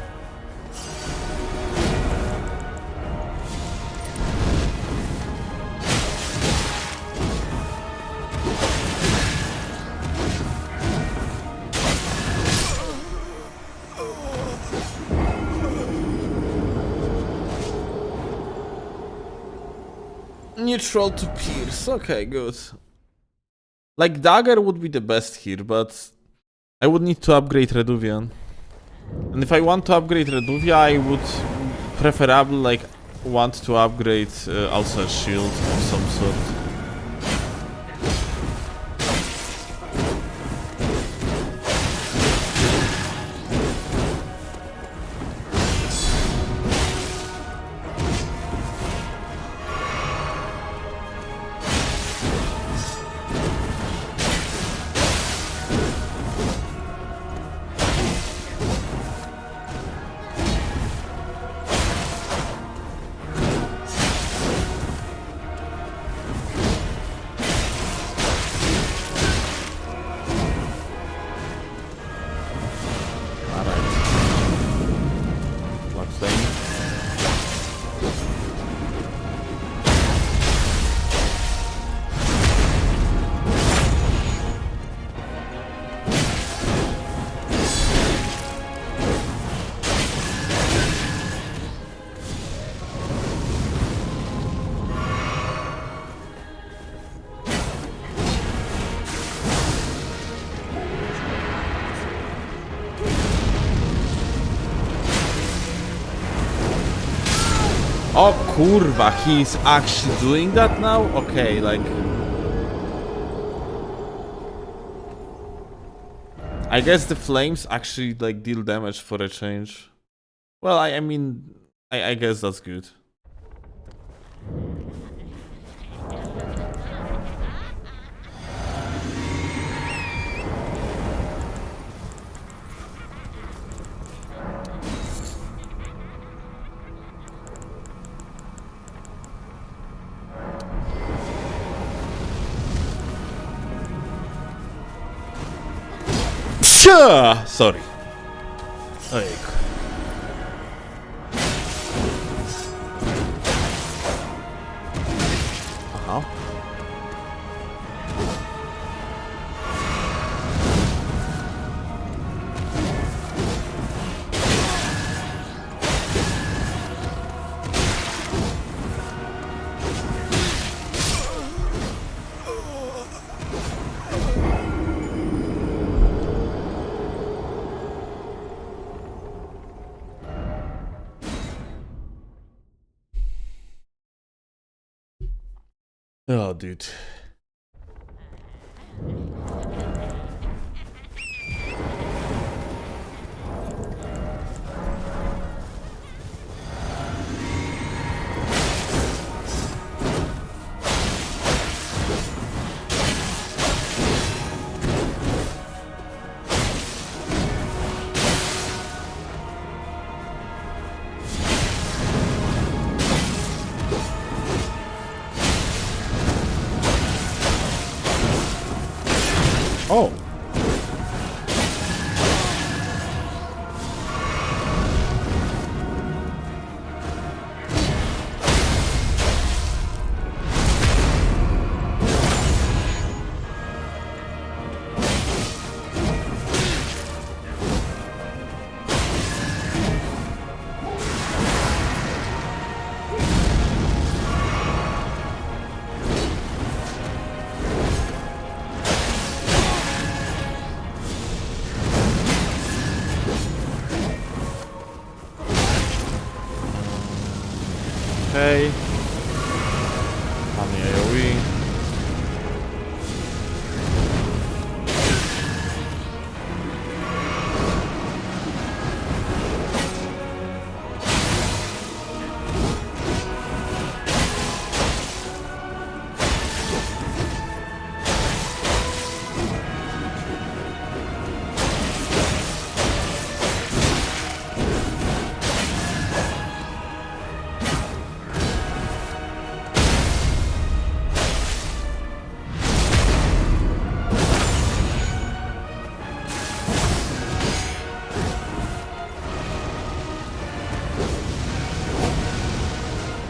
Neutral to pierce. Okay, good. Like dagger would be the best here, but I would need to upgrade Reduvian. And if I want to upgrade Reduvia, I would preferably like want to upgrade also a shield of some sort. Oh kurwa, he's actually doing that now? Okay, like... I guess the flames actually like deal damage for a change. Well, I mean, I guess that's good. Sorry. Ojejku. Aha. Oh, dude. Okay. Mamy AoE.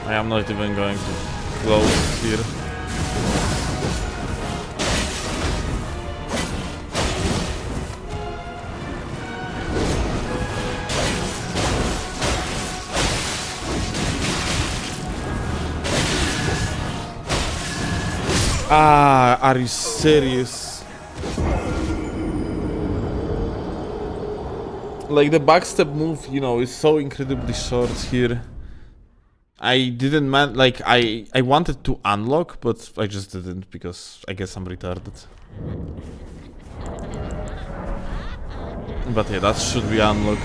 I am not even going to close here. Ah, are you serious? Like the backstep move, you know, is so incredibly short here. I didn't like I wanted to unlock, but I just didn't because I guess I'm retarded. But yeah, that should be unlocked.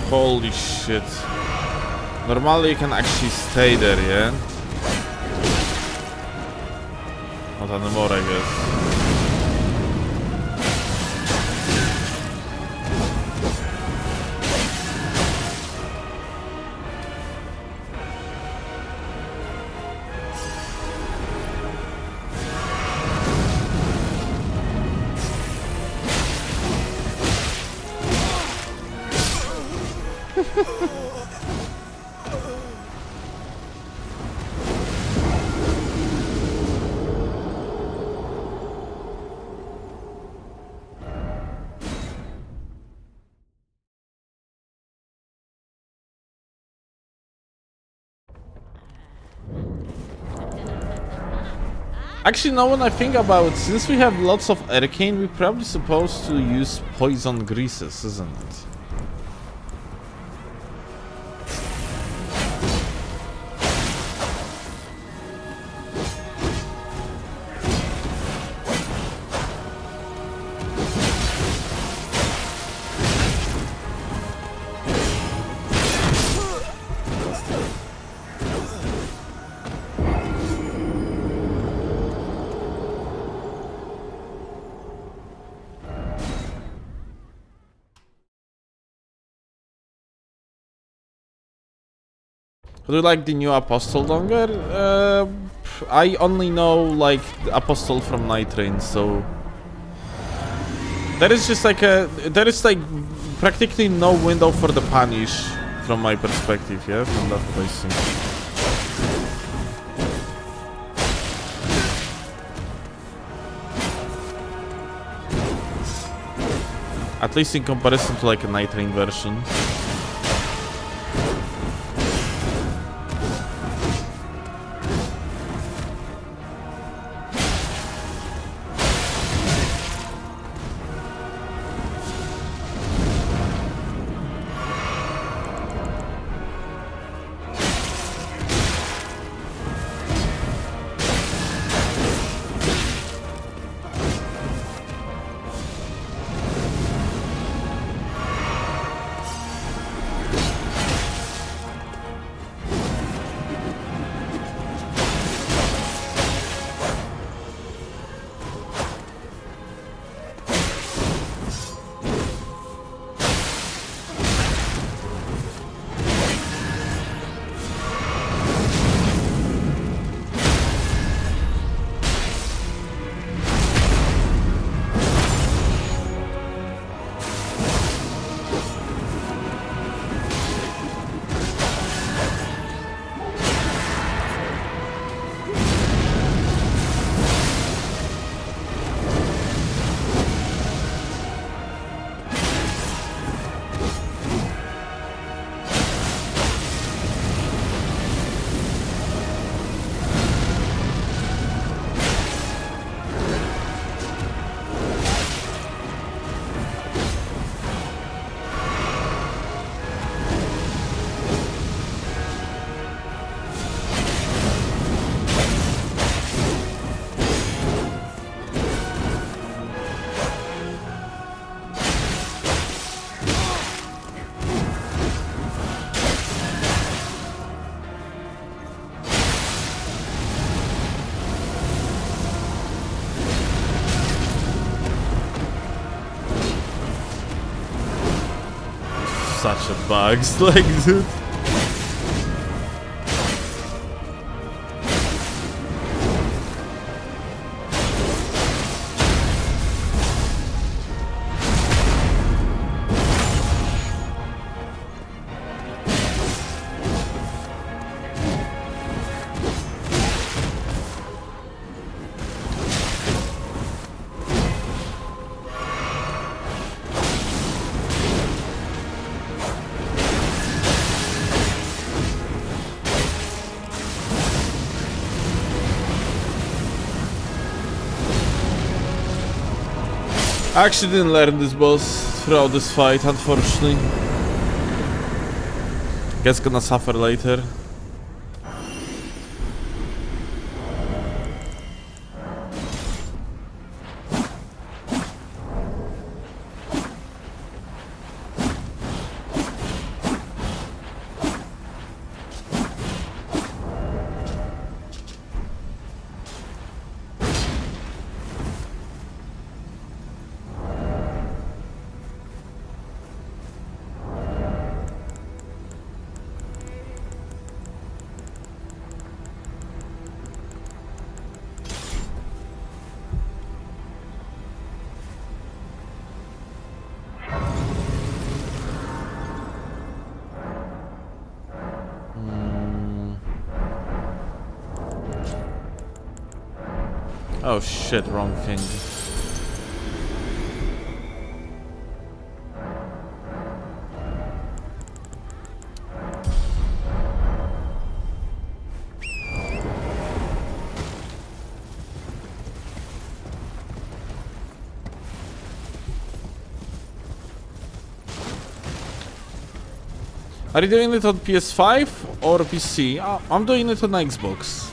Holy shit. Normally you can actually stay there, yeah? Not anymore, I guess. Actually, now when I think about it, since we have lots of arcane, we're probably supposed to use poison greases, isn't it? Do you like the new Apostle longer? I only know like the Apostle from Night Rain, so there is just like there is like practically no window for the punish from my perspective, yeah, from that what I see. At least in comparison to like a Night Rain version. such a bugs, like, dude. I actually didn't learn this boss throughout this fight, unfortunately. Guess gonna suffer later. Oh shit, wrong thing. Are you doing it on PS5 or PC? I'm doing it on Xbox.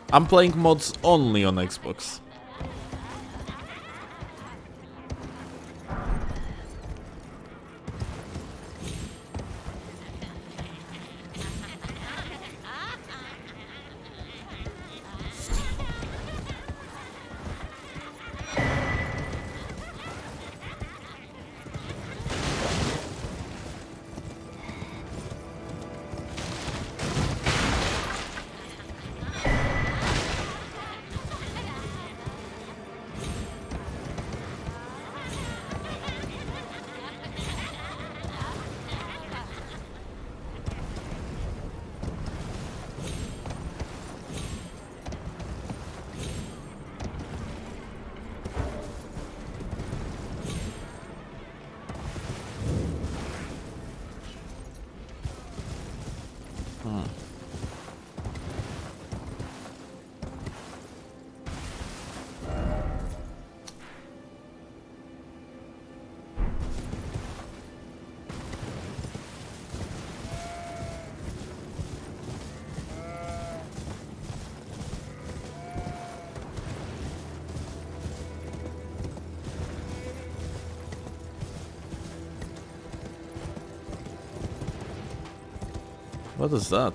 I'm playing mods only on Xbox. What is that?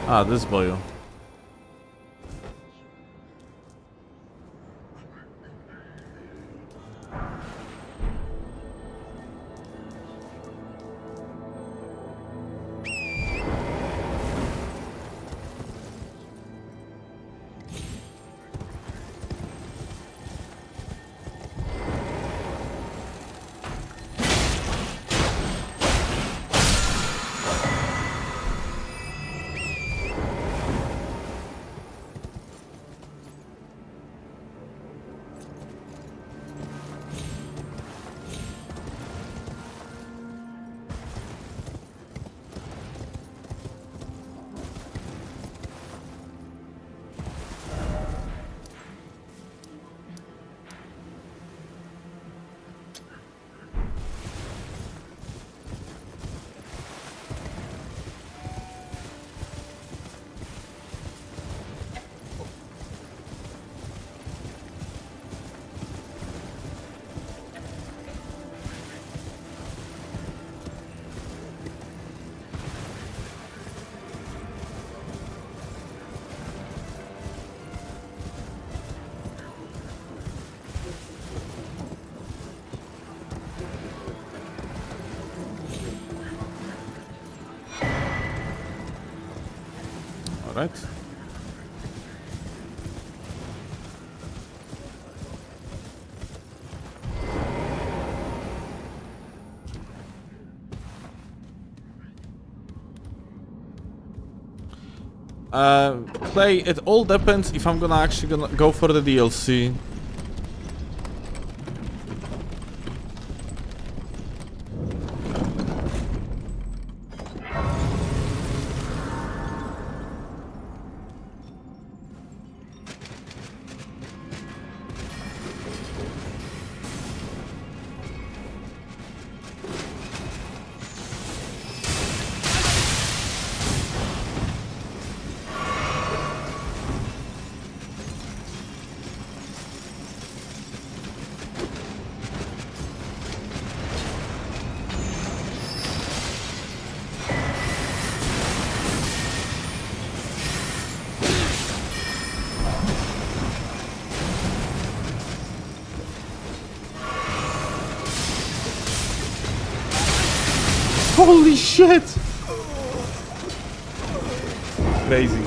Ah, this boy. right? Clay, it all depends if I'm gonna go for the DLC. Holy shit! Crazy.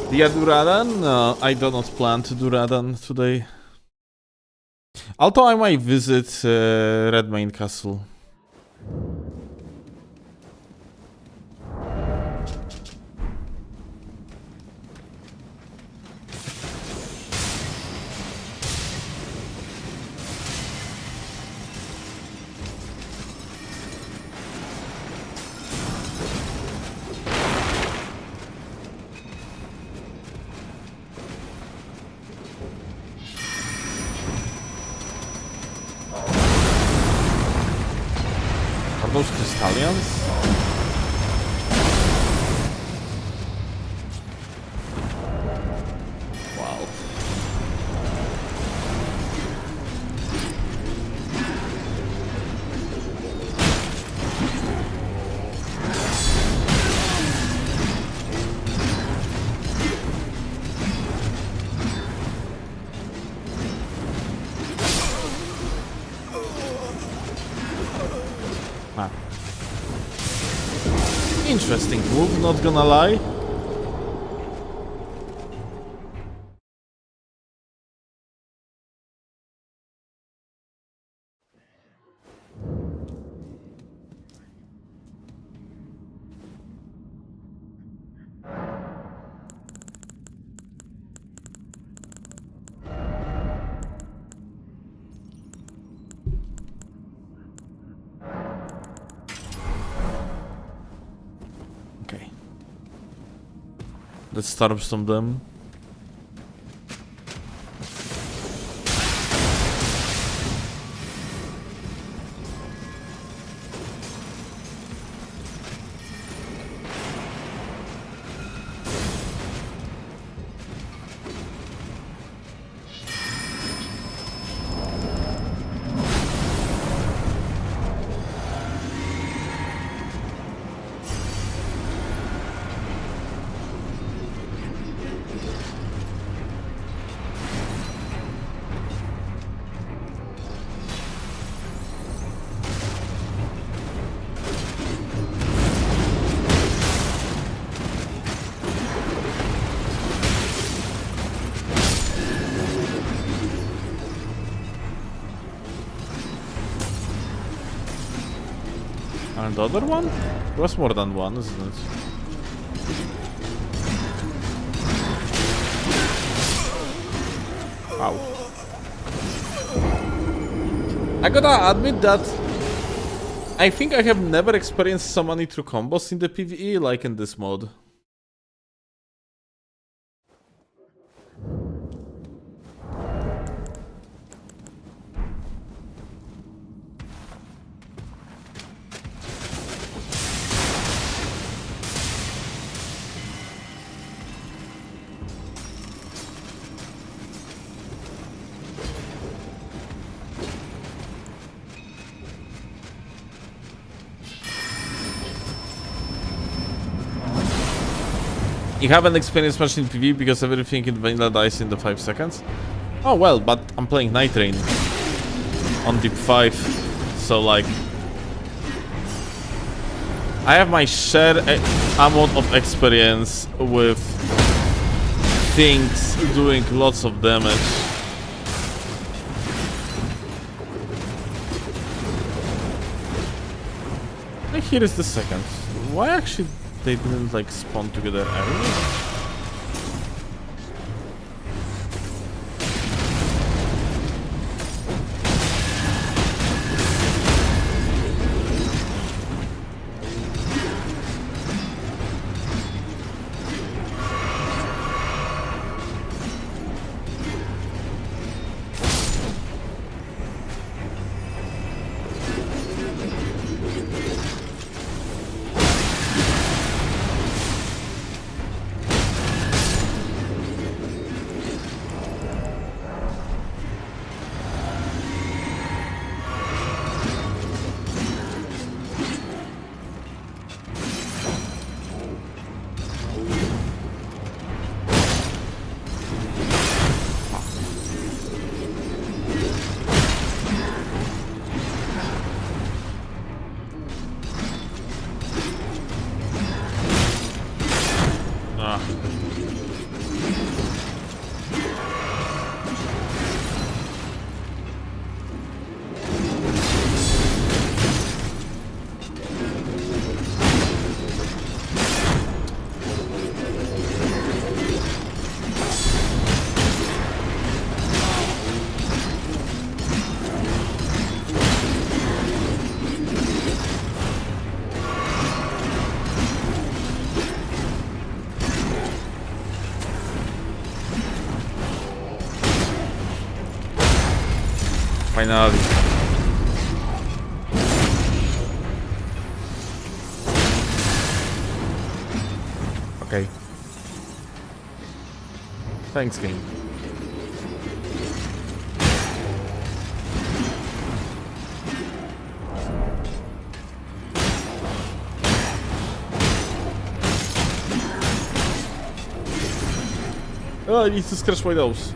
Did I do Radan? No, I do not plan to do Radan today. Although I might visit Redmane Castle. Those Crystallians? Wow. Ah. Interesting move, not gonna lie. Okay. Let's Stormstorm them. And the other one? There was more than one, isn't it? Ow. I gotta admit that I think I have never experienced so many true combos in the PvE like in this mode. You haven't experienced much in PvE because everything in vanilla dies in the 5 seconds? Oh well, but I'm playing Night Rain on Deep 5, so like... I have my share amount of experience with things doing lots of damage. And here is the second. Why actually they didn't like spawn together earlier? Finally. Okay. Thanks, game. Oh, I need to scratch my nose.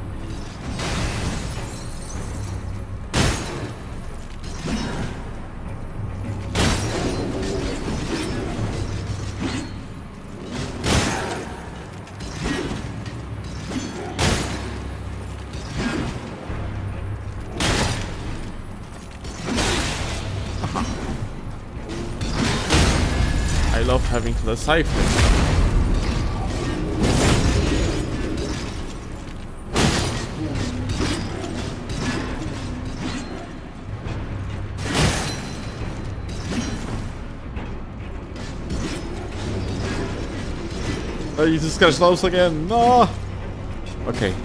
I love having to decipher. I need to scratch those again. No. Okay.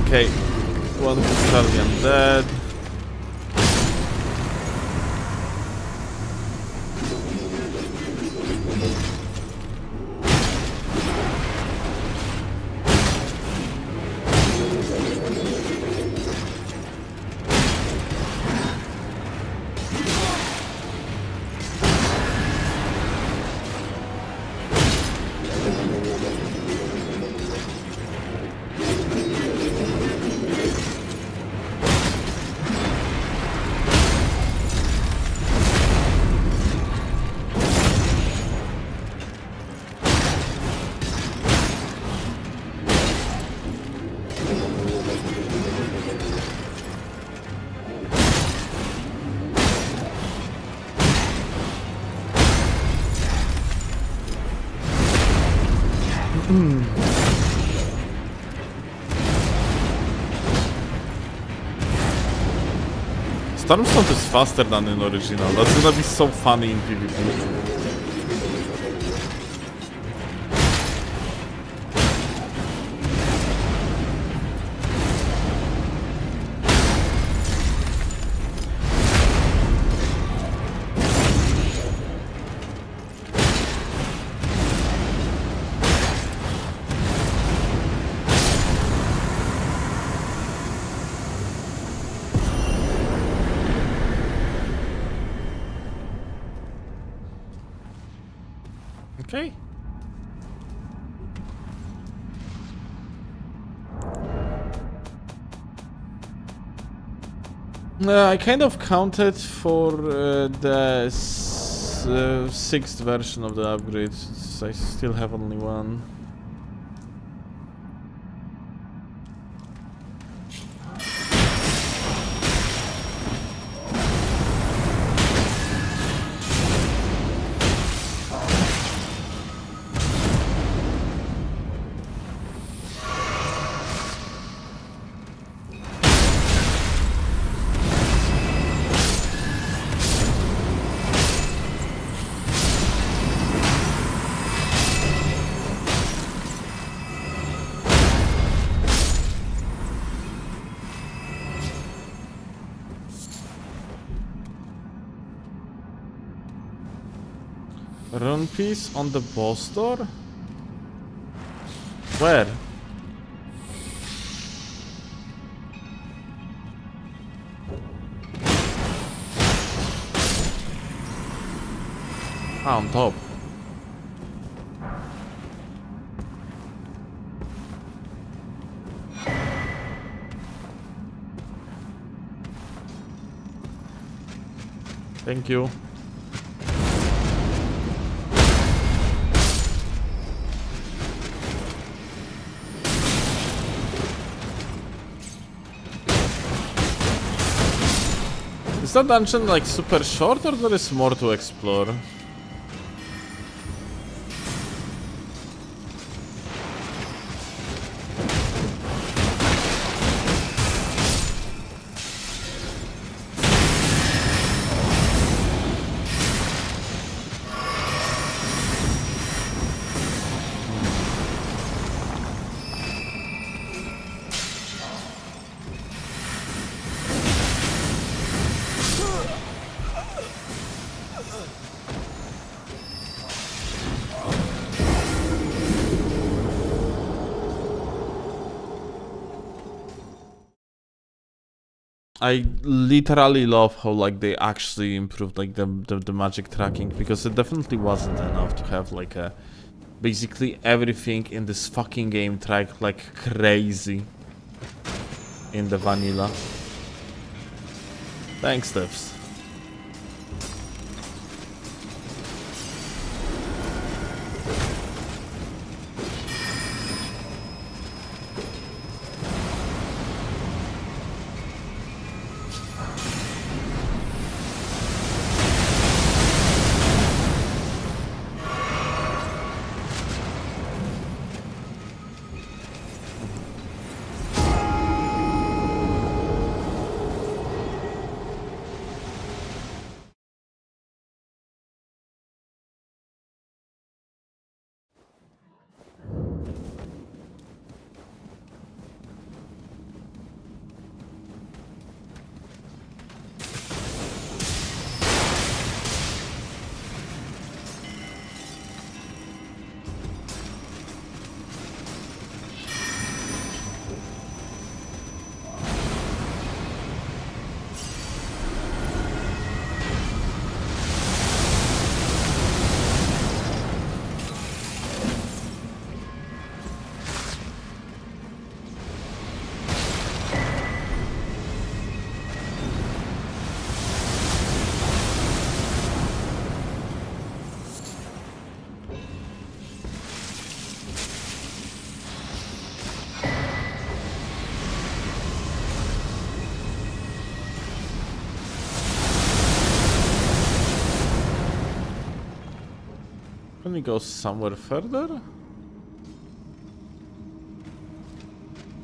Okay, one Italian dead. Stormstone is faster than in original. That's gonna be so funny in PvP. Okay. I kind of counted for the sixth version of the upgrade. I still have only one. Rune piece on the boss door? Where? Ah, on top. Thank you. Is that dungeon like super short or there is more to explore? I literally love how like they actually improved like the magic tracking, because it definitely wasn't enough to have like a basically everything in this fucking game track like crazy in the vanilla. Thanks, Devs. Can we go somewhere further?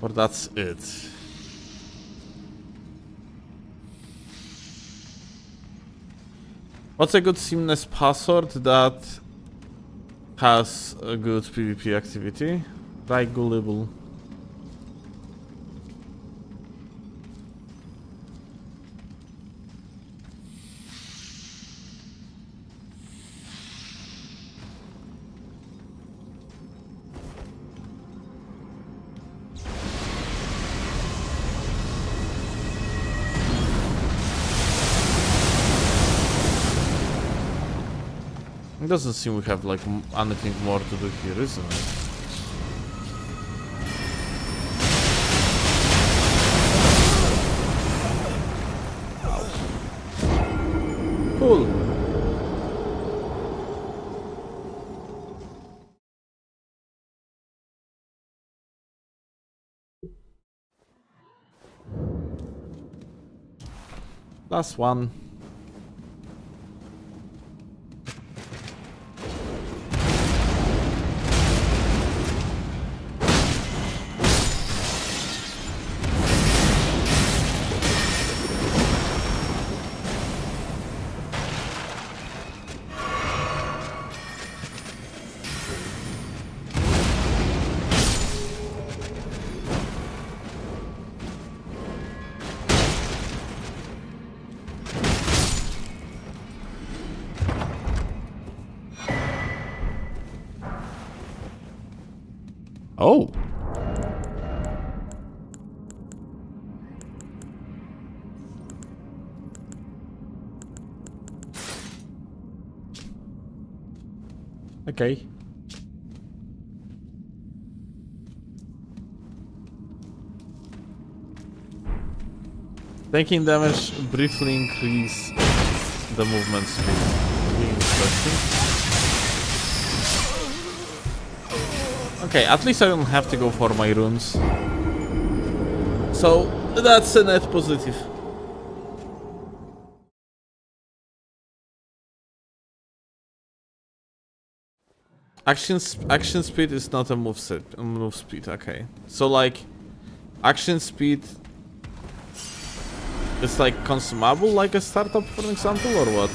Or that's it? What's a good seamless password that has a good PvP activity? Regulable. It doesn't seem we have like anything more to do here, isn't it? Cool. Last one. Oh. Okay. Taking damage briefly increase the movement speed. Really interesting. Okay, at least I don't have to go for my runes. So that's a net positive. Action speed is not a move speed. Okay, so like action speed is like consumable, like a startup, for example, or what?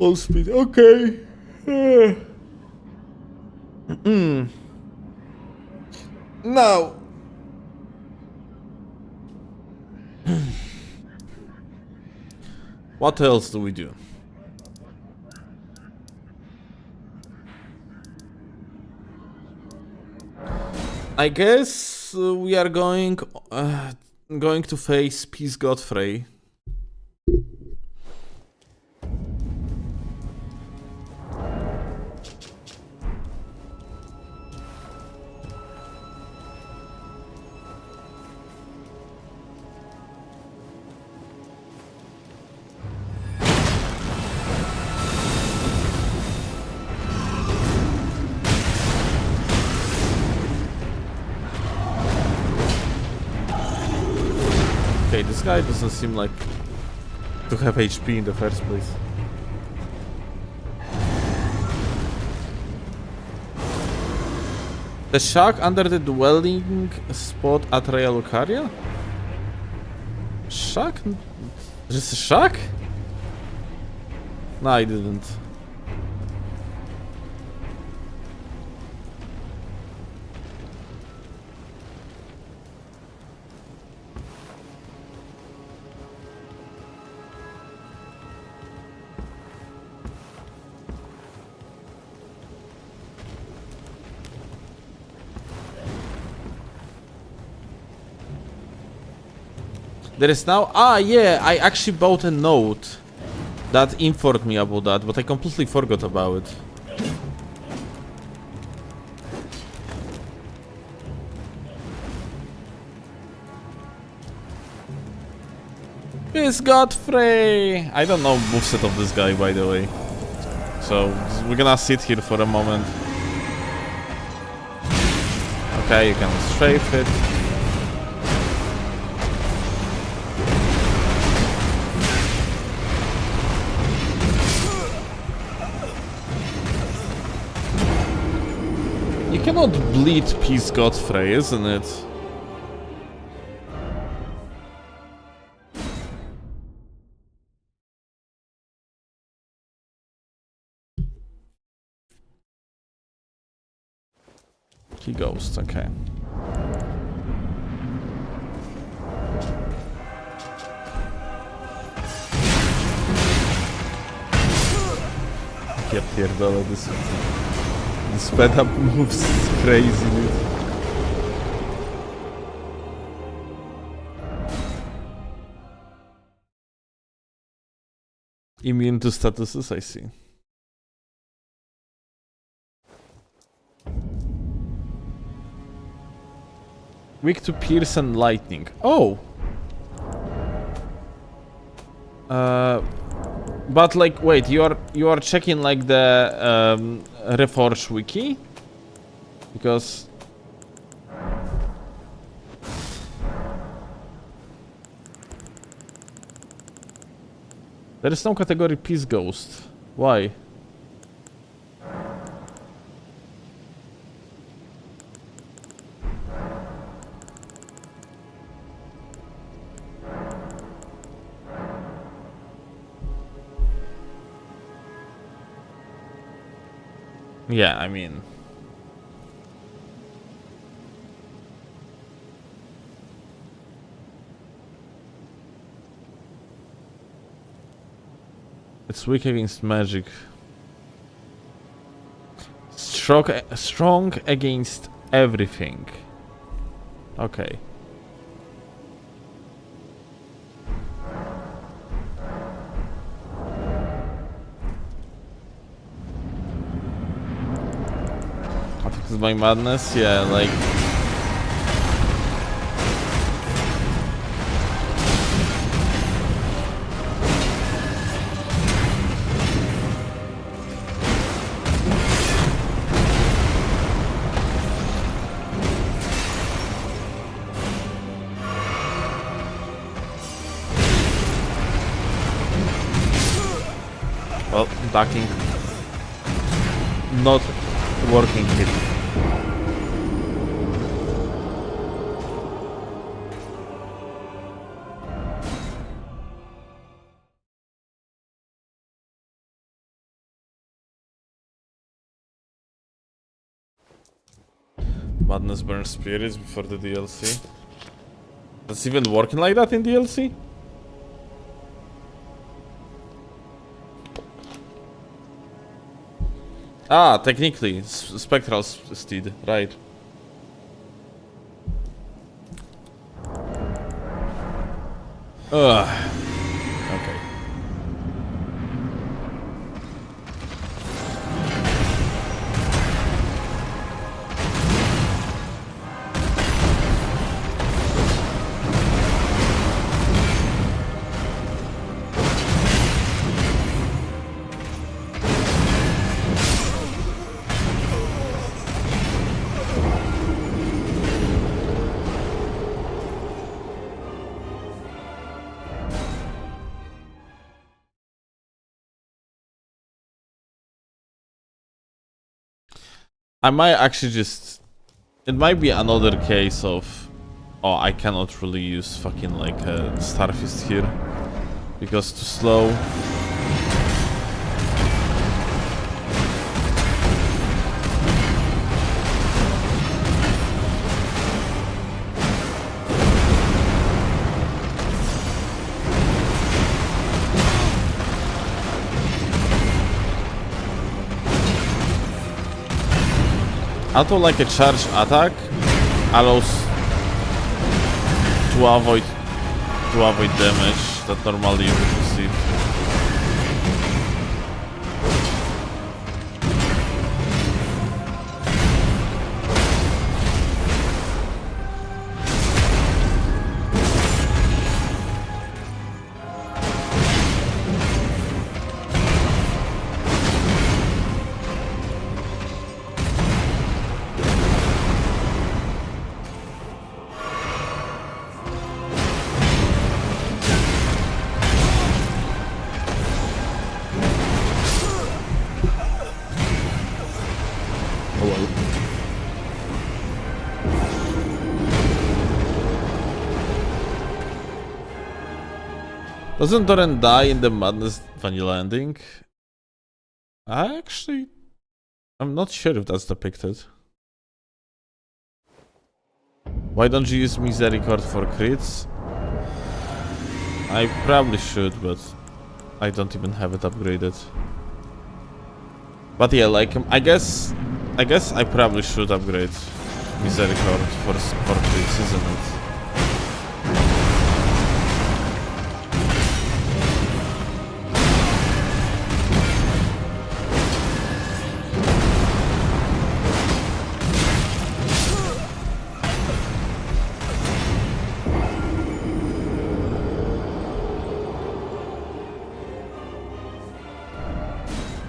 Low speed, okay. Now. What else do we do? I guess we are going to face Peace Godfrey. Okay, this guy doesn't seem like to have HP in the first place. The shark under the dwelling spot at Raya Lucaria? Shark? Just a shark? No, I didn't. There is now... Ah, yeah, I actually bought a note that informed me about that, but I completely forgot about it. It's Godfrey! I don't know moveset of this guy, by the way. So, we're gonna sit here for a moment. Okay, you can strafe it. You cannot bleed Peace Godfrey, isn't it? He ghosts, okay. Ja pierdolę, this sped up moves is crazy, dude. Immune to statuses, I see. Weak to pierce and lightning. Oh! But like, wait, you are checking like the Reforged wiki? Because there is no category Peace Ghost. Why? Yeah, I mean... It's weak against magic. Strong against everything. Okay. Affected by madness? Yeah, like... Well, ducking. Not working here. Madness burns spirits before the DLC. That's even working like that in DLC? Ah, technically, Spectral Steed, right. Ugh. Okay. I might actually just... It might be another case of... Oh, I cannot really use fucking like a Starfist here. Because too slow. Auto like a charge attack allows to avoid damage that normally you would receive. Doesn't Doran die in the Madness vanilla ending? I'm not sure if that's depicted. Why don't you use Misericord for crits? I probably should, but I don't even have it upgraded. But yeah, like I guess I probably should upgrade Misericord for crits, isn't it?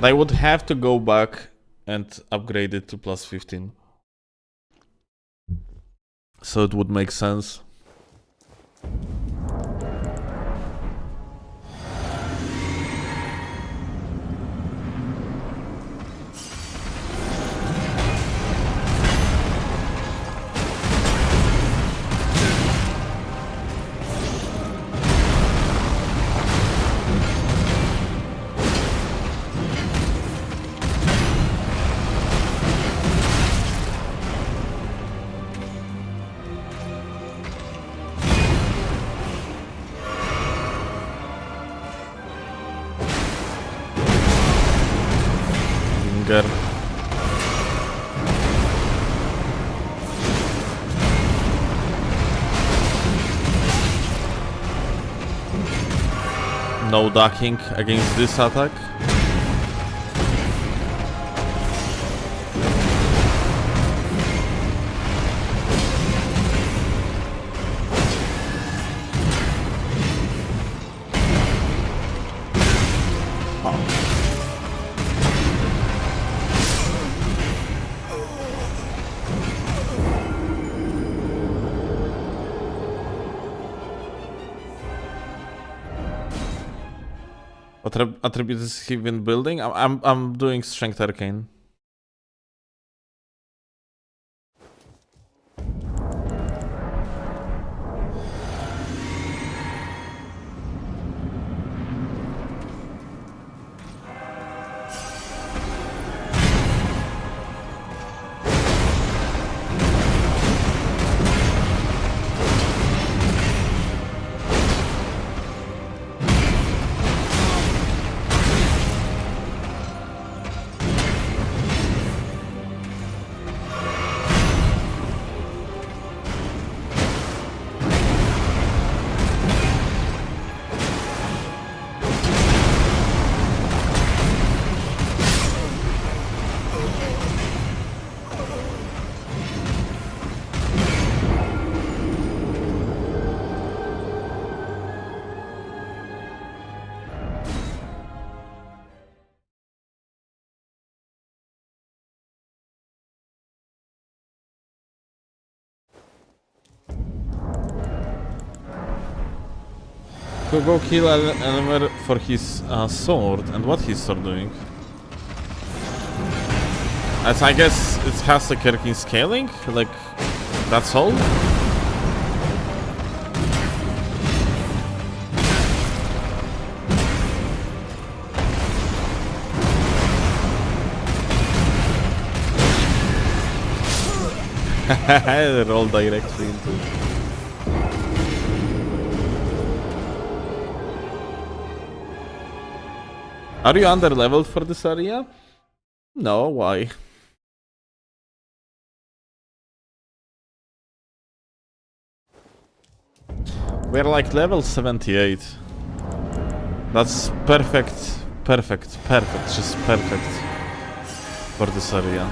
I would have to go back and upgrade it to plus 15. So it would make sense. Linger. No ducking against this attack. What attribute is he been building? I'm doing Strength Arcane. To go kill Elmer for his sword, and what his sword doing? As I guess it has the Kirkin scaling, like that's all. Roll directly into it. Are you under-leveled for this area? No, why? We're like level 78. That's perfect, just perfect for this area.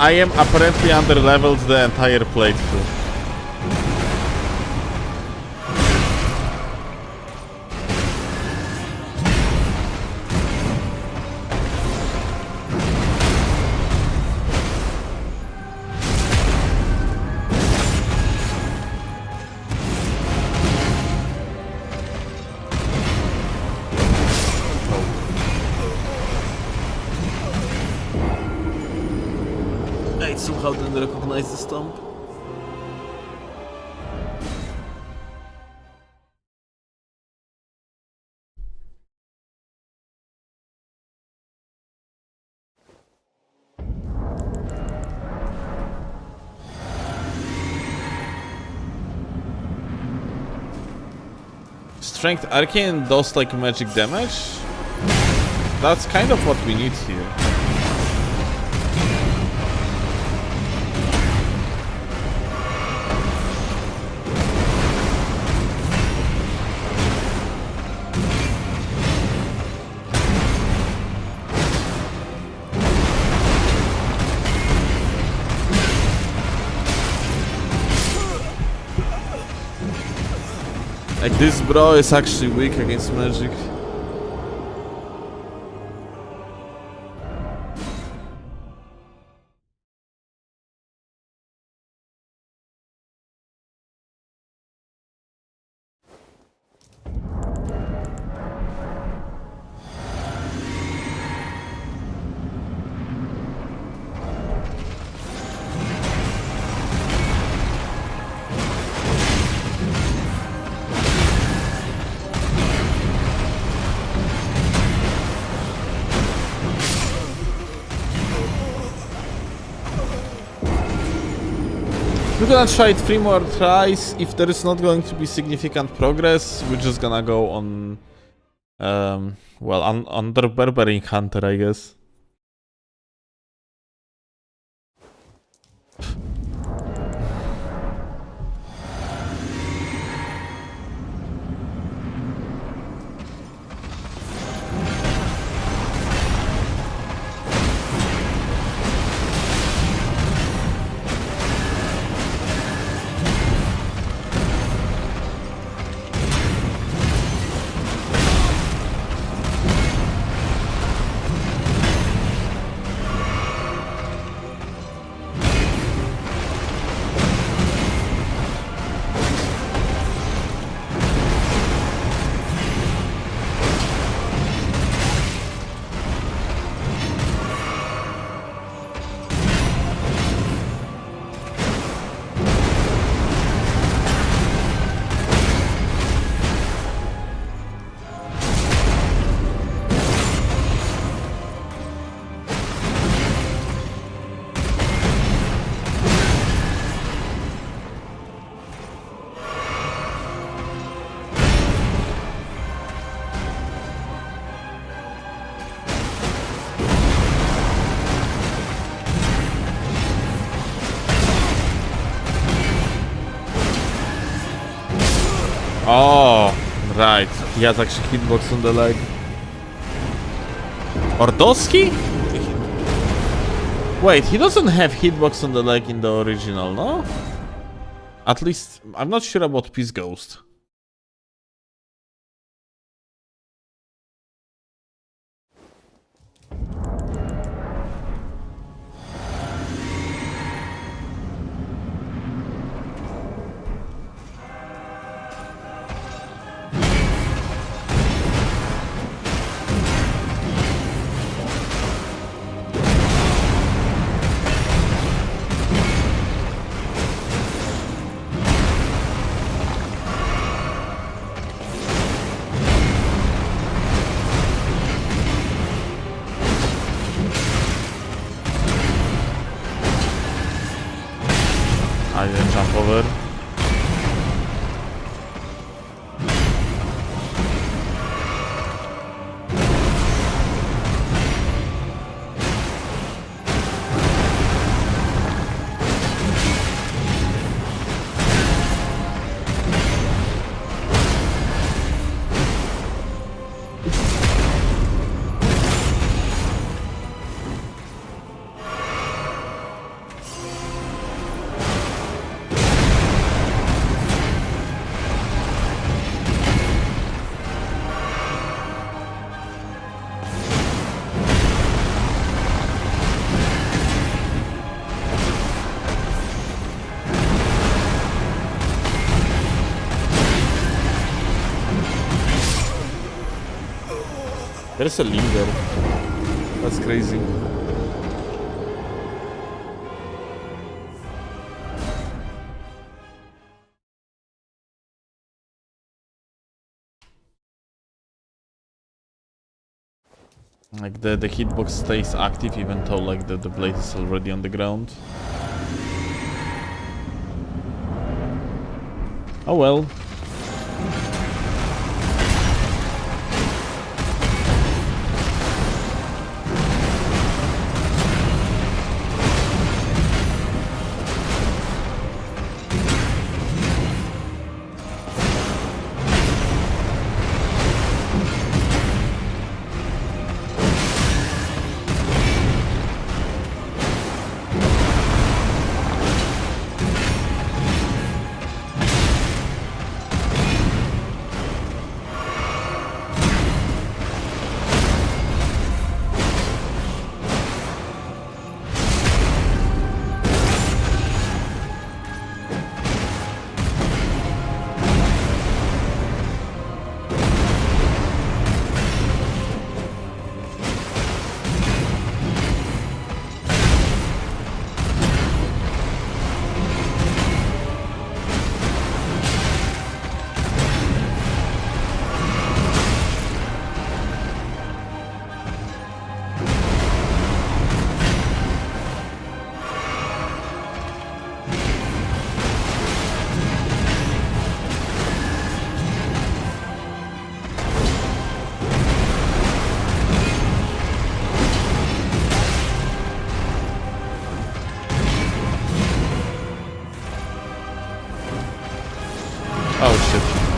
I am apparently under-leveled the entire playthrough. and recognize the stomp. Strength Arcane does like magic damage. That's kind of what we need here. Like this bro is actually weak against magic. We're gonna try it 3 more tries. If there is not going to be significant progress, we're just gonna go on, well, under Barbarian Hunter, I guess. Oh, right. He has actually hitbox on the leg. Ordowski? Wait, he doesn't have hitbox on the leg in the original, no? At least, I'm not sure about Peace Ghost. I didn't jump over. There's a linger. That's crazy. Like the hitbox stays active even though like the blade is already on the ground. Oh well. Oh shit.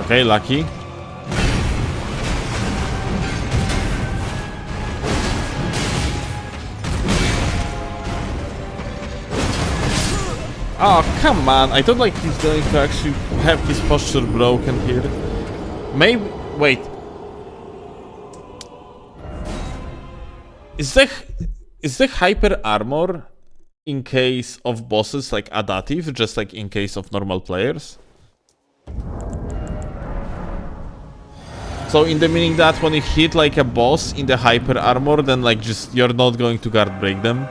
Okay, lucky. Oh, come on. I thought like he's going to actually have his posture broken here. Maybe... Wait. Is the hyper armor in case of bosses like adaptive, just like in case of normal players? So in the meaning that when you hit like a boss in the hyper armor, then like just you're not going to guard break them.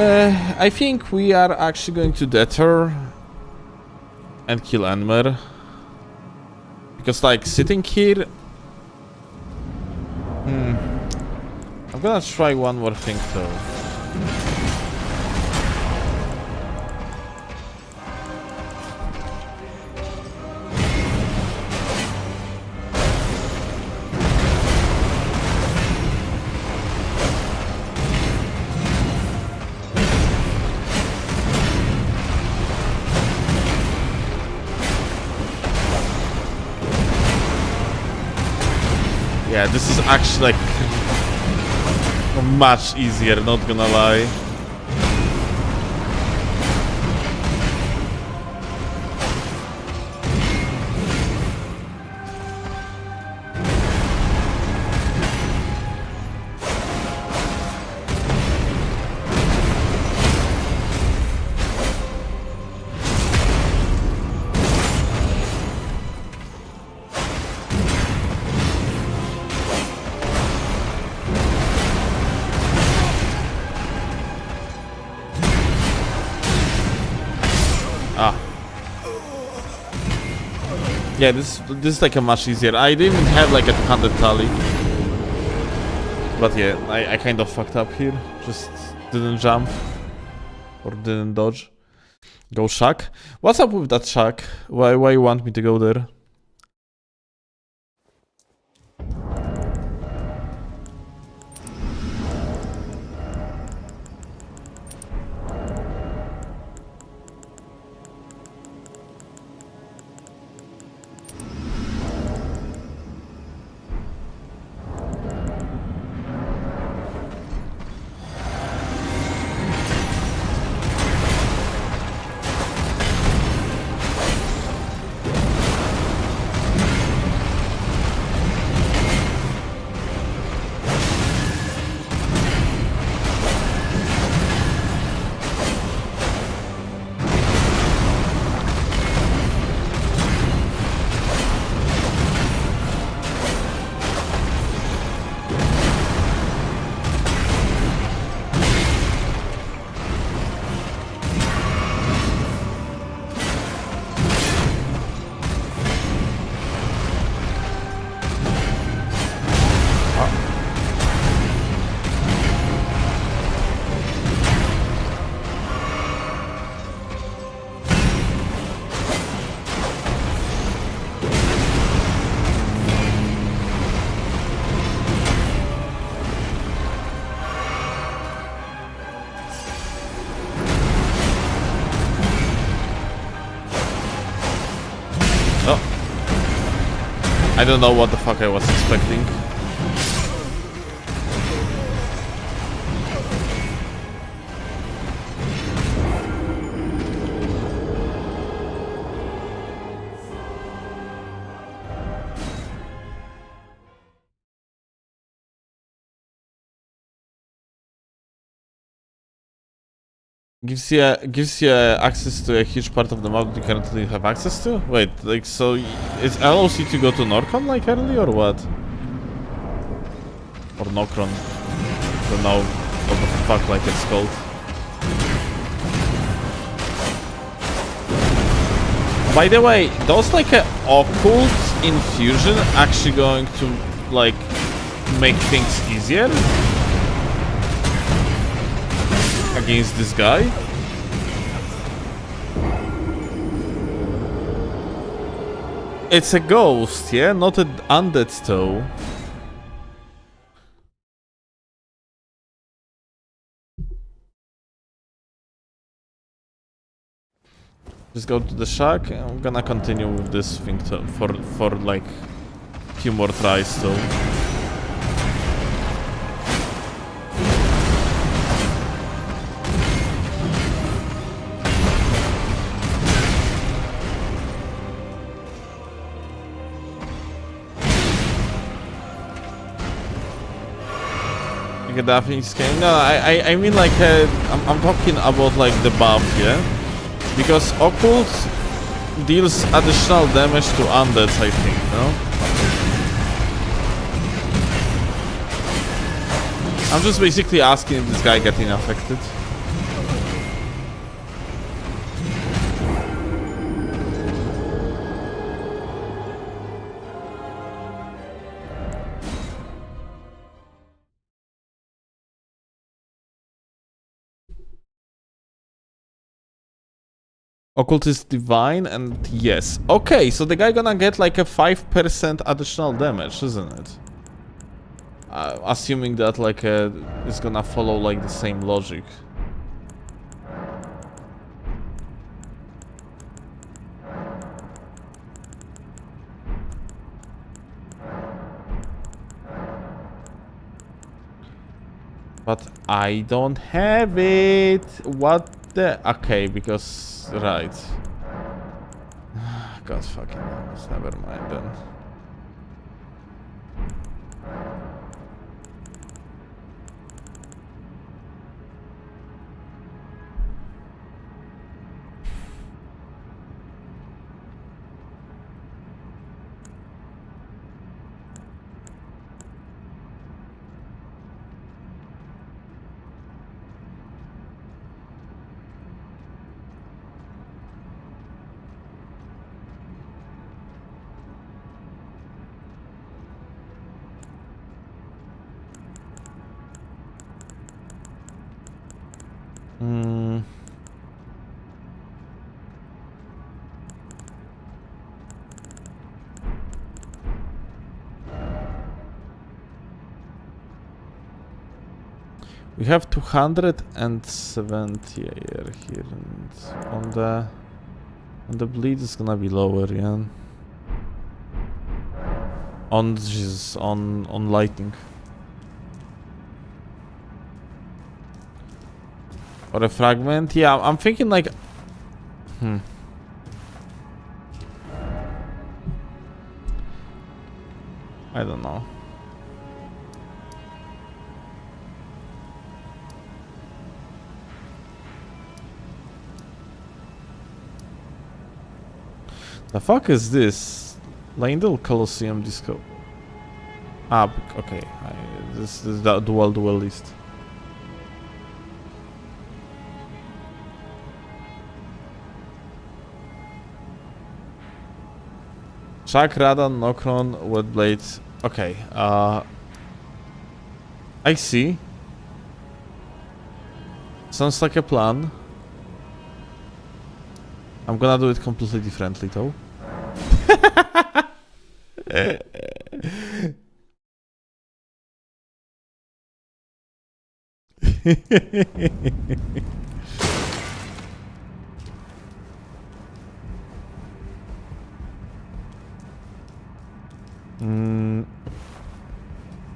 I think we are actually going to deter and kill Enmer. Because, like, sitting here... I'm gonna try one more thing, though. Yeah, this is actually like much easier, not gonna lie. Yeah, this is like a much easier. I didn't have like a 200 tally. But yeah, I kind of fucked up here. Just didn't jump. Or didn't dodge. Go shack. What's up with that shack? Why you want me to go there? I don't know what the fuck I was expecting. Gives you access to a huge part of the map you currently have access to? Wait, like, so it allows you to go to Norcon like early or what? Or Nocron? I don't know what the fuck like it's called. By the way, those like occult infusion actually going to like make things easier? Against this guy? It's a ghost, yeah? Not an undead though. Just go to the shack. I'm gonna continue with this thing for like a few more tries though. Daphne's game. No, I mean like I'm talking about like the buff, yeah, because occult deals additional damage to undeads, I think, no? I'm just basically asking if this guy getting affected. Occultist Divine, and yes. Okay, so the guy gonna get like a 5% additional damage, isn't it? Assuming that like it's gonna follow like the same logic. But I don't have it. What the? Okay, because right. God fucking knows. Never mind then. We have 270 here, and on the bleed is gonna be lower, yeah. On Jesus, on lightning. Or a fragment, yeah. I'm thinking like, I don't know. The fuck is this? Lindell Colosseum Disco. Ah, okay. This is the dual list. Chuck, Radan, Nokron, Wetblades. Okay, I see. Sounds like a plan. I'm gonna do it completely differently though.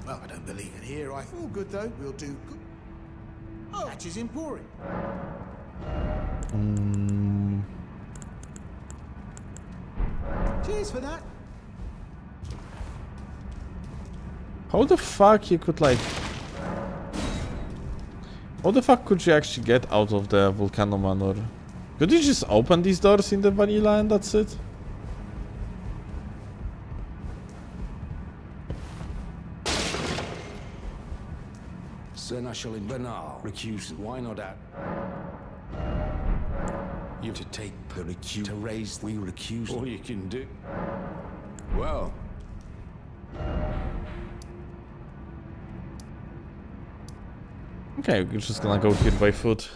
Well, I don't believe it here. I feel good though. We'll do good. Oh, Hatches Emporium. Cheers for that. How the fuck you could like... How the fuck could you actually get out of the Volcano Manor? Could you just open these doors in the vanilla and that's it? Seneschal in Banal, recused. Why not at? You to take the recuse to raise we recuse. All you can do. Well. Okay, we're just gonna go here by foot.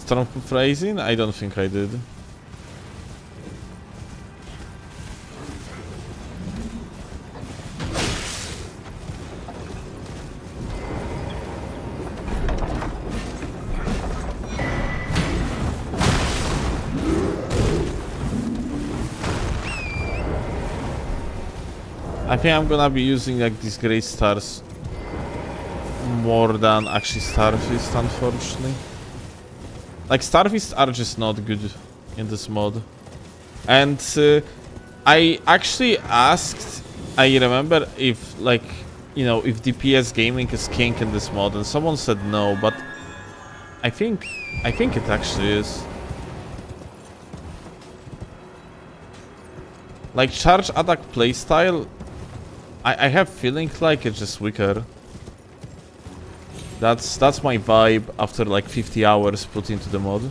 Stormproof Rising? I don't think I did. I think I'm gonna be using like these great stars more than actually Starfist, unfortunately. Like, Starfists are just not good in this mod. And I actually asked, I remember if, like, you know, if DPS gaming is king in this mod, and someone said no, but I think it actually is. Like, charge attack playstyle, I have feeling like it's just weaker. That's my vibe after like 50 hours put into the mod.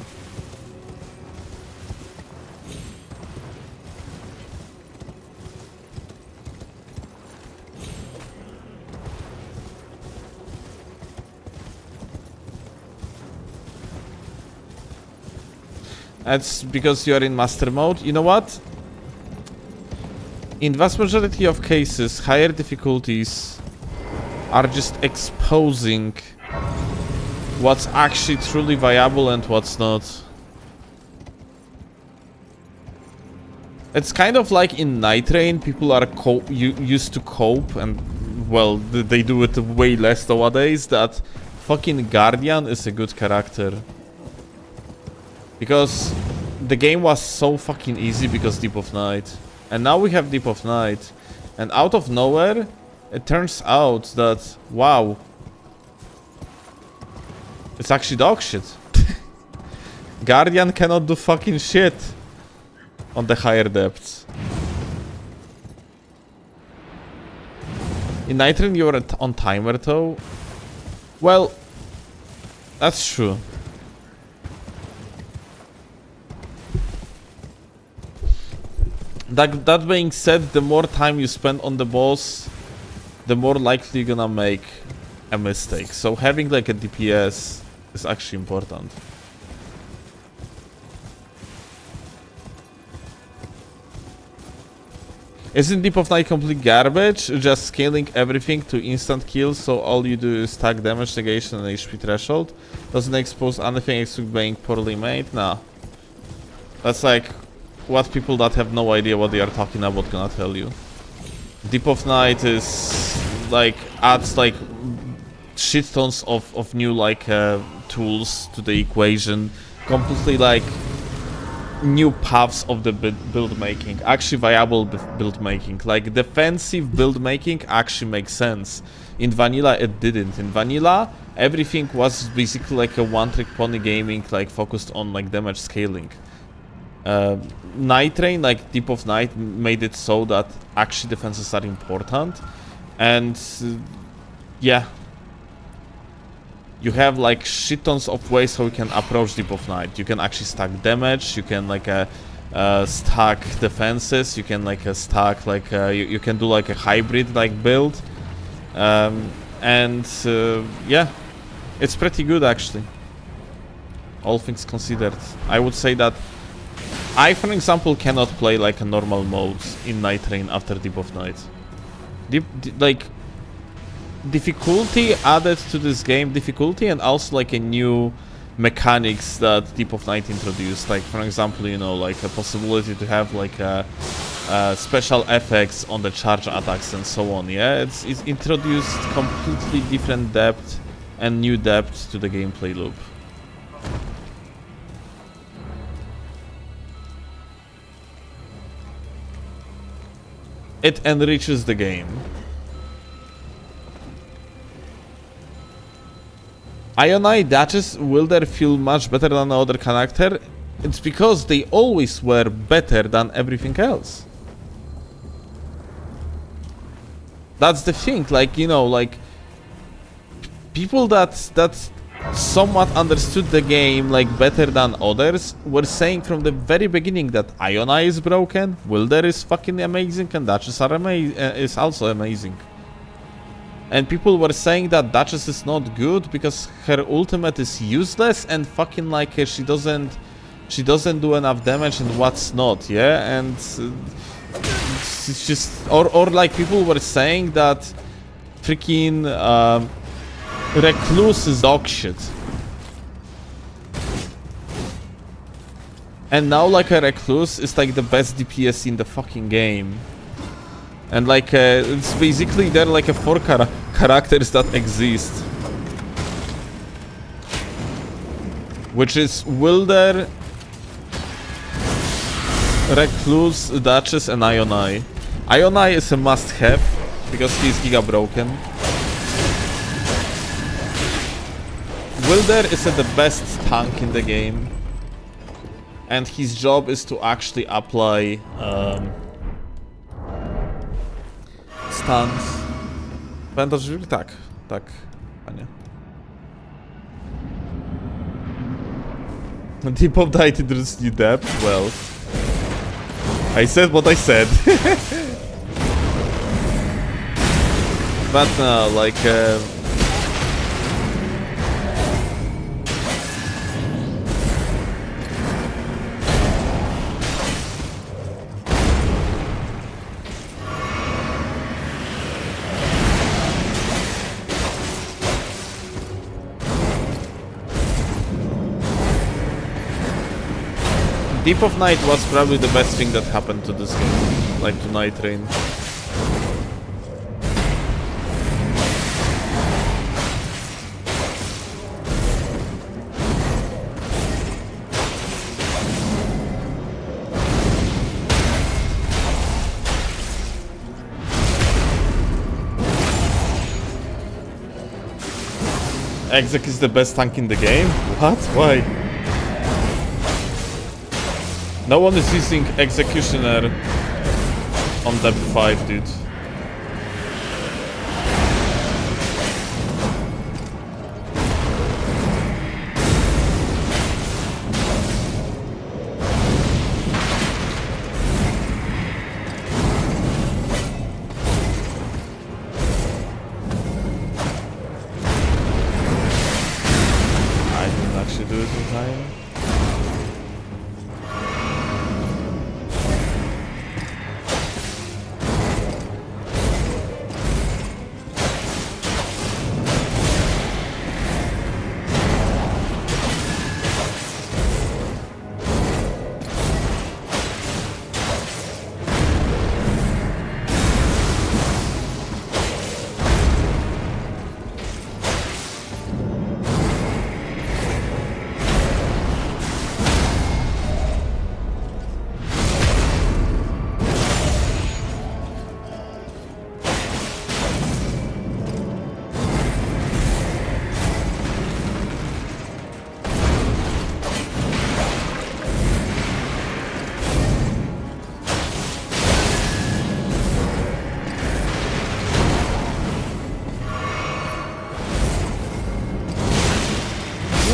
That's because you're in master mode. You know what? In vast majority of cases, higher difficulties are just exposing what's actually truly viable and what's not. It's kind of like in Night Rain, people are used to cope, and well, they do it way less nowadays, that fucking Guardian is a good character. Because the game was so fucking easy because Deep of Night. And now we have Deep of Night. And out of nowhere, it turns out that, wow, it's actually dog shit. Guardian cannot do fucking shit on the higher depths. In Night Rain, you're on timer though. Well, that's true. That being said, the more time you spend on the boss, the more likely you're gonna make a mistake. So having like a DPS is actually important. Isn't Deep of Night complete garbage? Just scaling everything to instant kills, so all you do is stack damage negation and HP threshold? Doesn't expose anything except being poorly made? Nah. That's like what people that have no idea what they are talking about gonna tell you. Deep of Night is like adds like shit tons of new like tools to the equation, completely like new paths of the build making, actually viable build making. Like defensive build making actually makes sense. In vanilla it didn't. In vanilla everything was basically like a one-trick pony gaming, like focused on like damage scaling. Night Rain, like Deep of Night, made it so that actually defenses are important, and yeah, you have like shit tons of ways how you can approach Deep of Night. You can actually stack damage, you can like stack defenses, you can like stack like you can do like a hybrid like build, and yeah, it's pretty good actually, all things considered. I would say that I, for example, cannot play like a normal mode in Night Rain after Deep of Night. Like difficulty added to this game, difficulty and also like a new mechanics that Deep of Night introduced. Like for example, you know, like a possibility to have like special effects on the charge attacks and so on. Yeah, it's introduced completely different depth and new depth to the gameplay loop. It enriches the game. Ionite dashes, will they feel much better than the other character? It's because they always were better than everything else. That's the thing, like, you know, like people that somewhat understood the game like better than others were saying from the very beginning that Iona is broken, Wilder is fucking amazing, and Duchess is also amazing. And people were saying that Duchess is not good because her ultimate is useless and fucking like she doesn't do enough damage and what's not, yeah? And it's just or like people were saying that freaking Recluse is dog shit. And now like a Recluse is like the best DPS in the fucking game. And like it's basically there like a 4 characters that exist. which is Wilder, Recluse, Duchess, and Ionai. Ionai is a must-have because he's giga broken. Wilder is the best tank in the game, and his job is to actually apply stuns. Pamiętasz, że tak, panie. Depop died in the depth. Well, I said what I said. But no, like Deep of Night was probably the best thing that happened to this game, like to Night Rain. Exec is the best tank in the game? What? Why? No one is using Executioner on depth 5, dude. I didn't actually do it in time.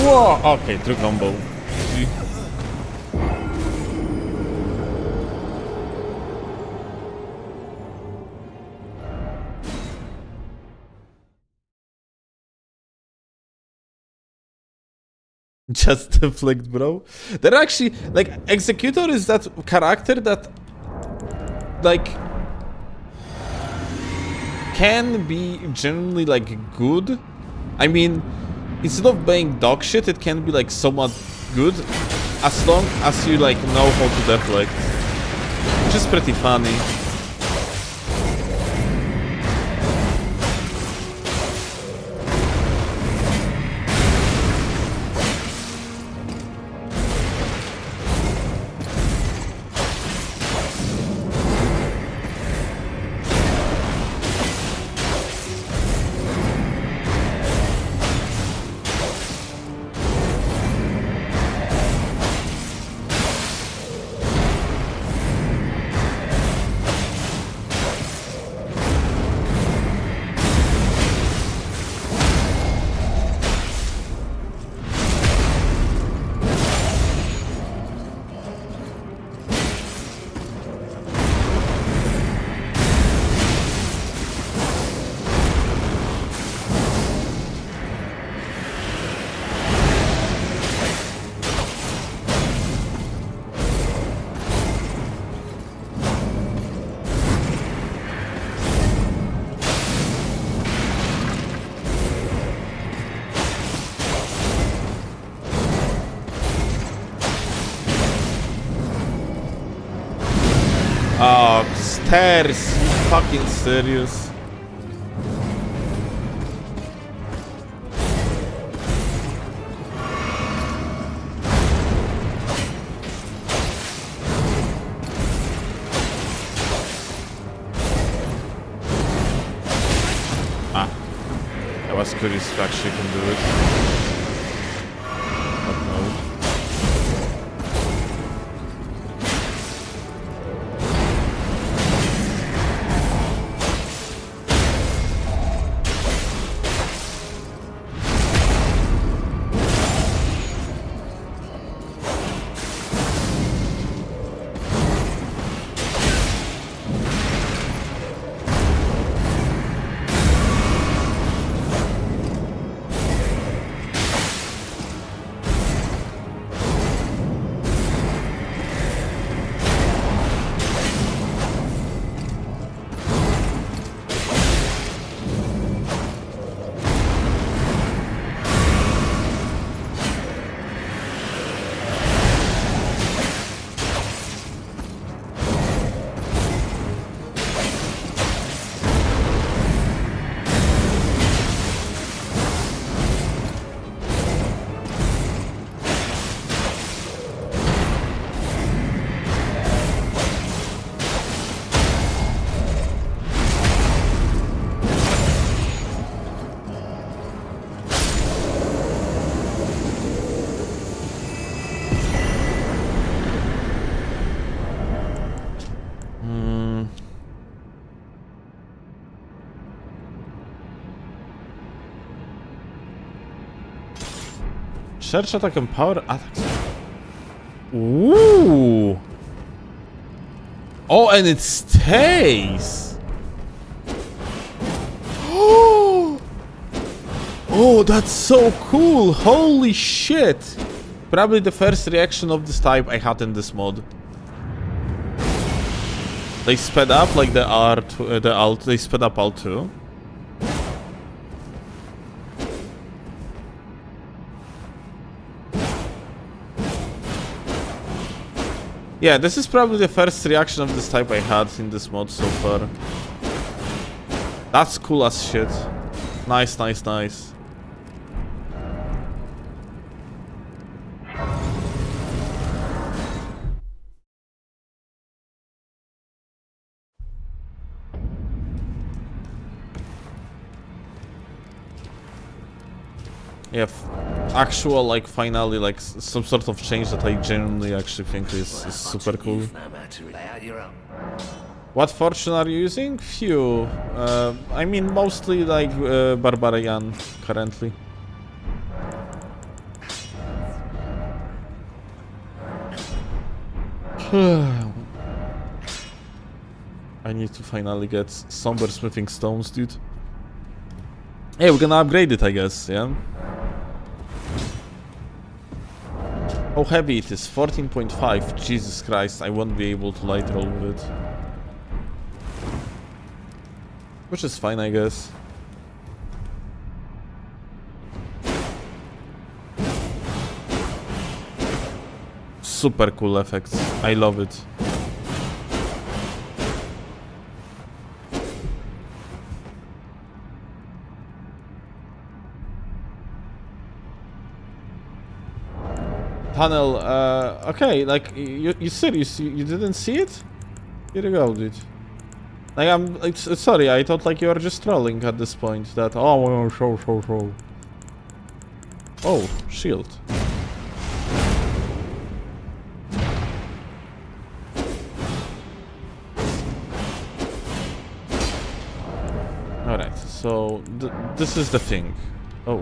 Whoa! Okay, true combo. Just deflect, bro. They're actually like Executor is that character that like can be generally like good. I mean, instead of being dog shit, it can be like somewhat good as long as you like know how to deflect, which is pretty funny. Oh, stairs, you fucking serious? curious if actually can do it. But no. Search attack and power attacks. Ooh. Oh, and it stays. Oh, that's so cool. Holy shit. Probably the first reaction of this type I had in this mod. They sped up like the R2, the alt. They sped up Alt2. Yeah, this is probably the first reaction of this type I had in this mod so far. That's cool as shit. Nice, nice, nice. Yeah, actual, like, finally, like, some sort of change that I genuinely actually think is super cool. No matter. Lay out your own. What fortune are you using? Few. I mean, mostly, like, Barbarian, currently. I need to finally get Somber Smithing Stones, dude. Hey, we're gonna upgrade it, I guess, yeah? How heavy it is? 14.5. Jesus Christ, I won't be able to light roll with it. Which is fine, I guess. Super cool effects. I love it. Tunnel, okay, like, you serious? You didn't see it? Here you go, dude. Like, sorry, I thought, like, you were just trolling at this point, that, oh, show. Oh, shield. Alright, so, this is the thing. Oh.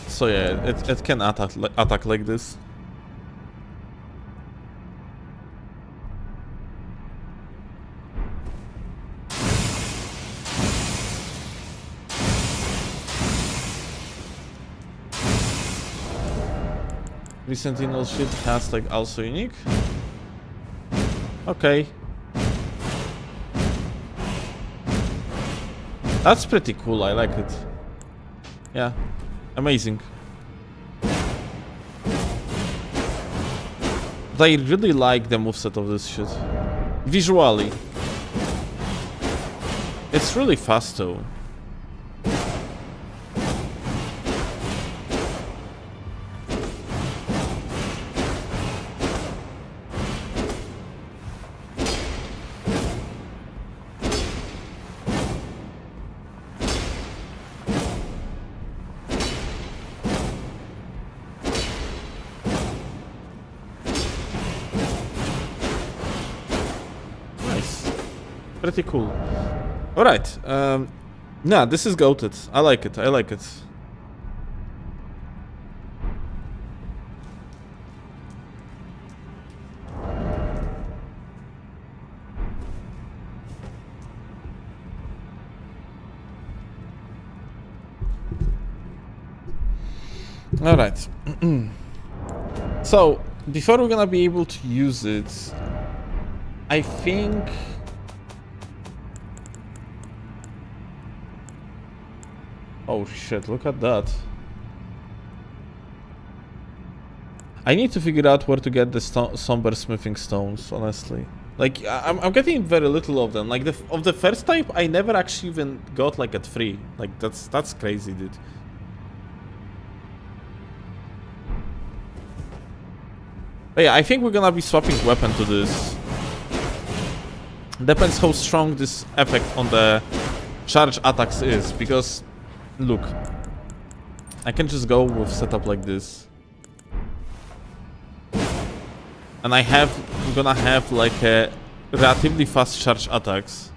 So yeah, it can attack like this. Recent Sentinel shit has like also unique. Okay. That's pretty cool, I like it. Yeah. Amazing. But I really like the moveset of this shit. Visually. It's really fast though. Pretty cool. Alright. Nah, this is goated. I like it. I like it. Alright. So, before we're gonna be able to use it, I think... Oh shit, look at that. I need to figure out where to get the somber smithing stones, honestly. Like, I'm getting very little of them. Like, of the first type, I never actually even got, like, at 3. Like, that's crazy, dude. But yeah, I think we're gonna be swapping weapon to this. Depends how strong this effect on the charge attacks is, because look, I can just go with setup like this, and I'm gonna have like a relatively fast charge attacks.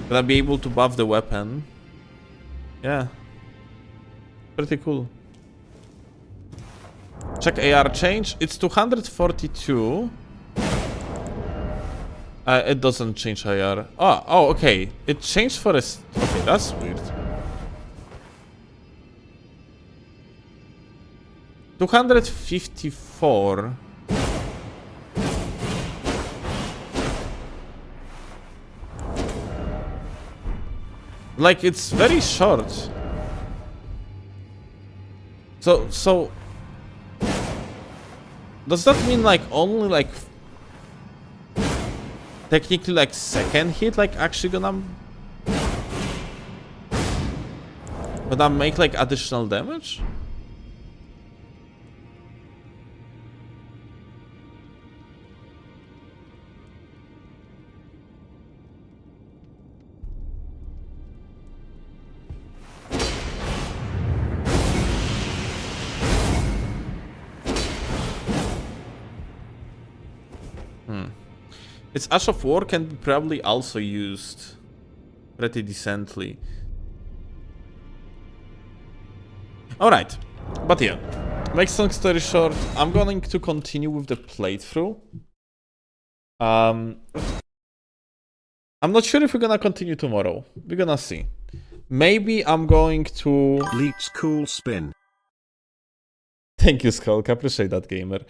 Gonna be able to buff the weapon. Yeah, pretty cool. Check AR change. It's 242. It doesn't change AR. Oh, okay. It changed for us. Okay, that's weird. 254. Like, it's very short. So does that mean like only like technically like second hit like actually gonna make like additional damage? Its Ash of War can be probably also used pretty decently. Alright, but yeah, make long story short, I'm going to continue with the playthrough. I'm not sure if we're gonna continue tomorrow. We're gonna see. Maybe I'm going to... Leaks cool spin. Thank you, Skulk. I appreciate that, gamer.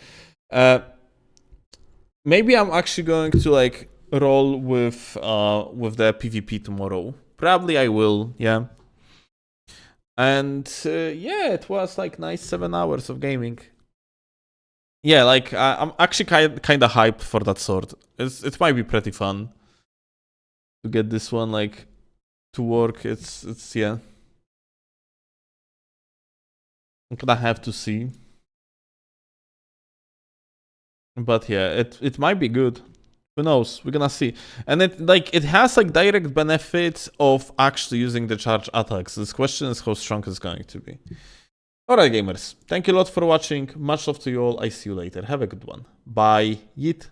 Maybe I'm actually going to like roll with the PvP tomorrow. Probably I will, yeah. And yeah, it was like nice 7 hours of gaming. Yeah, like I'm actually kind of hyped for that sword. It might be pretty fun to get this one like to work. It's yeah. I'm gonna have to see. But yeah, it might be good. Who knows? We're gonna see. And it has like direct benefits of actually using the charge attacks. This question is how strong it's going to be. Alright, gamers. Thank you a lot for watching. Much love to you all. I see you later. Have a good one. Bye. Yeet.